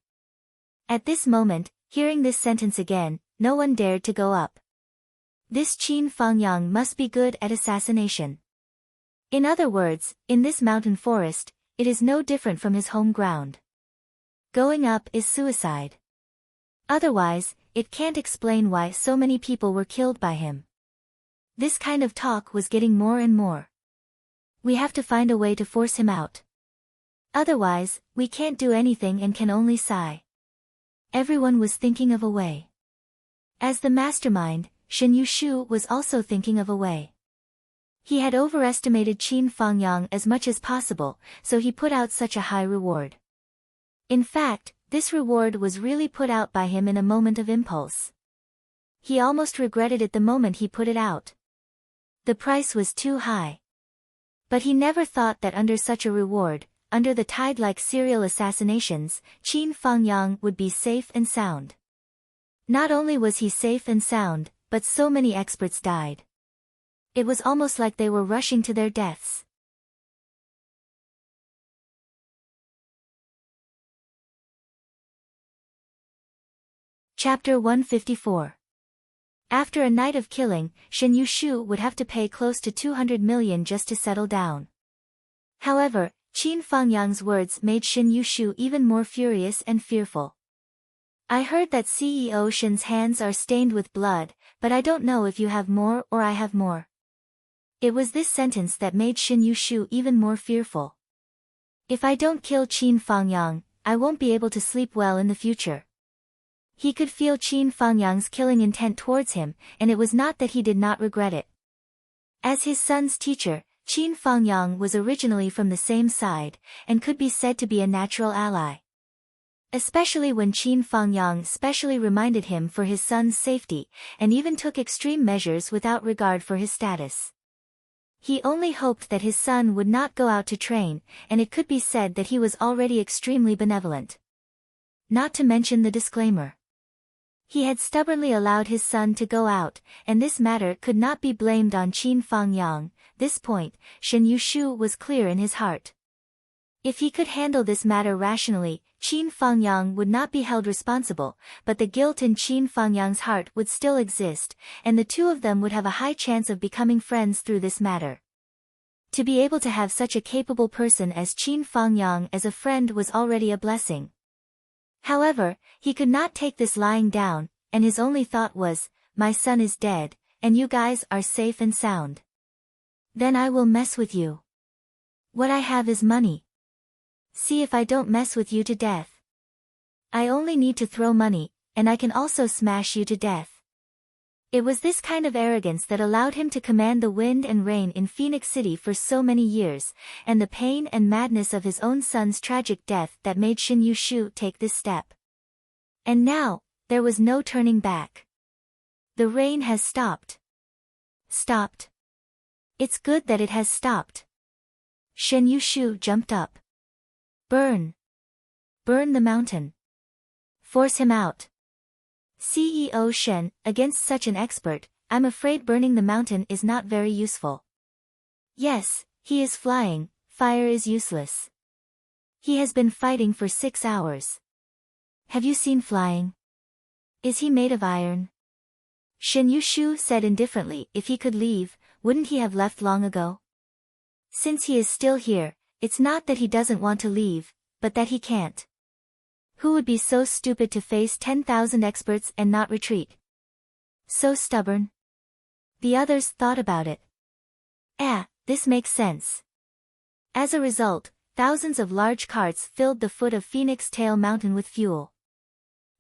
At this moment, hearing this sentence again, no one dared to go up. This Qin Fangyang must be good at assassination. In other words, in this mountain forest, it is no different from his home ground. Going up is suicide. Otherwise, it can't explain why so many people were killed by him. This kind of talk was getting more and more. We have to find a way to force him out. Otherwise, we can't do anything and can only sigh. Everyone was thinking of a way. As the mastermind, Shen Yushu was also thinking of a way. He had overestimated Qin Fangyang as much as possible, so he put out such a high reward. In fact, this reward was really put out by him in a moment of impulse. He almost regretted it the moment he put it out. The price was too high. But he never thought that under such a reward, under the tide-like serial assassinations, Qin Fangyang would be safe and sound. Not only was he safe and sound, but so many experts died. It was almost like they were rushing to their deaths. Chapter 154. After a night of killing, Shen Yushu would have to pay close to 200 million just to settle down. However, Qin Fangyang's words made Shen Yushu even more furious and fearful. I heard that CEO Shen's hands are stained with blood, but I don't know if you have more or I have more. It was this sentence that made Shen Yushu even more fearful. If I don't kill Qin Fangyang, I won't be able to sleep well in the future. He could feel Qin Fangyang's killing intent towards him, and it was not that he did not regret it. As his son's teacher, Qin Fangyang was originally from the same side, and could be said to be a natural ally. Especially when Qin Fangyang specially reminded him for his son's safety, and even took extreme measures without regard for his status. He only hoped that his son would not go out to train, and it could be said that he was already extremely benevolent. Not to mention the disclaimer. He had stubbornly allowed his son to go out, and this matter could not be blamed on Qin Fangyang. This point, Shen Yushu was clear in his heart. If he could handle this matter rationally, Qin Fangyang would not be held responsible, but the guilt in Qin Fangyang's heart would still exist, and the two of them would have a high chance of becoming friends through this matter. To be able to have such a capable person as Qin Fangyang as a friend was already a blessing. However, he could not take this lying down, and his only thought was, my son is dead, and you guys are safe and sound. Then I will mess with you. What I have is money. See if I don't mess with you to death. I only need to throw money, and I can also smash you to death. It was this kind of arrogance that allowed him to command the wind and rain in Phoenix City for so many years, and the pain and madness of his own son's tragic death that made Shen Yushu take this step. And now, there was no turning back. The rain has stopped. Stopped. It's good that it has stopped. Shen Yushu jumped up. Burn. Burn the mountain. Force him out. CEO Shen, against such an expert, I'm afraid burning the mountain is not very useful. Yes, he is flying, fire is useless. He has been fighting for 6 hours. Have you seen flying? Is he made of iron? Shen Yushu said indifferently, if he could leave, wouldn't he have left long ago? Since he is still here, it's not that he doesn't want to leave, but that he can't. Who would be so stupid to face 10,000 experts and not retreat? So stubborn. The others thought about it. This makes sense. As a result, thousands of large carts filled the foot of Phoenix Tail Mountain with fuel.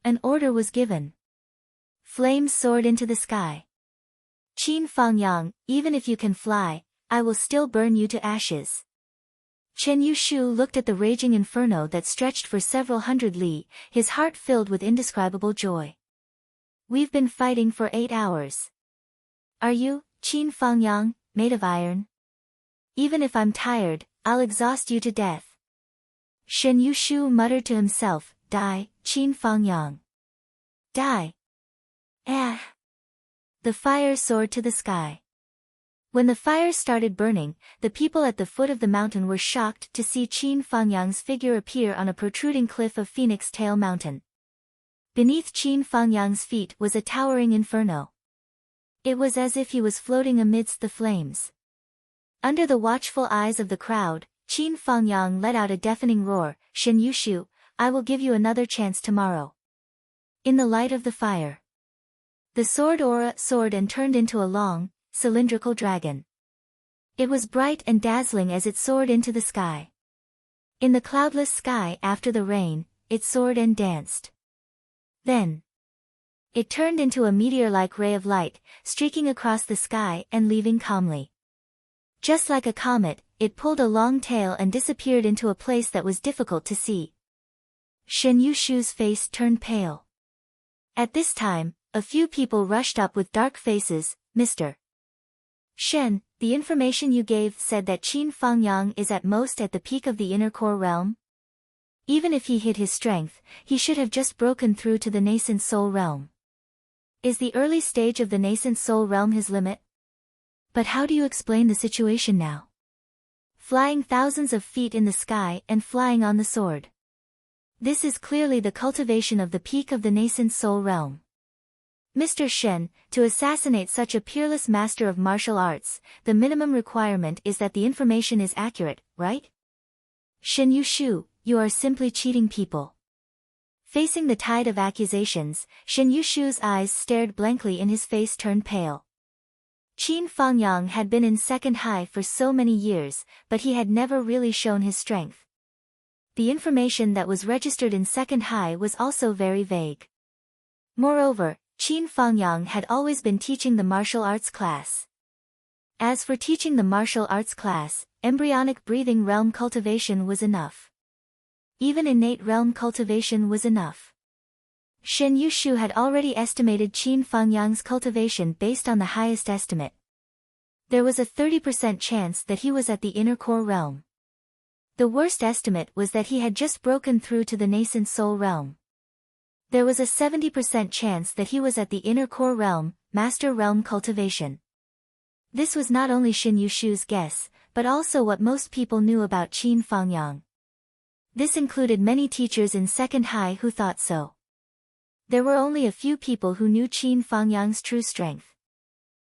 An order was given. Flames soared into the sky. Qin Fangyang, even if you can fly, I will still burn you to ashes. Chen Yushu looked at the raging inferno that stretched for several hundred li, his heart filled with indescribable joy. We've been fighting for 8 hours. Are you, Qin Fangyang, made of iron? Even if I'm tired, I'll exhaust you to death. Shen Yushu muttered to himself, Die, Qin Fangyang. Die. The fire soared to the sky. When the fire started burning, the people at the foot of the mountain were shocked to see Qin Fangyang's figure appear on a protruding cliff of Phoenix Tail Mountain. Beneath Qin Fangyang's feet was a towering inferno. It was as if he was floating amidst the flames. Under the watchful eyes of the crowd, Qin Fangyang let out a deafening roar, Shen Yushu, I will give you another chance tomorrow. In the light of the fire, the sword aura soared and turned into a long, cylindrical dragon. It was bright and dazzling as it soared into the sky. In the cloudless sky after the rain, it soared and danced. Then, it turned into a meteor-like ray of light, streaking across the sky and leaving calmly. Just like a comet, it pulled a long tail and disappeared into a place that was difficult to see. Shen Yushu's face turned pale. At this time, a few people rushed up with dark faces. Mr. Shen, the information you gave said that Qin Fangyang is at most at the peak of the inner core realm? Even if he hid his strength, he should have just broken through to the nascent soul realm. Is the early stage of the nascent soul realm his limit? But how do you explain the situation now? Flying thousands of feet in the sky and flying on the sword. This is clearly the cultivation of the peak of the nascent soul realm. Mr. Shen, to assassinate such a peerless master of martial arts, the minimum requirement is that the information is accurate, right? Shen Yushu, you are simply cheating people. Facing the tide of accusations, Shen Yushu's eyes stared blankly and his face turned pale. Qin Fangyang had been in second high for so many years, but he had never really shown his strength. The information that was registered in second high was also very vague. Moreover, Qin Fangyang had always been teaching the martial arts class. As for teaching the martial arts class, embryonic breathing realm cultivation was enough. Even innate realm cultivation was enough. Shen Yushu had already estimated Qin Fangyang's cultivation based on the highest estimate. There was a 30% chance that he was at the inner core realm. The worst estimate was that he had just broken through to the nascent soul realm. There was a 70% chance that he was at the inner core realm, master realm cultivation. This was not only Shen Yushu's guess, but also what most people knew about Qin Fangyang. This included many teachers in second high who thought so. There were only a few people who knew Qin Fangyang's true strength.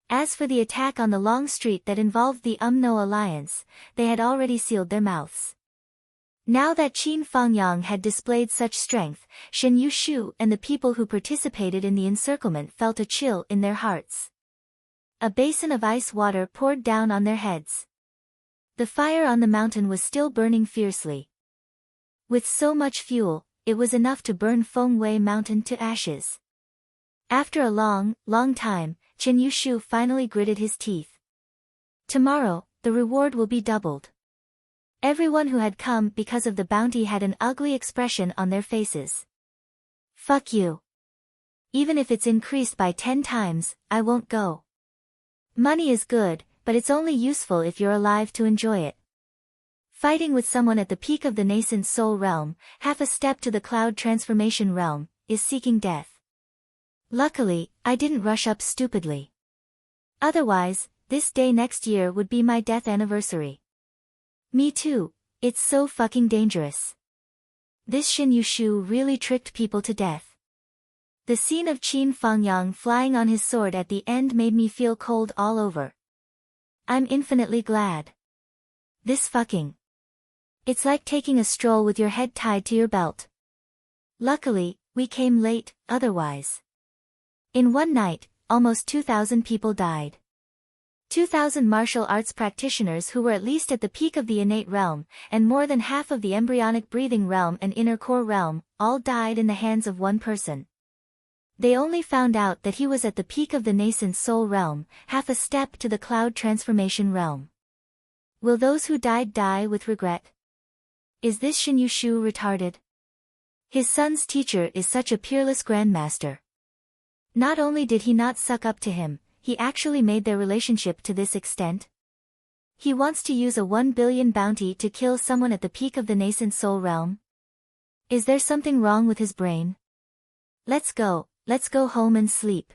As for the attack on the long street that involved the Umno alliance, they had already sealed their mouths. Now that Qin Fangyang had displayed such strength, Shen Yushu and the people who participated in the encirclement felt a chill in their hearts. A basin of ice water poured down on their heads. The fire on the mountain was still burning fiercely. With so much fuel, it was enough to burn Fengwei Mountain to ashes. After a long, long time, Chen Yushu finally gritted his teeth. Tomorrow, the reward will be doubled. Everyone who had come because of the bounty had an ugly expression on their faces. Fuck you. Even if it's increased by 10 times, I won't go. Money is good, but it's only useful if you're alive to enjoy it. Fighting with someone at the peak of the nascent soul realm, half a step to the cloud transformation realm, is seeking death. Luckily, I didn't rush up stupidly. Otherwise, this day next year would be my death anniversary. Me too, it's so fucking dangerous. This Shen Yushu really tricked people to death. The scene of Qin Fangyang flying on his sword at the end made me feel cold all over. I'm infinitely glad. This fucking. It's like taking a stroll with your head tied to your belt. Luckily, we came late, otherwise. In one night, almost 2,000 people died. 2,000 martial arts practitioners who were at least at the peak of the innate realm, and more than half of the embryonic breathing realm and inner core realm, all died in the hands of one person. They only found out that he was at the peak of the nascent soul realm, half a step to the cloud transformation realm. Will those who died die with regret? Is this Shin Yushu retarded? His son's teacher is such a peerless grandmaster. Not only did he not suck up to him, he actually made their relationship to this extent. He wants to use a 1 billion bounty to kill someone at the peak of the nascent soul realm? Is there something wrong with his brain? Let's go home and sleep.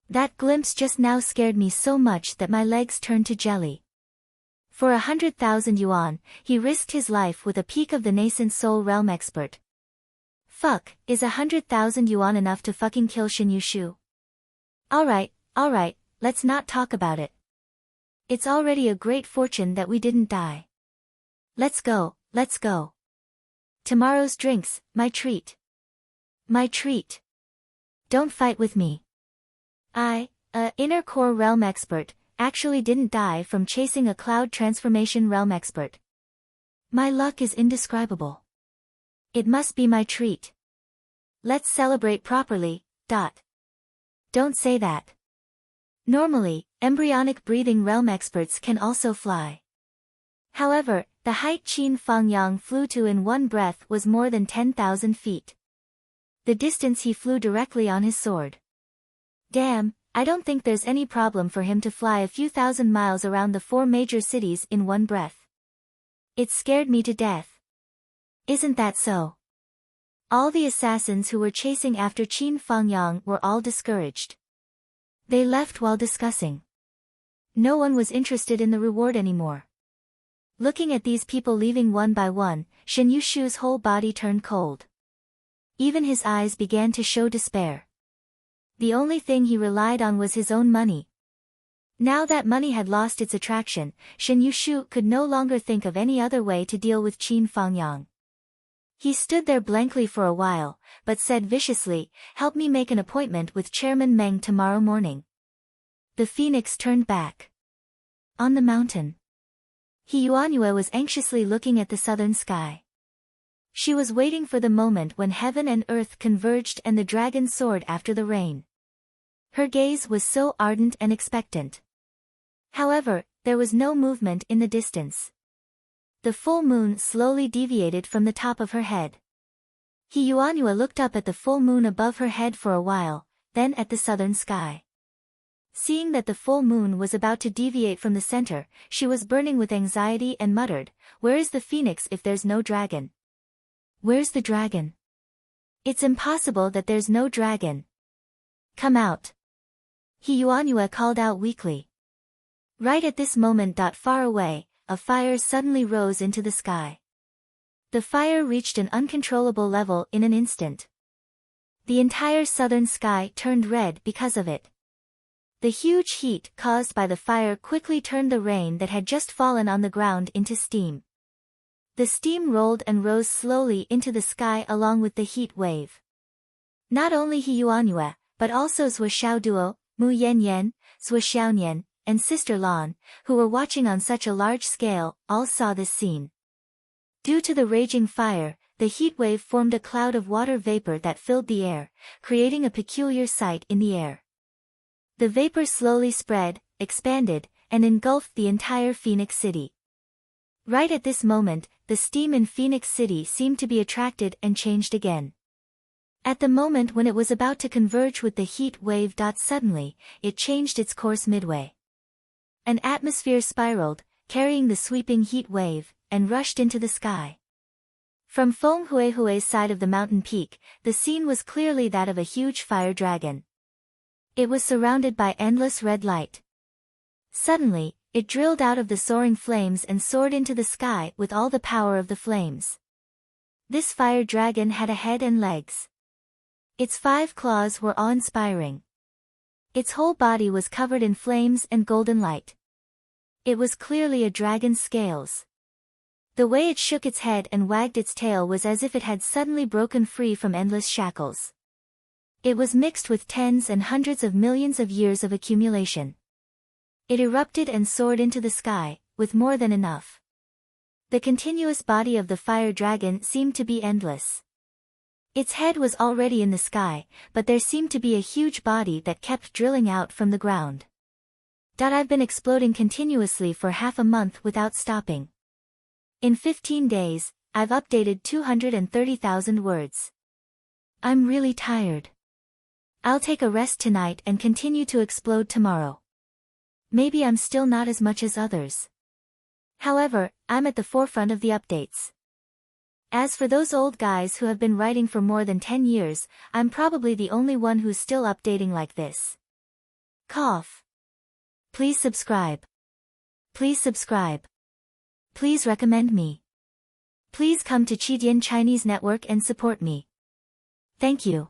That glimpse just now scared me so much that my legs turned to jelly. For 100,000 yuan, he risked his life with a peak of the nascent soul realm expert. Fuck, is 100,000 yuan enough to fucking kill Shin Yushu? Alright, let's not talk about it. It's already a great fortune that we didn't die. Let's go. Tomorrow's drinks, my treat. My treat. Don't fight with me. Inner core realm expert, actually didn't die from chasing a cloud transformation realm expert. My luck is indescribable. It must be my treat. Let's celebrate properly. Don't say that. Normally, embryonic breathing realm experts can also fly. However, the height Qin Fangyang flew to in one breath was more than 10,000 feet. The distance he flew directly on his sword. Damn, I don't think there's any problem for him to fly a few thousand miles around the 4 major cities in one breath. It scared me to death. Isn't that so? All the assassins who were chasing after Qin Fangyang were all discouraged. They left while discussing. No one was interested in the reward anymore. Looking at these people leaving one by one, Shin Yushu's whole body turned cold. Even his eyes began to show despair. The only thing he relied on was his own money. Now that money had lost its attraction, Shin Yushu could no longer think of any other way to deal with Qin Fangyang. He stood there blankly for a while, but said viciously, "Help me make an appointment with Chairman Meng tomorrow morning." The phoenix turned back. On the mountain, He Yuanyue was anxiously looking at the southern sky. She was waiting for the moment when heaven and earth converged and the dragon soared after the rain. Her gaze was so ardent and expectant. However, there was no movement in the distance. The full moon slowly deviated from the top of her head. He Yuanyue looked up at the full moon above her head for a while, then at the southern sky. Seeing that the full moon was about to deviate from the center, she was burning with anxiety and muttered, "Where is the phoenix if there's no dragon? Where's the dragon? It's impossible that there's no dragon. Come out." He Yuanyue called out weakly. Right at this moment, far away, a fire suddenly rose into the sky. The fire reached an uncontrollable level in an instant. The entire southern sky turned red because of it. The huge heat caused by the fire quickly turned the rain that had just fallen on the ground into steam. The steam rolled and rose slowly into the sky along with the heat wave. Not only He Yuanyue, but also Zhou Xiaoduo, Mu Yanyan, Zhou Xiaonian, and Sister Lan, who were watching on such a large scale, all saw this scene. Due to the raging fire, the heat wave formed a cloud of water vapor that filled the air, creating a peculiar sight in the air. The vapor slowly spread, expanded, and engulfed the entire Phoenix City. Right at this moment, the steam in Phoenix City seemed to be attracted and changed again. At the moment when it was about to converge with the heat wave, suddenly, it changed its course midway. An atmosphere spiraled, carrying the sweeping heat wave, and rushed into the sky. From Feng Huihui's side of the mountain peak, the scene was clearly that of a huge fire dragon. It was surrounded by endless red light. Suddenly, it drilled out of the soaring flames and soared into the sky with all the power of the flames. This fire dragon had a head and legs. Its 5 claws were awe-inspiring. Its whole body was covered in flames and golden light. It was clearly a dragon's scales. The way it shook its head and wagged its tail was as if it had suddenly broken free from endless shackles. It was mixed with tens and hundreds of millions of years of accumulation. It erupted and soared into the sky, with more than enough. The continuous body of the fire dragon seemed to be endless. Its head was already in the sky, but there seemed to be a huge body that kept drilling out from the ground. I've been exploding continuously for half a month without stopping. In 15 days, I've updated 230,000 words. I'm really tired. I'll take a rest tonight and continue to explode tomorrow. Maybe I'm still not as much as others. However, I'm at the forefront of the updates. As for those old guys who have been writing for more than 10 years, I'm probably the only one who's still updating like this. Cough. Please subscribe. Please subscribe. Please recommend me. Please come to Chidian Chinese Network and support me. Thank you.